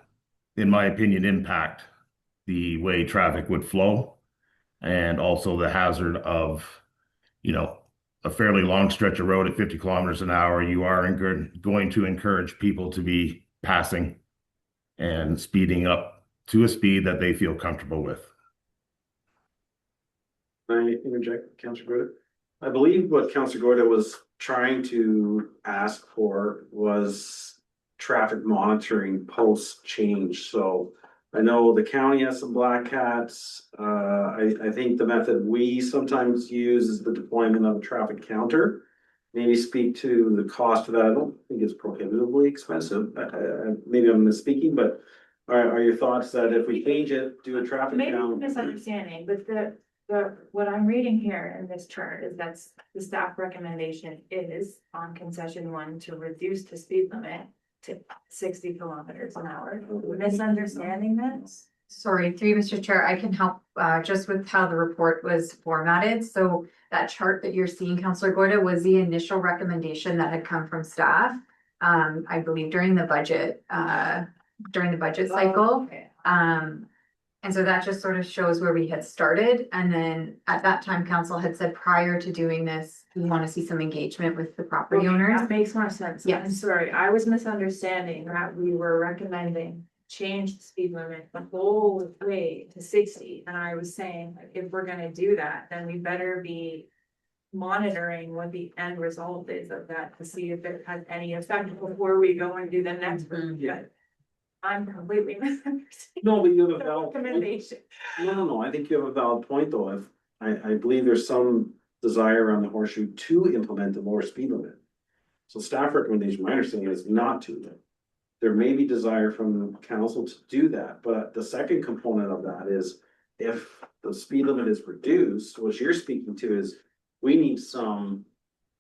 in my opinion, impact the way traffic would flow, and also the hazard of, a fairly long stretch of road at 50 kilometers an hour. You are going to encourage people to be passing and speeding up to a speed that they feel comfortable with. Can I interject, Councillor Gordon? I believe what Councillor Gordon was trying to ask for was traffic monitoring post change. So I know the county has some black hats. I think the method we sometimes use is the deployment of a traffic counter. Maybe speak to the cost of that. I don't think it's prohibitively expensive. Maybe I'm misspeaking, but are your thoughts that if we change it, do a traffic Maybe count? misunderstanding, but what I'm reading here in this chart is that the staff recommendation is on concession 1 to reduce the speed limit to 60 kilometers an hour. Misunderstanding that? Sorry, through you, Mr. Chair, I can help just with how the report was formatted. So that chart that you're seeing, Councillor Gorda, was the initial recommendation that had come from staff. I believe during the budget cycle. Okay. And so that just sort of shows where we had started. And then at that time, council had said prior to doing this, we want to see some engagement with the property owners. That makes more sense. Yes. I'm sorry, I was misunderstanding that we were recommending change the speed limit the whole way to 60. And I was saying, like, if we're gonna do that, then we better be monitoring what the end result is of that to see if it has any effect before we go and do the next one. But I'm completely misunderstanding. No, but you have a the valid point. recommendation. No, I think you have a valid point though. If I believe there's some desire around the horseshoe to implement a lower speed limit. So staff recommendation, my understanding is not to. There may be desire from the council to do that, but the second component of that is if the speed limit is reduced, what you're speaking to is we need some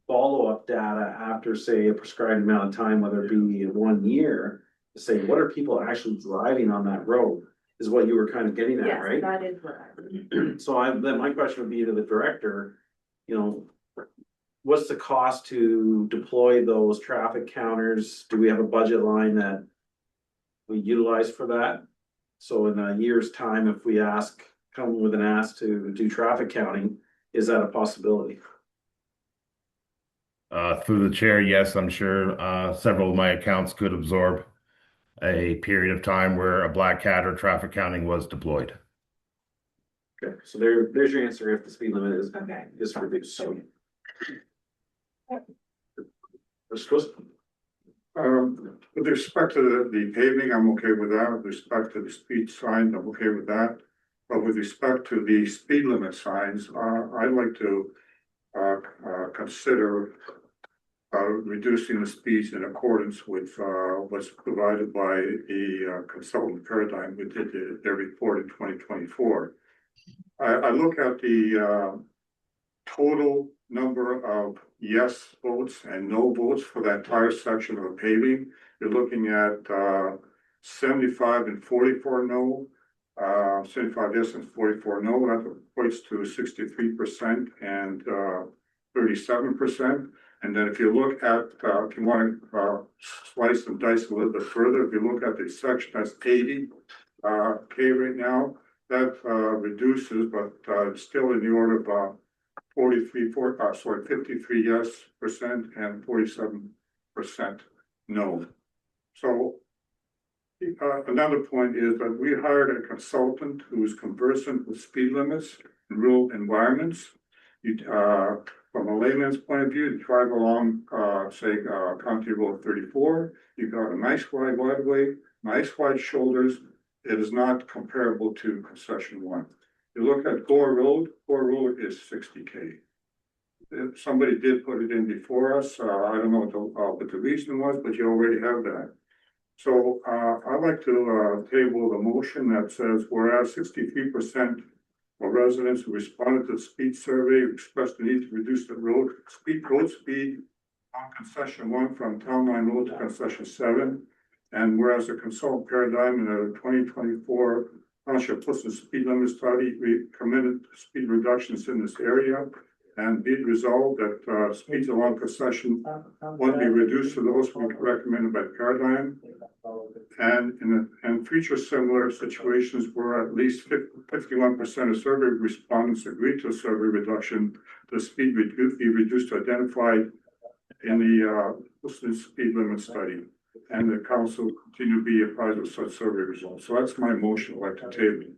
follow-up data after, say, a prescribed amount of time, whether it be in 1 year, to say, what are people actually driving on that road, is what you were kind of getting at, Yes, right? that is what I. So then my question would be to the director, what's the cost to deploy those traffic counters? Do we have a budget line that we utilize for that? So in a year's time, if we come with an ask to do traffic counting, is that a possibility? Through the chair, yes, I'm sure several of my accounts could absorb a period of time where a black cat or traffic counting was deployed. Okay, so there's your answer if the speed limit is reduced, so. With respect to the paving, I'm okay with that. With respect to the speed signs, I'm okay with that. But with respect to the speed limit signs, I'd like to consider reducing the speeds in accordance with what's provided by the consultant Paradigm who did their report in 2024. I look at the total number of yes votes and no votes for that entire section of the paving. You're looking at 75 and 44 no, 75 yes and 44 no. That equates to 63% and 37%. And then if you look at, if you want to slice and dice a little bit further, if you look at the section that's 80 K right now, that reduces, but it's still in the order of 53 yes percent and 47% no. So another point is that we hired a consultant who is conversant with speed limits in rural environments. You, from a layman's point of view, you drive along, say, County Road 34, you've got a nice wide way, nice wide shoulders. It is not comparable to concession one. You look at Gore Road is 60K. Somebody did put it in before us. I don't know what the reason was, but you already have that. So I'd like to table the motion that says, whereas 63% of residents who responded to the speed survey expressed the need to reduce the road speed on concession one from Town Line Road to concession 7. And whereas the consultant Paradigm in the 2024 Township Plus the speed limit study recommended speed reductions in this area, and be it resolved that speeds along concession one be reduced to those recommended by Paradigm, and in future similar situations where at least 51% of survey respondents agreed to a survey reduction, the speed be reduced to identified in the speed limit study. And the council continue to be apprised of such survey results. So that's my motion, I'd like to table.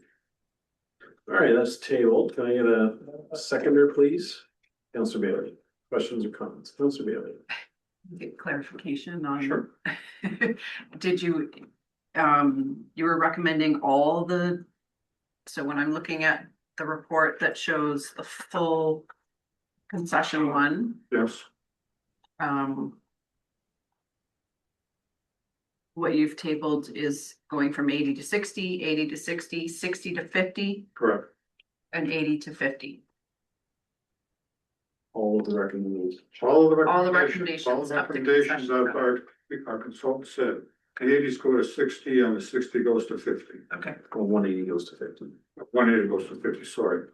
All right, that's tabled. Can I get a seconder, please? Councilor Bailey, questions or comments? Councilor Bailey. Get clarification on. Sure. Did you, you were recommending all the, so when I'm looking at the report that shows the full concession one. Yes. What you've tabled is going from 80 to 60, 80 to 60, 60 to 50. Correct. And 80 to 50. All of the recommendations. All the recommendations that our consultant said. The 80s go to 60 and the 60 goes to 50. Okay. Well, 180 goes to 50. 180 goes to 50, sorry.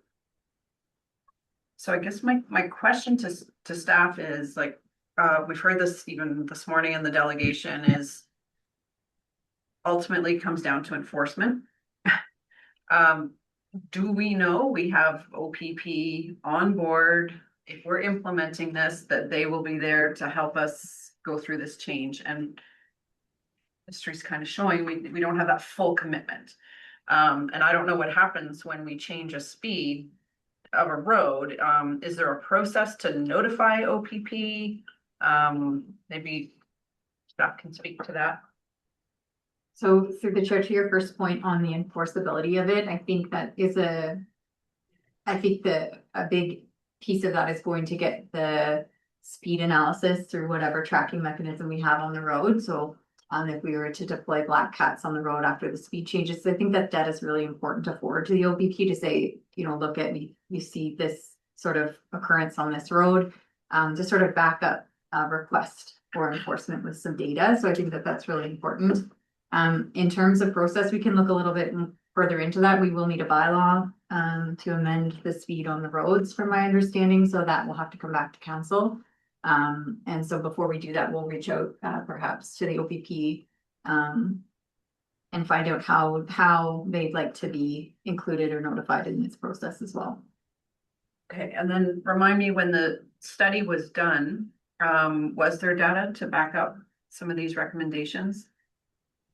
So I guess my question to staff is like, we've heard this even this morning in the delegation is ultimately comes down to enforcement. Do we know we have OPP on board? If we're implementing this, that they will be there to help us go through this change, and history's kind of showing we don't have that full commitment. And I don't know what happens when we change a speed of a road. Is there a process to notify OPP? Maybe staff can speak to that. So through the chair, to your first point on the enforceability of it, I think that is a big piece of that is going to get the speed analysis through whatever tracking mechanism we have on the road. So if we were to deploy black cats on the road after the speed changes, I think that is really important to forward to the OPP to say, you know, look at you see this sort of occurrence on this road, to sort of back up a request for enforcement with some data. So I think that that's really important. In terms of process, we can look a little bit further into that. We will need a bylaw to amend the speed on the roads, from my understanding. So that will have to come back to council. And so before we do that, we'll reach out perhaps to the OPP and find out how they'd like to be included or notified in this process as well. Okay, and then remind me when the study was done, Was there data to back up some of these recommendations?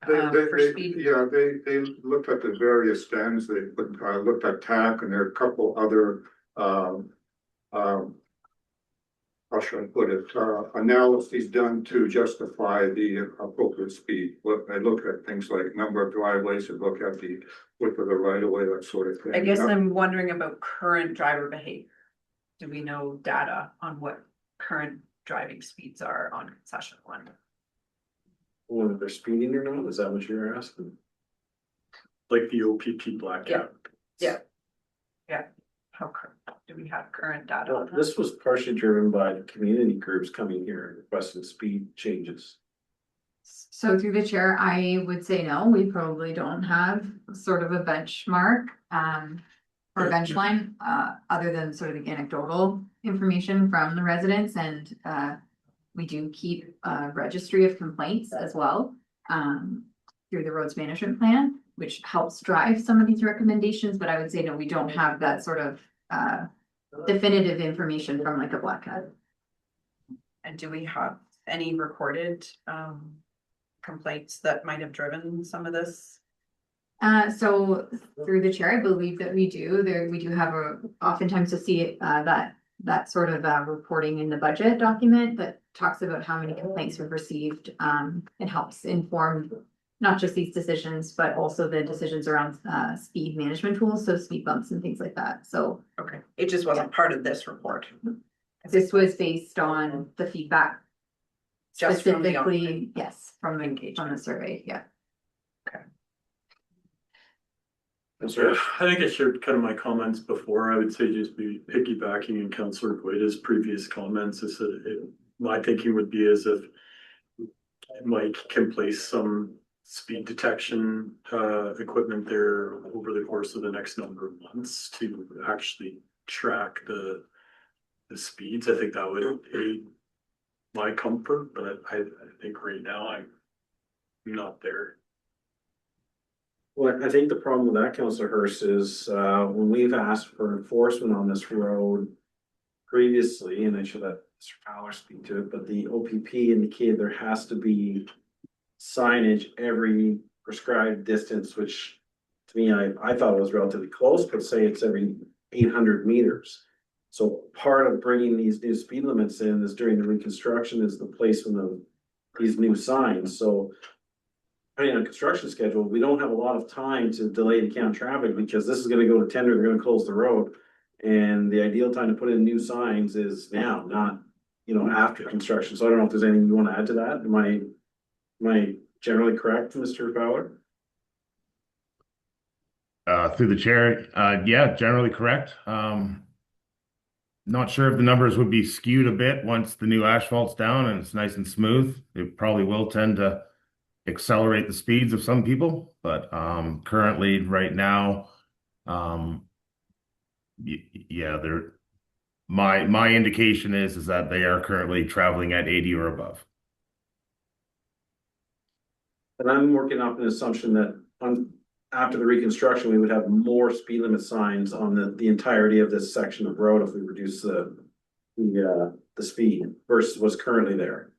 For speed? They looked at the various stands, they looked at TAC, and there are a couple other, how should I put it, analyses done to justify the appropriate speed. I look at things like number of driveways, and look at the width of the right of way, that sort of thing. I guess I'm wondering about current driver behavior. Do we know data on what current driving speeds are on concession one? Whether they're speeding or not, is that what you're asking? Like the OPP blackout. Yeah. How do we have current data on that? This was partially driven by the community groups coming here and requesting speed changes. So through the chair, I would say no, we probably don't have sort of a benchmark, or a bench line, other than sort of the anecdotal information from the residents, and, we do keep a registry of complaints as well, through the roads management plan, which helps drive some of these recommendations, but I would say, no, we don't have that sort of, definitive information from like a Black Cat. And do we have any recorded, complaints that might have driven some of this? So through the chair, I believe that we do. We do have oftentimes to see that sort of reporting in the budget document that talks about how many complaints we've received. It helps inform not just these decisions, but also the decisions around speed management tools, so speed bumps and things like that. So Okay, it just wasn't part of this report. this was based on the feedback. Just from the Specifically, yes, from the survey, yeah. Yeah, I think I shared kind of my comments before. I would say just be piggybacking in Councillor Gueda's previous comments is that my thinking would be as if Mike can place some speed detection equipment there over the course of the next number of months to actually track the speeds. I think that would aid my comfort, but I think right now I'm not there. Well, I think the problem with that, Councillor Hurst, is when we've asked for enforcement on this road previously, and I should let Mr. Fowler speak to it, but the OPP indicated there has to be signage every prescribed distance, which to me, I thought it was relatively close, but say it's every 800 meters. So part of bringing these new speed limits in is during the reconstruction is the placement of these new signs. So depending on construction schedule, we don't have a lot of time to delay the count traffic because this is gonna go to tender, they're gonna close the road. And the ideal time to put in new signs is now, not, after construction. So I don't know if there's anything you want to add to that. Am I generally correct, Mr. Fowler? Through the chair, yeah, generally correct. Not sure if the numbers would be skewed a bit once the new asphalt's down and it's nice and smooth. It probably will tend to accelerate the speeds of some people, but currently right now, yeah, my indication is that they are currently traveling at 80 or above. And I'm working off an assumption that after the reconstruction, we would have more speed limit signs on the entirety of this section of road if we reduce the speed versus what's currently there.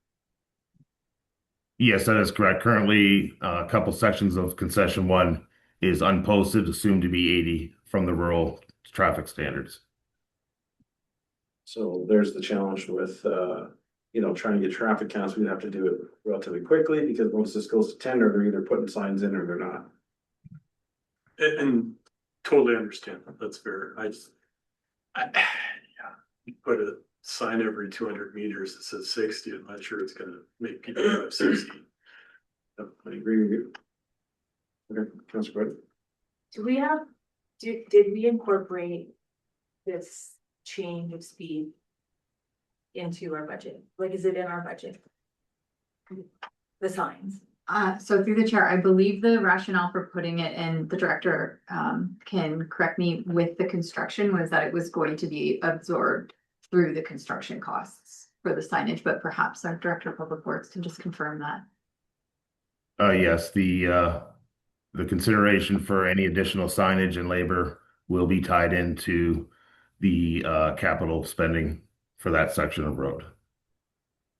Yes, that is correct. Currently, a couple sections of concession 1 is unposted, assumed to be 80 from the rural traffic standards. So there's the challenge with, trying to get traffic counts. We'd have to do it relatively quickly because once this goes to tender, they're either putting signs in or they're not. And totally understand that. That's fair. You put a sign every 200 meters that says 60. I'm not sure it's gonna make people drive 60. I agree with you. Okay, Councilor Brett. Did we incorporate this change of speed into our budget? Like, is it in our budget? The signs? So through the chair, I believe the rationale for putting it in, the director can correct me, with the construction was that it was going to be absorbed through the construction costs for the signage, but perhaps our director of public works can just confirm that. Yes, the consideration for any additional signage and labor will be tied into the capital spending for that section of road.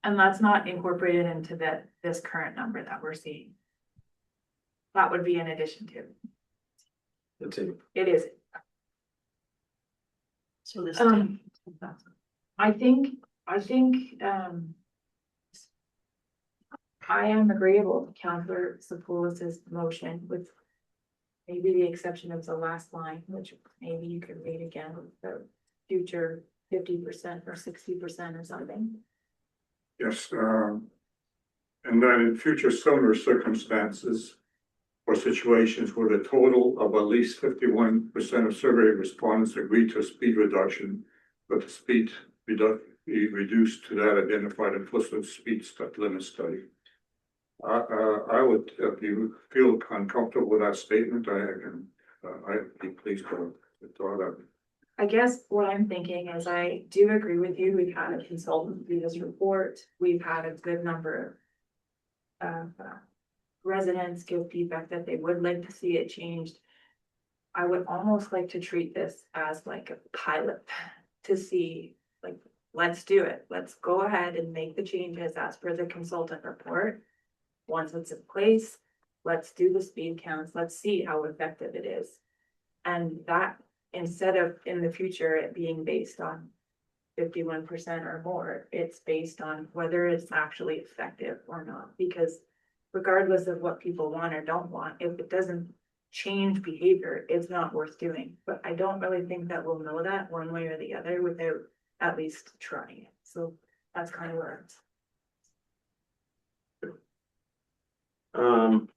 And that's not incorporated into this current number that we're seeing. That would be in addition to, That's it. it is. So this. I think, I am agreeable to Councillor Sepoulus's motion with maybe the exception of the last line, which maybe you could read again, the future 50% or 60% or something. Yes, and then in future similar circumstances or situations where the total of at least 51% of survey respondents agree to a speed reduction, but the speed be reduced to that identified implicit speed limit study. I would, if you feel uncomfortable with that statement, I'd be pleased to withdraw that. I guess what I'm thinking is I do agree with you. We've had a consultant do this report. We've had a good number of residents give feedback that they would like to see it changed. I would almost like to treat this as like a pilot to see, like, let's do it. Let's go ahead and make the changes as per the consultant report. Once it's in place, let's do the speed counts. Let's see how effective it is. And that, instead of in the future it being based on 51% or more, it's based on whether it's actually effective or not. Because regardless of what people want or don't want, if it doesn't change behavior, it's not worth doing. But I don't really think that we'll know that one way or the other without at least trying it. So that's kind of where it's.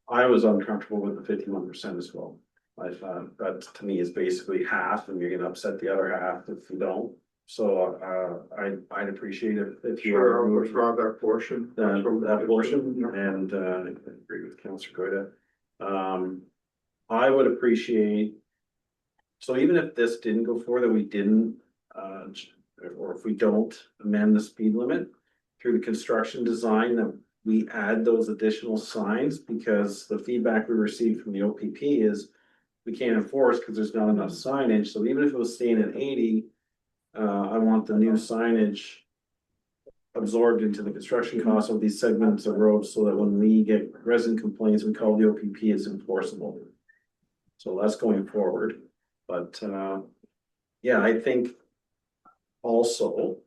I was uncomfortable with the 51% as well. I thought that to me is basically half, and you're gonna upset the other half if you don't. So I'd appreciate it if you Sure, I'll withdraw that portion. that portion, and I agree with Councillor Goyda. I would appreciate, so even if this didn't go forward, that we didn't or if we don't amend the speed limit through the construction design, that we add those additional signs, because the feedback we received from the OPP is we can't enforce because there's not enough signage. So even if it was staying at 80, I want the new signage absorbed into the construction costs of these segments of roads, so that when we get resident complaints, we call the OPP, it's enforceable. So that's going forward. But yeah, I think also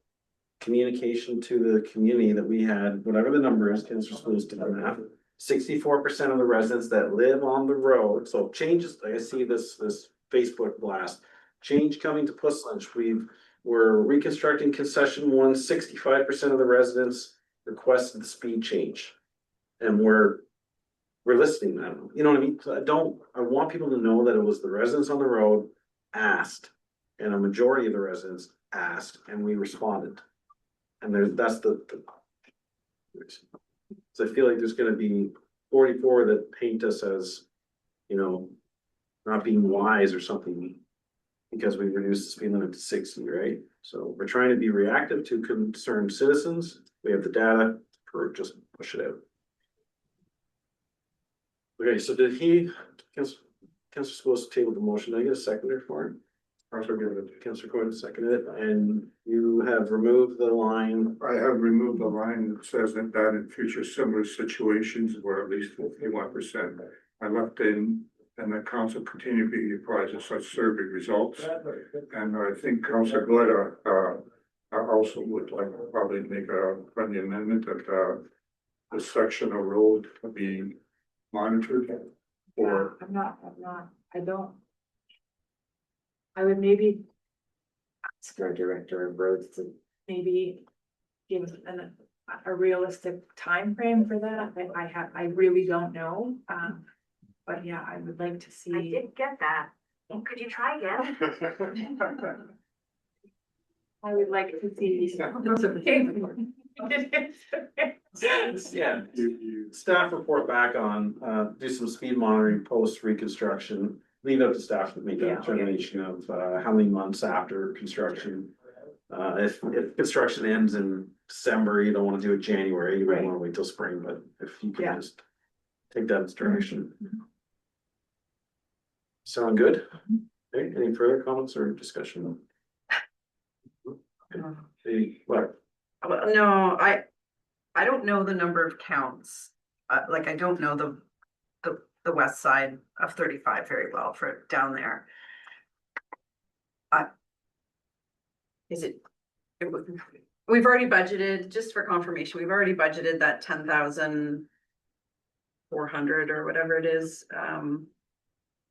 communication to the community that we had, whatever the number is, Councillor Spruce did the math, 64% of the residents that live on the road. So changes, I see this Facebook blast, change coming to Puss Lunch. We're reconstructing concession 1, 65% of the residents requested the speed change. And we're listening to them. You know what I mean? So I want people to know that it was the residents on the road asked, and a majority of the residents asked, and we responded. And that's the so I feel like there's gonna be 44 that paint us as, you know, not being wise or something, because we reduced the speed limit to 60, right? So we're trying to be reactive to concerned citizens. We have the data, for just push it out. Okay, so did Councillor supposed to table the motion? Did I get a seconder for it? Councillor Coyle seconded it, and you have removed the line. I have removed the line that says that in future similar situations where at least 51% I left in, and the council continue to be apprised of such survey results. And I think Councillor Goyda also would like to probably make a friendly amendment that the section of road be monitored. Or I would maybe ask our director of roads to maybe give a realistic time frame for that. I really don't know. But yeah, I would like to see. I did get that. Could you try again? I would like to see. Yeah, staff report back on, do some speed monitoring post reconstruction. Leave it up to staff to make a determination of how many months after construction. If construction ends in December, you don't want to do it January, you might want to wait till spring, but if you can just take that as direction. Sound good? Okay, any further comments or discussion? What? No, I don't know the number of counts. Like I don't know the west side of 35 very well for down there. Is it? We've already budgeted, just for confirmation, we've already budgeted that 10,400 or whatever it is.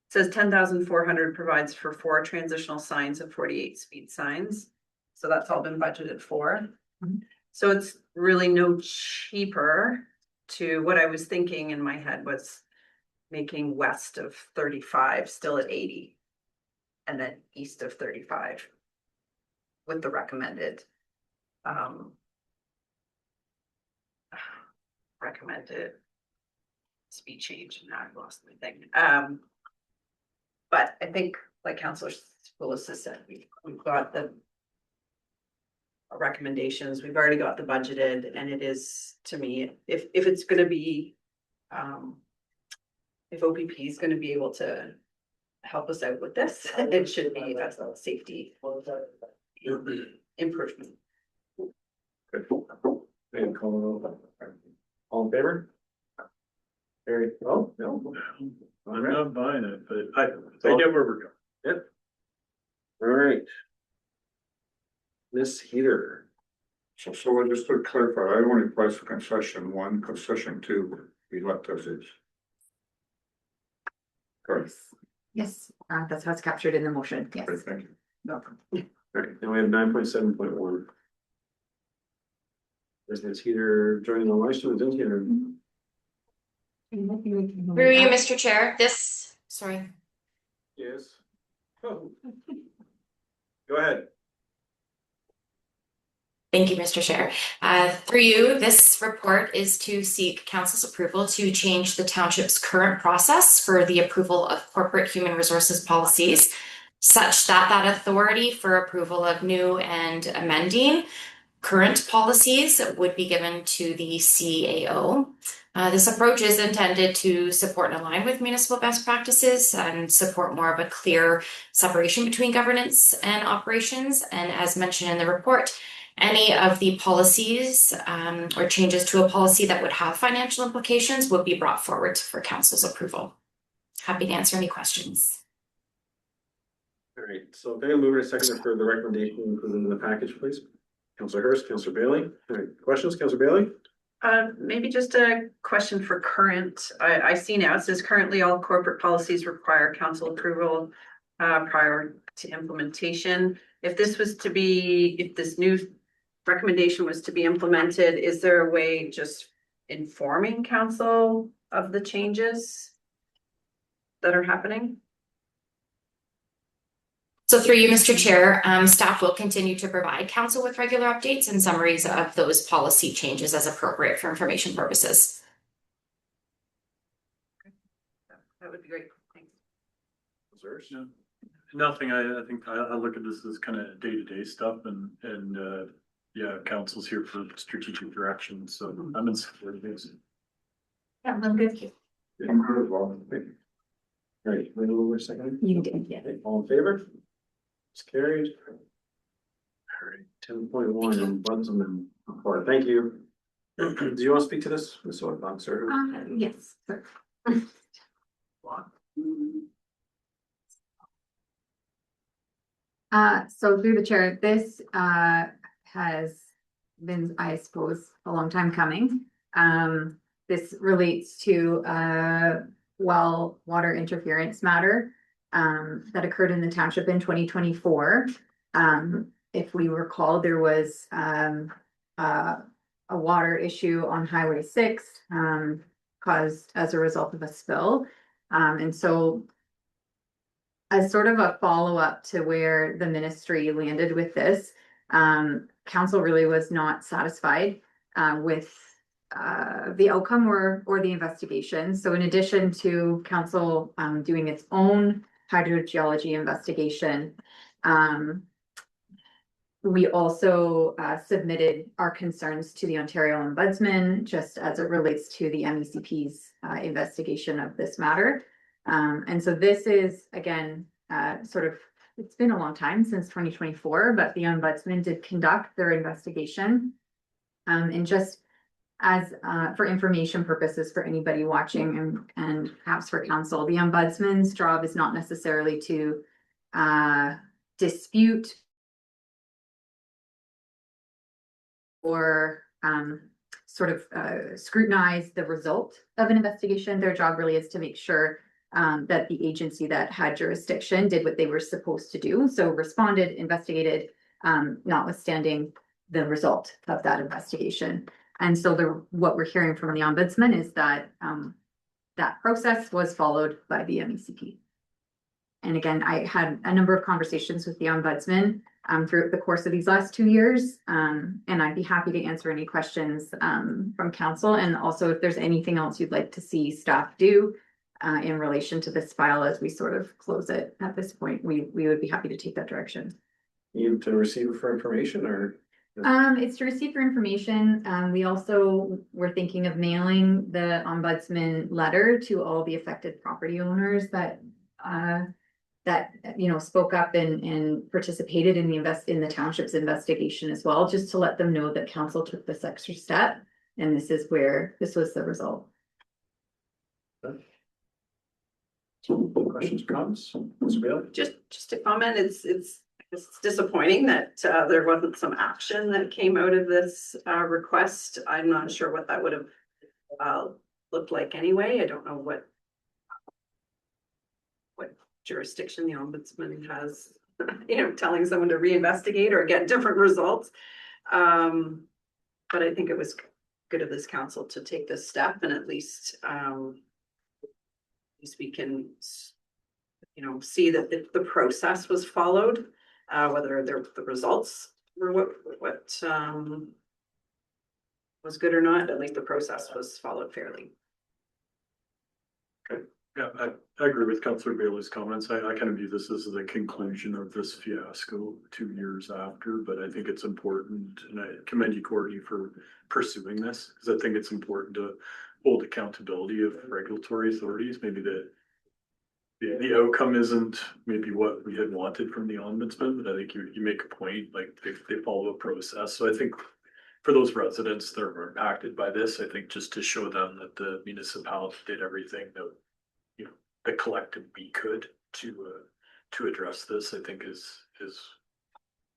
Says 10,400 provides for 4 transitional signs and 48 speed signs. So that's all been budgeted for. So it's really no cheaper to what I was thinking in my head was making west of 35 still at 80 and then east of 35 with the recommended speed change. And now I've lost my thing. But I think like Councillor Willis has said, we've got the recommendations, we've already got the budgeted, and it is, to me, if it's gonna be if OPP is gonna be able to help us out with this, it should be a safety improvement. And all in favor? Very, oh, no. I'm not buying it, but I get where we're going. Yep. All right. Miss Heater. So just to clarify, I only applied for concession 1, concession 2, we left as is. Correct. Yes, that's how it's captured in the motion. Yes. Okay, thank you. Welcome. All right, then we have 9.7.1. Is Miss Heater joining the live stream? Is Heater? Through you, Mr. Chair, sorry. Yes. Oh. Go ahead. Thank you, Mr. Chair. Through you, this report is to seek council's approval to change the township's current process for the approval of corporate human resources policies, such that that authority for approval of new and amending current policies would be given to the CAO. This approach is intended to support and align with municipal best practices and support more of a clear separation between governance and operations. And as mentioned in the report, any of the policies or changes to a policy that would have financial implications would be brought forward for council's approval. Happy to answer any questions. All right, so can I move in a second for the recommendation included in the package, please? Councillor Hurst, Councillor Bailey. All right, questions, Councillor Bailey? Maybe just a question for current. I see now it says currently all corporate policies require council approval prior to implementation. If this new recommendation was to be implemented, is there a way just informing council of the changes that are happening? So through you, Mr. Chair, staff will continue to provide council with regular updates and summaries of those policy changes as appropriate for information purposes. That would be great. Thanks. No, nothing. I think I look at this as kind of day-to-day stuff and yeah, council's here for strategic direction. So I'm in support of this. Yeah, I'm good. I'm good as well. All right, wait a little second. You did, yeah. All in favor? It's carried. All right, 10.1 on Bunsen and report. Thank you. Do you want to speak to this, Ms. Orthox, or? Yes, sir. So through the chair, this has been, I suppose, a long time coming. This relates to well water interference matter that occurred in the township in 2024. If we recall, there was a water issue on Highway 6 caused as a result of a spill. And so as sort of a follow-up to where the ministry landed with this, council really was not satisfied with the outcome or the investigation. So in addition to council doing its own hydrogeology investigation, we also submitted our concerns to the Ontario Ombudsman just as it relates to the MECP's investigation of this matter. And so this is, again, it's been a long time since 2024, but the Ombudsman did conduct their investigation. And just as for information purposes for anybody watching and perhaps for council, the ombudsman's job is not necessarily to dispute or sort of scrutinize the result of an investigation. Their job really is to make sure that the agency that had jurisdiction did what they were supposed to do. So responded, investigated, notwithstanding the result of that investigation. And so what we're hearing from the ombudsman is that that process was followed by the MECP. And again, I had a number of conversations with the ombudsman throughout the course of these last 2 years. And I'd be happy to answer any questions from council. And also if there's anything else you'd like to see staff do in relation to this file as we sort of close it at this point, we would be happy to take that direction. You to receive it for information or? It's to receive for information. We also were thinking of mailing the ombudsman letter to all the affected property owners that spoke up and participated in the township's investigation as well, just to let them know that council took this extra step. And this was the result. Questions, comments? Ms. Bailey? Just a comment, it's disappointing that there wasn't some action that came out of this request. I'm not sure what that would have looked like anyway. I don't know what jurisdiction the ombudsman has, telling someone to reinvestigate or get different results. But I think it was good of this council to take this step, and at least we can see that the process was followed. Whether the results were what was good or not, at least the process was followed fairly. Okay, yeah, I agree with Councillor Bailey's comments. I kind of view this as the conclusion of this fiasco 2 years after, but I think it's important, and I commend you, Courtney, for pursuing this, because I think it's important to hold accountability of regulatory authorities. Maybe the outcome isn't maybe what we had wanted from the ombudsman, but I think you make a point, like they follow a process. So I think for those residents that are impacted by this, I think just to show them that the municipality did everything that the collective we could to address this, I think is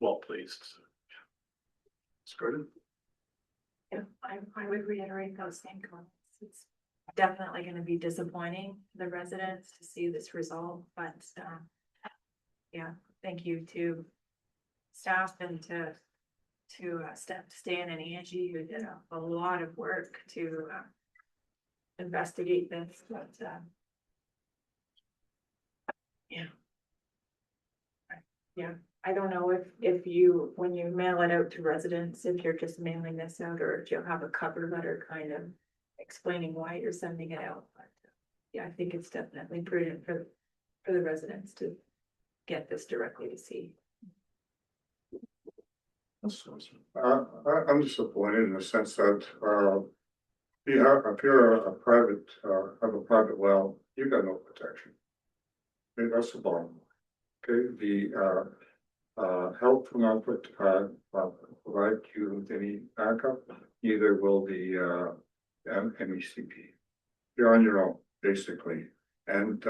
well placed. So, yeah. Gordon? Yeah, I would reiterate those same comments. It's definitely going to be disappointing to the residents to see this resolve, but yeah, thank you to staff and to Stan and Angie, who did a lot of work to investigate this, but yeah, I don't know if you, when you mail it out to residents, if you're just mailing this out or if you'll have a cover letter kind of explaining why you're sending it out. But yeah, I think it's definitely prudent for the residents to get this directly to see. I'm disappointed in the sense that if you're a private have a private well, you've got no protection. Okay, that's the bottom. Okay, the health will not provide you with any backup. Neither will the MECP. You're on your own, basically. And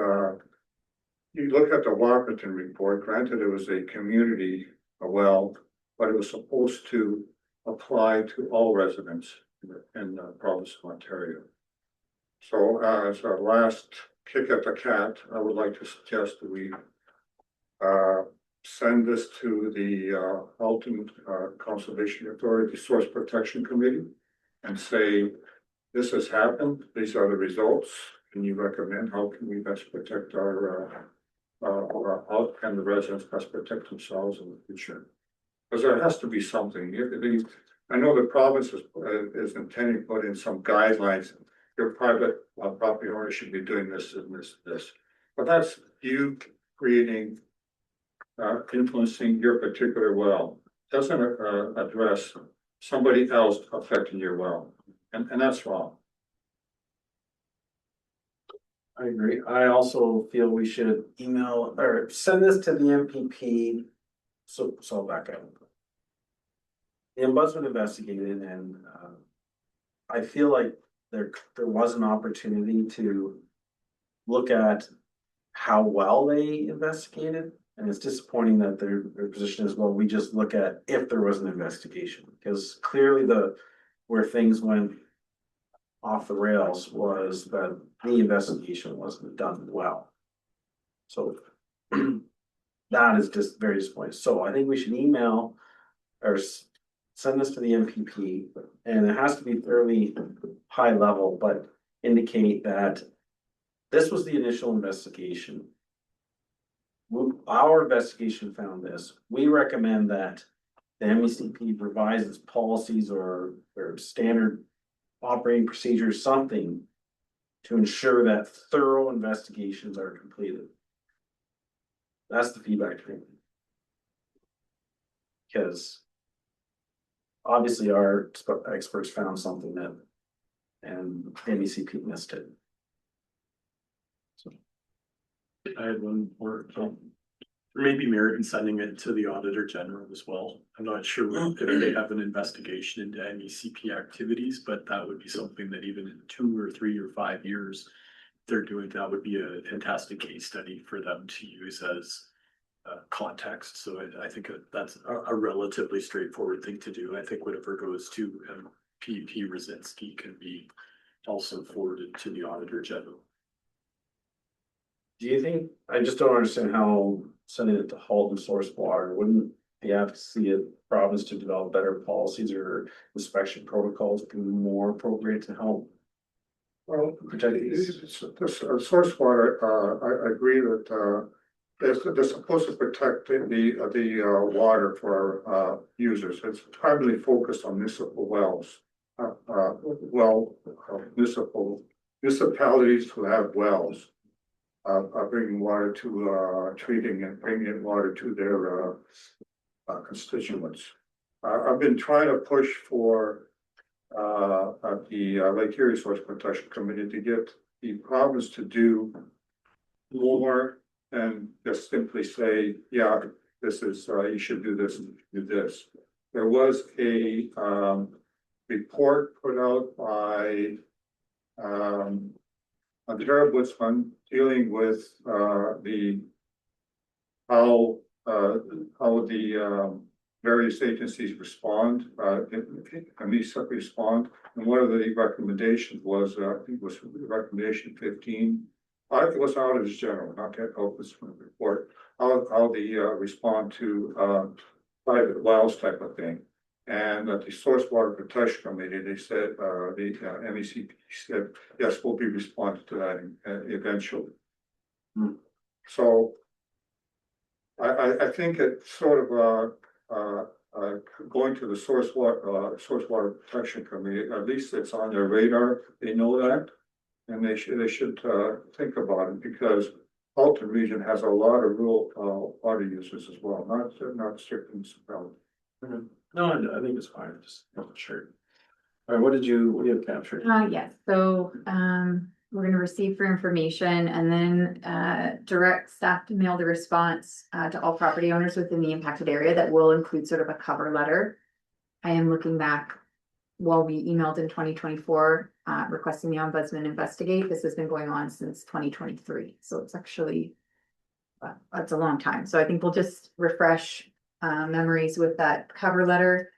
you look at the Wapaton report. Granted, it was a community well, but it was supposed to apply to all residents in the province of Ontario. So as a last kick at the cat, I would like to suggest that we send this to the Halton Conservation Authority Source Protection Committee and say, this has happened, these are the results. Can you recommend how can we best protect our how can the residents best protect themselves in the future? Because there has to be something. I know the province is intending to put in some guidelines. Your private property owner should be doing this and this. But that's you creating, influencing your particular well. Doesn't address somebody else affecting your well. And that's wrong. I agree. I also feel we should email or send this to the MPP. So I'll back up. The ombudsman investigated and I feel like there was an opportunity to look at how well they investigated. And it's disappointing that their position is, well, we just look at if there was an investigation, because clearly where things went off the rails was that the investigation wasn't done well. So that is just very disappointing. So I think we should email or send this to the MPP, and it has to be fairly high level, but indicate that this was the initial investigation. Our investigation found this. We recommend that the MECP revise its policies or standard operating procedures, something to ensure that thorough investigations are completed. That's the feedback to me. Because obviously our experts found something that, and MECP missed it. I had one more, maybe merit in sending it to the Auditor General as well. I'm not sure if they have an investigation into MECP activities, but that would be something that even in 2 or 3 or 5 years, they're doing, that would be a fantastic case study for them to use as context. So I think that's a relatively straightforward thing to do. I think whatever goes to MPP Rosinski can be also forwarded to the Auditor General. Do you think, I just don't understand how sending it to Halton Source Water, wouldn't the advocacy of province to develop better policies or inspection protocols be more appropriate to help? Well, protect these? Source water, I agree that they're supposed to protect the water for our users. It's primarily focused on municipal wells. Municipalities who have wells are bringing water to treating and bringing water to their constituents. I've been trying to push for the Lake Erie Source Protection Committee to get the province to do more and just simply say, yeah, this is you should do this and do this. There was a report put out by Ontario Ombudsman dealing with how the various agencies respond, respond, and one of the recommendations was, I think it was recommendation 15. It was Auditor General, not that Ombudsman report, how they respond to private wells type of thing. And at the Source Water Protection Committee, they said, the MECP said, yes, we'll be responding to that eventually. So I think it's sort of going to the Source Water Protection Committee, at least it's on their radar. They know that, and they should think about it, because Halton region has a lot of rural water users as well, not strictly municipality. No, I think it's fine. Just not sure. All right, what do you have captured? Yes, so we're gonna receive for information and then direct staff to mail the response to all property owners within the impacted area. That will include sort of a cover letter. I am looking back while we emailed in 2024 requesting the ombudsman investigate. This has been going on since 2023, so it's actually that's a long time. So I think we'll just refresh memories with that cover letter.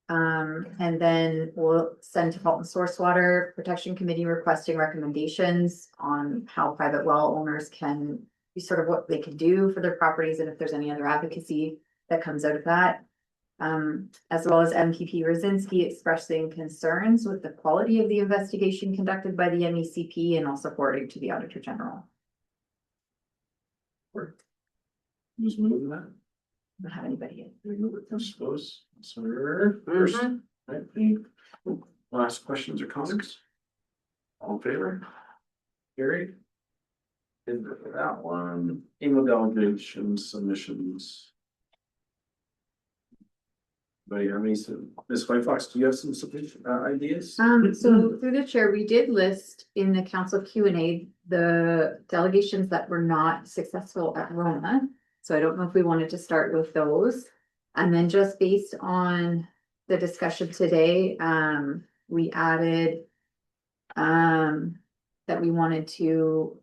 And then we'll send to Halton Source Water Protection Committee requesting recommendations on how private well owners can be sort of what they can do for their properties, and if there's any other advocacy that comes out of that. As well as MPP Rosinski expressing concerns with the quality of the investigation conducted by the MECP and also forwarding to the Auditor General. Just moving that. I don't have anybody yet. I suppose. Sir, first. Right. Any last questions or comments? All in favor? Carried. And that one, email delegation submissions. But yeah, Ms. Whitefox, do you have some submission ideas? So through the chair, we did list in the council Q&A the delegations that were not successful at Roma. So I don't know if we wanted to start with those. And then just based on the discussion today, we added that we wanted to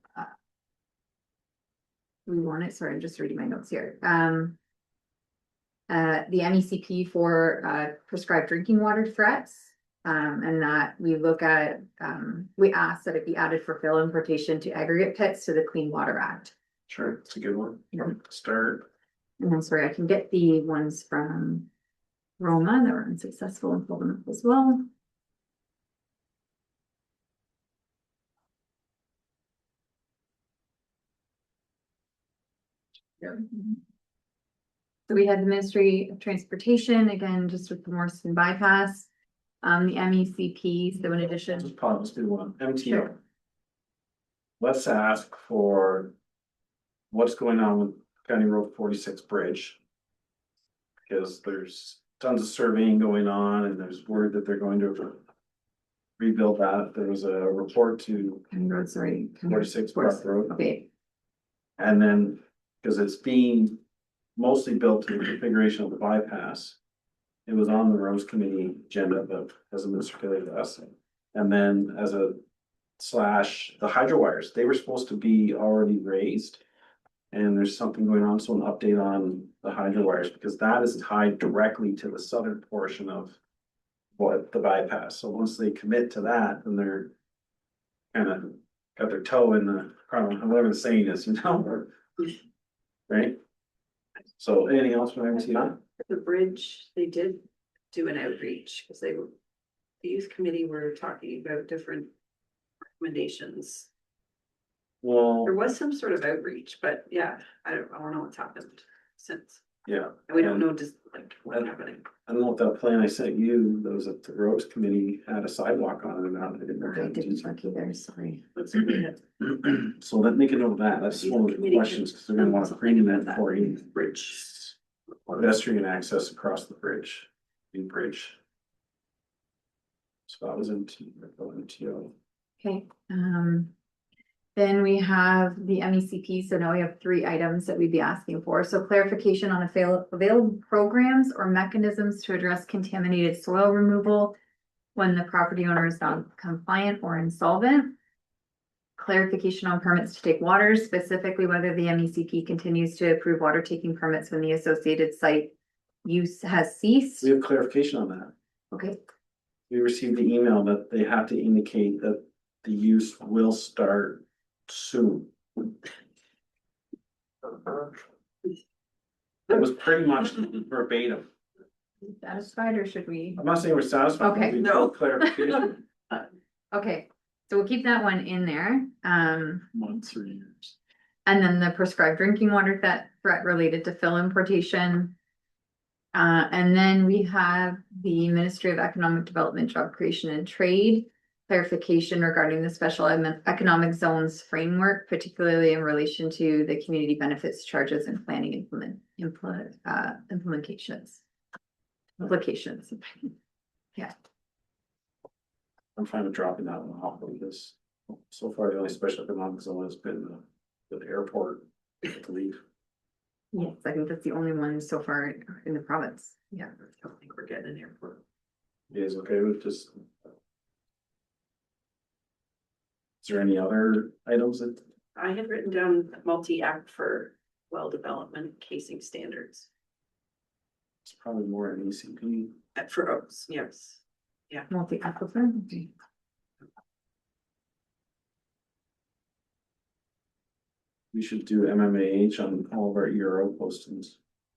sorry, I'm just reading my notes here. The MECP for prescribed drinking water threats. And that we look at, we asked that it be added for fill importation to aggregate pits to the Clean Water Act. Sure, it's a good one. Yeah. Start. And then, sorry, I can get the ones from Roma that were unsuccessful and pull them up as well. So we had the Ministry of Transportation, again, just with the Morrison bypass. The MECP, so in addition. Just pause, let's do one. MTO. Sure. Let's ask for what's going on with County Road 46 bridge. Because there's tons of surveying going on and there's word that they're going to rebuild that. There was a report to County Road, sorry. 46 Park Road. Okay. And then, because it's being mostly built to the configuration of the bypass. It was on the roads committee agenda, but hasn't been circulated to us. And then as a slash, the hydro wires, they were supposed to be already raised. And there's something going on, so an update on the hydro wires, because that is tied directly to the southern portion of what the bypass. So once they commit to that, then they're kind of got their toe in the, whatever the saying is, you know? Right? So anything else from MTI? The bridge, they did do an outreach because the youth committee were talking about different recommendations. Well, There was some sort of outreach, but yeah, I don't know what's happened since. yeah. And we don't know just like what's happening. I don't know if that plan I sent you, that was at the roads committee, had a sidewalk on it or not. I didn't know. I didn't look either, sorry. So let me get over that. That's one of the questions, because they're gonna want to bring that for a bridge. pedestrian access across the bridge, new bridge. So that was MTO. Okay, then we have the MECP, so now we have 3 items that we'd be asking for. So clarification on available programs or mechanisms to address contaminated soil removal when the property owner is non-compliant or insolvent. Clarification on permits to take water, specifically whether the MECP continues to approve water taking permits when the associated site use has ceased. We have clarification on that. Okay, We received the email that they have to indicate that the use will start soon. It was pretty much verbatim. satisfied or should we? I'm not saying we're satisfied. Okay. But we No. need clarification. Okay, so we'll keep that one in there. Months or years. And then the prescribed drinking water threat related to fill importation. And then we have the Ministry of Economic Development, Job Creation and Trade. Clarification regarding the special economic zones framework, particularly in relation to the community benefits charges and planning implications. Yeah. I'm fine with dropping that one off because so far the only special economic zone has been the airport, I believe. Yes, I think that's the only one so far in the province. Yeah. I don't think we're getting an airport. You guys okay with just? Is there any other items that? I had written down multi-act for well development casing standards. It's probably more an ECP. For oaks, yes. Yeah. Multi-aquifer. We should do MMAH on all of our ERO postings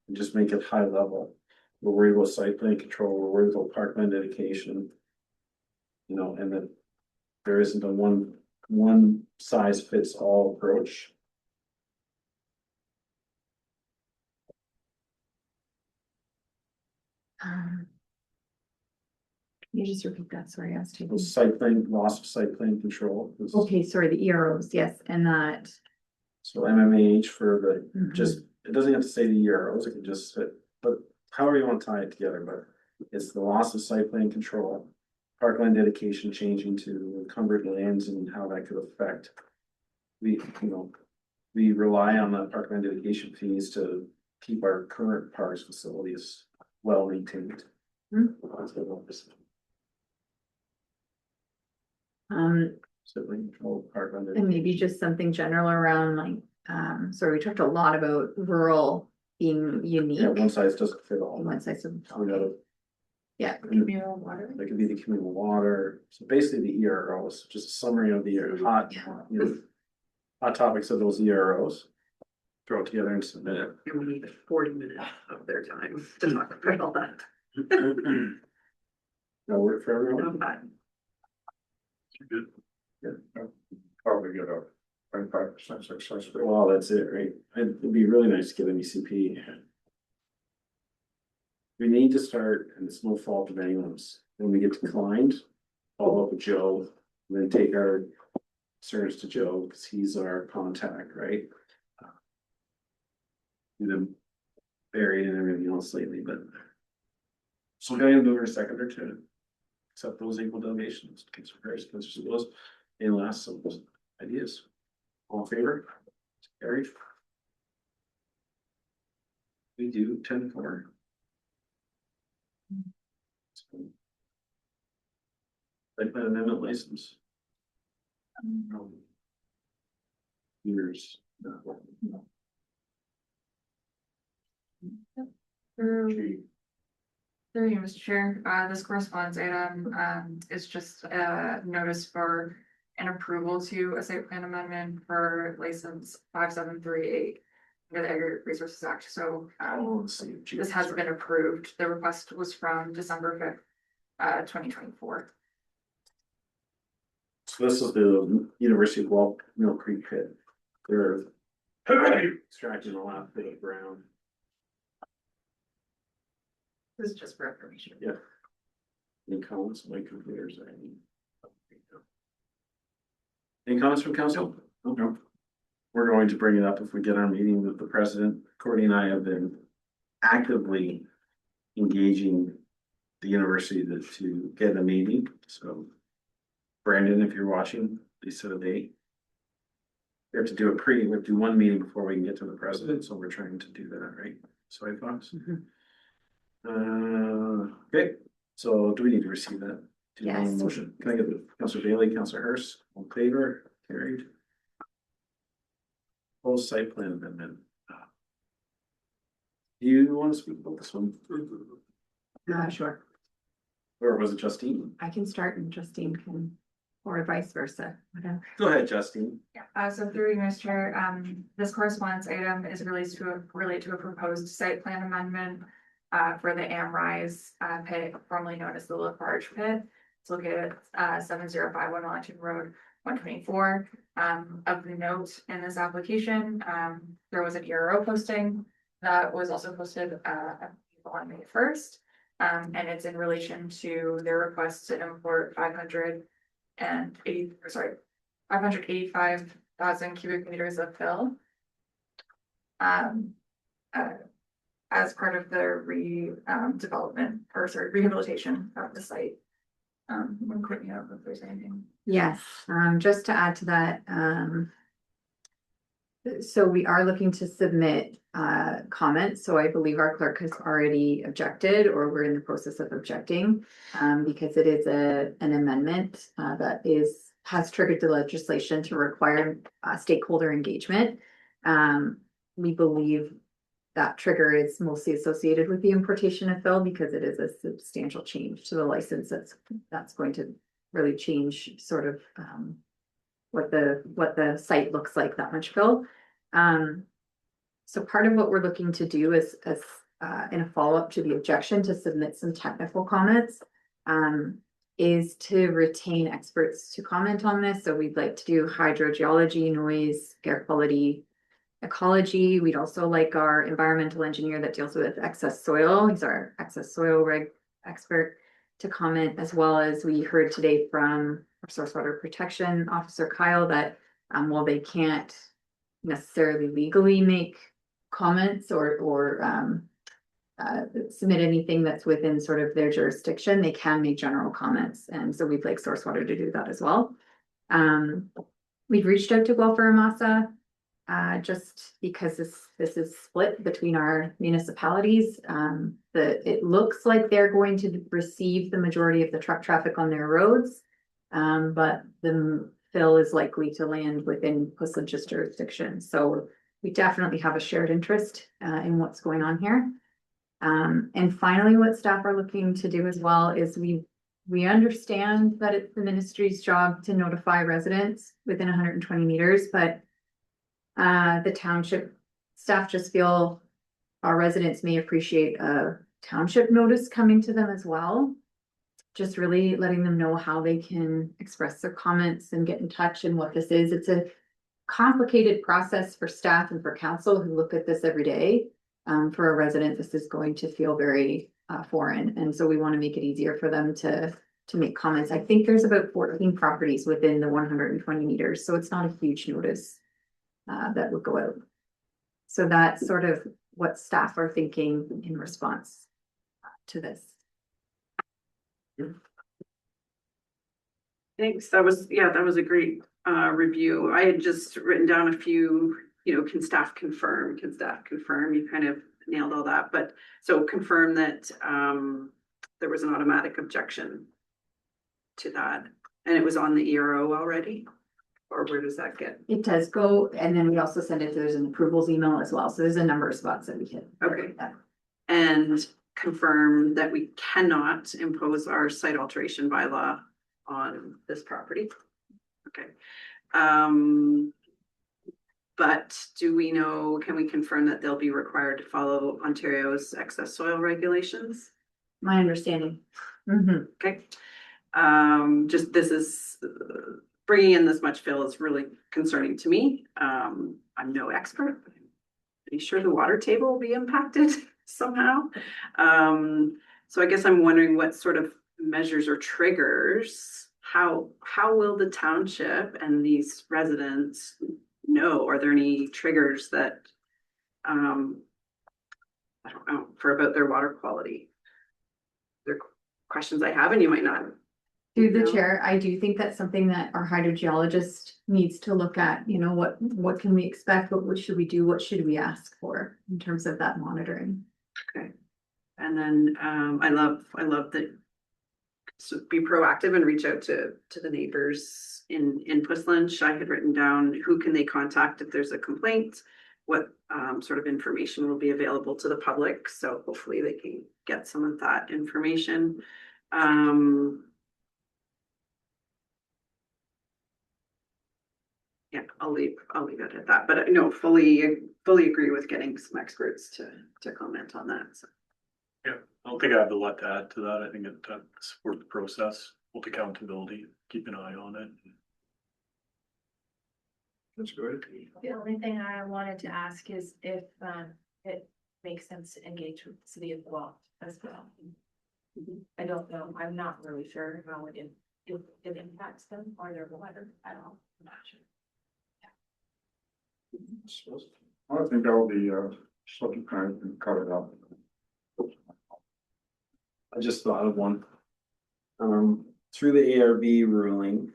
and just make it high level. We're worried about site plan control, we're worried about parkland dedication. You know, and that there isn't a one size fits all approach. Can you just repeat that? Sorry, I was taking. Site plan, loss of site plan control. is- Okay, sorry, the EROs, yes, and that. So MMAH for the, just, it doesn't have to say the EROs, it can just fit, but however you want to tie it together, but it's the loss of site plan control. Parkland dedication changing to encumbered lands and how that could affect. We rely on the parkland dedication fees to keep our current parks facilities well maintained. Sibling control part under. And maybe just something general around like, sorry, we talked a lot about rural being unique. Yeah, one size doesn't fit all. One size of, We gotta, yeah. Communal water. that could be the communal water, so basically the EROs, just a summary of the hot, hot topics of those EROs. Throw it together and submit it. And we need 40 minutes of their time to talk about all that. That work for everyone? Okay. Good. Oh, Probably get a 25% success rate. Well, that's it, right? It'd be really nice to get an ECP. We need to start, and it's no fault of anyone's, when we get declined, follow up with Joe, and then take our concerns to Joe, because he's our contact, right? We've been buried and everything else lately, but. So can I move her second or two? Accept those equal delegations, Councilor Harris, Councilor Willis, and last some ideas. All in favor? Carried. We do 10-4. Like that amendment license. Years. Through you, Mr. Chair, this correspondence item, is just a notice for an approval to a site plan amendment for license 5738 under the Agri Resources Act, so, this has been approved. The request was from December 5th, 2024. So this is the University of Mill Creek pit. They're extracting a lot of the ground. This is just for information. Yeah. Any comments? My computers are. Any comments from council? No. We're going to bring it up if we get our meeting with the president. Courtney and I have been actively engaging the university to get a meeting, so. Brandon, if you're watching, please set a date. We have to do we have to do one meeting before we can get to the president, so we're trying to do that, right? So I thought. Okay, so do we need to receive that? Do you want a Yes. motion? Can I get the Councilor Bailey, Councilor Hurst, all in favor, carried. Full site plan amendment. Do you want to speak about this one? Sure. Or was it Justine? I can start and Justine can, or vice versa, whatever. Go ahead, Justine. Yeah, so through you, Mr. Chair, this correspondence item is related to a proposed site plan amendment for the Amrise pit, formerly known as the Lafarge pit. It's located at 7051 Wellington Road, 124. Of the note in this application, there was an ERO posting that was also posted on May 1st. And it's in relation to their request to import 585,000 cubic meters of fill. As part of the rehabilitation of the site. I'm quick note if there's anything. Yes, just to add to that, so we are looking to submit comments, so I believe our clerk has already objected, or we're in the process of objecting. Because it is an amendment that has triggered the legislation to require stakeholder engagement. We believe that trigger is mostly associated with the importation of fill because it is a substantial change to the license that's going to really change sort of what the site looks like, that much fill. So part of what we're looking to do is in a follow-up to the objection to submit some technical comments is to retain experts to comment on this. So we'd like to do hydrogeology, noise, air quality, ecology. We'd also like our environmental engineer that deals with excess soil. He's our excess soil reg expert to comment, as well as we heard today from our source water protection officer, Kyle, that while they can't necessarily legally make comments or submit anything that's within sort of their jurisdiction, they can make general comments. And so we'd like source water to do that as well. We've reached out to Guelph Massa just because this is split between our municipalities. It looks like they're going to receive the majority of the truck traffic on their roads. But the fill is likely to land within Puslinch's jurisdiction. So we definitely have a shared interest in what's going on here. And finally, what staff are looking to do as well is we understand that it's the ministry's job to notify residents within 120 meters, but the township staff just feel our residents may appreciate a township notice coming to them as well. Just really letting them know how they can express their comments and get in touch and what this is. It's a complicated process for staff and for council who look at this every day. For a resident, this is going to feel very foreign. And so we want to make it easier for them to make comments. I think there's about 14 properties within the 120 meters. So it's not a huge notice that would go out. So that's sort of what staff are thinking in response to this. Thanks. That was a great review. I had just written down a few, can staff confirm? Can staff confirm? You kind of nailed all that, but so confirm that there was an automatic objection to that and it was on the ERO already? Or where does that get? It does go, and then we also send it, there's an approvals email as well. So there's a number of spots that we hit. Okay. And confirm that we cannot impose our site alteration bylaw on this property. Okay. But do we know, can we confirm that they'll be required to follow Ontario's excess soil regulations? My understanding. Okay. Just this is bringing in this much fill is really concerning to me. I'm no expert, but I'm pretty sure the water table will be impacted somehow. So I guess I'm wondering what sort of measures or triggers, how will the township and these residents know? Are there any triggers that I don't know, for about their water quality? There are questions I have and you might not. Through the chair, I do think that's something that our hydrogeologist needs to look at. What can we expect? What should we do? What should we ask for in terms of that monitoring? Okay. And then I love that. So be proactive and reach out to the neighbors in Puslinch. I had written down who can they contact if there's a complaint, what sort of information will be available to the public. So hopefully they can get some of that information. Yeah, I'll leave it at that, but no, fully agree with getting some experts to comment on that. So. Yeah, I don't think I have a lot to add to that. I think it support the process, hold accountability, keep an eye on it. That's good. The only thing I wanted to ask is if it makes sense to engage with the city of Guelph as well. I don't know, I'm not really sure how it impacts them or their water at all. I'm not sure. I think that will be something kind of cut it out. I just thought of one. Through the ARB ruling,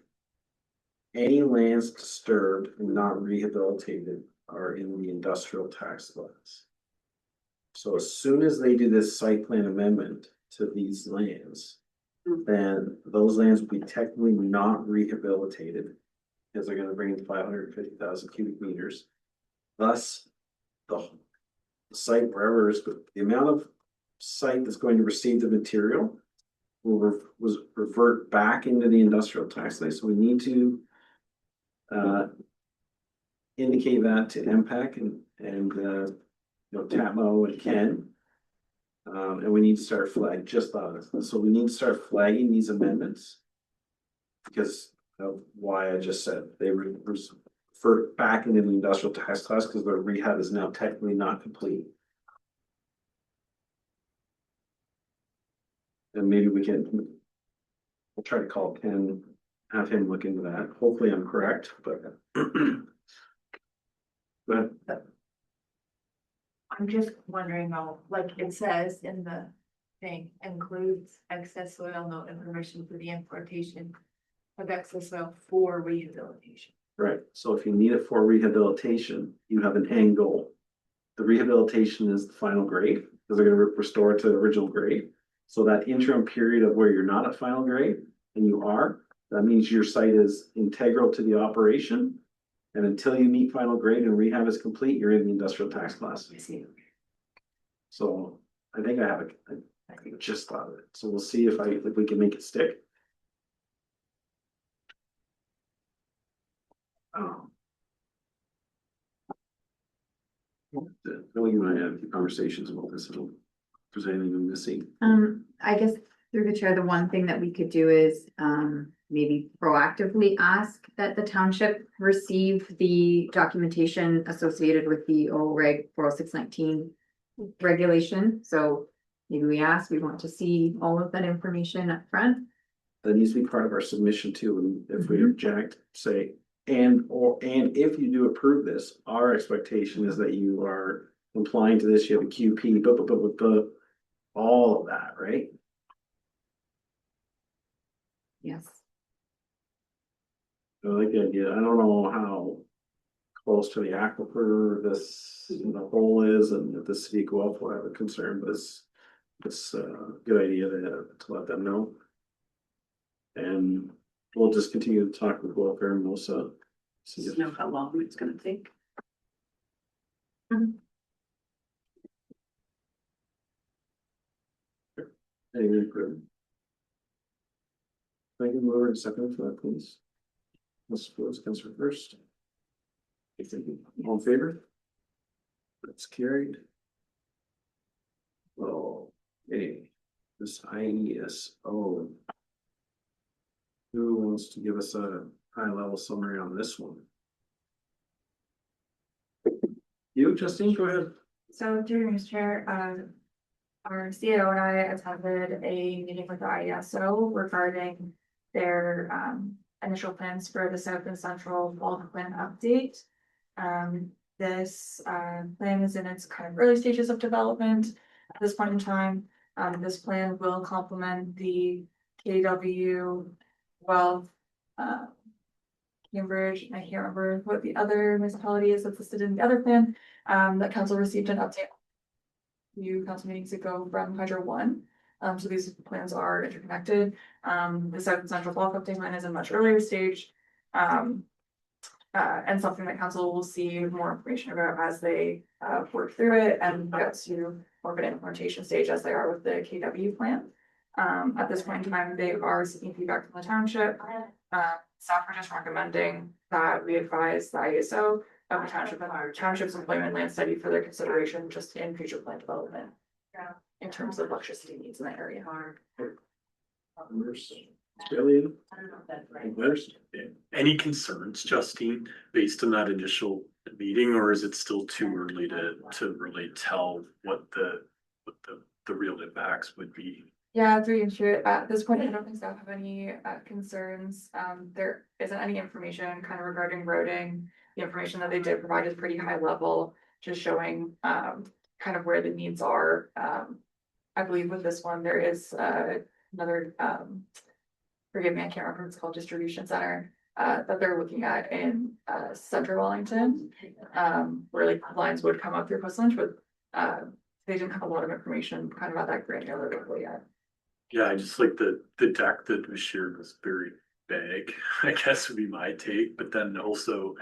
any lands disturbed and not rehabilitated are in the industrial tax laws. So as soon as they do this site plan amendment to these lands, then those lands will be technically not rehabilitated because they're going to bring in 550,000 cubic meters. Thus, the site wherever is the amount of site that's going to receive the material will revert back into the industrial tax list. So we need to indicate that to MPAC and TAPMO and Ken. And we need to start flag just that. So we need to start flagging these amendments because of why I just said they revert back into the industrial tax class because their rehab is now technically not complete. And maybe we'll try to call Ken, have him look into that. Hopefully I'm correct, but go ahead. I'm just wondering how, like it says in the thing, includes excess soil, no information for the importation of excess soil for rehabilitation. Right, so if you need it for rehabilitation, you have an end goal. The rehabilitation is the final grade, because they're gonna restore it to the original grade. So that interim period of where you're not at final grade and you are, That means your site is integral to the operation. And until you meet final grade and rehab is complete, you're in the industrial tax class. So I think I have a gist out of it. So we'll see if we can make it stick. Billy and I had a few conversations about this. I don't know if there's anything I'm missing. I guess through the chair, the one thing that we could do is, maybe proactively ask that the township receive the documentation associated with the OREG 40619 regulation. So maybe we want to see all of that information up front. That needs to be part of our submission too, and if we object, say, and if you do approve this, our expectation is that you are complying to this, you have a QP, all of that, right? Yes. I like the idea. I don't know how close to the aquifer this, hole is, and if the city Guelph will have a concern, but it's a good idea to let them know. And we'll just continue to talk with welfare and Melissa. Just know how long it's gonna take. Anything further? Thank you, mover and second for that, please. Let's close Councilor first. All in favor? That's carried. Oh, hey, this IESO. Who wants to give us a high level summary on this one? You, Justine, go ahead. So through Mr. Chair, our CEO and I attended a meeting with the IESO regarding their initial plans for the South and Central Bulk Plan update. This plan is in its kind of early stages of development at this point in time. This plan will complement the KW Wealth, Cambridge, I can't remember what the other municipality is that's listed in the other plan. That council received an update a few council meetings ago from Hydro One. So these plans are interconnected. The South and Central Bulk Update Plan is in a much earlier stage. And something that council will see more information about as they work through it and get to more of an implementation stage as they are with the KW plan. At this point in time, they are seeking feedback from the township. Staff are just recommending that we advise the ISO of the township and our township's employment land study for their consideration just in future plan development. In terms of electricity needs in that area. Any concerns, Justine, based on that initial meeting, or is it still too early to really tell what the real impacts would be? Yeah, through you, Chair. At this point, I don't think staff have any concerns. There isn't any information kind of regarding routing. The information that they did provide is pretty high level, just showing kind of where the needs are. I believe with this one, there is another, forgive me, I can't remember what it's called, distribution center that they're looking at in central Wellington, where like lines would come up through Coast Lynch, but they didn't have a lot of information kind of at that granular level yet. Yeah, I just like the deck that was shared was very vague, I guess would be my take, but then also,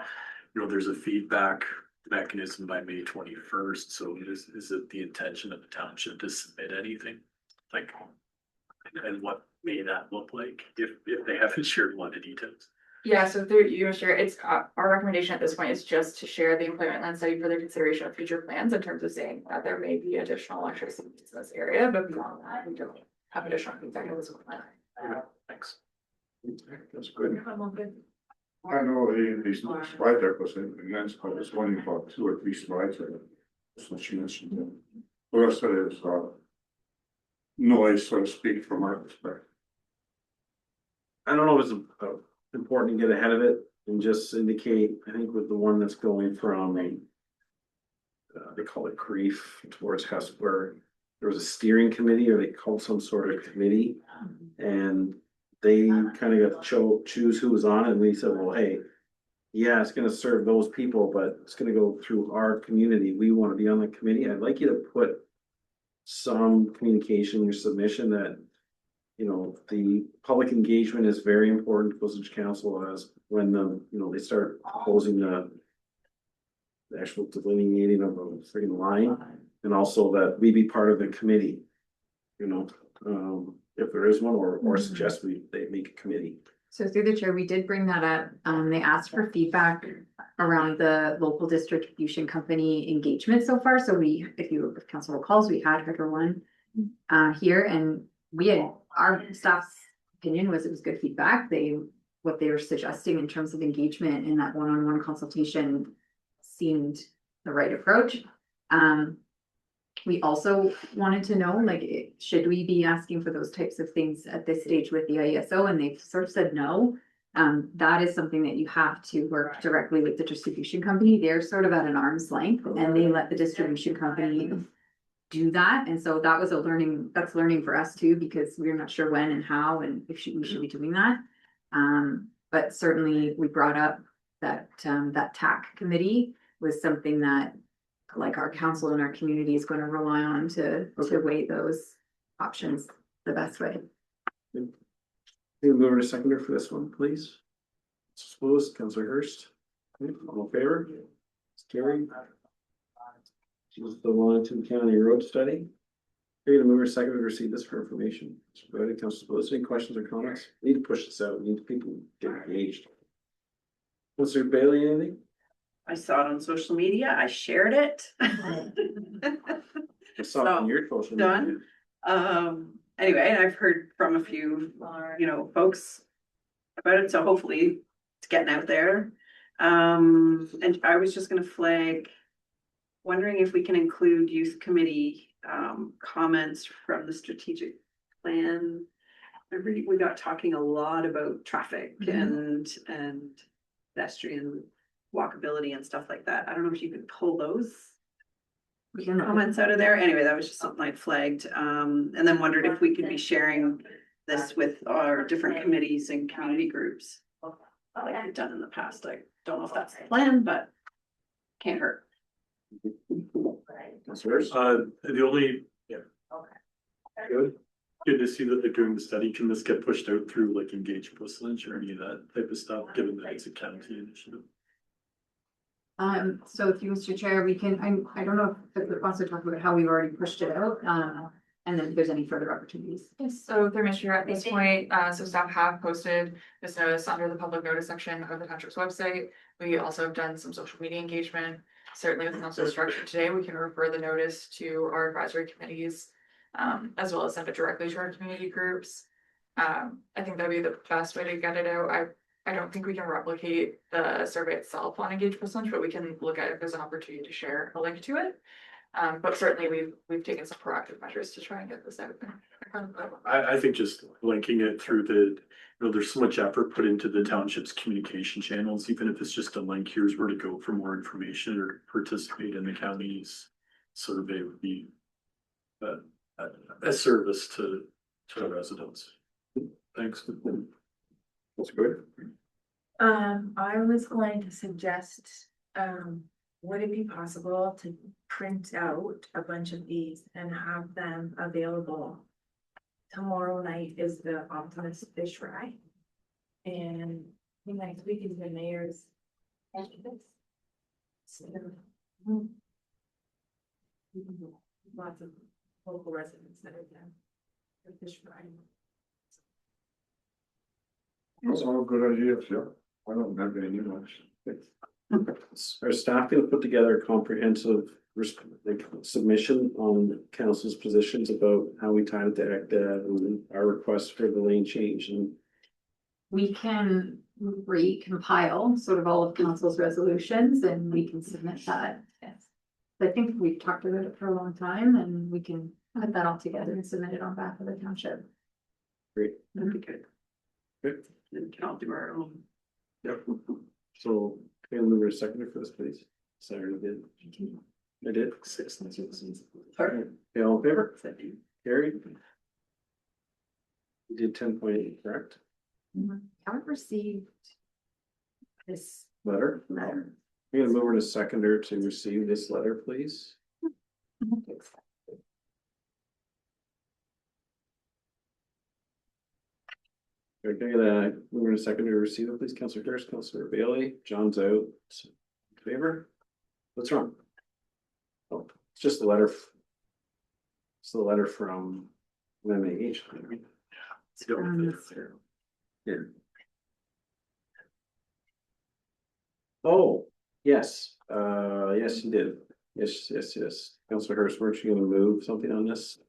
there's a feedback mechanism by May 21st. So is it the intention of the township to submit anything? Like, and what may that look like if they haven't shared a lot of details? Yeah, so through you, Mr. Chair, it's our recommendation at this point is just to share the employment land study for their consideration of future plans in terms of saying that there may be additional electricity needs in this area, but beyond that, we don't have additional feedback in this plan. Thanks. That's good. I know the slide deck was immense, but I was wondering about 2 or 3 slides that so she mentioned. The rest of it is noise, so to speak, from our perspective. I don't know if it's important to get ahead of it and just indicate, I think with the one that's going from they call it Creef towards Hesper, there was a steering committee, or they called some sort of committee, and they kind of got to choose who was on it, and we said, well, hey, yeah, it's gonna serve those people, but it's gonna go through our community. We want to be on the committee. I'd like you to put some communication in your submission that you know, the public engagement is very important to Postage Council as when the, you know, they start proposing the actual delineating of a freaking line, and also that we be part of the committee. You know, if there is one, or suggest they make a committee. So through the chair, we did bring that up. They asked for feedback around the local distribution company engagement so far. So if council recalls, we had Hydro One here, and our staff's opinion was it was good feedback. What they were suggesting in terms of engagement in that one-on-one consultation seemed the right approach. We also wanted to know, like, should we be asking for those types of things at this stage with the IESO? And they've sort of said no. That is something that you have to work directly with the distribution company. They're sort of at an arm's length, and they let the distribution company do that. And so that was that's learning for us too, because we're not sure when and how and if we should be doing that. But certainly we brought up that that TAC committee was something that, like, our council and our community is going to rely on to weigh those options the best way. Can we move over to seconder for this one, please? Suppose Councillor Hurst. Okay, all in favor? It's carried. This is the Wellington County Road Study. You're gonna move over to seconder to receive this for information. Go ahead, Councillor Suppose. Any questions or comments? We need to push this out. We need people to get engaged. Councillor Bailey, anything? I saw it on social media. I shared it. I saw it on your social media. Done. Anyway, I've heard from a few, you know, folks about it, so hopefully it's getting out there. And I was just gonna flag, wondering if we can include youth committee comments from the strategic plan. We got talking a lot about traffic and pedestrian walkability and stuff like that. I don't know if you could pull those comments out of there. Anyway, that was just something I flagged. And then wondered if we could be sharing this with our different committees and community groups like we've done in the past. I don't know if that's the plan, but can't hurt. The only, yeah. Good to see that they're doing the study. Can this get pushed out through like Engage Postage or any of that type of stuff, given that it's a county initiative? So if you, Mr. Chair, we can, I don't know if it wants to talk about how we've already pushed it out, and then if there's any further opportunities. Yes, so through Mr. Chair, at this point, so staff have posted this notice under the public notice section of the township's website. We also have done some social media engagement. Certainly with council instruction today, we can refer the notice to our advisory committees, as well as send it directly to our community groups. I think that'd be the best way to get it out. I don't think we can replicate the survey itself on Engage Postage, but we can look at if there's an opportunity to share a link to it. But certainly we've taken some proactive measures to try and get this out. I think just linking it through the, you know, there's so much effort put into the township's communication channels, even if it's just a link, here's where to go for more information or participate in the county's survey would be a service to the residents. Thanks. That's good. I was going to suggest, would it be possible to print out a bunch of these and have them available? Tomorrow night is the Optimist Fish Fry. And next week is the mayor's. So, lots of local residents that are there. For fish fry. Those are all good ideas, yeah. I don't have any new ones. Our staff gonna put together a comprehensive submission on council's positions about how we tie it to ACTA and our request for the lane change, and We can recompile sort of all of council's resolutions and we can submit that. Yes. I think we've talked about it for a long time and we can put that all together and submit it on behalf of the township. great. That'd be good. Good. And can all do our own. Yep. So, can we have a seconder for this, please? Sorry, I did. I did. Six. Sorry. Okay, all in favor? Carried. We did 10.8, correct? Haven't received this Letter? letter. We're gonna move over to seconder to receive this letter, please. Okay, we're gonna second to receive it, please. Counselor Harris, Counselor Bailey, John's out. In favor? What's wrong? Oh, it's just a letter. It's the letter from MAH. Yeah. Oh, yes, yes, you did. Yes. Counselor Hurst, weren't you gonna move something on this?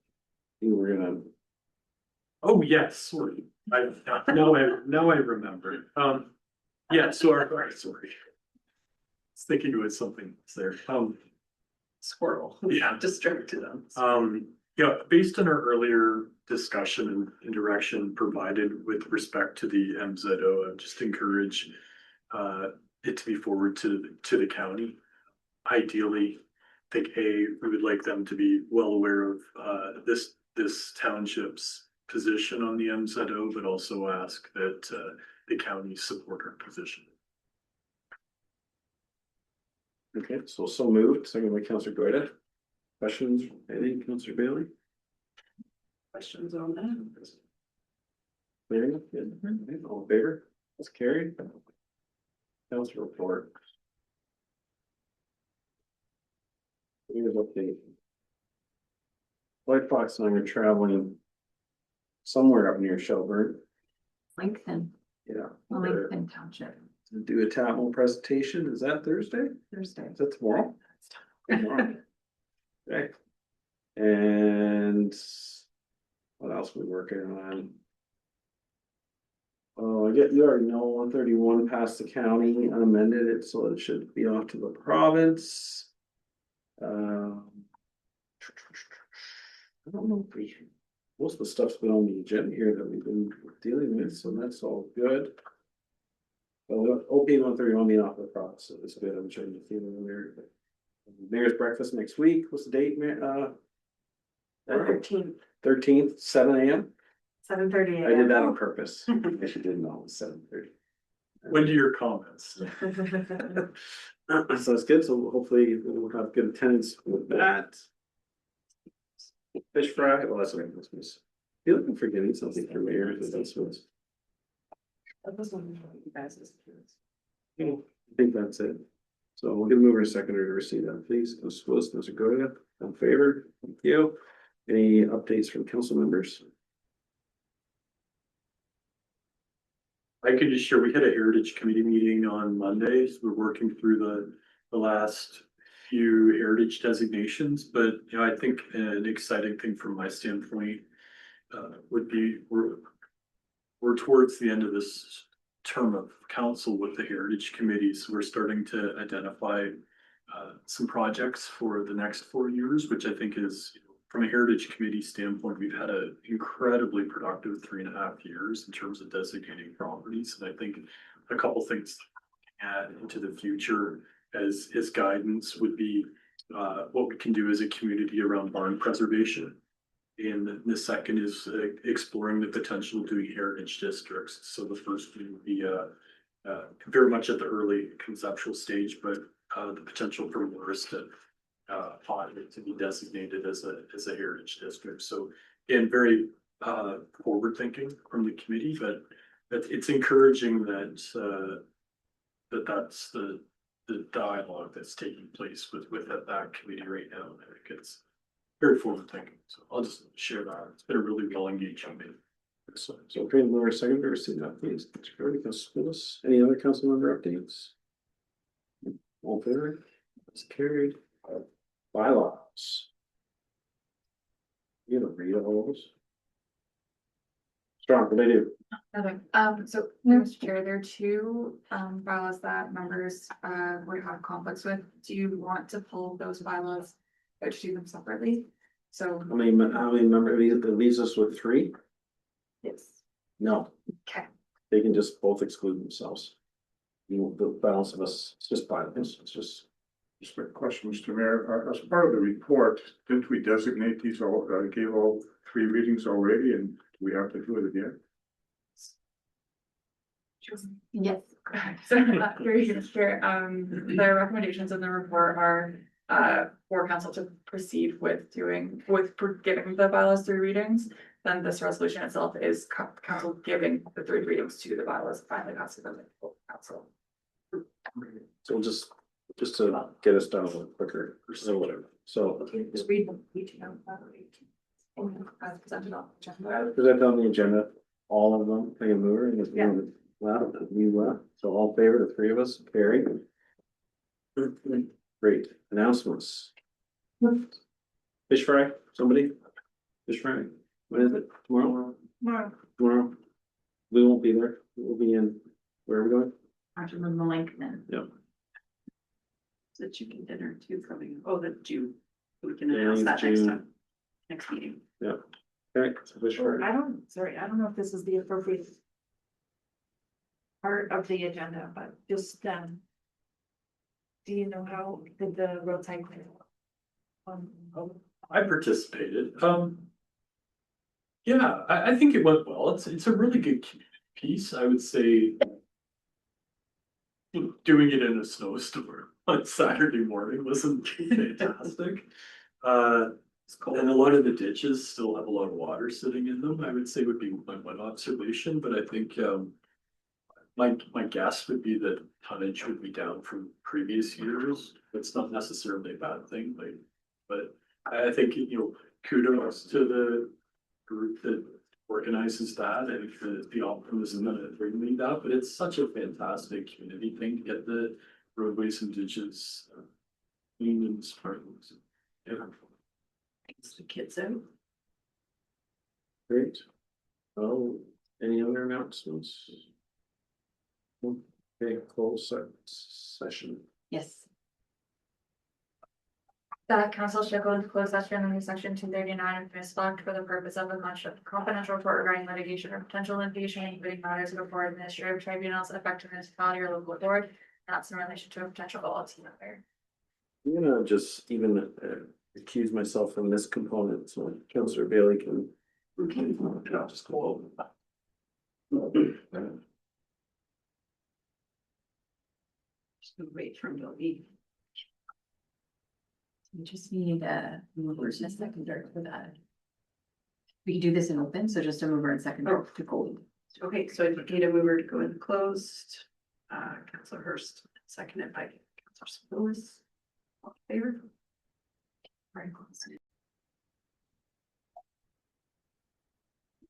You were gonna. Oh, yes, sorry. Now I remember. Yeah, sorry. I was thinking it was something there. Squirrel. Yeah. Distracted us. Yeah, based on our earlier discussion and direction provided with respect to the MZO, I would just encourage it to be forward to the county. Ideally, I think we would like them to be well aware of this township's position on the MZO, but also ask that the county support our position. Okay, so moved, second by Counselor Goida. Questions, anything, Counselor Bailey? Questions on that? Very good. Okay, all in favor? That's carried. Counselor report. Here's update. White Fox and I are traveling somewhere up near Shelburne. Lincoln, Yeah. Lincoln Township, To do a TAPMO presentation. Is that Thursday? Thursday. Is that tomorrow? Tomorrow. Okay. And what else are we working on? Oh, you already know 131 passed the county, unamended it, so it should be off to the province. I don't know if most of the stuff's been on the agenda here that we've been dealing with, so that's all good. Well, OP 131 being off the province, so it's good. I'm trying to feel in there. Mayor's breakfast next week. What's the date, Mayor? 13th, 7 a.m. 7:30. I did that on purpose. I should didn't know it was 7:30. When do your comments? So it's good. So hopefully we'll have good attendance with that. Fish fry. Well, that's what I'm supposed to. I feel like I'm forgetting something for Mayor. That's what. I think that's it. So we'll get a mover and seconder to receive that, please. Mr. Goya, in favor? Thank you. Any updates from council members? I could just share, we had a Heritage Committee meeting on Mondays. We're working through the last few heritage designations, but you know, I think an exciting thing from my standpoint would be we're towards the end of this term of council with the Heritage Committees. We're starting to identify some projects for the next 4 years, which I think is, you know, from a Heritage Committee standpoint, we've had an incredibly productive 3.5 years in terms of designating properties. And I think a couple things to add into the future as guidance would be what we can do as a community around barn preservation. And the second is exploring the potential of doing heritage districts. So the first would be very much at the early conceptual stage, but the potential for Morriston to be designated as a heritage district. So again, very forward thinking from the committee, but it's encouraging that that's the dialogue that's taking place with that committee right now. I think it's very forward thinking. So I'll just share that. It's been a really well engaged meeting. So okay, Laura, seconder, receive that, please. Any other council member updates? All in favor? That's carried. Bylaws. You don't read all those. Strong, what they do. Okay, so, Mr. Chair, there are two bylaws that members would have conflicts with. Do you want to pull those bylaws or to do them separately? So. How many members, it leaves us with 3? Yes. No. Okay. They can just both exclude themselves. You know, the balance of us, it's just bylaws, it's just. Just a question, Mr. Mayor, as part of the report, didn't we designate these all, gave all 3 readings already, and do we have to do it again? Yes. So, very good, Chair. The recommendations in the report are for council to proceed with giving the bylaws 3 readings. then this resolution itself is council giving the 3 readings to the bylaws finally passing them to full council. So just to get us done a little quicker, or whatever, so. Just read them each of them. As presented on the agenda. Present on the agenda, all of them, like a mover, and it's one loud, you, so all in favor, the 3 of us, carry. Great, announcements. Fish fry, somebody? Fish fry, when is it, tomorrow? Tomorrow. We won't be there, we'll be in, where are we going? After the Melancton. Yep. The chicken dinner too coming, oh, the June. We can Yeah, announce that next June. time, next meeting. Yeah. Okay, so fish fry. I don't know if this is the appropriate part of the agenda, but just, do you know how did the roadside cleanup? I participated. Yeah, I think it went well. It's a really good piece. I would say doing it in a snowstorm on Saturday morning wasn't fantastic. And a lot of the ditches still have a lot of water sitting in them. I would say would be my one observation, but I think my guess would be that tonnage would be down from previous years. It's not necessarily a bad thing, but I think, kudos to the group that organizes that and the optimism that bring me that, but it's such a fantastic community thing to get the roadways and ditches cleaned and sparkling. Yeah. It's the kids out. Great. Oh, any other announcements? Okay, close session. Yes. That council should go into closed session under section 239 of municipal act for the purpose of a confidential report regarding litigation or potential litigation, including matters before administrative tribunals affecting municipality or local board, not in relation to a potential OLT matter. I'm gonna just even accuse myself from this component, so Councillor Bailey can. Okay. I'll just go over. Just gonna wait for him to leave. We just need a mover and a seconder for that. We can do this in open, so just a mover and seconder to go. Okay, so I need a mover to go in closed. Councillor Hurst, seconded by Councillor Lewis. All in favor? Very close.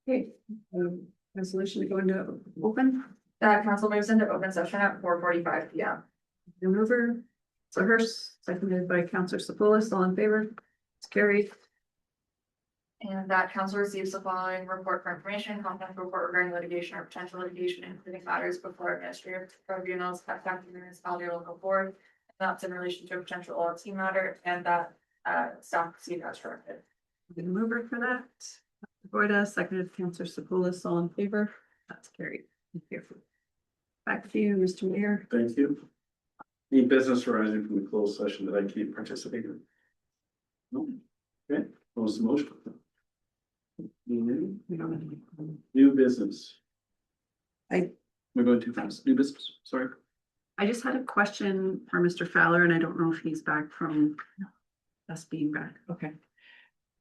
Okay, resolution to go into open. That council moves into open session at 4:45 p.m. The mover, so Hurst, seconded by Councillor Sepulveda, all in favor? It's carried. And that council receives the following report for information, content report regarding litigation or potential litigation, including matters before administrative tribunals affecting the municipality or local board. That's in relation to a potential OLT matter, and that staff proceed as directed. The mover for that, Sepulveda, seconded Councillor Sepulveda, all in favor? That's carried. Thank you. Back to you, Mr. Mayor. Thank you. Any business arising from the closed session that I can't participate in? No. Okay, close the motion. New business. We're going too fast. New business, sorry. I just had a question for Mr. Fowler, and I don't know if he's back from us being back. Okay.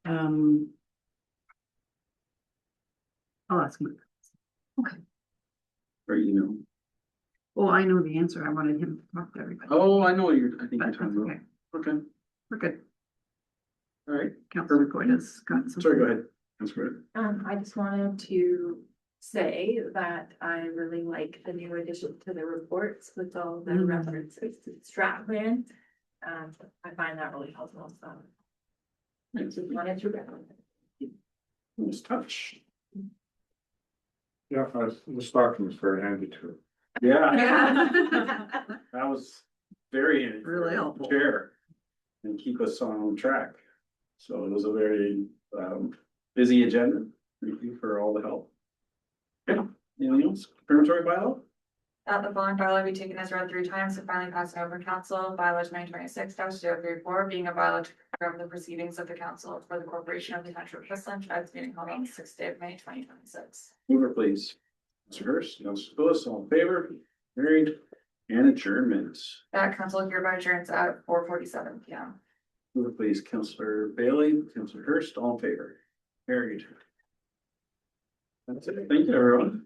I'll ask him. Okay. Or email. Well, I know the answer. I wanted him to talk to everybody. Oh, I know I think you're But talking that's about. okay. Okay, We're good. all right. Councillor Coyda's got some. Sorry, go ahead. That's great. I just wanted to say that I really like the new addition to the reports with all the references to strat plan. I find that really helpful, so. I just wanted to recommend it. Nice touch. Yeah, the stocking was very handy too. Yeah. That was very. Really helpful. Chair. And keep us on track. So it was a very busy agenda. Thank you for all the help. Okay, anything else? Confirmatory bylaw? That the following bylaw be taken as read 3 times and finally passed over council, bylaw 2026-034, being a bylaw to confirm the proceedings of the council for the corporation of the township of Westland, Chad's meeting held on the 6th day of May 2026. Mover, please. Mr. Hurst, Councilor Lewis, all in favor? Married and adjournment. That council hereby adjourns at 4:47 p.m. Mover, please. Councilor Bailey, Councilor Hurst, all in favor? Married. That's it. Thank you, everyone.